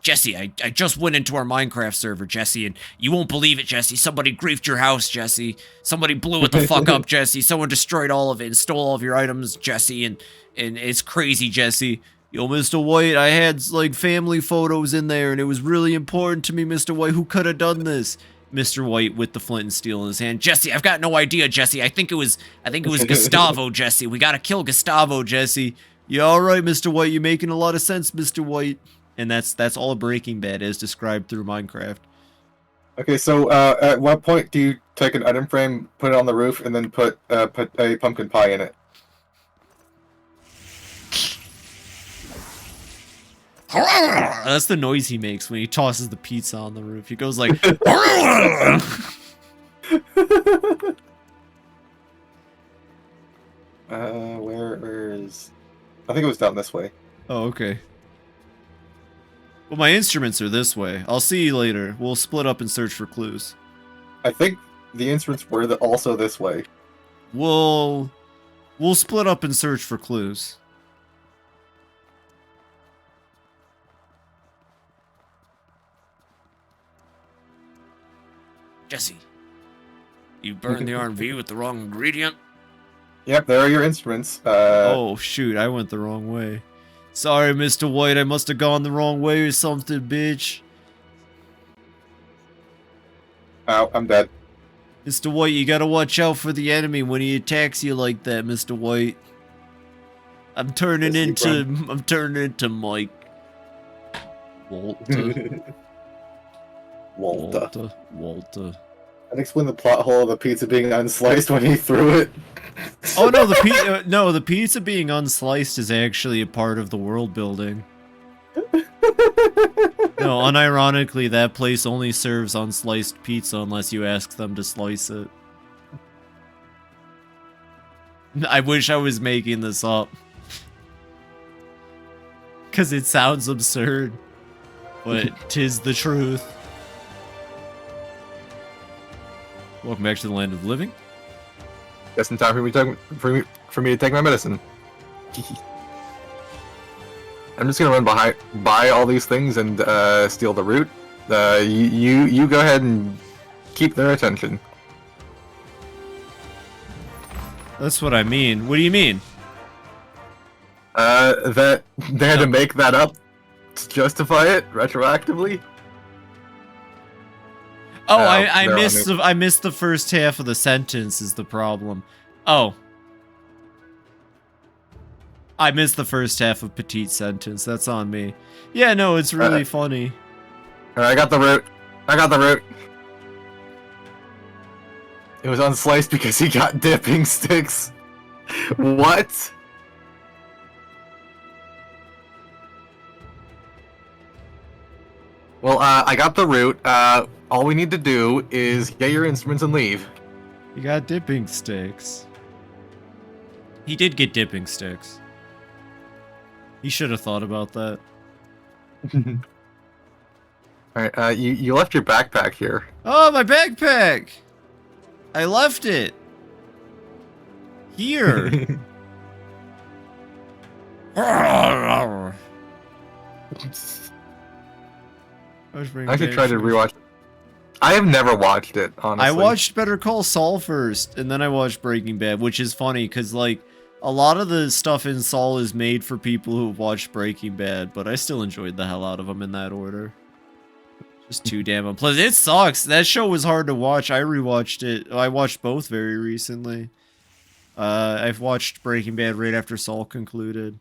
Jesse, I just went into our Minecraft server, Jesse, and you won't believe it, Jesse. Somebody griefed your house, Jesse. Somebody blew it the fuck up, Jesse. Someone destroyed all of it and stole all of your items, Jesse, and it's crazy, Jesse. Yo, Mr. White, I had, like, family photos in there, and it was really important to me, Mr. White. Who could have done this? Mr. White with the flint and steel in his hand. Jesse, I've got no idea, Jesse. I think it was Gustavo, Jesse. We gotta kill Gustavo, Jesse. You alright, Mr. White? You're making a lot of sense, Mr. White. And that's all Breaking Bad is described through Minecraft. Okay, so at what point do you take an item frame, put it on the roof, and then put a pumpkin pie in it? That's the noise he makes when he tosses the pizza on the roof. He goes like... Where is... I think it was down this way. Oh, okay. Well, my instruments are this way. I'll see you later. We'll split up and search for clues. I think the instruments were also this way. We'll split up and search for clues. Jesse, you burned the RV with the wrong ingredient? Yep, there are your instruments. Oh, shoot, I went the wrong way. Sorry, Mr. White, I must have gone the wrong way or something, bitch. Ow, I'm dead. Mr. White, you gotta watch out for the enemy when he attacks you like that, Mr. White. I'm turning into Mike. Walter. I'd explain the plot hole of the pizza being unsliced when he threw it. Oh no, the pizza being unsliced is actually a part of the world building. No, unironically, that place only serves unsliced pizza unless you ask them to slice it. I wish I was making this up. Because it sounds absurd. But 'tis the truth. Welcome back to the land of the living. Just in time for me to take my medicine. I'm just gonna run by all these things and steal the root. You go ahead and keep their attention. That's what I mean. What do you mean? That they had to make that up to justify it retroactively. Oh, I missed the first half of the sentence is the problem. Oh. I missed the first half of Petite's sentence. That's on me. Yeah, no, it's really funny. I got the root. I got the root. It was unsliced because he got dipping sticks. What? Well, I got the root. All we need to do is get your instruments and leave. You got dipping sticks. He did get dipping sticks. He should have thought about that. Alright, you left your backpack here. Oh, my backpack! I left it. Here. I should try to rewatch it. I have never watched it, honestly. I watched Better Call Saul first, and then I watched Breaking Bad, which is funny, because, like, a lot of the stuff in Saul is made for people who have watched Breaking Bad, but I still enjoyed the hell out of them in that order. Just too damn unpleasant. It sucks. That show was hard to watch. I rewatched it. I watched both very recently. I've watched Breaking Bad right after Saul concluded.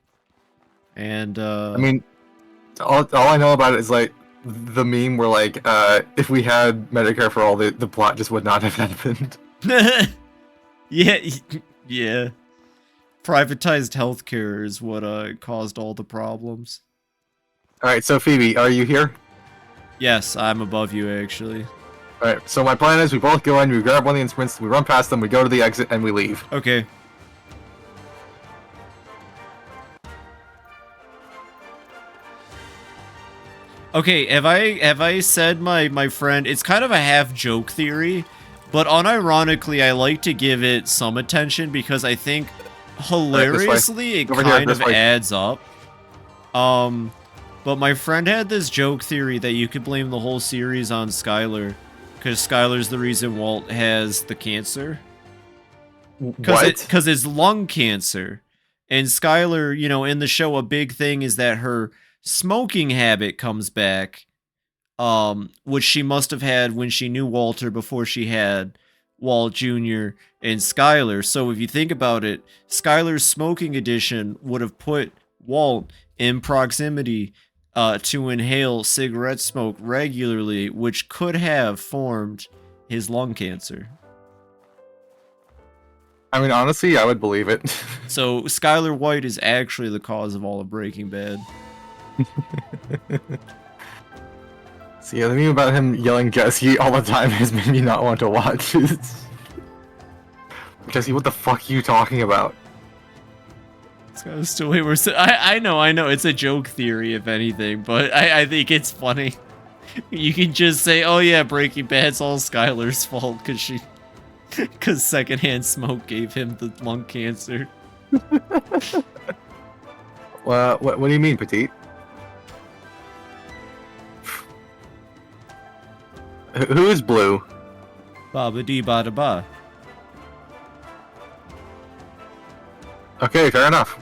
And, I mean, all I know about it is, like, the meme where, like, if we had Medicare for all, the plot just would not have happened. yeah. Privatized healthcare is what caused all the problems. Alright, so Phoebe, are you here? Yes, I'm above you, actually. Alright, so my plan is we both go in, we grab one of the instruments, we run past them, we go to the exit, and we leave. Okay. Okay, have I said my friend, it's kind of a half joke theory, but unironically I like to give it some attention because I think hilariously it kind of adds up. But my friend had this joke theory that you could blame the whole series on Skylar, because Skylar's the reason Walt has the cancer. Because it's lung cancer. And Skylar, you know, in the show, a big thing is that her smoking habit comes back, which she must have had when she knew Walter before she had Walt Jr. and Skylar. So if you think about it, Skylar's smoking addiction would have put Walt in proximity to inhale cigarette smoke regularly, which could have formed his lung cancer. I mean, honestly, I would believe it. So Skylar White is actually the cause of all of Breaking Bad. See, the meme about him yelling Jesse all the time has made me not want to watch it. Jesse, what the fuck are you talking about? It's kind of still way worse. I know, it's a joke theory, if anything, but I think it's funny. You can just say, oh yeah, Breaking Bad's all Skylar's fault, because secondhand smoke gave him the lung cancer. Well, what do you mean, Petite? Who is Blue? Ba dee ba da ba. Okay, fair enough.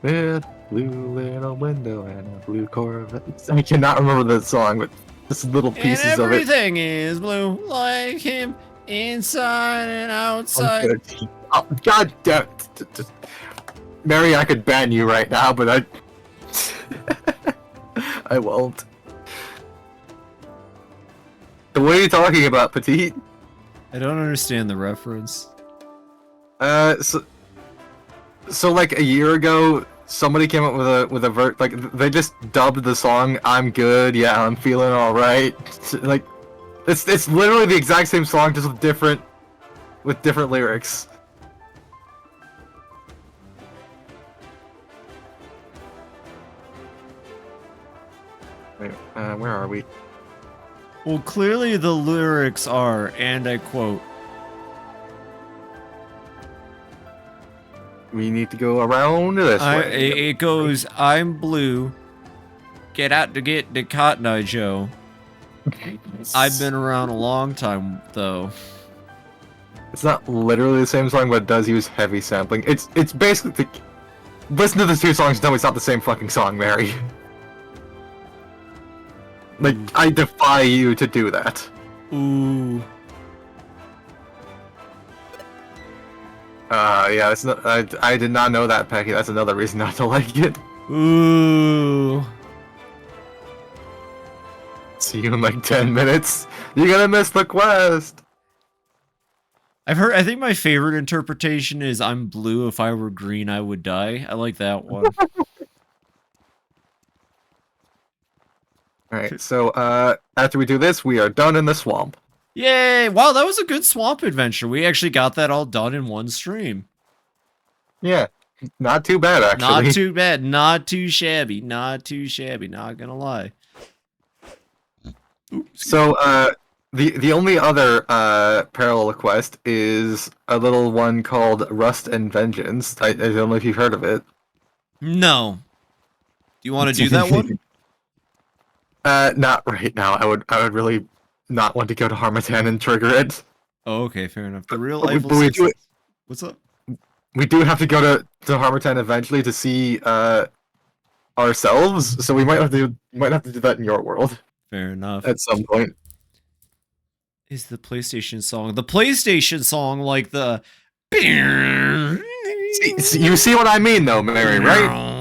With blue little window and a blue Corvette. I cannot remember the song, but just little pieces of it. Everything is blue, like him, inside and outside. Oh, God damn it. Mary, I could ban you right now, but I... I won't. What are you talking about, Petite? I don't understand the reference. So So like a year ago, somebody came up with a like they just dubbed the song "I'm Good, Yeah, I'm Feeling All Right." Like, it's literally the exact same song, just with different lyrics. Wait, where are we? Well, clearly the lyrics are, and I quote, We need to go around this way. It goes, I'm blue. Get out to get the Cotton Eye Joe. I've been around a long time, though. It's not literally the same song, but it does use heavy sampling. It's basically... Listen to the two songs and tell me it's not the same fucking song, Mary. Like, I defy you to do that. Ooh. Yeah, that's not, I did not know that, Pecky. That's another reason not to like it. Ooh. See you in like 10 minutes. You're gonna miss the quest. I think my favorite interpretation is I'm blue, if I were green, I would die. I like that one. Alright, so, after we do this, we are done in the swamp. Yay! Wow, that was a good swamp adventure. We actually got that all done in one stream. Yeah, not too bad, actually. Not too bad. Not too shabby. Not too shabby. Not gonna lie. Oops. So, the only other, parallel quest is a little one called Rust and Vengeance. I don't know if you've heard of it. No. Do you want to do that one? Not right now. I would really not want to go to Harmattan and trigger it. Oh, okay, fair enough. The real But Eiffel we do, What's up? we do have to go to Harmattan eventually to see ourselves, so we might have to do that in your world Fair enough. at some point. Is the PlayStation song like the You see what I mean, though, Mary, right?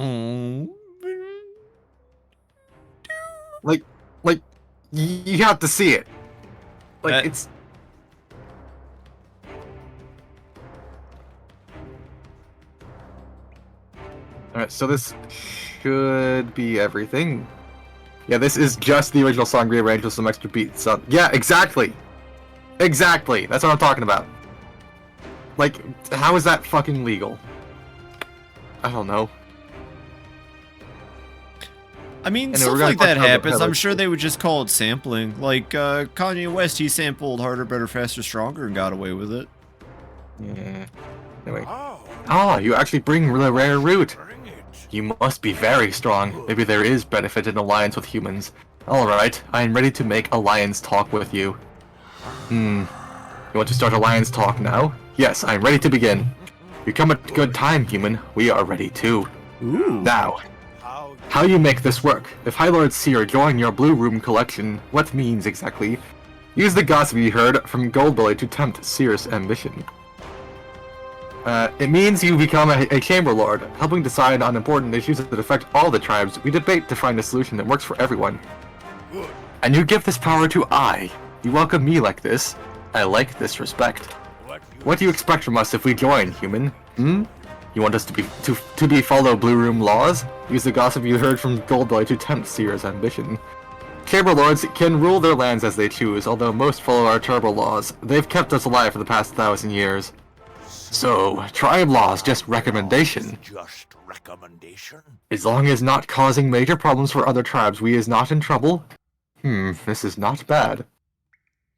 Like you have to see it. Like it's. Alright, so this should be everything. Yeah, this is just the original song rearranged with some extra beats. So, yeah, exactly! Exactly! That's what I'm talking about. Like, how is that fucking legal? I don't know. I mean, Anyway, stuff like that happens. I'm Hello. sure they would just call it sampling. Like, Kanye West, he sampled Harder, Better, Faster, Stronger and got away with it. Yeah. Anyway. Ah, you actually bring the rare root. You must be very strong. Maybe there is benefit in alliance with humans. Alright, I am ready to make alliance talk with you. You want to start alliance talk now? Yes, I am ready to begin. You come at a good time, human. We are ready too. Ooh. Now, how you make this work? If High Lord Seer join your Blue Room collection, what means exactly? Use the gossip you heard from Goldbelly to tempt Seer's ambition. It means you become a Chamber Lord, helping decide on important issues that affect all the tribes. We debate to find a solution that works for everyone. And you give this power to I. You welcome me like this. I like this respect. What do you expect from us if we join, human? You want us to be follow Blue Room laws? Use the gossip you heard from Goldbelly to tempt Seer's ambition. Chamber Lords can rule their lands as they choose, although most follow our turbo laws. They've kept us alive for the past 1,000 years. So, tribe laws just recommendation. Just recommendation? As long as not causing major problems for other tribes, we is not in trouble. This is not bad.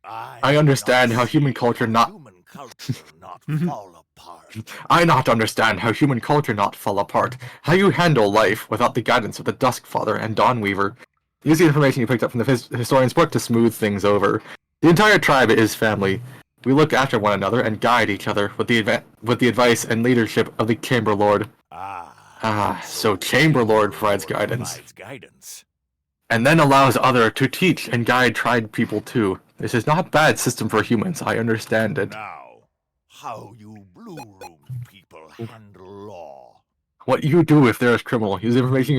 I understand how human culture not fall apart. I not understand how human culture not fall apart. How you handle life without the guidance of the Duskfather and Dawnweaver. Use the information you picked up from the historian's book to smooth things over. The entire tribe is family. We look after one another and guide each other with the advice and leadership of the Chamber Lord. So Chamber Lord provides guidance. And then allows other to teach and guide tribe people too. This is not a bad system for humans, I understand it. Now, how you Blue Room people handle law. What you do if there is criminal. Use information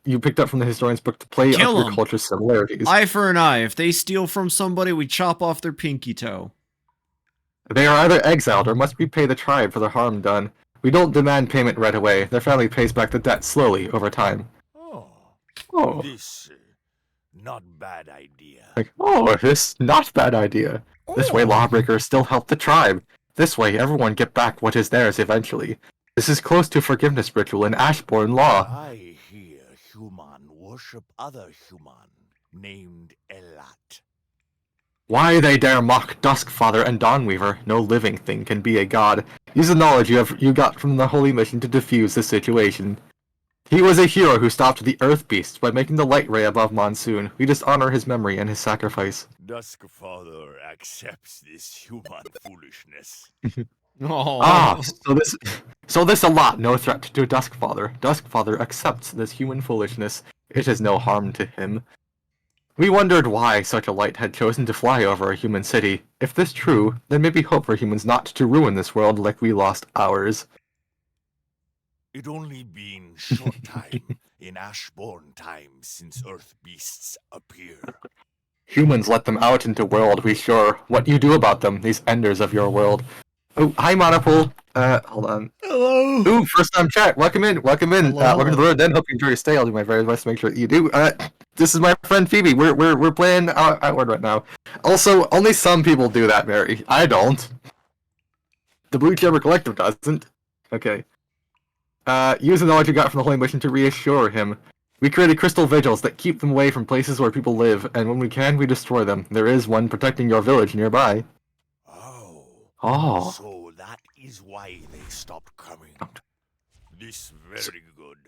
you picked up from the historian's book to play up Kill your 'em. culture's similarities. Eye for an eye. If they steal from somebody, we chop off their pinky toe. They are either exiled or must repay the tribe for the harm done. We don't demand payment right away. Their family pays back the debt slowly over time. Oh. This not bad idea. Like, oh, this not bad idea. This way lawbreakers still help the tribe. This way everyone get back what is theirs eventually. This is close to forgiveness ritual in Ashbourne law. I hear human worship other human named Elat. Why they dare mock Duskfather and Dawnweaver? No living thing can be a god. Use the knowledge you got from the Holy Mission to defuse the situation. He was a hero who stopped the Earth Beasts by making the light ray above Monsoon. We just honor his memory and his sacrifice. Duskfather accepts this human foolishness. Oh. Ah, so this a lot, no threat to Duskfather. Duskfather accepts this human foolishness. It is no harm to him. We wondered why such a light had chosen to fly over a human city. If this true, then maybe hope for humans not to ruin this world like we lost ours. It only been short time in Ashbourne time since Earth Beasts appear. Humans let them out into world, we sure. What you do about them, these enders of your world. Oh, hi, Monopole. Hold on. Hello. Ooh, first time chat. Welcome in. Welcome in. Hello. Welcome to the road. Then hope you enjoy your stay. I'll do my very best to make sure that you do. This is my friend Phoebe. We're playing Outward right now. Also, only some people do that, Mary. I don't. The Blue Chamber Collective doesn't. Okay. Use the knowledge you got from the Holy Mission to reassure him. We created crystal vigils that keep them away from places where people live, and when we can, we destroy them. There is one protecting your village nearby. Oh. So that is why they stopped coming. This very good.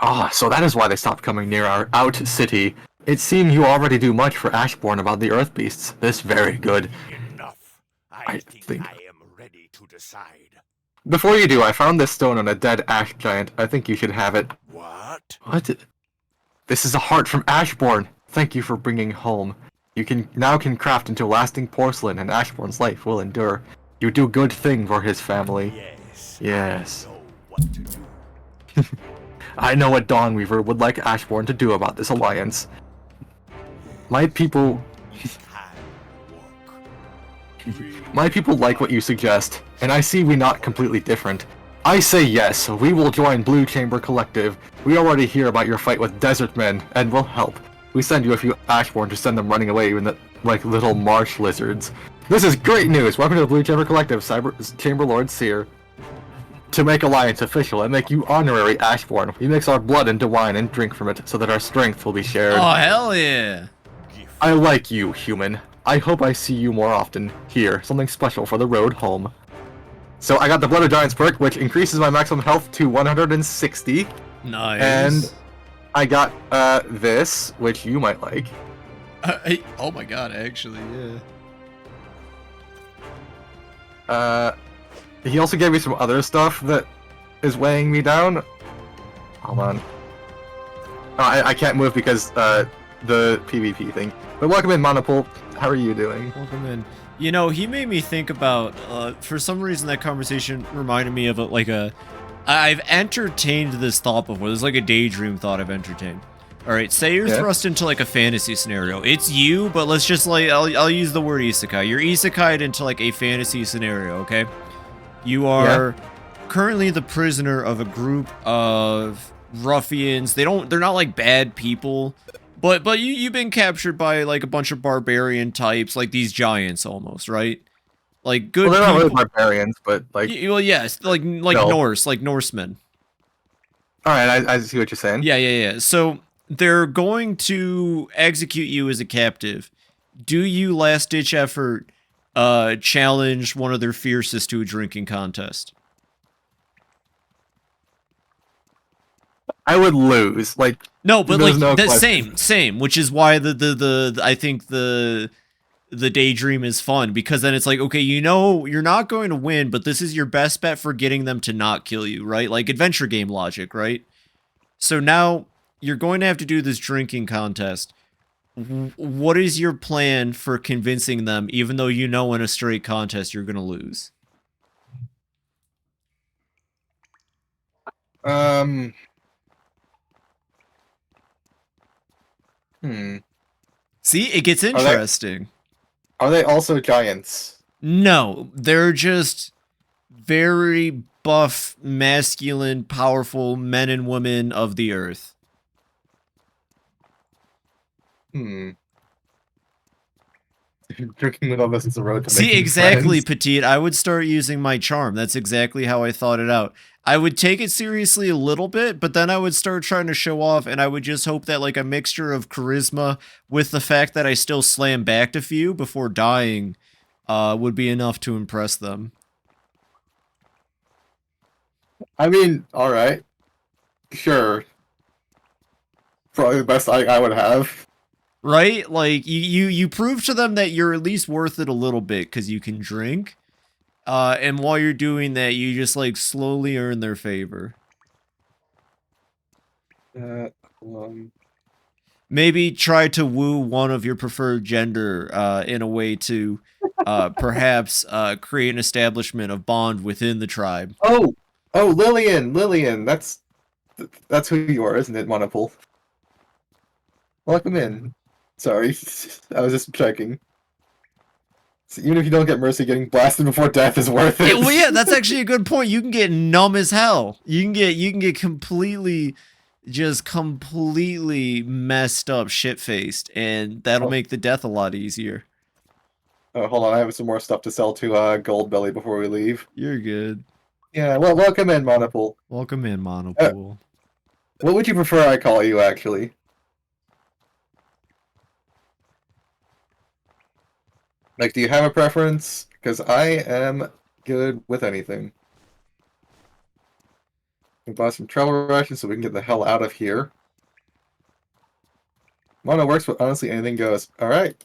Ah, so that is why they stopped coming near our out city. It seems you already do much for Ashbourne about the Earth Beasts. This very good. Enough. I think I am ready to decide. Before you do, I found this stone on a dead ash giant. I think you should have it. What? What? This is a heart from Ashbourne. Thank you for bringing home. You can craft into lasting porcelain, and Ashbourne's life will endure. You do good thing for his family. Yes. I know what to do. I know what Dawnweaver would like Ashbourne to do about this alliance. My people like what you suggest, and I see we not completely different. I say yes, we will join Blue Chamber Collective. We already hear about your fight with Desert Men, and will help. We send you a few Ashbourne to send them running away like little marsh lizards. This is great news! Welcome to the Blue Chamber Collective, Chamber Lord Seer. To make Alliance official and make you honorary Ashbourne, we mix our blood into wine and drink from it so that our strength will be shared. Oh, hell yeah. I like you, human. I hope I see you more often. Here, something special for the road home. So I got the Blood of Giants perk, which increases my maximum health to 160. Nice. And I got this, which you might like. Oh my god, actually, yeah. He also gave me some other stuff that is weighing me down. Hold on. Oh, I can't move because the PvP thing. But welcome in, Monopole. How are you doing? Welcome in. You know, he made me think about, for some reason that conversation reminded me of I've entertained this thought before. There's like a daydream thought I've entertained. Alright, say you're thrust into like a fantasy scenario. It's you, but let's just like, I'll use the word isekai. You're isekai'd into like a fantasy scenario, okay? You are currently the prisoner of a group of ruffians. They're not like bad people. But you've been captured by like a bunch of barbarian types, like these giants almost, right? Like good. Well, they're people. not really barbarians, but like. Well, yes, like Norse, like Norsemen. All right, I see what you're saying. Yeah. So they're going to execute you as a captive. Do you last ditch effort challenge one of their fiercest to a drinking contest? I would lose. Like no, but like no the same, which is why the I think the daydream is fun, because then it's like, okay, you know you're not going to win, but this is your best bet for getting them to not kill you, right? Like adventure game logic, right? So now you're going to have to do this drinking contest. What is your plan for convincing them, even though you know in a straight contest you're going to lose? See, it gets interesting. Are they also giants? No, they're just very buff, masculine, powerful men and women of the earth. Drinking with all this is a road to See, making exactly, friends. Petite. I would start using my charm. That's exactly how I thought it out. I would take it seriously a little bit, but then I would start trying to show off, and I would just hope that like a mixture of charisma with the fact that I still slam backed a few before dying would be enough to impress them. I mean, alright. Sure. Probably the best I would have. Right? Like, you prove to them that you're at least worth it a little bit, because you can drink. And while you're doing that, you just, like, slowly earn their favor. Maybe try to woo one of your preferred gender in a way to perhaps create an establishment of bond within the tribe. Oh, Lillian, that's who you are, isn't it, Monopole? Welcome in. Sorry, I was just checking. So even if you don't get mercy, getting blasted before death is worth it. Well, yeah, that's actually a good point. You can get numb as hell. You can get completely messed up, shit-faced, and that'll make the death a lot easier. Hold on, I have some more stuff to sell to Goldbelly before we leave. You're good. Yeah, well, welcome in, Monopole. Welcome in, Monopole. What would you prefer I call you, actually? Like, do you have a preference? Because I am good with anything. We buy some travel rations so we can get the hell out of here. Mono works, but honestly, anything goes. Alright.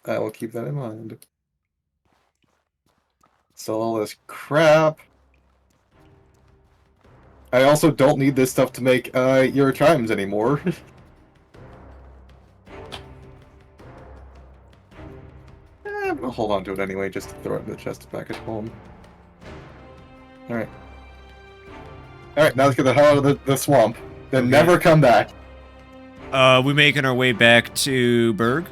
I will keep that in mind. Sell all this crap. I also don't need this stuff to make your chimes anymore. I'll hold on to it anyway, just to throw it in the chest back at home. Alright. Alright, now let's get the hell out of the swamp. Then never come back. We making our way back to Berg?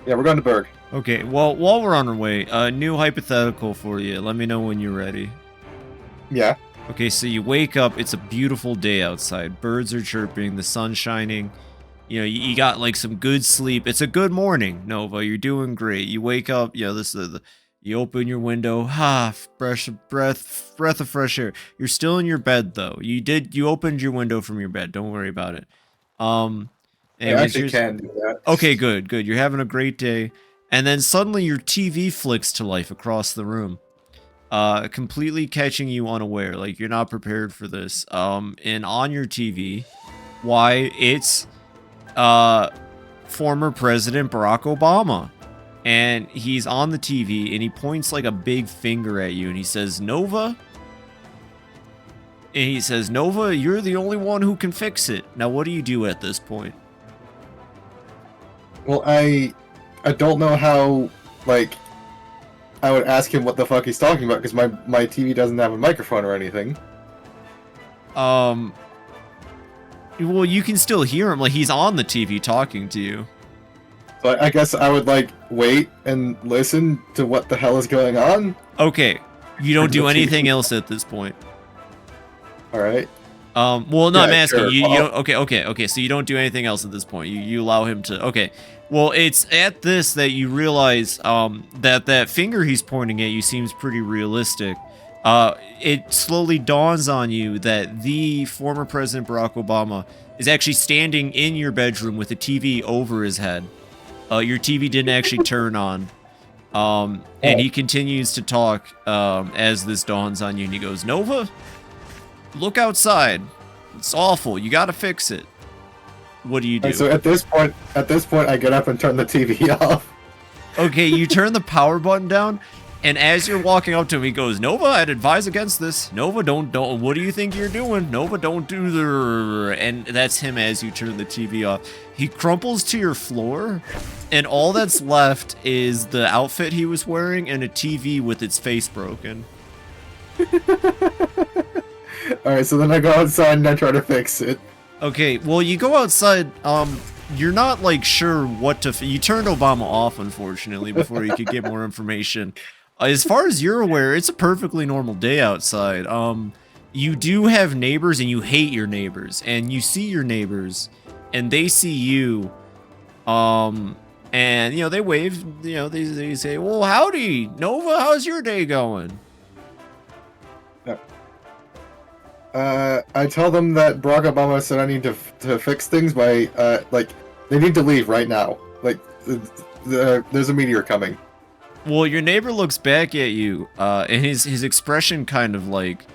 Yeah, we're going to Berg. Okay, well, while we're on our way, new hypothetical for you. Let me know when you're ready. Yeah. Okay, so you wake up, it's a beautiful day outside. Birds are chirping, the sun's shining. You know, you got like some good sleep. It's a good morning, Nova. You're doing great. You wake up, you know, you open your window, fresh breath of fresh air. You're still in your bed though. You opened your window from your bed. Don't worry about it. I actually can do that. Okay, good. You're having a great day. And then suddenly your TV flicks to life across the room. Completely catching you unaware. Like you're not prepared for this. And on your TV, why it's former President Barack Obama. And he's on the TV and he points like a big finger at you and he says, Nova? And he says, Nova, you're the only one who can fix it. Now, what do you do at this point? Well, I don't know how, like, I would ask him what the fuck he's talking about, because my TV doesn't have a microphone or anything. Well, you can still hear him, like, he's on the TV talking to you. So I guess I would, like, wait and listen to what the hell is going on. Okay, you don't do anything else at this point. Alright. Well, no, I'm asking, sure. you don't, okay, so you don't do anything else at this point. You allow him to, okay. Well, it's at this that you realize, that finger he's pointing at you seems pretty realistic. It slowly dawns on you that the former President Barack Obama is actually standing in your bedroom with a TV over his head. Your TV didn't actually turn on. And he continues to talk, as this dawns on you, and he goes, Nova, look outside. It's awful. You gotta fix it. What do you do? Right, so at this point, I get up and turn the TV off. Okay, you turn the power button down, and as you're walking up to him, he goes, Nova, I'd advise against this. Nova, don't, what do you think you're doing? Nova, don't do the... And that's him as you turn the TV off. He crumples to your floor, and all that's left is the outfit he was wearing and a TV with its face broken. Alright, so then I go outside and I try to fix it. Okay, well, you go outside, you're not, like, sure what to... You turned Obama off, unfortunately, before you could get more information. As far as you're aware, it's a perfectly normal day outside. You do have neighbors and you hate your neighbors, and you see your neighbors and they see you. And you know, they wave, you know, they say, "Well, howdy, Nova, how's your day going?" I tell them that Barack Obama said I need to fix things by like they need to leave right now. Like there's a meteor coming. Well, your neighbor looks back at you, and his expression kind of like,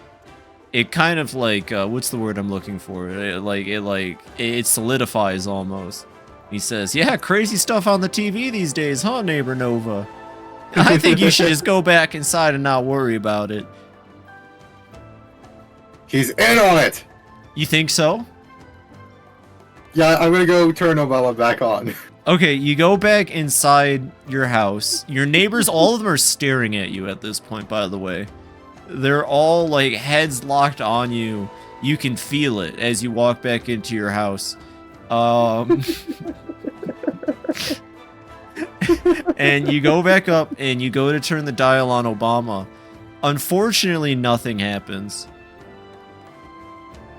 what's the word I'm looking for? It solidifies almost. He says, "Yeah, crazy stuff on the TV these days, huh, neighbor Nova? I think you should just go back inside and not worry about it." He's in on it. You think so? Yeah, I'm gonna go turn Obama back on. Okay, you go back inside your house. Your neighbors, all of them are staring at you at this point, by the way. They're all, like, heads locked on you. You can feel it as you walk back into your house. And you go back up and you go to turn the dial on Obama. Unfortunately, nothing happens.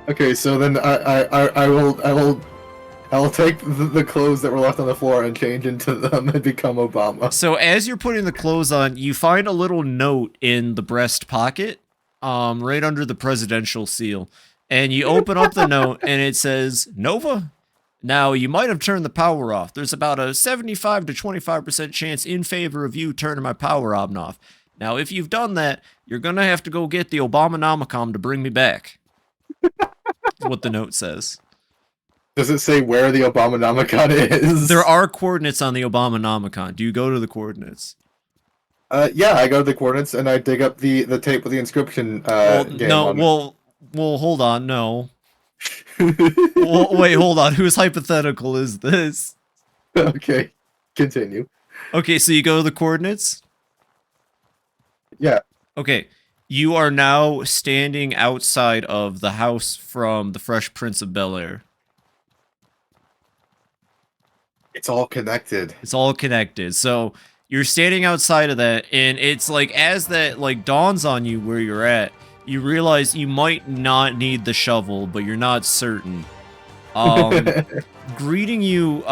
Okay, so then I will take the clothes that were left on the floor and change into them and become Obama. So as you're putting the clothes on, you find a little note in the breast pocket, right under the presidential seal. And you open up the note and it says, "Nova, now you might have turned the power off. There's about a 75 to 25% chance in favor of you turning my power on off. Now, if you've done that, you're going to have to go get the Obama-nomicon to bring me back." That's what the note says. Does it say where the Obama-nomicon is? There are coordinates on the Obama-nomicon. Do you go to the coordinates? Yeah, I go to the coordinates and I dig up the tape with the inscription. Well, hold on, no. Well, wait, hold on. Whose hypothetical is this? Okay, continue. Okay, so you go to the coordinates? Yeah. Okay, you are now standing outside of the house from the Fresh Prince of Bel-Air. It's all connected. It's all connected. So you're standing outside of that, and it's like as that like dawns on you where you're at, you realize you might not need the shovel, but you're not certain. Greeting you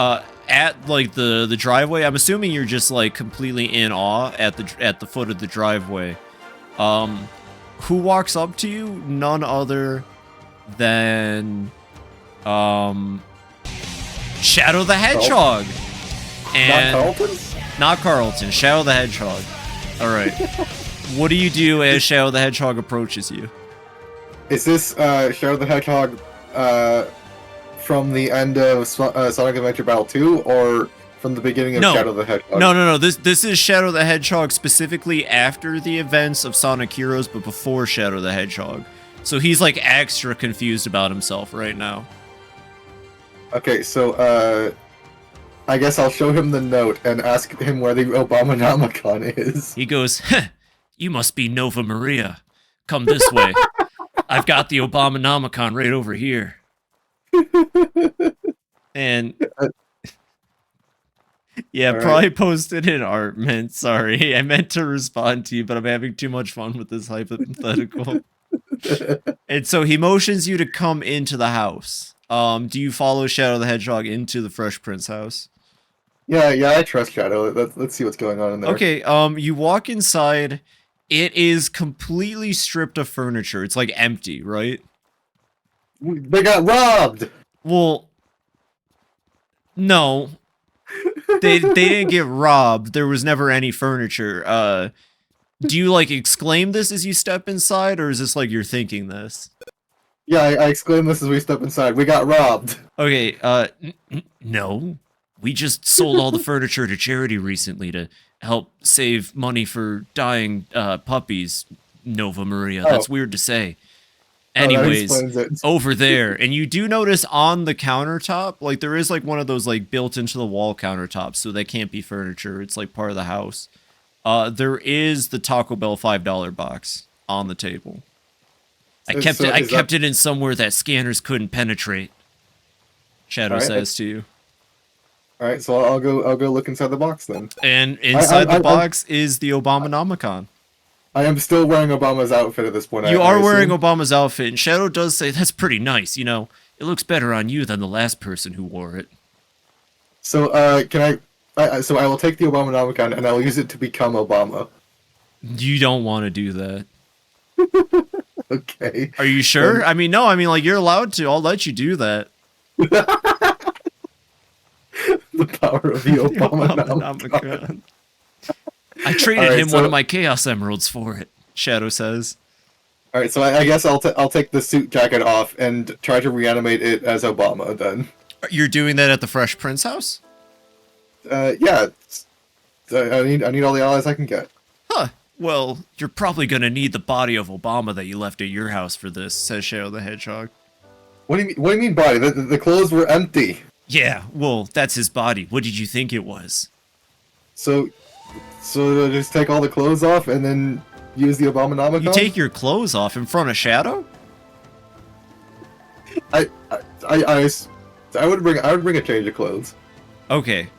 at like the driveway. I'm assuming you're just like completely in awe at the foot of the driveway. Who walks up to you? None other than Shadow the Hedgehog. And not Carlton? Not Carlton. Shadow the Hedgehog. All right. What do you do as Shadow the Hedgehog approaches you? Is this Shadow the Hedgehog from the end of Sonic Adventure Battle 2, or from the beginning of Shadow the Hedgehog? No. This is Shadow the Hedgehog specifically after the events of Sonic Heroes, but before Shadow the Hedgehog. So he's like extra confused about himself right now. Okay, so I guess I'll show him the note and ask him where the Obama-nomicon is. He goes, "Heh, you must be Nova Maria. Come this way. I've got the Obama-nomicon right over here." And yeah, probably posted in art, man. Sorry, I meant to respond to you, but I'm having too much fun with this hypothetical. And so he motions you to come into the house. Do you follow Shadow the Hedgehog into the Fresh Prince house? Yeah, I trust Shadow. Let's see what's going on in there. Okay, you walk inside. It is completely stripped of furniture. It's like empty, right? They got robbed! Well, no. They didn't get robbed. There was never any furniture. Do you like exclaim this as you step inside, or is this like you're thinking this? Yeah, I exclaim this as we step inside. We got robbed. Okay, no. We just sold all the furniture to charity recently to help save money for dying puppies, Nova Maria. That's weird to say. Anyways, over there, and you do notice on the countertop, like there is like one of those like built into the wall countertops, so that can't be furniture. It's like part of the house. There is the Taco Bell $5 box on the table. I kept it in somewhere that scanners couldn't penetrate. Shadow says to you. All right, so I'll go look inside the box then. And inside the box is the Obama-nomicon. I am still wearing Obama's outfit at this point. You are wearing Obama's outfit, and Shadow does say that's pretty nice. You know, it looks better on you than the last person who wore it. So, can so I will take the Obama-nomicon and I'll use it to become Obama. You don't want to do that. Okay. Are you sure? I mean, no. I mean, like, you're allowed to. I'll let you do that. The power of the Obama-nomicon. I traded him one of my Chaos Emeralds for it, Shadow says. Alright, so I guess I'll take the suit jacket off and try to reanimate it as Obama, then. You're doing that at the Fresh Prince house? Yeah. I need all the allies I can get. Huh. Well, you're probably gonna need the body of Obama that you left at your house for this, says Shadow the Hedgehog. What do you mean body? The clothes were empty. Yeah, well, that's his body. What did you think it was? So just take all the clothes off and then use the Obama-nomicon? You take your clothes off in front of Shadow? I would bring a change of clothes. Okay.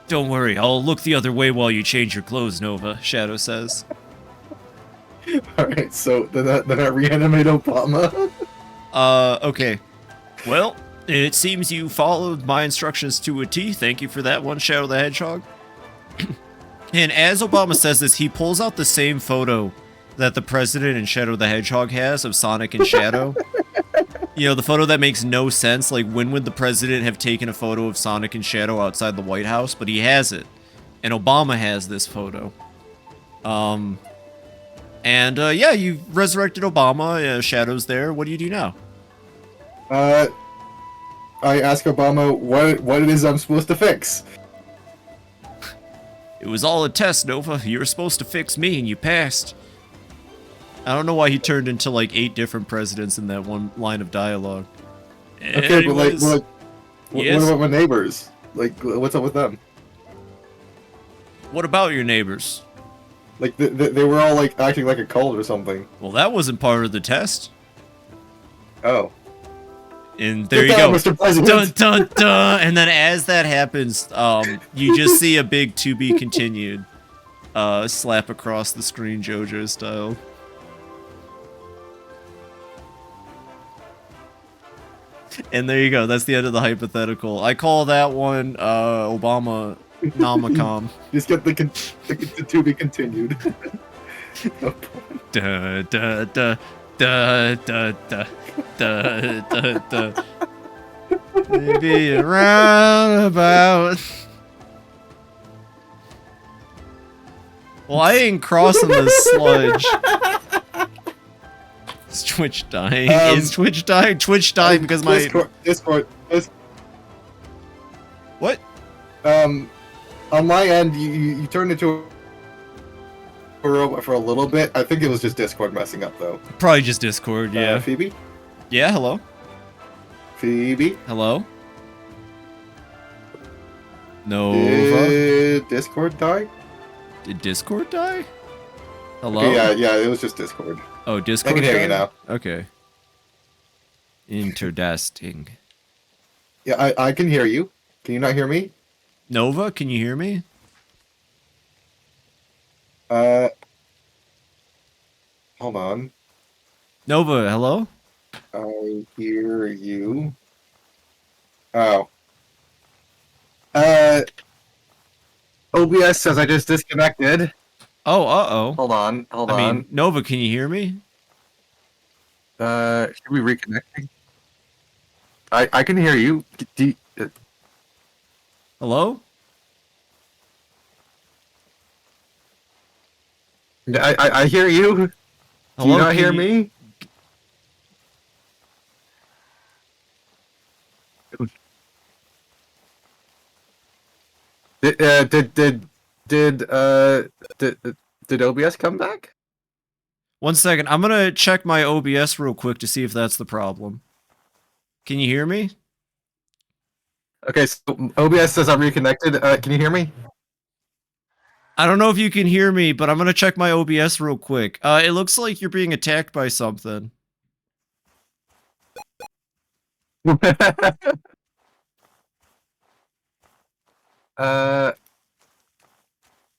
Don't worry, I'll look the other way while you change your clothes, Nova, Shadow says. Alright, so then I reanimate Obama? Okay. Well, it seems you followed my instructions to a T. Thank you for that one, Shadow the Hedgehog. And as Obama says this, he pulls out the same photo that the president and Shadow the Hedgehog has of Sonic and Shadow. You know, the photo that makes no sense. Like, when would the president have taken a photo of Sonic and Shadow outside the White House? But he has it. And Obama has this photo. Yeah, you've resurrected Obama. Shadow's there. What do you do now? I ask Obama what it is I'm supposed to fix. It was all a test, Nova. You were supposed to fix me, and you passed. I don't know why he turned into, like, 8 different presidents in that one line of dialogue. Okay, Anyways, but, yes? what about my neighbors? Like, what's up with them? What about your neighbors? Like, they were all, like, acting like a cult or something. Well, that wasn't part of the test. Oh. And there you go. Mr. President. Dun, dun, dun. And then as that happens, you just see a big to be continued slap across the screen, JoJo style. And there you go. That's the end of the hypothetical. I call that one Obama Nomicon. Just get the to be continued. Da da da da da da da da da. Maybe a roundabout. Well, I ain't crossing the sludge. Is Twitch dying? Is Twitch dying? Twitch dying because my Discord. What? On my end, you turned into a robot for a little bit. I think it was just Discord messing up, though. Probably just Discord, yeah. Phoebe? Yeah, hello? Phoebe? Hello? Nova? Did Discord die? Did Discord die? Hello? Okay, yeah, it was just Discord. Oh, Discord I can hear died? you now. Okay. Interdasting. Yeah, I can hear you. Can you not hear me? Nova, can you hear me? Hold on. Nova, hello? I hear you. Oh. OBS says I just disconnected. Oh, uh-oh. Hold on. I mean, Nova, can you hear me? Should we reconnecting? I can hear you. Hello? I hear you. Do Hello, you not can hear you- me? Did OBS come back? 1 second, I'm gonna check my OBS real quick to see if that's the problem. Can you hear me? Okay, so OBS says I'm reconnected. Can you hear me? I don't know if you can hear me, but I'm gonna check my OBS real quick. It looks like you're being attacked by something.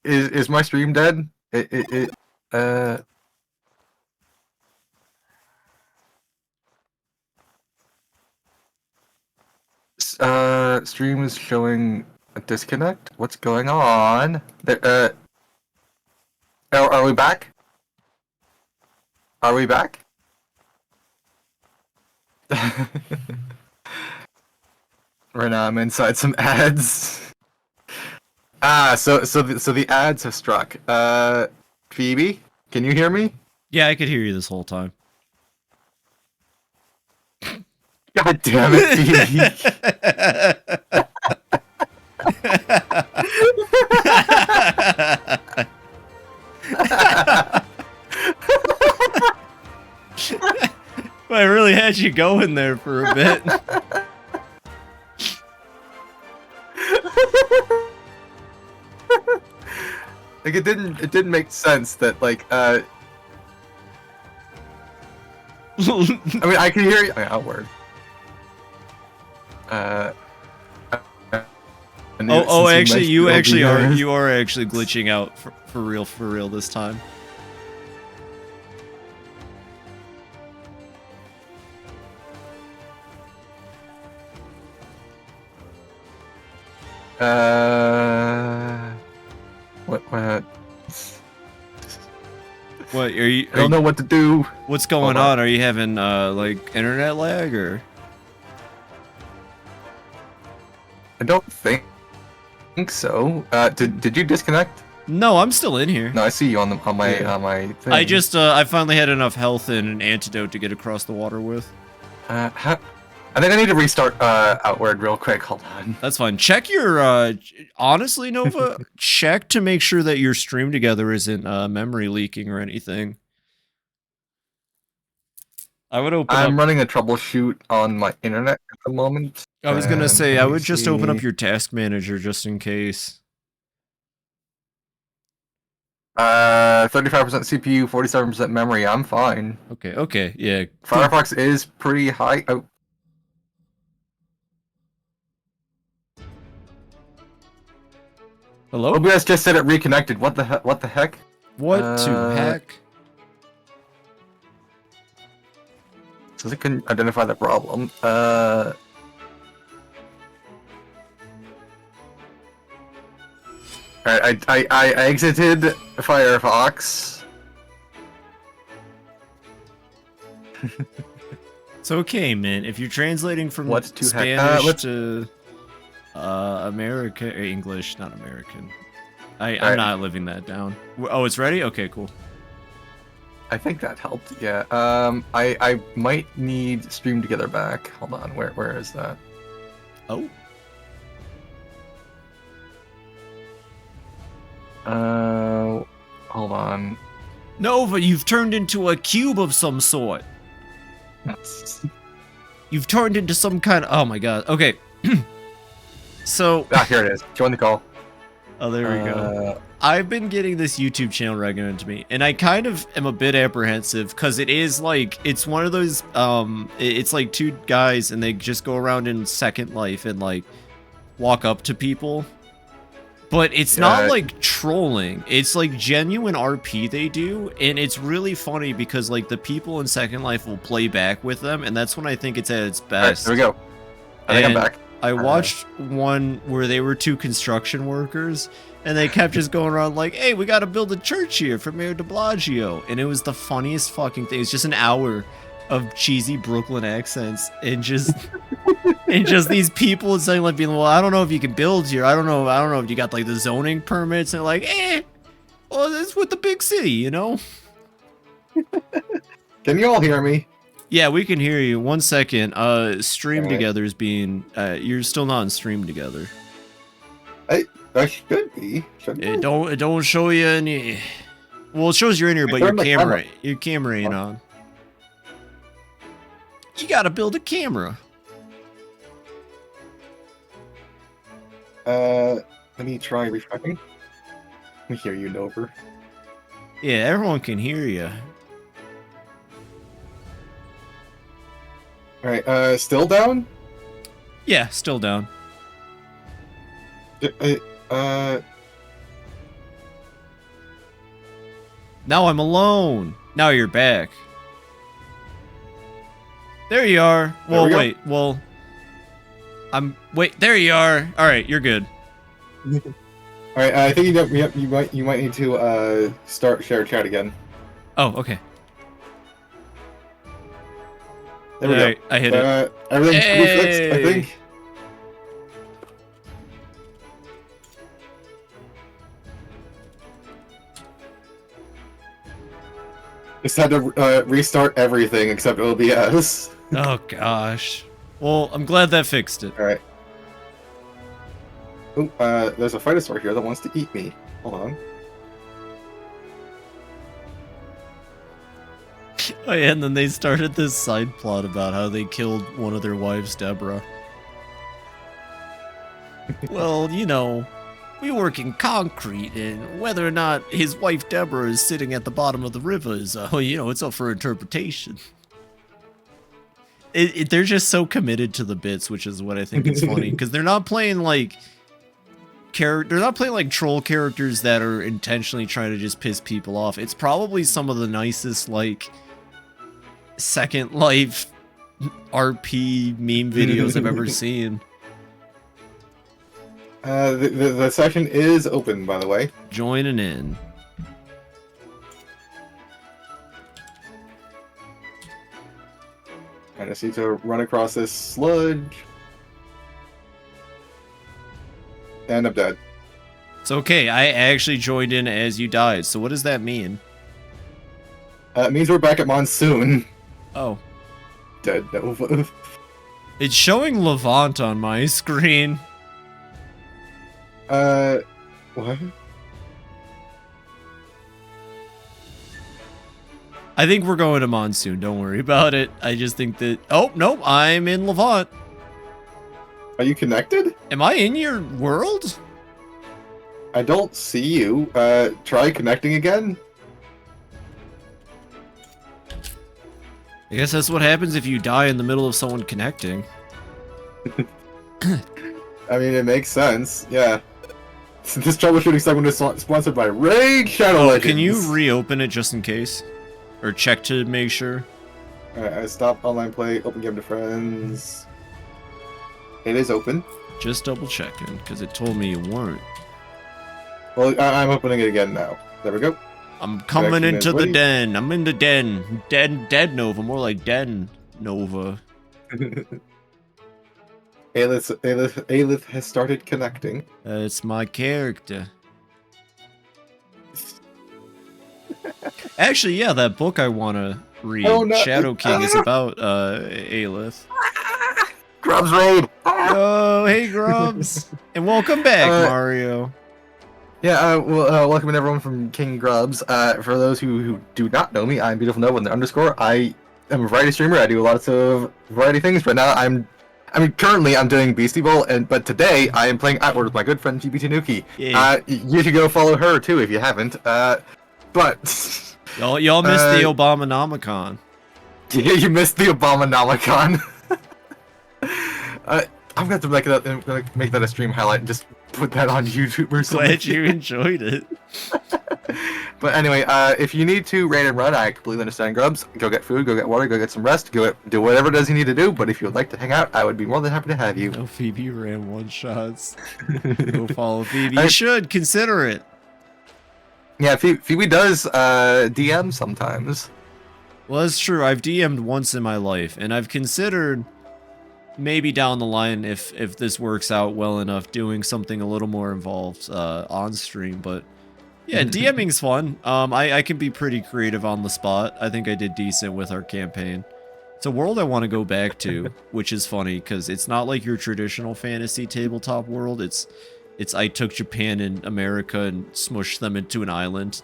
Is my stream dead? Stream is showing a disconnect. What's going on? Are we back? Are we back? Right now I'm inside some ads. So the ads have struck. Phoebe, can you hear me? Yeah, I could hear you this whole time. God damn it, Well, I really had you going there for a bit. Like it didn't make sense that like I mean I can hear you outward. Actually, you are actually glitching out for real this time. What are you? I don't know what to do. What's going on? Are you having like internet lag or? I don't think so. Did you disconnect? No, I'm still in here. No, I see you on my thing. I just I finally had enough health and an antidote to get across the water with. I think I need to restart Outward real quick. Hold on. That's fine. Check your honestly, Nova, check to make sure that your stream together isn't memory leaking or anything. I would open I'm running a troubleshoot on my internet at the moment. I was gonna say I would just open up your task manager just in case. 35% CPU, 47% memory. I'm fine. Okay, yeah. Firefox is pretty high. Oh. Hello? OBS just said it reconnected. What the heck? What the heck? What to heck? So they couldn't identify the problem. Alright, I exited Firefox. It's okay, man. If you're translating from What's to Spanish to America or English, not American. I'm not living that down. Oh, it's ready? Okay, cool. I think that helped. Yeah. I might need Stream Together back. Hold on. Where is that? Oh. Hold on. Nova, you've turned into a cube of some sort. You've turned into some kind of... Oh my god. Okay. So... here it is. Join the call. Oh, there we go. I've been getting this YouTube channel recommended to me, and I kind of am a bit apprehensive, because it is like... It's one of those... It's like two guys, and they just go around in Second Life and, like, walk up to people. But it's not like trolling. It's like genuine RP they do, and it's really funny because like the people in Second Life will play back with them, and that's when I think it's at its best. All right, there we go. I think I'm back. I watched one where they were two construction workers, and they kept just going around like, "Hey, we got to build a church here for Mayor de Blasio," and it was the funniest fucking thing. It's just an hour of cheesy Brooklyn accents and just and just these people saying like, being, well, I don't know if you can build here. I don't know if you got like the zoning permits, and like, well, it's with the big city, you know. Can you all hear me? Yeah, we can hear you. 1 second. Stream Together is being. You're still not in Stream Together. I should be. It don't show you any. Well, it shows you're in here, but your camera ain't on. You gotta build a camera. Let me try refreshing. Let me hear you, Nova. Yeah, everyone can hear you. Alright, still down? Yeah, still down. Now I'm alone. Now you're back. There you are. Well, wait. Well, wait. There you are. All right, you're good. All right. I think you might need to start share chat again. Oh, okay. There we go. I hit it. Everything's pretty fixed, I think. Just had to restart everything except OBS. Oh gosh. Well, I'm glad that fixed it. All right. Oh, there's a Phytosaur here that wants to eat me. Hold on. Oh yeah, and then they started this side plot about how they killed one of their wives, Deborah. Well, you know, we work in concrete, and whether or not his wife Deborah is sitting at the bottom of the river is, you know, it's up for interpretation. They're just so committed to the bits, which is what I think is funny, because they're not playing like they're not playing like troll characters that are intentionally trying to just piss people off. It's probably some of the nicest like Second Life RP meme videos I've ever seen. The session is open, by the way. Joining in. I just need to run across this sludge. And I'm dead. It's okay, I actually joined in as you died, so what does that mean? It means we're back at Monsoon. Oh. Dead Nova. It's showing Levant on my screen. What? I think we're going to Monsoon, don't worry about it. I just think that... Oh, nope, I'm in Levant. Are you connected? Am I in your world? I don't see you. Try connecting again. I guess that's what happens if you die in the middle of someone connecting. I mean, it makes sense. Yeah. This troubleshooting segment is sponsored by Raid Shadow Legends. Can you reopen it just in case? Or check to make sure? Alright, stop online play, open game to friends. It is open. Just double checking, because it told me you weren't. Well, I'm opening it again now. There we go. I'm coming into the den. I'm in the den. Dead Nova, more like Den Nova. Aelith has started connecting. It's my character. Actually, yeah, that book I want to read, Shadow King, is about Aelith. Grubs raid! Oh, hey Grubs! And welcome back, Mario. Yeah, welcome everyone from King Grubs. For those who do not know me, I'm BeautifulNova with an underscore. I am a variety streamer. I do lots of variety things, but now currently I'm doing Beastie Bowl, but today I am playing Outward with my good friend FibiTanuki. Yeah. You should go follow her too if you haven't. But y'all missed the Obama-nomicon. Yeah, you missed the Obama-nomicon. I'm gonna have to make that a stream highlight and just put that on YouTube or something. Glad you enjoyed it. But anyway, if you need to raid and run, I completely understand, Grubs. Go get food, go get water, go get some rest, do whatever it is you need to do. But if you would like to hang out, I would be more than happy to have you. No, Phoebe ran one-shots. Go follow Phoebe. You should consider it. Yeah, Phoebe does DM sometimes. Well, that's true. I've DM'd once in my life, and I've considered maybe down the line, if this works out well enough, doing something a little more involved on stream. But yeah, DMing's fun. I can be pretty creative on the spot. I think I did decent with our campaign. It's a world I want to go back to, which is funny because it's not like your traditional fantasy tabletop world. It's I took Japan and America and smushed them into an island.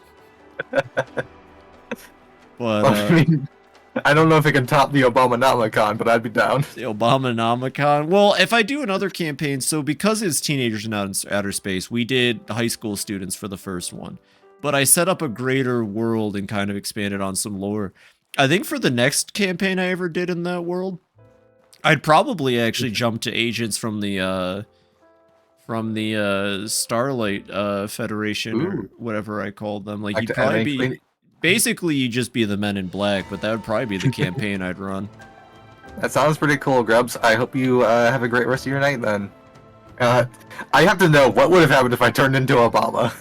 But I mean, I don't know if it can top the Obama-nomicon, but I'd be down. The Obama-nomicon. Well, if I do another campaign, so because it's Teenagers in Outer Space, we did high school students for the first one. But I set up a greater world and kind of expanded on some lore. I think for the next campaign I ever did in that world, I'd probably actually jump to agents from the from the Starlight Federation or whatever I called them. Like, you'd probably be... Basically, you'd just be the Men in Black, but that would probably be the campaign I'd run. That sounds pretty cool, Grubs. I hope you have a great rest of your night, then. I have to know, what would have happened if I turned into Obama?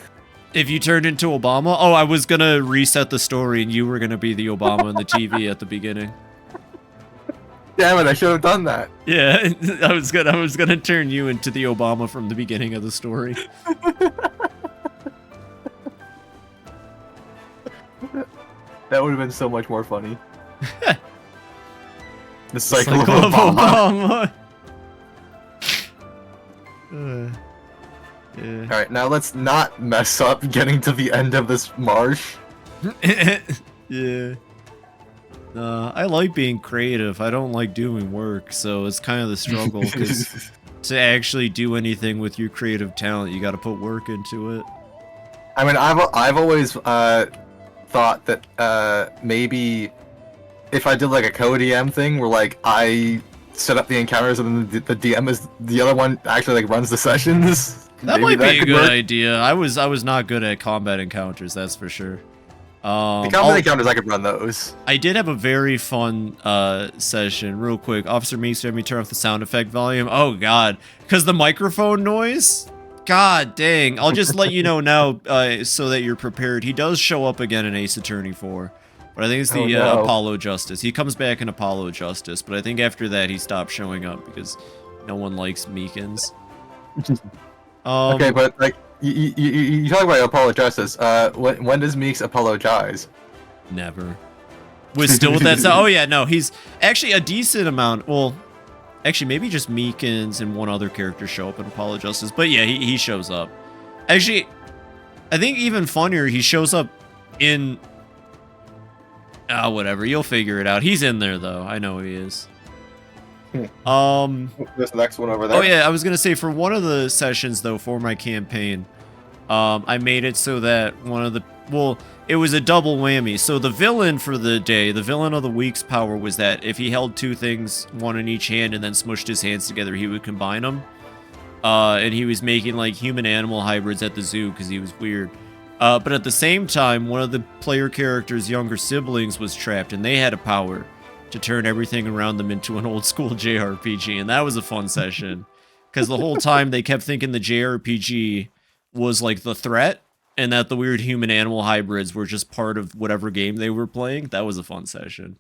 If you turned into Obama? Oh, I was gonna reset the story, and you were gonna be the Obama in the TV at the beginning. Damn it, I should have done that. Yeah, I was gonna turn you into the Obama from the beginning of the story. That would have been so much more funny. The cycle of Obama. Yeah. Alright, now let's not mess up getting to the end of this marsh. Yeah. I like being creative. I don't like doing work, so it's kind of the struggle, because to actually do anything with your creative talent, you gotta put work into it. I mean, I've always thought that maybe if I did like a co-DM thing where like I set up the encounters and then the DM is the other one actually like runs the sessions. That might be a good idea. I was not good at combat encounters, that's for sure. The combat encounters, I could run those. I did have a very fun session. Real quick, Officer Meeks had me turn off the sound effect volume. Oh god, because the microphone noise. God dang. I'll just let you know now so that you're prepared. He does show up again in Ace Attorney 4. But I think it's the Apollo Justice. He comes back in Apollo Justice, but I think after that he stopped showing up because no one likes Meekins. Okay, but like you talk about Apollo Justice. When does Meeks apologize? Never. We're still with that. Oh yeah, no, he's actually a decent amount. Well, actually, maybe just Meekins and one other character show up in Apollo Justice. But yeah, he shows up. Actually, I think even funnier, he shows up in... whatever. You'll figure it out. He's in there, though. I know he is. There's the next one over there. Oh, yeah. I was going to say, for one of the sessions, though, for my campaign, I made it so that one of the... Well, it was a double whammy. So the villain for the day, the villain of the week's power was that if he held two things, one in each hand, and then smushed his hands together, he would combine them. And he was making, like, human-animal hybrids at the zoo because he was weird. But at the same time, one of the player character's younger siblings was trapped, and they had a power to turn everything around them into an old-school JRPG, and that was a fun session. Because the whole time, they kept thinking the JRPG was, like, the threat, and that the weird human-animal hybrids were just part of whatever game they were playing. That was a fun session.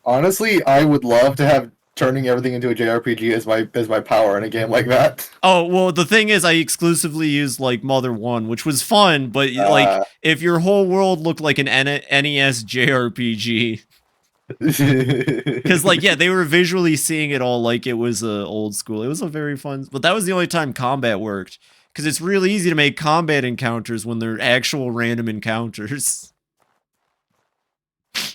Honestly, I would love to have turning everything into a JRPG as my power in a game like that. Oh, well, the thing is, I exclusively used, like, Mother 1, which was fun, but, like, if your whole world looked like an NES JRPG... Because, like, yeah, they were visually seeing it all like it was old school. It was a very fun... But that was the only time combat worked. Because it's really easy to make combat encounters when they're actual random encounters.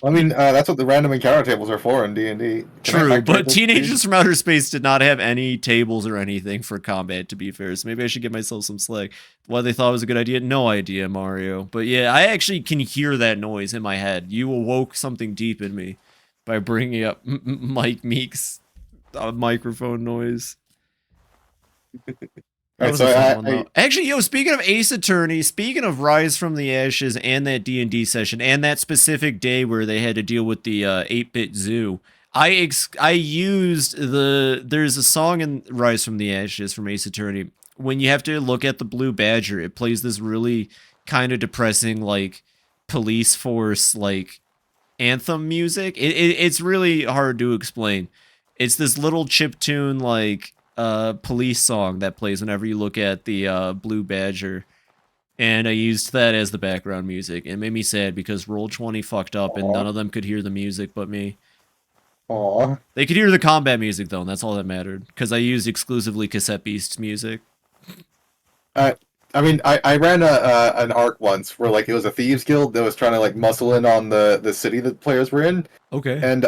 I mean, that's what the random encounter tables are for in D&D. True, but Teenagers from Outer Space did not have any tables or anything for combat, to be fair. So maybe I should give myself some slack. Why they thought it was a good idea, no idea, Mario. But yeah, I actually can hear that noise in my head. You awoke something deep in me by bringing up Mike Meek's microphone noise. That was a fun one, though. Actually, yo, speaking of Ace Attorney, speaking of Rise from the Ashes and that D&D session, and that specific day where they had to deal with the 8-bit zoo, I used there's a song in Rise from the Ashes from Ace Attorney. When you have to look at the Blue Badger, it plays this really kind of depressing, like, police force, like, anthem music. It's really hard to explain. It's this little chiptune, like, police song that plays whenever you look at the Blue Badger, and I used that as the background music. It made me sad because Roll20 fucked up and none of them could hear the music but me. Aww. They could hear the combat music though, and that's all that mattered because I used exclusively Cassette Beast's music. I mean, I ran an arc once where like it was a thieves guild that was trying to like muscle in on the city that players were in. Okay. And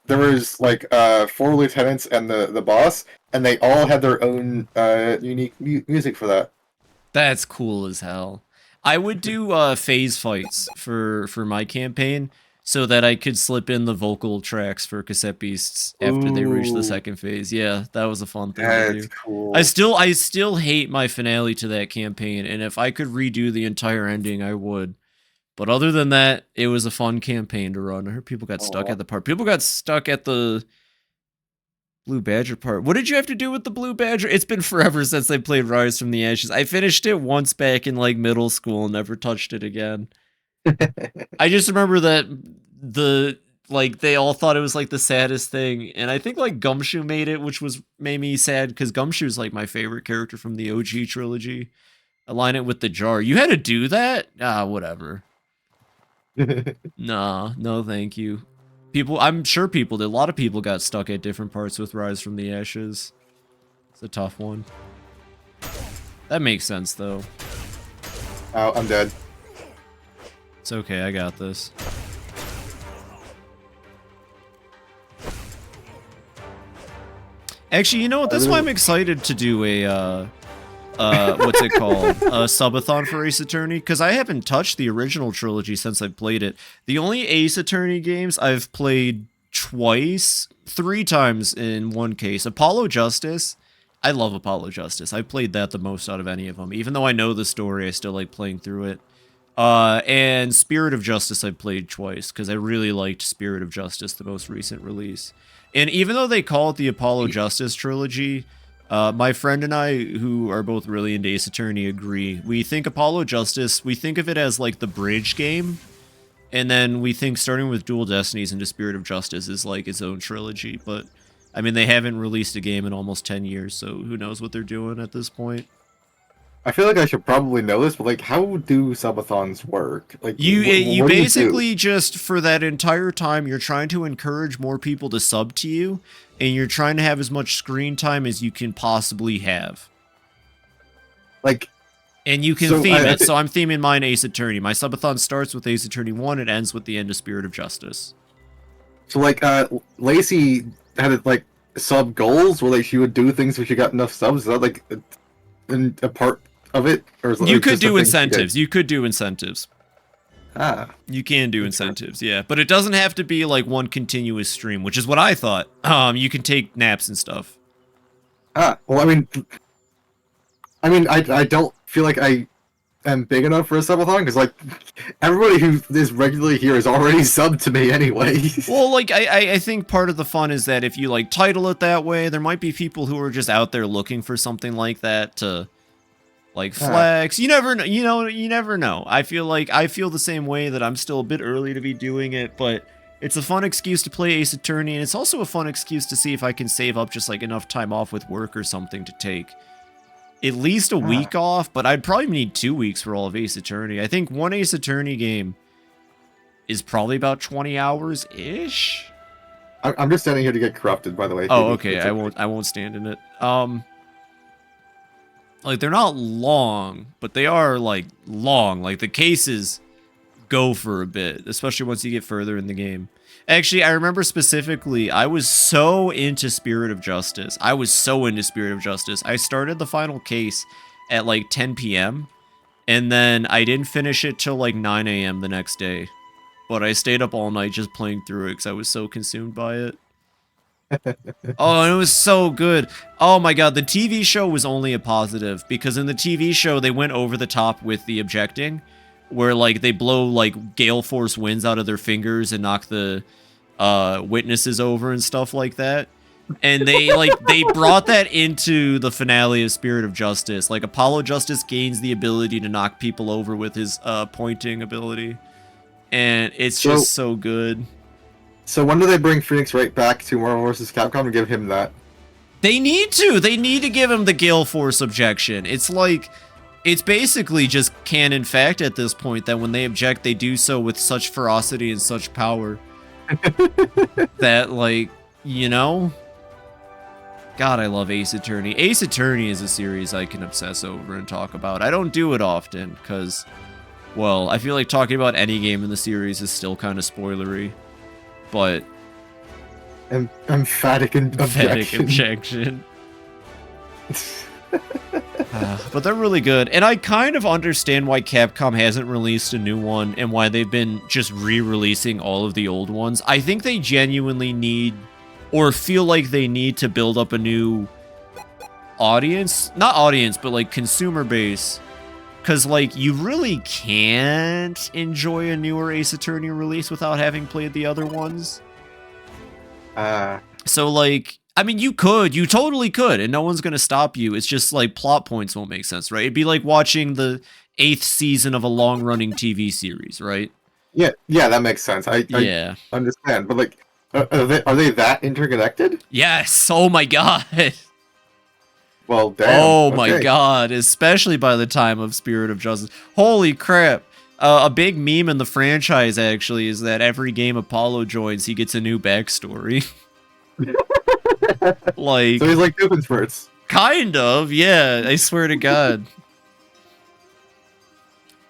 there was like 4 lieutenants and the boss, and they all had their own unique music for that. That's cool as hell. I would do phase fights for my campaign. so that I could slip in the vocal tracks for Cassette Beasts after they reached the second phase. Yeah, that was a fun thing to do. Cool. I still hate my finale to that campaign, and if I could redo the entire ending, I would. But other than that, it was a fun campaign to run. I heard people got stuck at the part. People got stuck at the Blue Badger part. What did you have to do with the Blue Badger? It's been forever since I played Rise from the Ashes. I finished it once back in like middle school and never touched it again. I just remember that they all thought it was like the saddest thing, and I think like Gumshoe made it, which made me sad because Gumshoe's like my favorite character from the OG trilogy. Align it with the jar. You had to do that? Ah, whatever. Nah, no thank you. I'm sure people did. A lot of people got stuck at different parts with Rise from the Ashes. It's a tough one. That makes sense, though. Oh, I'm dead. It's okay, I got this. Actually, you know what? That's why I'm excited to do a, what's it called? A subathon for Ace Attorney, because I haven't touched the original trilogy since I've played it. The only Ace Attorney games I've played twice, 3 times in one case. Apollo Justice. I love Apollo Justice. I've played that the most out of any of them. Even though I know the story, I still like playing through it. And Spirit of Justice I've played twice, because I really liked Spirit of Justice, the most recent release. And even though they call it the Apollo Justice trilogy, my friend and I, who are both really into Ace Attorney, agree. We think Apollo Justice, we think of it as like the bridge game, and then we think starting with Dual Destinies into Spirit of Justice is like its own trilogy. But, I mean, they haven't released a game in almost 10 years, so who knows what they're doing at this point. I feel like I should probably know this, but like, how do subathons work? Like, you what basically just, for that entire time, you're trying to encourage more people to sub to you, and you're trying to have as much screen time as you can possibly have. Like, and you can theme it. So I'm theming mine Ace Attorney. My subathon starts with Ace Attorney 1, it ends with the end of Spirit of Justice. So like, Lacey had like sub goals where like she would do things if she got enough subs. Is that like a part of it, or is it, you like, could do incentives? You could do incentives. Ah, you can do incentives, yeah, but it doesn't have to be like one continuous stream, which is what I thought. You can take naps and stuff. Ah, well, I mean, I don't feel like I am big enough for a subathon because like everybody who is regularly here is already subbed to me anyway. Well, like I think part of the fun is that if you like title it that way, there might be people who are just out there looking for something like that to like flex. You never know. You never know. I feel the same way, that I'm still a bit early to be doing it, but it's a fun excuse to play Ace Attorney, and it's also a fun excuse to see if I can save up just like enough time off with work or something to take at least a week off, but I'd probably need 2 weeks for all of Ace Attorney. I think one Ace Attorney game is probably about 20 hours-ish. I'm just standing here to get corrupted, by the way. Oh, okay. I won't stand in it. Like, they're not long, but they are, like, long. Like, the cases go for a bit, especially once you get further in the game. Actually, I remember specifically, I was so into Spirit of Justice. I started the final case at, like, 10 p.m., and then I didn't finish it till, like, 9 a.m. the next day. But I stayed up all night just playing through it because I was so consumed by it. Oh, and it was so good. Oh my god, the TV show was only a positive, because in the TV show they went over the top with the objecting, where like they blow like gale force winds out of their fingers and knock the witnesses over and stuff like that. And they brought that into the finale of Spirit of Justice. Like, Apollo Justice gains the ability to knock people over with his pointing ability, and it's just so good. So when do they bring Phoenix Wright back to Marvel vs. Capcom and give him that? They need to. They need to give him the Gale Force objection. It's like, it's basically just canon fact at this point that when they object, they do so with such ferocity and such power that, like, you know? God, I love Ace Attorney. Ace Attorney is a series I can obsess over and talk about. I don't do it often because, well, I feel like talking about any game in the series is still kind of spoilery. But emphatic objection. But they're really good. And I kind of understand why Capcom hasn't released a new one and why they've been just re-releasing all of the old ones. I think they genuinely need, or feel like they need to build up a new audience. Not audience, but like consumer base. Because like you really can't enjoy a newer Ace Attorney release without having played the other ones. So like, I mean, you totally could, and no one's going to stop you. It's just like plot points won't make sense, right? It'd be like watching the 8th season of a long-running TV series, right? Yeah, that makes sense. I understand, but like, are they that interconnected? Yes. Oh my god. Well, damn. Oh my god, especially by the time of Spirit of Justice. Holy crap. A big meme in the franchise, actually, is that every game Apollo joins, he gets a new backstory. Like, so he's like Doofenshmirtz. Kind of, yeah. I swear to God.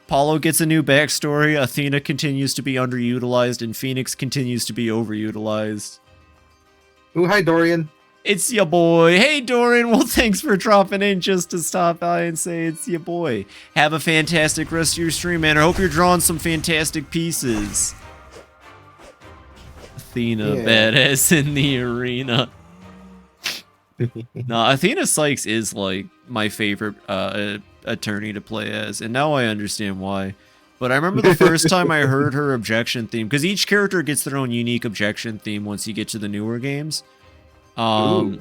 Apollo gets a new backstory, Athena continues to be underutilized, and Phoenix continues to be overutilized. Ooh, hi, Dorian. It's your boy. Hey, Dorian. Well, thanks for dropping in just to stop by and say it's your boy. Have a fantastic rest of your stream, man. I hope you're drawing some fantastic pieces. Athena, badass in the arena. No, Athena Sykes is like my favorite attorney to play as, and now I understand why. But I remember the first time I heard her objection theme, because each character gets their own unique objection theme once you get to the newer games. It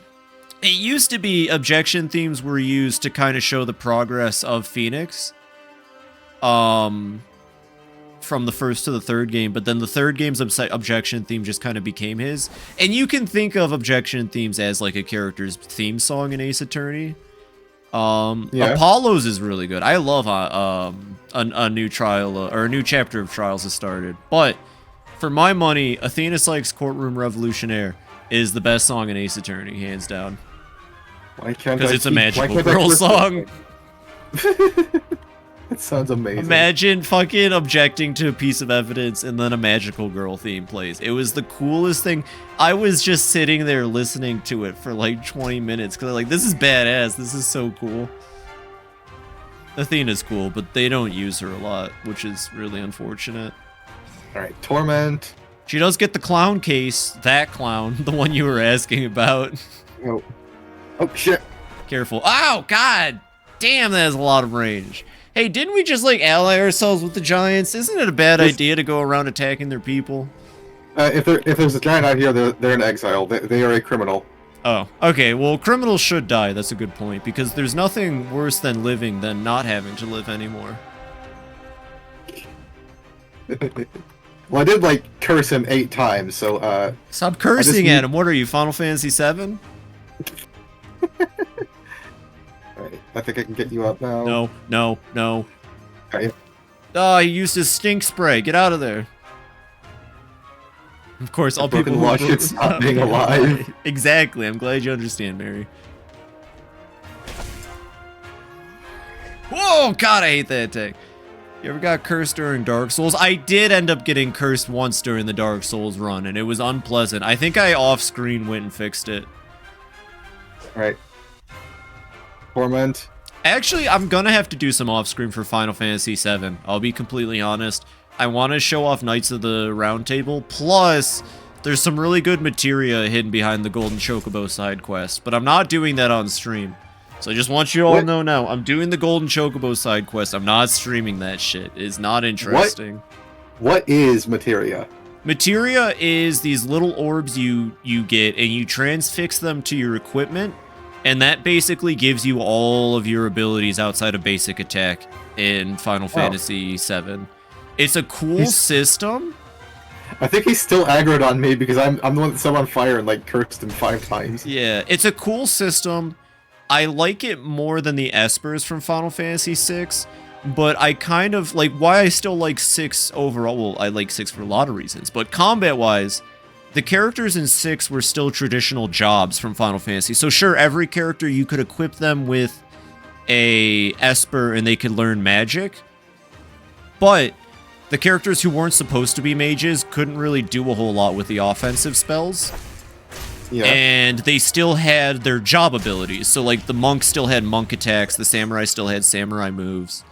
used to be objection themes were used to kind of show the progress of Phoenix. From the first to the third game, but then the third game's objection theme just kind of became his. And you can think of objection themes as like a character's theme song in Ace Attorney. Apollo's is really good. I love a new trial or a new chapter of Trials has started. But for my money, Athena Sykes' Courtroom Revolutionaire is the best song in Ace Attorney, hands down. Why can't? Because it's a magical girl song. It sounds amazing. Imagine fucking objecting to a piece of evidence and then a magical girl theme plays. It was the coolest thing. I was just sitting there listening to it for like 20 minutes because I'm like, this is badass. This is so cool. Athena's cool, but they don't use her a lot, which is really unfortunate. Alright, Torment. She does get the clown case. That clown, the one you were asking about. Oh, shit. Careful. Oh, God. Damn, that has a lot of range. Hey, didn't we just, like, ally ourselves with the giants? Isn't it a bad idea to go around attacking their people? If there's a giant out here, they're in exile. They are a criminal. Oh, okay. Well, criminals should die. That's a good point, because there's nothing worse than living than not having to live anymore. Well, I did, like, curse him 8 times, so, Stop cursing at him. What are you, Final Fantasy VII? Alright, I think I can get you up now. No. Okay. Oh, he used his stink spray. Get out of there. Of course, all people who should stop being alive. Exactly. I'm glad you understand, Mary. Whoa, God, I hate that attack. You ever got cursed during Dark Souls? I did end up getting cursed once during the Dark Souls run, and it was unpleasant. I think I off-screen went and fixed it. Alright. Torment. Actually, I'm gonna have to do some off-screen for Final Fantasy VII. I'll be completely honest. I want to show off Knights of the Round Table, plus there's some really good materia hidden behind the Golden Chocobo side quest, but I'm not doing that on stream. So I just want you all to know now, I'm doing the Golden Chocobo side quest. I'm not streaming that shit. It's not interesting. What is materia? Materia is these little orbs you get, and you transfix them to your equipment, and that basically gives you all of your abilities outside of basic attack in Final Fantasy VII. It's a cool system. I think he's still aggroed on me because I'm the one that set him on fire and like cursed him 5 times. Yeah, it's a cool system. I like it more than the Espers from Final Fantasy VI, but I kind of like why I still like 6 overall. Well, I like 6 for a lot of reasons, but combat-wise, the characters in 6 were still traditional jobs from Final Fantasy. So sure, every character you could equip them with a Esper and they could learn magic, but the characters who weren't supposed to be mages couldn't really do a whole lot with the offensive spells. Yeah. And they still had their job abilities. So, like, the monk still had monk attacks, the samurai still had samurai moves,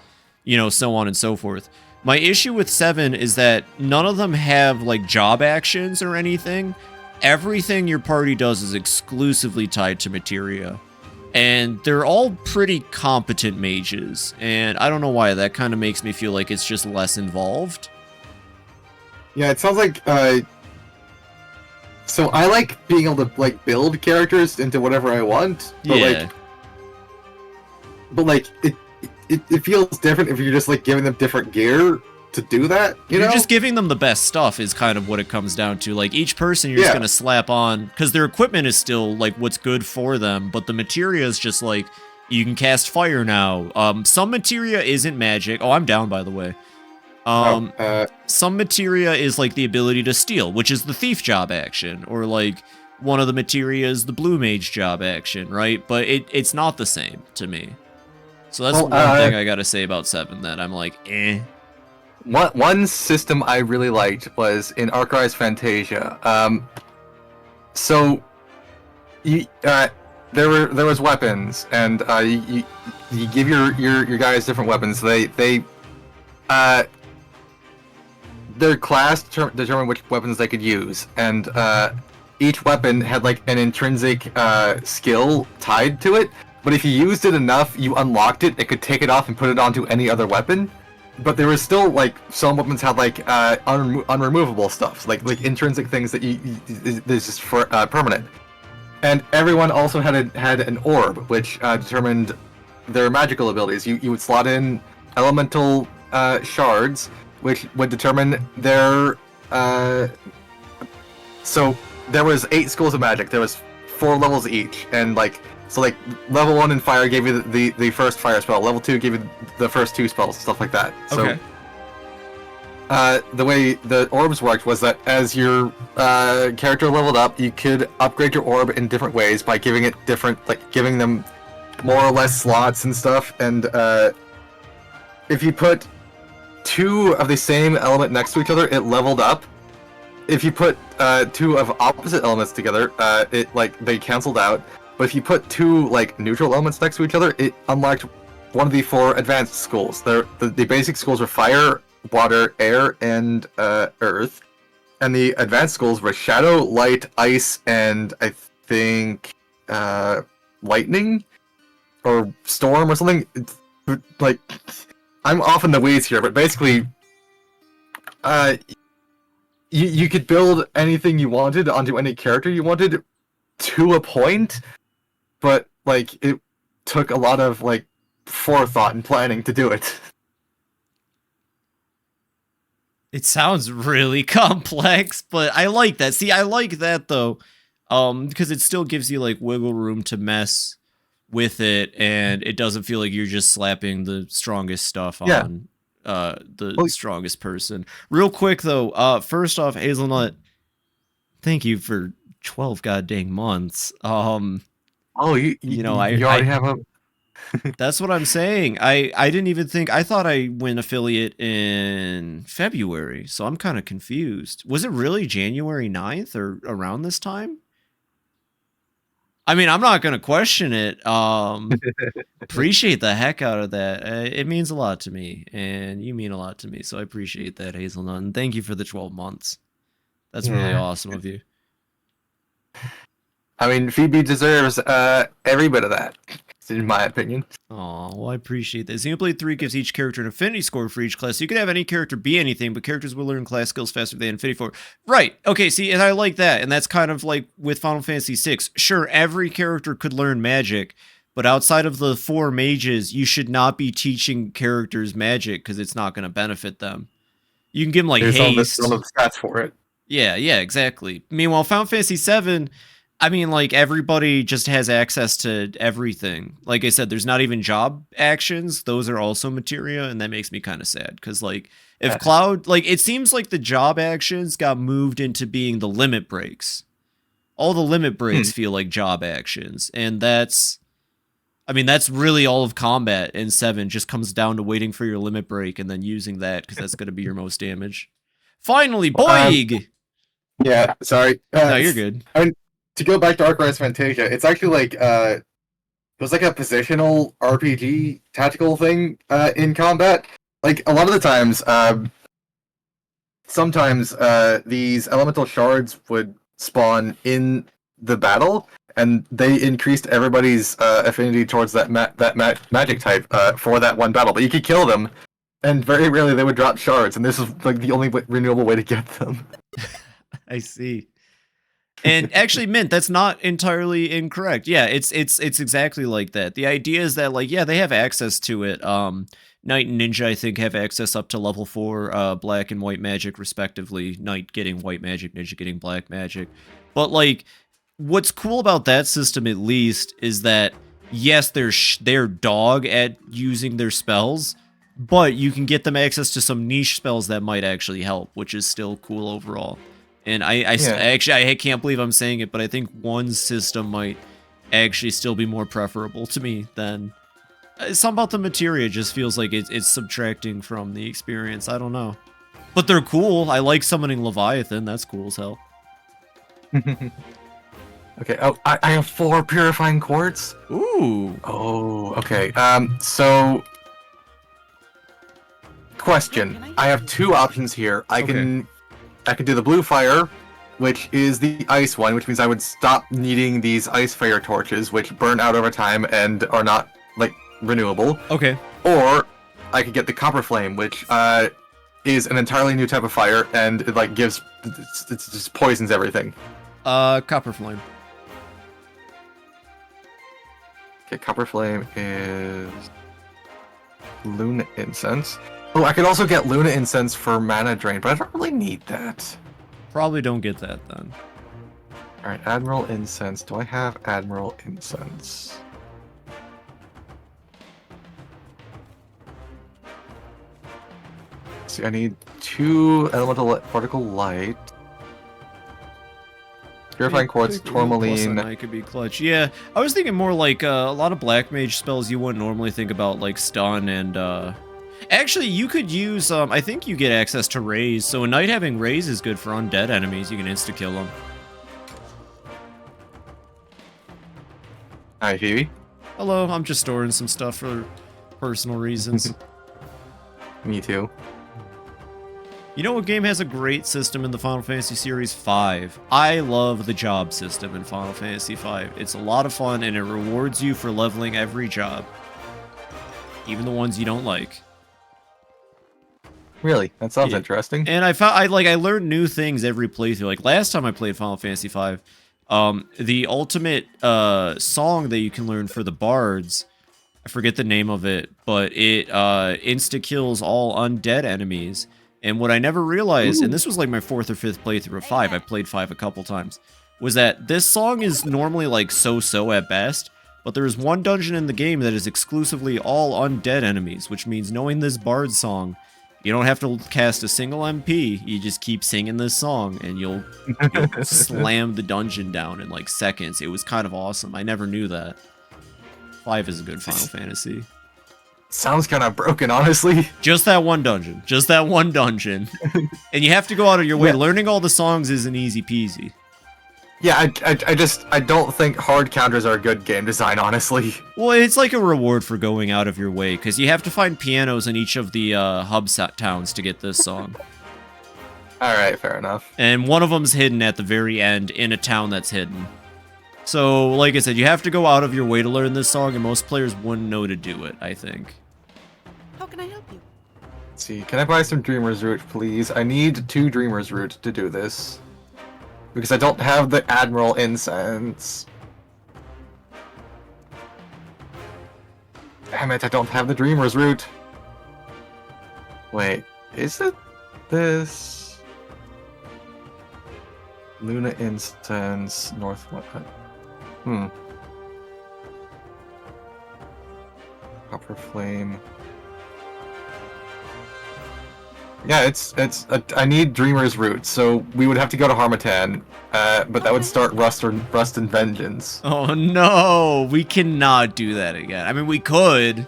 you know, so on and so forth. My issue with 7 is that none of them have, like, job actions or anything. Everything your party does is exclusively tied to materia. And they're all pretty competent mages. And I don't know why, that kind of makes me feel like it's just less involved. Yeah, it sounds like, so I like being able to, like, build characters into whatever I want, but, Yeah. it feels different if you're just, like, giving them different gear to do that, you know? You're just giving them the best stuff is kind of what it comes down to. Like, each person you're just going to slap on, because their equipment is still, like, what's good for them, but the materia is just, like, you can cast fire now. Some materia isn't magic. Oh, I'm down, by the way. Some materia is, like, the ability to steal, which is the thief job action, or, like, one of the materia is the blue mage job action, right? But it's not the same to me. So that's one thing I gotta say about 7 that I'm like, eh. One system I really liked was in Archives Fantasia. So there was weapons, and you give your guys different weapons. Their class determined which weapons they could use, and each weapon had like an intrinsic skill tied to it. But if you used it enough, you unlocked it. It could take it off and put it onto any other weapon. But there was still like some weapons had like unremovable stuff, like intrinsic things that there's just for permanent. And everyone also had an orb, which determined their magical abilities. You would slot in elemental shards, which would determine their. So there was 8 schools of magic. There was 4 levels each, and like. So like level 1 in fire gave you the first fire spell, level 2 gave you the first 2 spells, stuff like that. Okay. So the way the orbs worked was that as your character leveled up, you could upgrade your orb in different ways by giving it different, like giving them more or less slots and stuff. And if you put 2 of the same element next to each other, it leveled up. If you put 2 of opposite elements together, it like they canceled out. But if you put 2 like neutral elements next to each other, it unlocked one of the 4 advanced schools. The basic schools were fire, water, air, and earth. And the advanced schools were shadow, light, ice, and I think lightning or storm or something. Like I'm off in the weeds here, but basically, you could build anything you wanted onto any character you wanted to a point. But, like, it took a lot of, like, forethought and planning to do it. It sounds really complex, but I like that. See, I like that, though, because it still gives you, like, wiggle room to mess with it, and it doesn't feel like you're just slapping the strongest stuff on the strongest person. Real quick, though, first off, Hazelnut, thank you for 12 goddamn months. Oh, you already have a. That's what I'm saying. I didn't even think. I thought I went affiliate in February, so I'm kind of confused. Was it really January 9th or around this time? I mean, I'm not gonna question it. Appreciate the heck out of that. It means a lot to me, and you mean a lot to me, so I appreciate that, Hazelnut. And thank you for the 12 months. That's really awesome of you. I mean, Phoebe deserves every bit of that, in my opinion. Oh, well, I appreciate that. Xenoblade 3 gives each character an affinity score for each class. So you could have any character be anything, but characters will learn class skills faster than Infinity 4. Right. Okay, see, and I like that. And that's kind of like with Final Fantasy 6. Sure, every character could learn magic, but outside of the 4 mages, you should not be teaching characters magic because it's not going to benefit them. You can give them, like, haste. There's all the stats for it. Yeah, exactly. Meanwhile, Final Fantasy 7... I mean, like, everybody just has access to everything. Like I said, there's not even job actions. Those are also materia, and that makes me kind of sad. Because, like, if Cloud... Like, it seems like the job actions got moved into being the limit breaks. All the limit breaks feel like job actions. And that's... I mean, that's really all of combat in 7. Just comes down to waiting for your limit break and then using that, because that's going to be your most damage. Finally, Boig! Yeah, sorry. No, you're good. I mean, to go back to Arc Rise Fantasia, it's actually like it was like a positional RPG tactical thing in combat. Like a lot of the times, sometimes these elemental shards would spawn in the battle, and they increased everybody's affinity towards that magic type for that one battle. But you could kill them, and very rarely they would drop shards, and this is like the only renewable way to get them. I see. And actually, Mint, that's not entirely incorrect. Yeah, it's exactly like that. The idea is that, like, yeah, they have access to it. Knight and Ninja, I think, have access up to level 4 black and white magic, respectively. Knight getting white magic, Ninja getting black magic. But, like, what's cool about that system, at least, is that, yes, they're dog at using their spells, but you can get them access to some niche spells that might actually help, which is still cool overall. And I can't believe I'm saying it, but I think one system might actually still be more preferable to me than... Something about the materia just feels like it's subtracting from the experience. I don't know. But they're cool. I like summoning Leviathan. That's cool as hell. Okay, oh, I have 4 purifying quartz. Ooh. Oh, okay. So... Question. I have 2 options here. I can do the blue fire, which is the ice one, which means I would stop needing these ice fire torches, which burn out over time and are not, like, renewable. Okay. Or I could get the copper flame, which is an entirely new type of fire, and it, like, gives... It just poisons everything. Copper flame. Okay, copper flame is... Luna incense. Oh, I could also get Luna Incense for mana drain, but I don't really need that. Probably don't get that then. Alright, Admiral Incense. Do I have Admiral Incense? See, I need 2 Elemental Particle Light. Purifying Quartz, Tourmaline. I could be clutch. Yeah, I was thinking more like a lot of Black Mage spells you wouldn't normally think about, like Stun and... Actually, you could use, I think you get access to Raise, so a Knight having Raise is good for undead enemies. You can insta-kill them. Hi, Phoebe. Hello, I'm just storing some stuff for personal reasons. Me too. You know what game has a great system in the Final Fantasy Series 5? I love the job system in Final Fantasy 5. It's a lot of fun, and it rewards you for leveling every job. Even the ones you don't like. Really? That sounds interesting. And I learned new things every playthrough. Like last time I played Final Fantasy V, the ultimate song that you can learn for the bards, I forget the name of it, but it insta kills all undead enemies. And what I never realized, and this was like my 4th or 5th playthrough of 5, I played 5 a couple times, was that this song is normally like so-so at best, but there is one dungeon in the game that is exclusively all undead enemies, which means knowing this bard song, you don't have to cast a single MP, you just keep singing this song, and you'll slam the dungeon down in like seconds. It was kind of awesome. I never knew that. 5 is a good Final Fantasy. Sounds kind of broken, honestly. Just that one dungeon. Just that one dungeon. And you have to go out of your way. Yeah. Learning all the songs isn't easy peasy. Yeah, I don't think hard counters are a good game design, honestly. Well, it's like a reward for going out of your way, because you have to find pianos in each of the hub towns to get this song. Alright, fair enough. And one of them's hidden at the very end in a town that's hidden. So, like I said, you have to go out of your way to learn this song, and most players wouldn't know to do it, I think. How can I help you? Let's see, can I buy some Dreamer's Root, please? I need 2 Dreamer's Root to do this. Because I don't have the Admiral Incense. Damn it, I don't have the Dreamer's Root. Wait, is it this? Luna Incense, Northwest. Copper Flame. Yeah, I need Dreamer's Root, so we would have to go to Harmattan, but that would start Rust and Vengeance. Oh no, we cannot do that again. I mean, we could.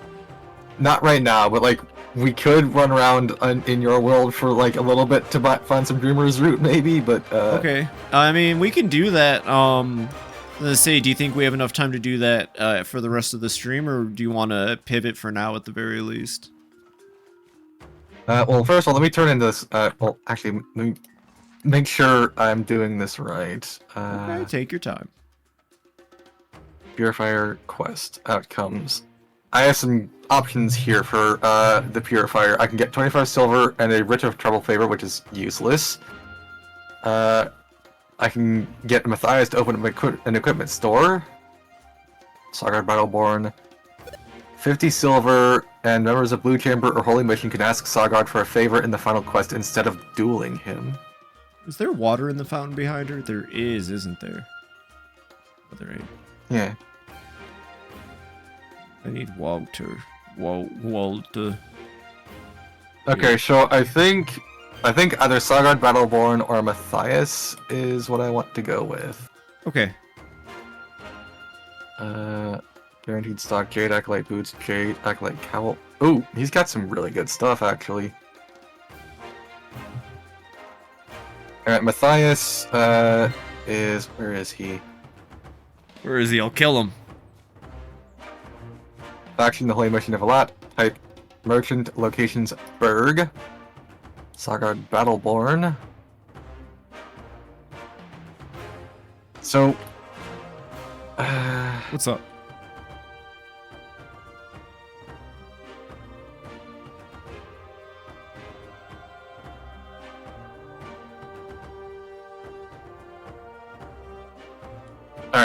Not right now, but like we could run around in your world for like a little bit to find some Dreamer's route, maybe. But okay, I mean, we can do that. Let's say, do you think we have enough time to do that for the rest of the stream, or do you want to pivot for now at the very least? Well, first of all, let me turn in this. Well, actually, let me make sure I'm doing this right. Okay, take your time. Purifier quest outcomes. I have some options here for the Purifier. I can get 25 silver and a Writ of Trouble favor, which is useless. I can get Matthias to open an equipment store. Sagard Battleborn. 50 silver, and members of Blue Chamber or Holy Mission can ask Sagard for a favor in the final quest instead of dueling him. Is there water in the fountain behind her? There is, isn't there? Oh, there ain't. Yeah. I need Walter. Walter. Okay, so I think either Sagard Battleborn or Matthias is what I want to go with. Okay. Guaranteed stock, Jade Acolyte boots, Jade Acolyte cowl. Ooh, he's got some really good stuff actually. Alright, Matthias where is he? Where is he? I'll kill him. Faction the Holy Mission of Alat, type Merchant, locations Berg. Sagard Battleborn. So what's up?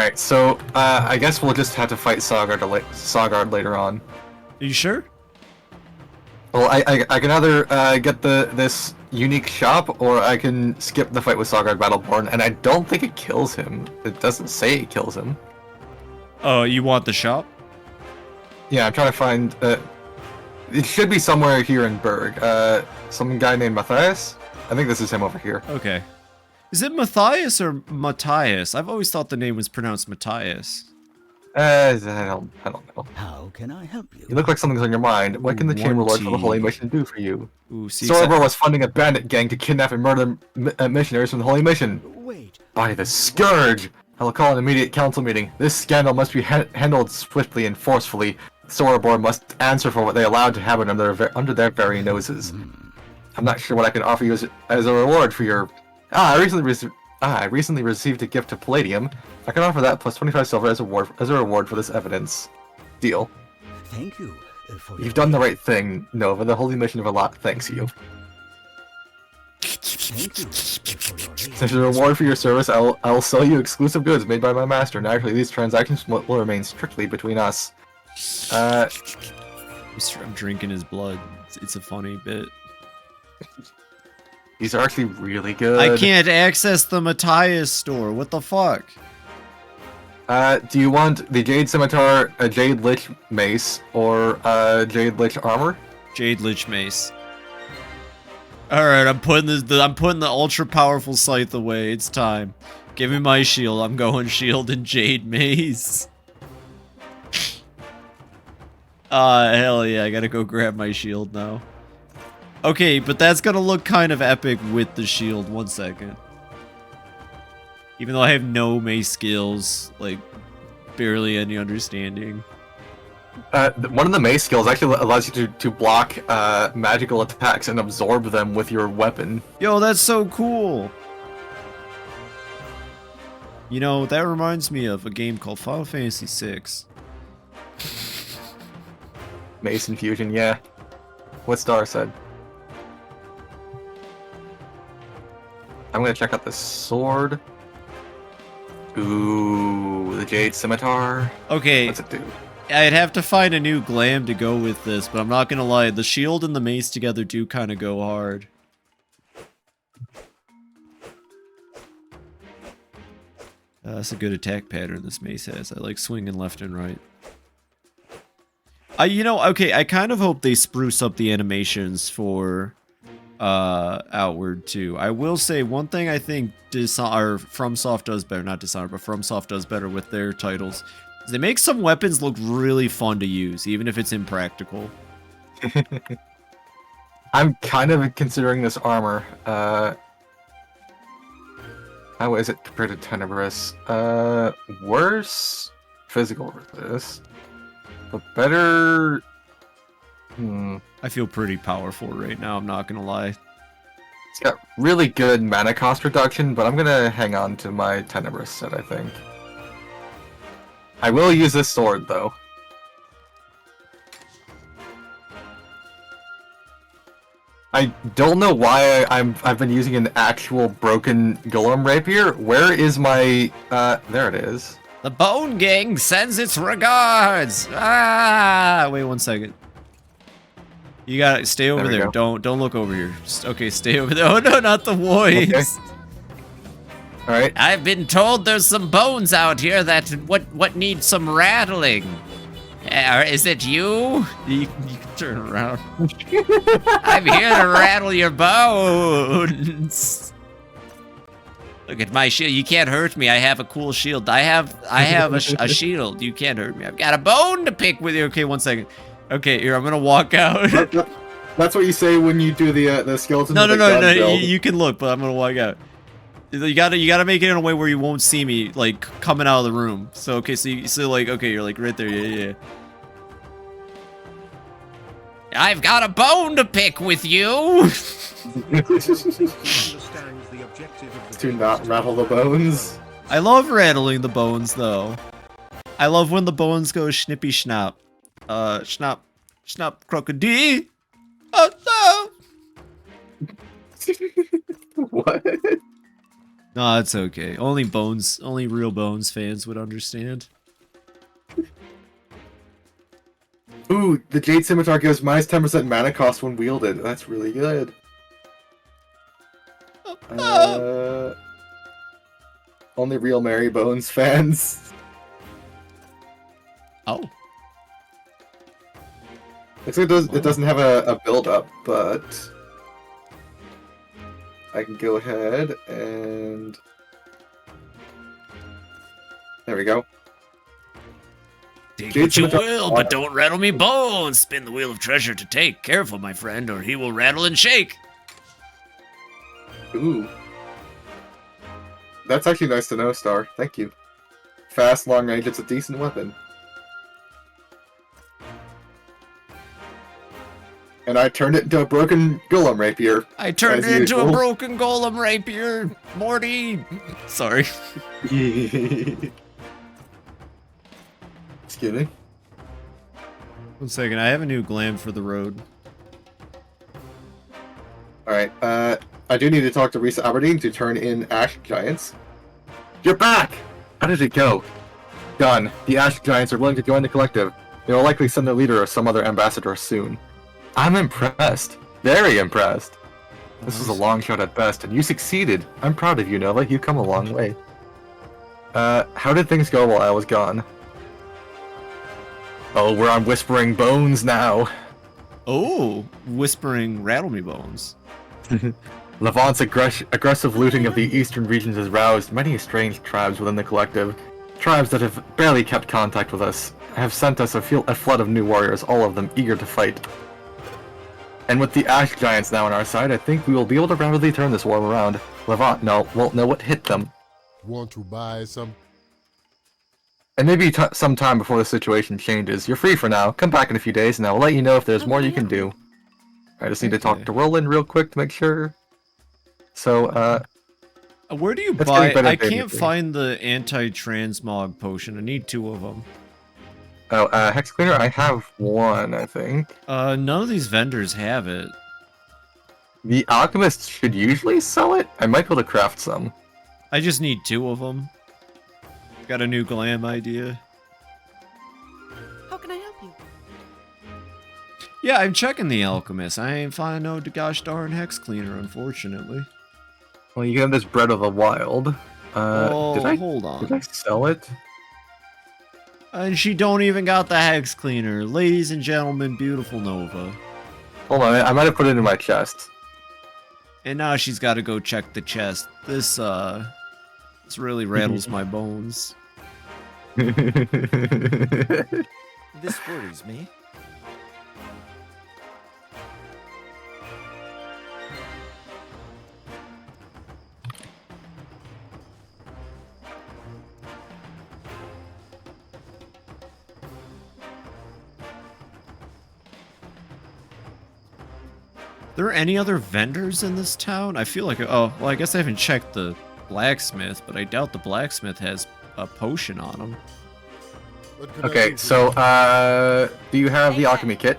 alright, so I guess we'll just have to fight Sagard later on. Are you sure? Well, I can either get this unique shop, or I can skip the fight with Sagard Battleborn, and I don't think it kills him. It doesn't say it kills him. Oh, you want the shop? Yeah, I'm trying to find... it should be somewhere here in Berg. Some guy named Matthias? I think this is him over here. Okay. Is it Matthias or Matthias? I've always thought the name was pronounced Matthias. I don't know. How can I help you? You look like something's on your mind. What can the Chamber Lord for the Holy Mission do for you? Ooh, see, Sorobor was funding a bandit gang to kidnap and murder missionaries from the Holy Mission. Wait. By the Scourge! I will call an immediate council meeting. This scandal must be handled swiftly and forcefully. Sorobor must answer for what they allowed to happen under their very noses. I'm not sure what I can offer you as a reward for your... I recently received a gift of Palladium. I can offer that plus 25 silver as a reward for this evidence. Deal. Thank you. You've done the right thing, Nova. The Holy Mission of Alat thanks you. Thank you for your aid. As a reward for your service, I'll sell you exclusive goods made by my master. Naturally, these transactions will remain strictly between us. I'm drinking his blood. It's a funny bit. These are actually really good. I can't access the Matthias store. What the fuck? Do you want the Jade Scimitar, a Jade Lich Mace, or Jade Lich Armor? Jade Lich Mace. Alright, I'm putting the ultra powerful scythe away. It's time. Give me my shield. I'm going shield and Jade Mace. Hell yeah, I gotta go grab my shield now. Okay, but that's gonna look kind of epic with the shield. 1 second. Even though I have no mace skills, like, barely any understanding. One of the mace skills actually allows you to block magical attacks and absorb them with your weapon. Yo, that's so cool! You know, that reminds me of a game called Final Fantasy VI. Mace infusion, yeah. What Star said. I'm gonna check out the sword. Ooh, the Jade Scimitar. Okay. What's it do? I'd have to find a new glam to go with this, but I'm not gonna lie, the shield and the mace together do kind of go hard. That's a good attack pattern this mace has. I like swinging left and right. You know, okay, I kind of hope they spruce up the animations for Outward too. I will say one thing I think FromSoft does better, not Dishonored, but FromSoft does better with their titles. Is they make some weapons look really fun to use, even if it's impractical. I'm kind of considering this armor. How is it compared to Tenebrous? Worse physical resist, but better. I feel pretty powerful right now, I'm not gonna lie. It's got really good mana cost reduction, but I'm gonna hang on to my Tenebrous set, I think. I will use this sword, though. I don't know why I've been using an actual broken Golem Rapier. Where is my... there it is. The Bone Gang sends its regards! Ah! Wait 1 second. You gotta stay over there. Don't look over here. Okay, stay over there. Oh no, not the voice. Okay. All right. I've been told there's some bones out here that what needs some rattling. Is it you? You can turn around. I'm here to rattle your bones. Look at my shield. You can't hurt me. I have a cool shield. I have a shield. You can't hurt me. I've got a bone to pick with you. Okay, 1 second. Okay, here, I'm gonna walk out. That's what you say when you do the skeleton. No. You can look, but I'm gonna walk out. You gotta make it in a way where you won't see me, like, coming out of the room. So, okay, so like, okay, you're like right there, yeah. I've got a bone to pick with you! To not rattle the bones. I love rattling the bones, though. I love when the bones go schnippy schnapp. Schnapp crocodile. Oh no! What? No, it's okay. Only real Bones fans would understand. Ooh, the Jade Scimitar gives minus 10% mana cost when wielded. That's really good. Only real Mary Bones fans. Oh. Looks like it doesn't have a build up, but I can go ahead and there we go. Take what you will, but don't rattle me bones. Spin the wheel of treasure to take. Careful, my friend, or he will rattle and shake. Ooh. That's actually nice to know, Star. Thank you. Fast, long range, it's a decent weapon. And I turned it into a broken Golem Rapier. I turned it into a broken Golem Rapier, Morty. Sorry. Excuse me. 1 second, I have a new glam for the road. Alright, I do need to talk to Risa Aberdeen to turn in Ash Giants. You're back! How did it go? Done. The Ash Giants are willing to join the collective. They will likely send their leader or some other ambassador soon. I'm impressed. Very impressed. This was a long shot at best, and you succeeded. I'm proud of you, Nova. You've come a long way. How did things go while I was gone? Oh, we're on Whispering Bones now. Oh, Whispering Rattle Me Bones. Levant's aggressive looting of the eastern regions has roused many estranged tribes within the collective. Tribes that have barely kept contact with us have sent us a flood of new warriors, all of them eager to fight. And with the Ash Giants now on our side, I think we will be able to rapidly turn this war around. Levant won't know what hit them. Want to buy some? And maybe some time before the situation changes. You're free for now. Come back in a few days and I will let you know if there's more you can do. I just need to talk to Roland real quick to make sure. So, where do you buy? I can't find the anti-transmog potion. I need 2 of them. Oh, Hex Cleaner, I have 1, I think. None of these vendors have it. The Alchemist should usually sell it. I might be able to craft some. I just need 2 of them. Got a new glam idea. How can I help you? Yeah, I'm checking the Alchemist. I ain't finding no gosh darn Hex Cleaner, unfortunately. Well, you have this Bread of the Wild. Hold on. Did I sell it? And she don't even got the Hex Cleaner. Ladies and gentlemen, BeautifulNova. Hold on, I might have put it in my chest. And now she's got to go check the chest. This really rattles my bones. This worries me. there any other vendors in this town? I feel like, oh, well, I guess I haven't checked the blacksmith, but I doubt the blacksmith has a potion on him. Okay, so, do you have the alchemy kit?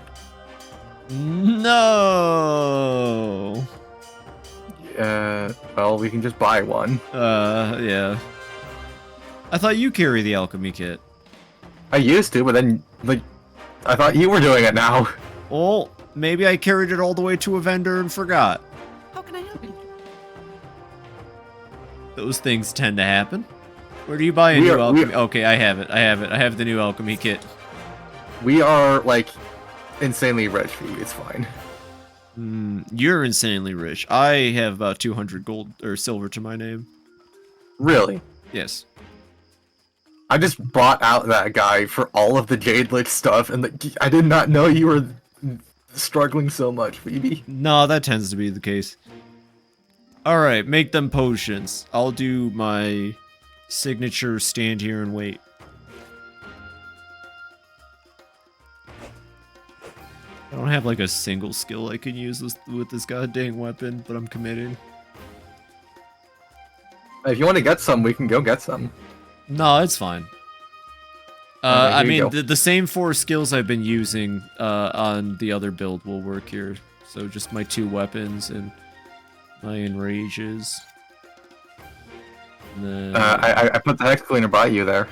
No. Well, we can just buy one. Yeah. I thought you carry the alchemy kit. I used to, but then, like, I thought you were doing it now. Well, maybe I carried it all the way to a vendor and forgot. How can I help you? Those things tend to happen. Where do you buy a new alchemy? Okay, I have it. I have the new alchemy kit. We are, like, insanely rich, Phoebe. It's fine. You're insanely rich. I have about 200 gold or silver to my name. Really? Yes. I just bought out that guy for all of the Jade Lick stuff, and I did not know you were struggling so much, Phoebe. No, that tends to be the case. Alright, make them potions. I'll do my signature stand here and wait. I don't have like a single skill I can use with this goddamn weapon, but I'm committing. If you want to get some, we can go get some. No, it's fine. I mean, the same 4 skills I've been using on the other build will work here. So just my 2 weapons and my enrages. And then... I put the hex cleaner by you there.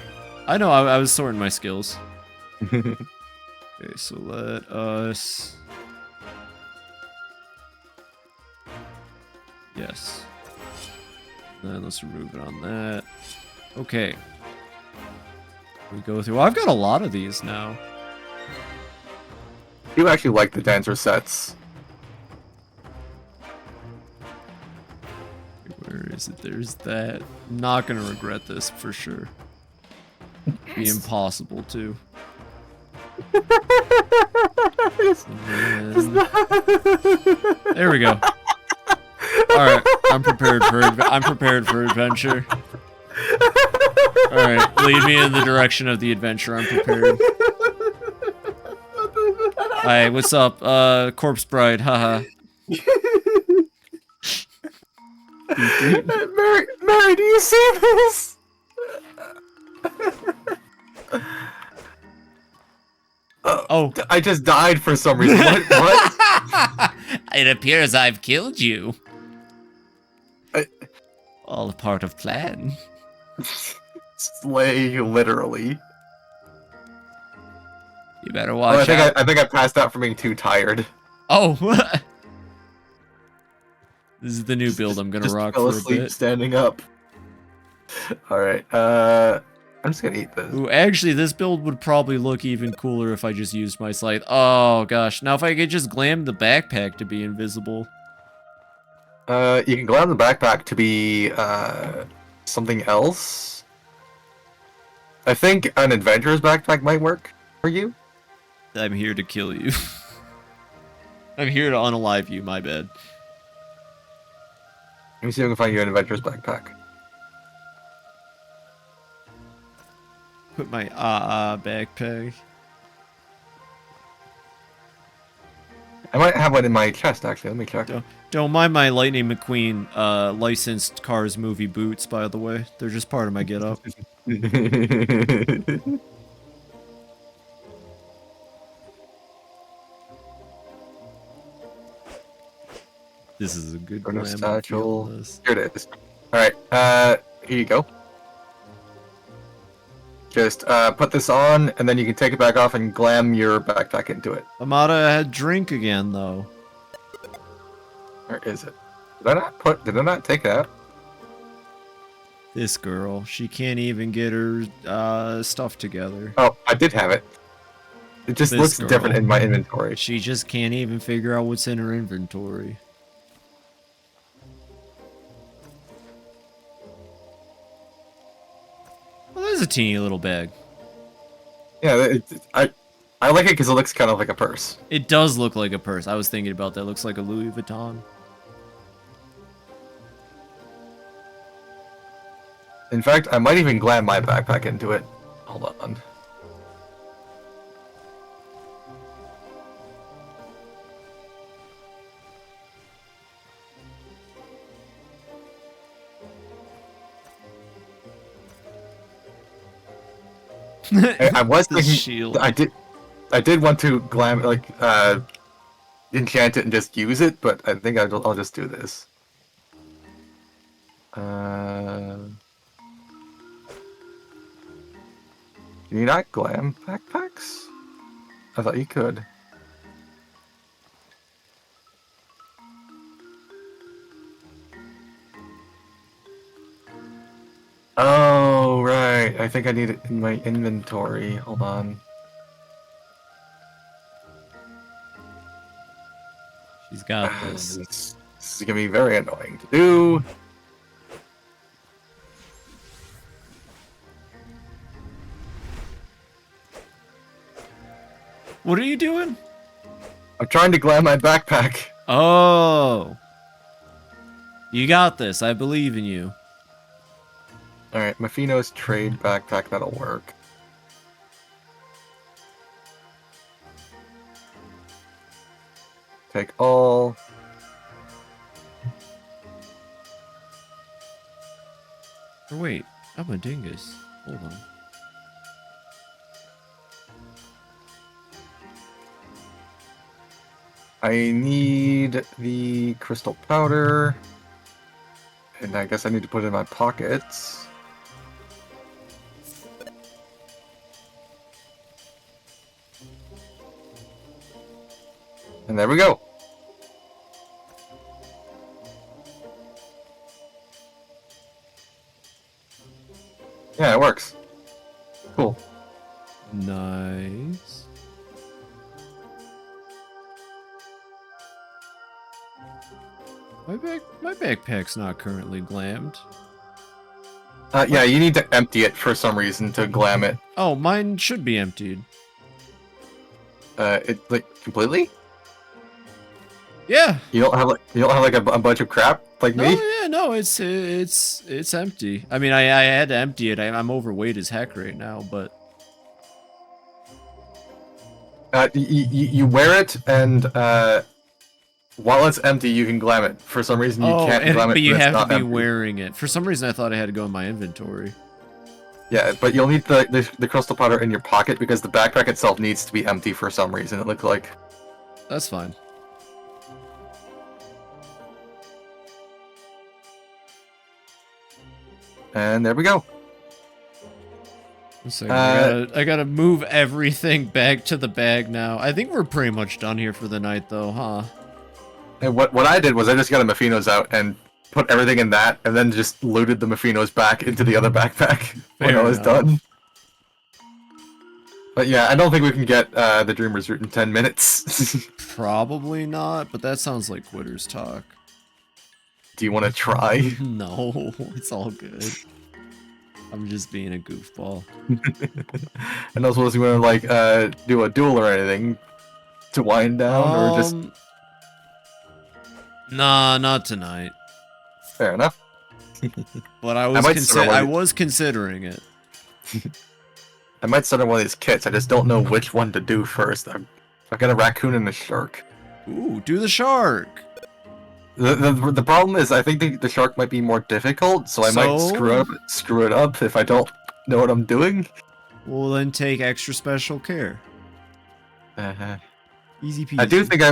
I know, I was sorting my skills. Okay, so let us... Yes. Then let's remove it on that. Okay. We go through... Well, I've got a lot of these now. You actually like the dancer sets. Where is it? There's that. I'm not gonna regret this for sure. It'd be impossible to. There we go. All right, I'm prepared for adventure. All right, lead me in the direction of the adventure. I'm prepared. Hi, what's up, Corpse Bride? Haha. Mary, do you see this? Oh, I just died for some reason. What? It appears I've killed you. All a part of plan. Slay, literally. You better watch out. out. I think I passed out from being too tired. Oh. This is the new build I'm gonna rock for a bit. Standing up. All right. I'm just gonna eat this. Ooh, actually, this build would probably look even cooler if I just used my scythe. Oh gosh, now if I could just glam the backpack to be invisible. You can glam the backpack to be something else. I think an adventurer's backpack might work for you. I'm here to kill you. I'm here to unalive you. My bad. Let me see if I can find you an adventurer's backpack. Put my backpack. I might have one in my chest, actually. Let me check. Don't mind my Lightning McQueen licensed Cars movie boots, by the way. They're just part of my getup. This is a good glam. Satchel. Here it is. Alright, here you go. Just put this on, and then you can take it back off and glam your backpack into it. Amada had drink again, though. Where is it? Did I not take that? This girl, she can't even get her stuff together. Oh, I did have it. It just looks different in my inventory. She just can't even figure out what's in her inventory. Well, there's a teeny little bag. Yeah, I like it because it looks kind of like a purse. It does look like a purse. I was thinking about that. It looks like a Louis Vuitton. In fact, I might even glam my backpack into it. Hold on. I was The thinking shield. I did want to enchant it and just use it, but I think I'll just do this. Can you not glam backpacks? I thought you could. Oh, right. I think I need it in my inventory. Hold on. She's got this. This is gonna be very annoying to do. What are you doing? I'm trying to glam my backpack. Oh. You got this. I believe in you. Alright, Mafino's trade backpack, that'll work. Take all. Or wait, I'm a dingus. Hold on. I need the crystal powder. And I guess I need to put it in my pockets. And there we go. Yeah, it works. Cool. Nice. My backpack's not currently glammed. Yeah, you need to empty it for some reason to glam it. Oh, mine should be emptied. It like completely? Yeah. You don't have like a bunch of crap like No, me? yeah, no, it's empty. I mean, I had to empty it. I'm overweight as heck right now, but You wear it, and while it's empty, you can glam it. For some reason, you can't glam it. But you when it's have not to be empty. wearing it. For some reason, I thought I had to go in my inventory. Yeah, but you'll need the crystal powder in your pocket because the backpack itself needs to be empty for some reason. It looked like. That's fine. And there we go. One second, I gotta move everything back to the bag now. I think we're pretty much done here for the night, though, huh? And what I did was I just got a Mafino's out and put everything in that, and then just looted the Mafino's back into the other backpack when I was done. But yeah, I don't think we can get the Dreamer's Root in 10 minutes. Probably not, but that sounds like quitters talk. Do you want to try? No, it's all good. I'm just being a goofball. I don't suppose you want to like do a duel or anything to wind down, or just Nah, not tonight. fair enough. But I was considering it. I might start on one of these kits. I just don't know which one to do first. I've got a raccoon and a shark. Ooh, do the shark. The problem is I think the shark might be more difficult, so I might screw it up if I don't know what I'm doing. Well, then take extra special care. Easy peasy. I do think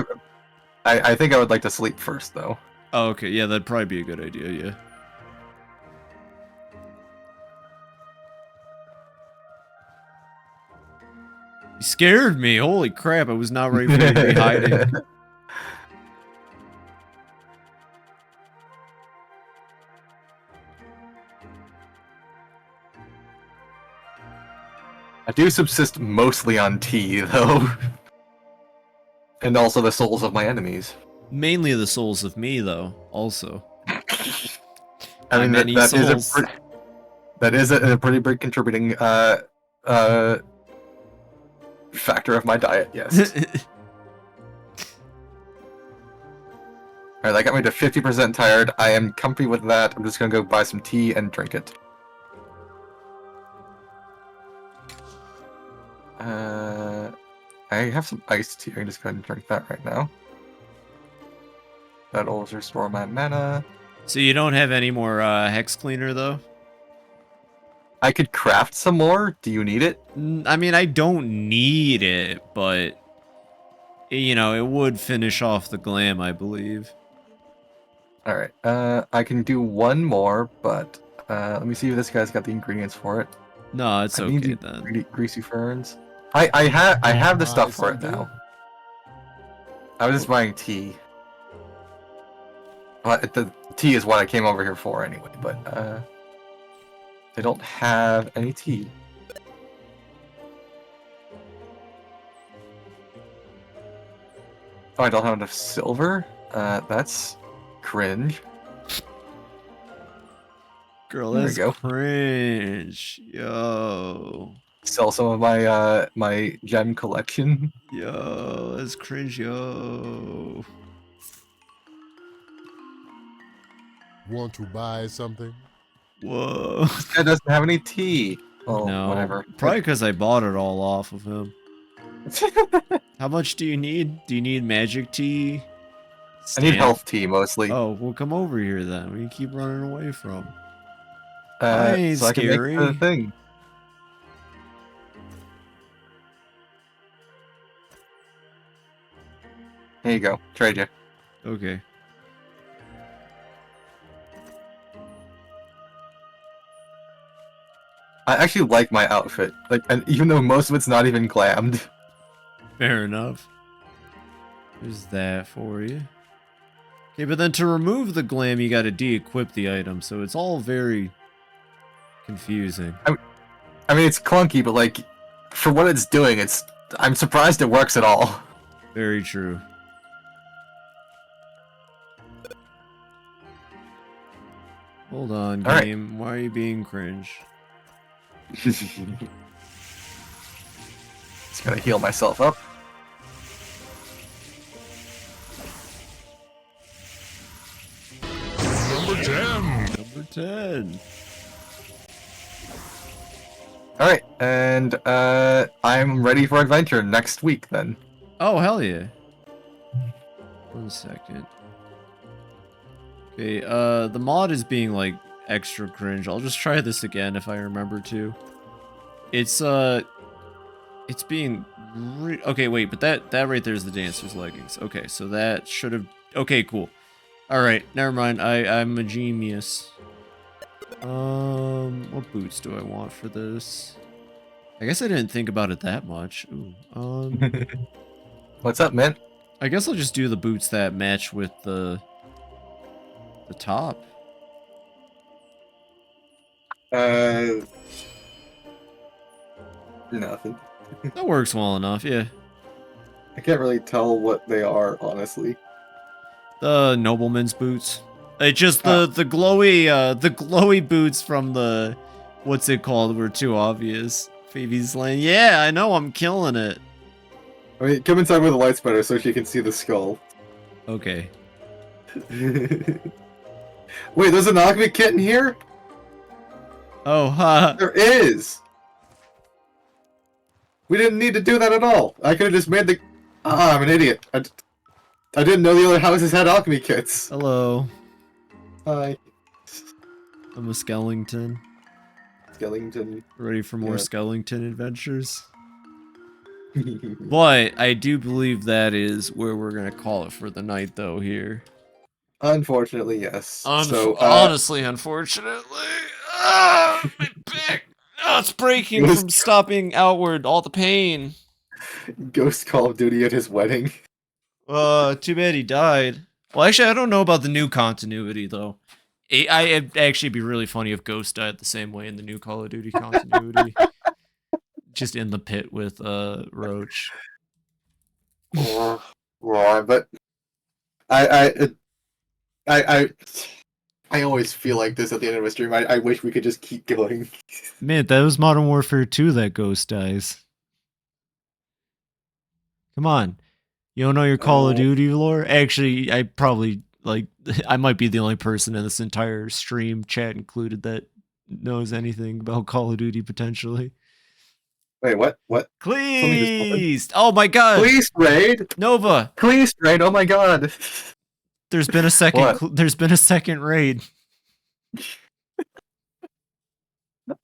I think I would like to sleep first though. Oh, okay, yeah, that'd probably be a good idea, yeah. You scared me. Holy crap, I was not ready for you to be hiding. I do subsist mostly on tea, though. And also the souls of my enemies. Mainly the souls of me, though, also. I mean, that is a pretty big contributing factor of my diet, yes. Alright, that got me to 50% tired. I am comfy with that. I'm just gonna go buy some tea and drink it. I have some iced tea. I can just go ahead and drink that right now. That'll restore my mana. So you don't have any more hex cleaner, though? I could craft some more. Do you need it? I mean, I don't need it, but you know, it would finish off the glam, I believe. All right. I can do one more, but let me see if this guy's got the ingredients for it. No, it's I okay need the then. greasy ferns. I have the stuff for it something? now. I was just buying tea. But the tea is what I came over here for anyway. But they don't have any tea. Oh, I don't have enough silver. That's cringe. Girl, There we that's go. cringe. Yo. Sell some of my my gem collection. Yo, that's cringe, yo. Want to buy something? Whoa. This guy doesn't have any tea. Oh, No, whatever. probably because I bought it all off of him. How much do you need? Do you need magic tea? I need health tea mostly. Oh, well, come over here then. What do you keep running away from? I ain't so I can scary. make the thing. There you go. Trade you. Okay. I actually like my outfit. Like, and even though most of it's not even glammed. Fair enough. There's that for you. Okay, but then to remove the glam, you gotta de-equip the item, so it's all very confusing. I mean, it's clunky, but like, for what it's doing, I'm surprised it works at all. Very true. Hold on, All game. Why are you being cringe? Just gotta heal myself up. Number 10. Number 10. Alright, and I'm ready for adventure next week then. Oh, hell yeah. 1 second. Okay, the mod is being, like, extra cringe. I'll just try this again if I remember to. It's being... Okay, wait, but that right there is the dancer's leggings. Okay, so that should have... Okay, cool. Alright, never mind. I'm a genius. What boots do I want for this? I guess I didn't think about it that much. Ooh, What's up, Mint? I guess I'll just do the boots that match with the top. Nothing. That works well enough, yeah. I can't really tell what they are, honestly. The nobleman's boots. It just the glowy boots from the what's it called were too obvious. Phoebe's lane. Yeah, I know, I'm killing it. I mean, come inside where the light's better so she can see the skull. Okay. Wait, there's an alchemy kit in here? Oh, ha. There is! We didn't need to do that at all. I could have just made the... Ah, I'm an idiot. I didn't know the other houses had alchemy kits. Hello. Hi. I'm a skeleton. Skellington. Ready for more Yeah. skeleton adventures? But I do believe that is where we're gonna call it for the night, though. Here. Unfortunately, yes. Honestly, unfortunately, my back. Oh, it's breaking from stopping outward. All the pain. Ghost Call of Duty at his wedding. Too bad he died. Well, actually, I don't know about the new continuity though. It'd actually be really funny if Ghost died the same way in the new Call of Duty continuity. Just in the pit with Roach. Yeah, but I always feel like this at the end of a stream. I wish we could just keep going. Man, that was Modern Warfare 2 that Ghost dies. Come on. You don't know your Call of Duty lore? Actually, I probably, like, I might be the only person in this entire stream, chat included, that knows anything about Call of Duty potentially. Wait, what? What? Cleased! Oh my god! Please raid! Nova! Please raid! Oh my god! There's been a second. What? There's been a second raid.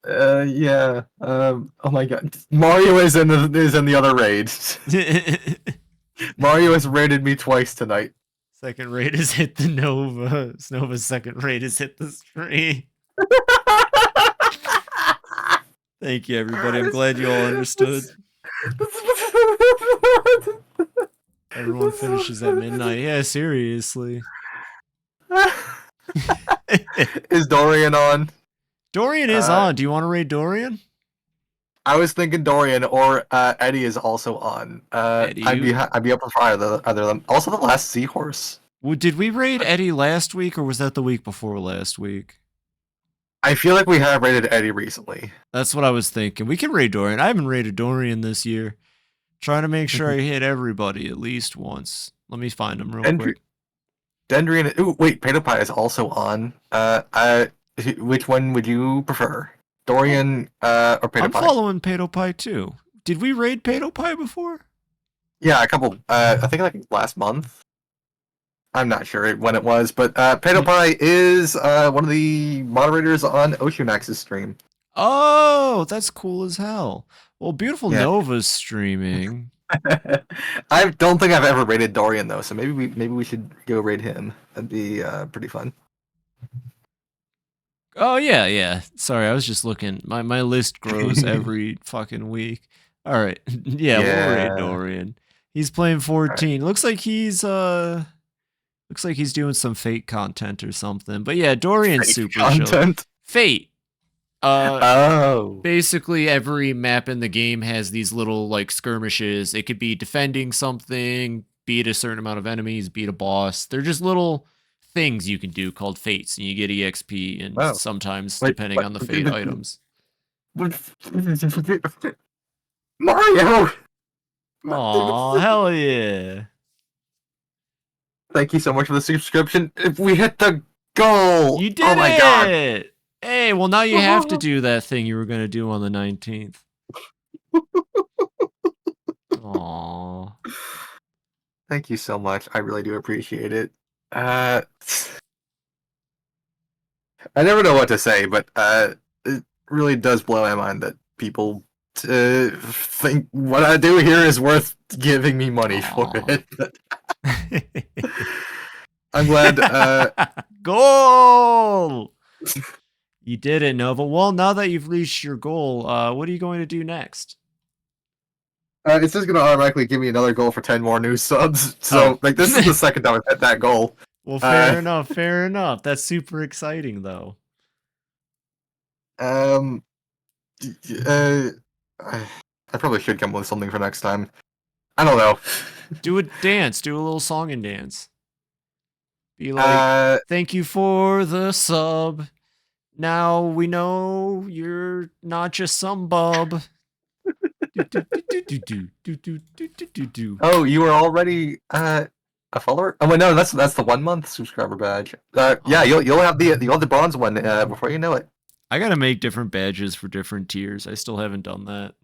Yeah. Oh my god. Mario is in the other raid. Mario has raided me twice tonight. Second raid has hit the Nova. Nova's second raid has hit the stream. Thank you, everybody. I'm glad you all understood. Everyone finishes at midnight. Yeah, seriously. Is Dorian on? Dorian is on. Do you want to raid Dorian? I was thinking Dorian or Eddie is also on. Eddie, I'd be open for either of them. Also, the last seahorse. Well, did we raid Eddie last week, or was that the week before last week? I feel like we have raided Eddie recently. That's what I was thinking. We can raid Dorian. I haven't raided Dorian this year. Trying to make sure I hit everybody at least once. Let me find him real quick. Dendrian. Ooh, wait, PewDiePie is also on. Which one would you prefer, Dorian or PewDiePie? I'm following PewDiePie too. Did we raid PewDiePie before? Yeah, a couple. I think like last month. I'm not sure when it was, but PewDiePie is one of the moderators on Oceanax's stream. Oh, that's cool as hell. Well, BeautifulNova's streaming. I don't think I've ever raided Dorian though, so maybe we should go raid him. That'd be pretty fun. Oh yeah. Sorry, I was just looking. My list grows every fucking week. All right, yeah, we'll raid Dorian. He's playing 14. Right. Looks like he's doing some Fate content or something. But yeah, Dorian's super content. Chill. Fate. Basically, every map in the game has these little like skirmishes. It could be defending something, beat a certain amount of enemies, beat a boss. They're just little things you can do called fates, and you get EXP and sometimes depending on the fate items. Mario! Aw, hell yeah. Thank you so much for the subscription. If we hit the goal! You did it! Oh my god. Hey, well now you have to do that thing you were going to do on the 19th. Aww. Thank you so much. I really do appreciate it. I never know what to say, but it really does blow my mind that people think what I do here is worth giving me money for it. I'm glad. Goal! You did it, Nova. Well, now that you've reached your goal, what are you going to do next? It's just going to automatically give me another goal for 10 more new subs. So, like, this is the second time I've hit that goal. Well, fair enough. Fair enough. That's super exciting, though. I probably should come up with something for next time. I don't know. Do a dance. Do a little song and dance. Be like, thank you for the sub. Now we know you're not just some bub. Oh, you were already a follower? Oh wait, no, that's the 1 month subscriber badge. Yeah, you'll have the bronze one before you know it. I gotta make different badges for different tiers. I still haven't done that.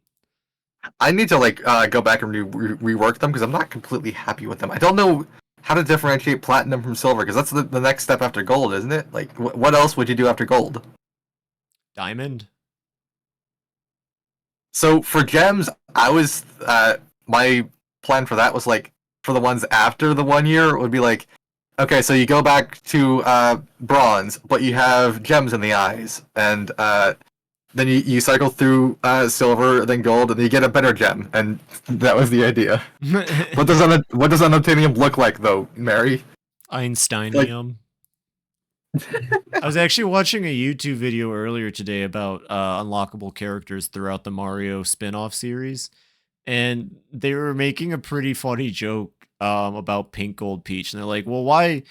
I need to like go back and rework them because I'm not completely happy with them. I don't know how to differentiate platinum from silver because that's the next step after gold, isn't it? Like, what else would you do after gold? Diamond. So for gems, I was my plan for that was like for the ones after the 1 year would be like, okay, so you go back to bronze, but you have gems in the eyes, and then you cycle through silver, then gold, and you get a better gem, and that was the idea. What does unobtainium look like, though, Mary? Einsteinium. I was actually watching a YouTube video earlier today about unlockable characters throughout the Mario spin-off series, and they were making a pretty funny joke about Pink Gold Peach, and they're like, well, why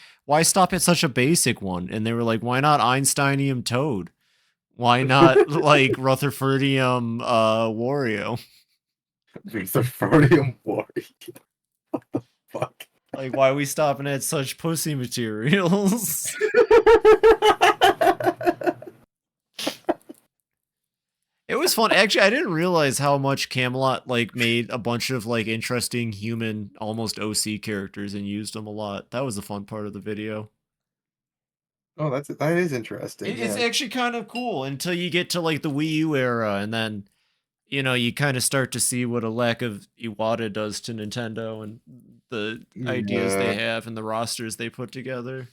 stop at such a basic one? And they were like, why not Einsteinium Toad? Why not like Rutherfordium Wario? Rutherfordium Wario. What the fuck? Like, why are we stopping at such pussy materials? It was fun. Actually, I didn't realize how much Camelot like made a bunch of like interesting human, almost OC characters and used them a lot. That was the fun part of the video. Oh, that is interesting. It's actually kind of cool until you get to like the Wii U era, and then you kind of start to see what a lack of Iwata does to Nintendo and the ideas they have and the rosters they put together.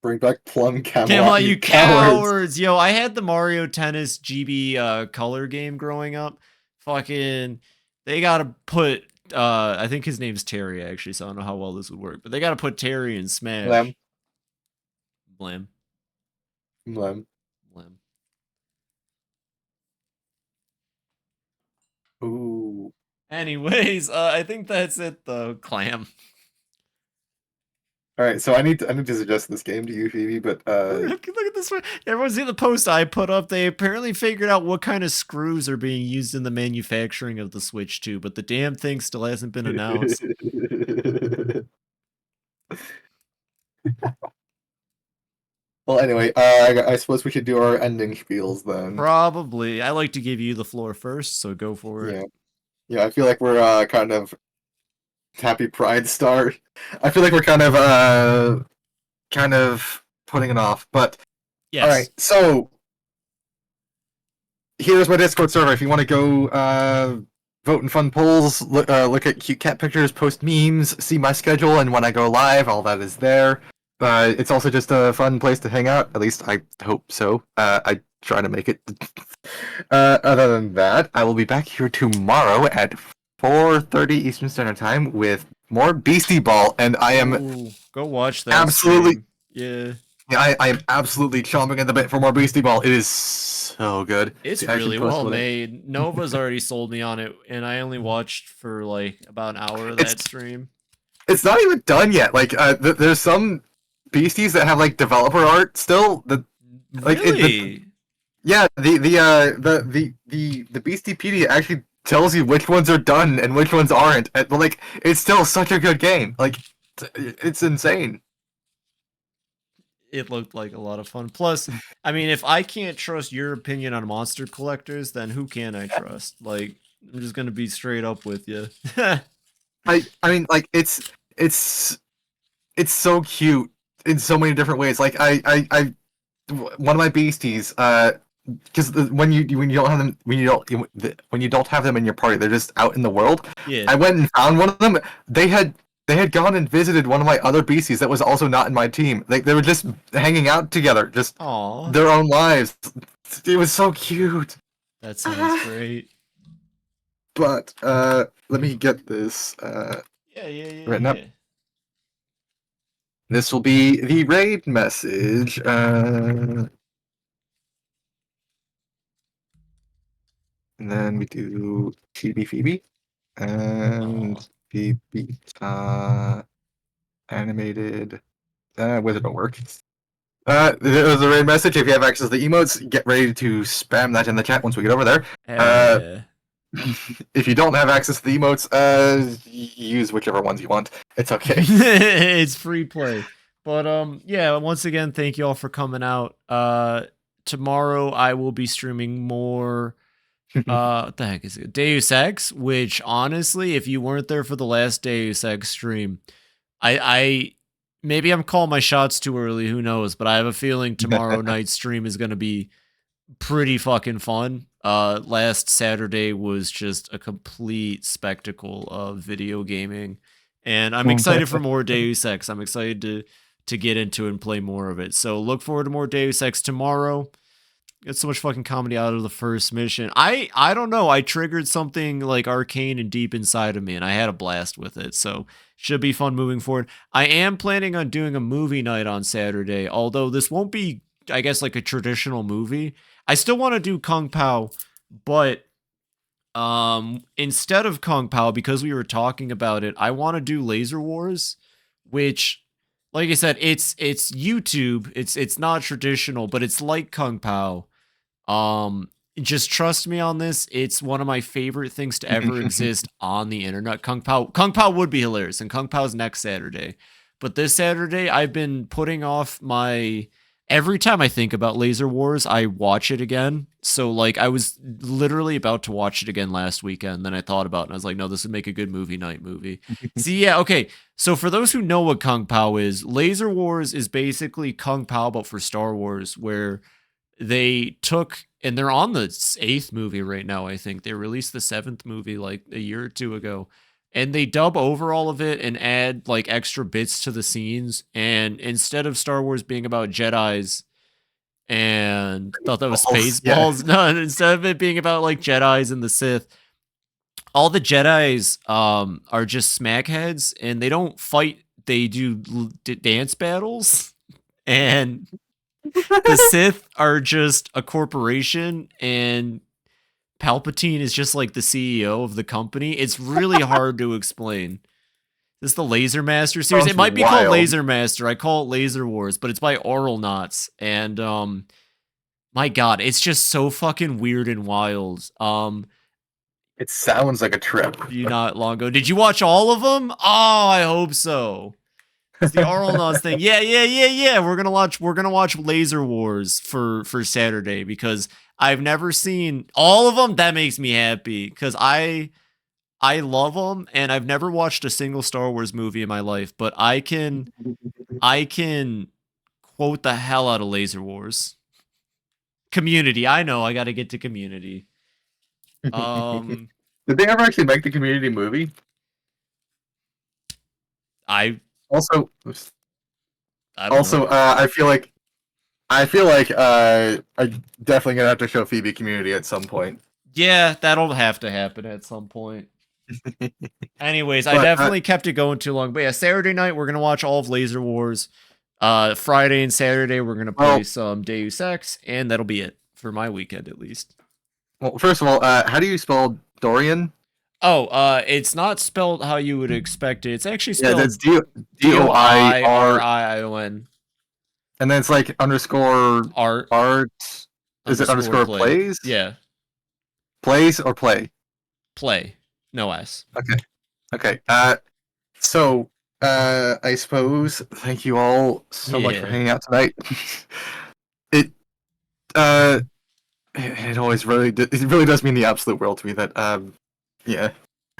Bring back Plum Camelot, Camelot, you cowards! Yo, I had the Mario Tennis GB color game growing up. Fucking, they gotta put, I think his name's Terry, actually, so I don't know how well this would work, but they gotta put Terry in Smash. Blam. Blam. Blam. Blam. Ooh. Anyways, I think that's it, though, Clam. All right, so I need to suggest this game to you, Phoebe, but Look at this one. Everyone's seen the post I put up. They apparently figured out what kind of screws are being used in the manufacturing of the Switch 2, but the damn thing still hasn't been announced. Well, anyway, I suppose we should do our ending spiels then. Probably. I like to give you the floor first, so go for it. Yeah, I feel like we're kind of Happy Pride Star. I feel like we're kind of putting it off, but yes. All right. So here's my Discord server. If you want to go vote in fun polls, look at cute cat pictures, post memes, see my schedule, and when I go live, all that is there. It's also just a fun place to hang out. At least I hope so. I try to make it. Other than that, I will be back here tomorrow at 4:30 Eastern Standard Time with more Beastie Ball, and I am go watch that. Absolutely, stream. Yeah. I am absolutely chomping at the bit for more Beastie Ball. It is so good. It's really well made. Nova's already sold me on it, and I only watched for like about an hour of that stream. It's not even done yet. Like, there's some Beasties that have like developer art still. Really? Yeah, the Beastiepedia actually tells you which ones are done and which ones aren't. But like, it's still such a good game. Like, it's insane. It looked like a lot of fun. Plus, I mean, if I can't trust your opinion on monster collectors, then who can I trust? Like, I'm just gonna be straight up with you. I mean, like, it's so cute in so many different ways. Like, one of my beasties, because when you don't have them, when you don't have them in your party, they're just out in the world. Yeah. I went and found one of them. They had gone and visited one of my other beasties that was also not in my team. Like, they were just hanging out together, just their own lives. It was so cute. That sounds great. But let me get this written up. This will be the raid message. And then we do Phoebe, and Phoebe animated Wizard of Work. There's a raid message. If you have access to the emotes, get ready to spam that in the chat once we get over there. If you don't have access to the emotes, use whichever ones you want. It's okay. It's free play. But yeah, once again, thank you all for coming out. Tomorrow I will be streaming more what the heck is it? Deus Ex, which honestly, if you weren't there for the last Deus Ex stream, I maybe I'm calling my shots too early, who knows, but I have a feeling tomorrow night's stream is going to be pretty fucking fun. Last Saturday was just a complete spectacle of video gaming, and I'm excited for more Deus Ex. I'm excited to get into and play more of it. So look forward to more Deus Ex tomorrow. Get so much fucking comedy out of the first mission. I don't know. I triggered something like arcane and deep inside of me, and I had a blast with it. So should be fun moving forward. I am planning on doing a movie night on Saturday, although this won't be, I guess, like a traditional movie. I still want to do Kung Pao, but instead of Kung Pao, because we were talking about it, I want to do Laser Wars, which, like I said, it's YouTube. It's not traditional, but it's like Kung Pao. Just trust me on this. It's one of my favorite things to ever exist on the internet. Kung Pao would be hilarious, and Kung Pao's next Saturday. But this Saturday, I've been putting off my every time I think about Laser Wars, I watch it again. So like I was literally about to watch it again last weekend. Then I thought about it and I was like, no, this would make a good movie night movie. See, yeah, okay. So for those who know what Kung Pao is, Laser Wars is basically Kung Pao, but for Star Wars, where they took, and they're on the 8th movie right now, I think. They released the 7th movie like a year or two ago. And they dub over all of it and add like extra bits to the scenes. And instead of Star Wars being about Jedis and thought that was Spaceballs, no, instead of it being about like Jedis and the Sith, all the Jedis are just smackheads and they don't fight. They do dance battles, and the Sith are just a corporation, and Palpatine is just like the CEO of the company. It's really hard to explain. This is the Laser Master series. It might be called Laser Master. I call it Laser Wars, but it's by Oral Knots. And my God, it's just so fucking weird and wild. It sounds like a trip. You not long ago. Did you watch all of them? Oh, I hope so. It's the Oral Knots thing. Yeah. We're gonna watch Laser Wars for Saturday because I've never seen all of them. That makes me happy because I love them, and I've never watched a single Star Wars movie in my life. But I can quote the hell out of Laser Wars. Community. I know. I got to get to Community. Did they ever actually make the Community movie? I feel like I'm definitely gonna have to show Phoebe Community at some point. Yeah, that'll have to happen at some point. Anyways, I definitely kept it going too long. But yeah, Saturday night we're gonna watch all of Laser Wars. Friday and Saturday we're gonna play some Deus Ex, and that'll be it for my weekend at least. Well, first of all, how do you spell Dorian? Oh, it's not spelled how you would expect it. It's actually spelled that's DOIRION. And then it's like underscore art. Is it underscore plays? Yeah. Plays or play? Play. No S. Okay. So, I suppose, thank you all so much for hanging out tonight. It always really does mean the absolute world to me that, yeah.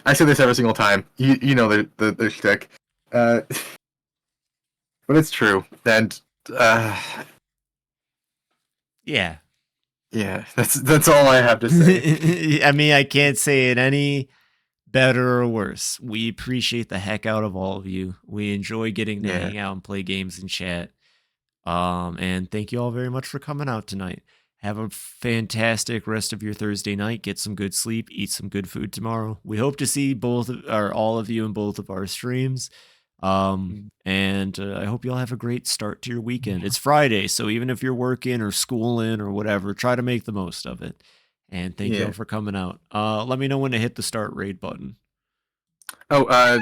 I say this every single time. You know the shtick. But it's true. And, yeah. Yeah, that's all I have to say. I mean, I can't say it any better or worse. We appreciate the heck out of all of you. We enjoy getting to hang out and play games and chat. And thank you all very much for coming out tonight. Have a fantastic rest of your Thursday night. Get some good sleep. Eat some good food tomorrow. We hope to see all of you in both of our streams. And I hope you all have a great start to your weekend. It's Friday, so even if you're working or schooling or whatever, try to make the most of it. And thank you all for coming out. Let me know when to hit the start raid button. I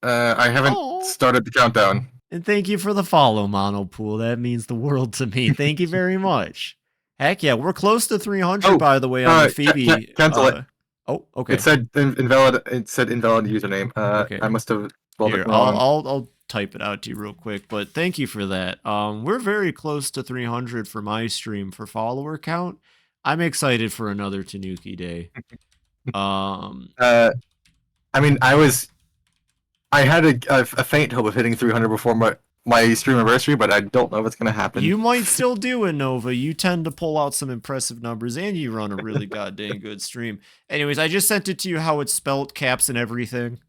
haven't started the countdown. And thank you for the follow, Monopool. That means the world to me. Thank you very much. Heck yeah, we're close to 300, by the way, on the Phoebe. Cancel it. Oh, okay. It said invalid. It said invalid username. Okay. I must have. Here, I'll type it out to you real quick. But thank you for that. We're very close to 300 for my stream for follower count. I'm excited for another Tanuki day. I mean, I had a faint hope of hitting 300 before my stream anniversary, but I don't know if it's going to happen. You might still do it, Nova. You tend to pull out some impressive numbers, and you run a really goddamn good stream. Anyways, I just sent it to you how it's spelled, caps and everything.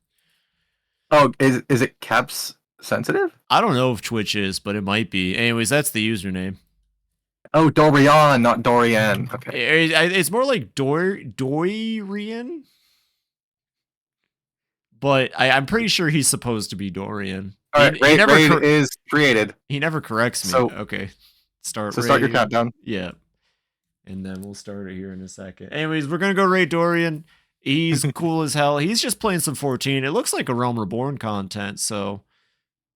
Oh, is it caps sensitive? I don't know if Twitch is, but it might be. Anyways, that's the username. Oh, Dorian, not Dorian. Okay. It's more like Dorian. But I'm pretty sure he's supposed to be Dorian. All right, raid is created. He never corrects me. So, okay. Start your countdown. Yeah. And then we'll start it here in a second. Anyways, we're going to go raid Dorian. He's cool as hell. He's just playing some 14. It looks like a Realm Reborn content, so...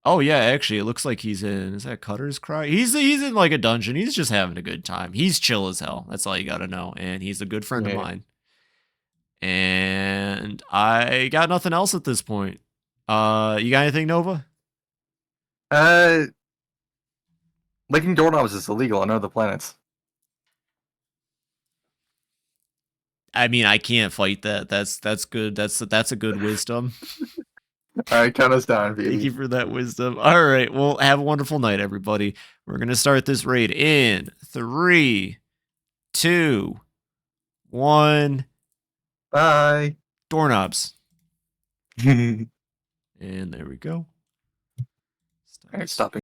Oh, yeah, actually, it looks like he's in... Is that Cutter's Cry? He's in, like, a dungeon. He's just having a good time. He's chill as hell. That's all you gotta know. And he's a good friend of mine. And I got nothing else at this point. You got anything, Nova? Licking doorknobs is illegal on other planets. I mean, I can't fight that. That's good. That's a good wisdom. Alright, count us down, Phoebe. Thank you for that wisdom. All right. Well, have a wonderful night, everybody. We're going to start this raid in 3, 2, 1. Bye. Doorknobs. And there we go. Alright, stopping.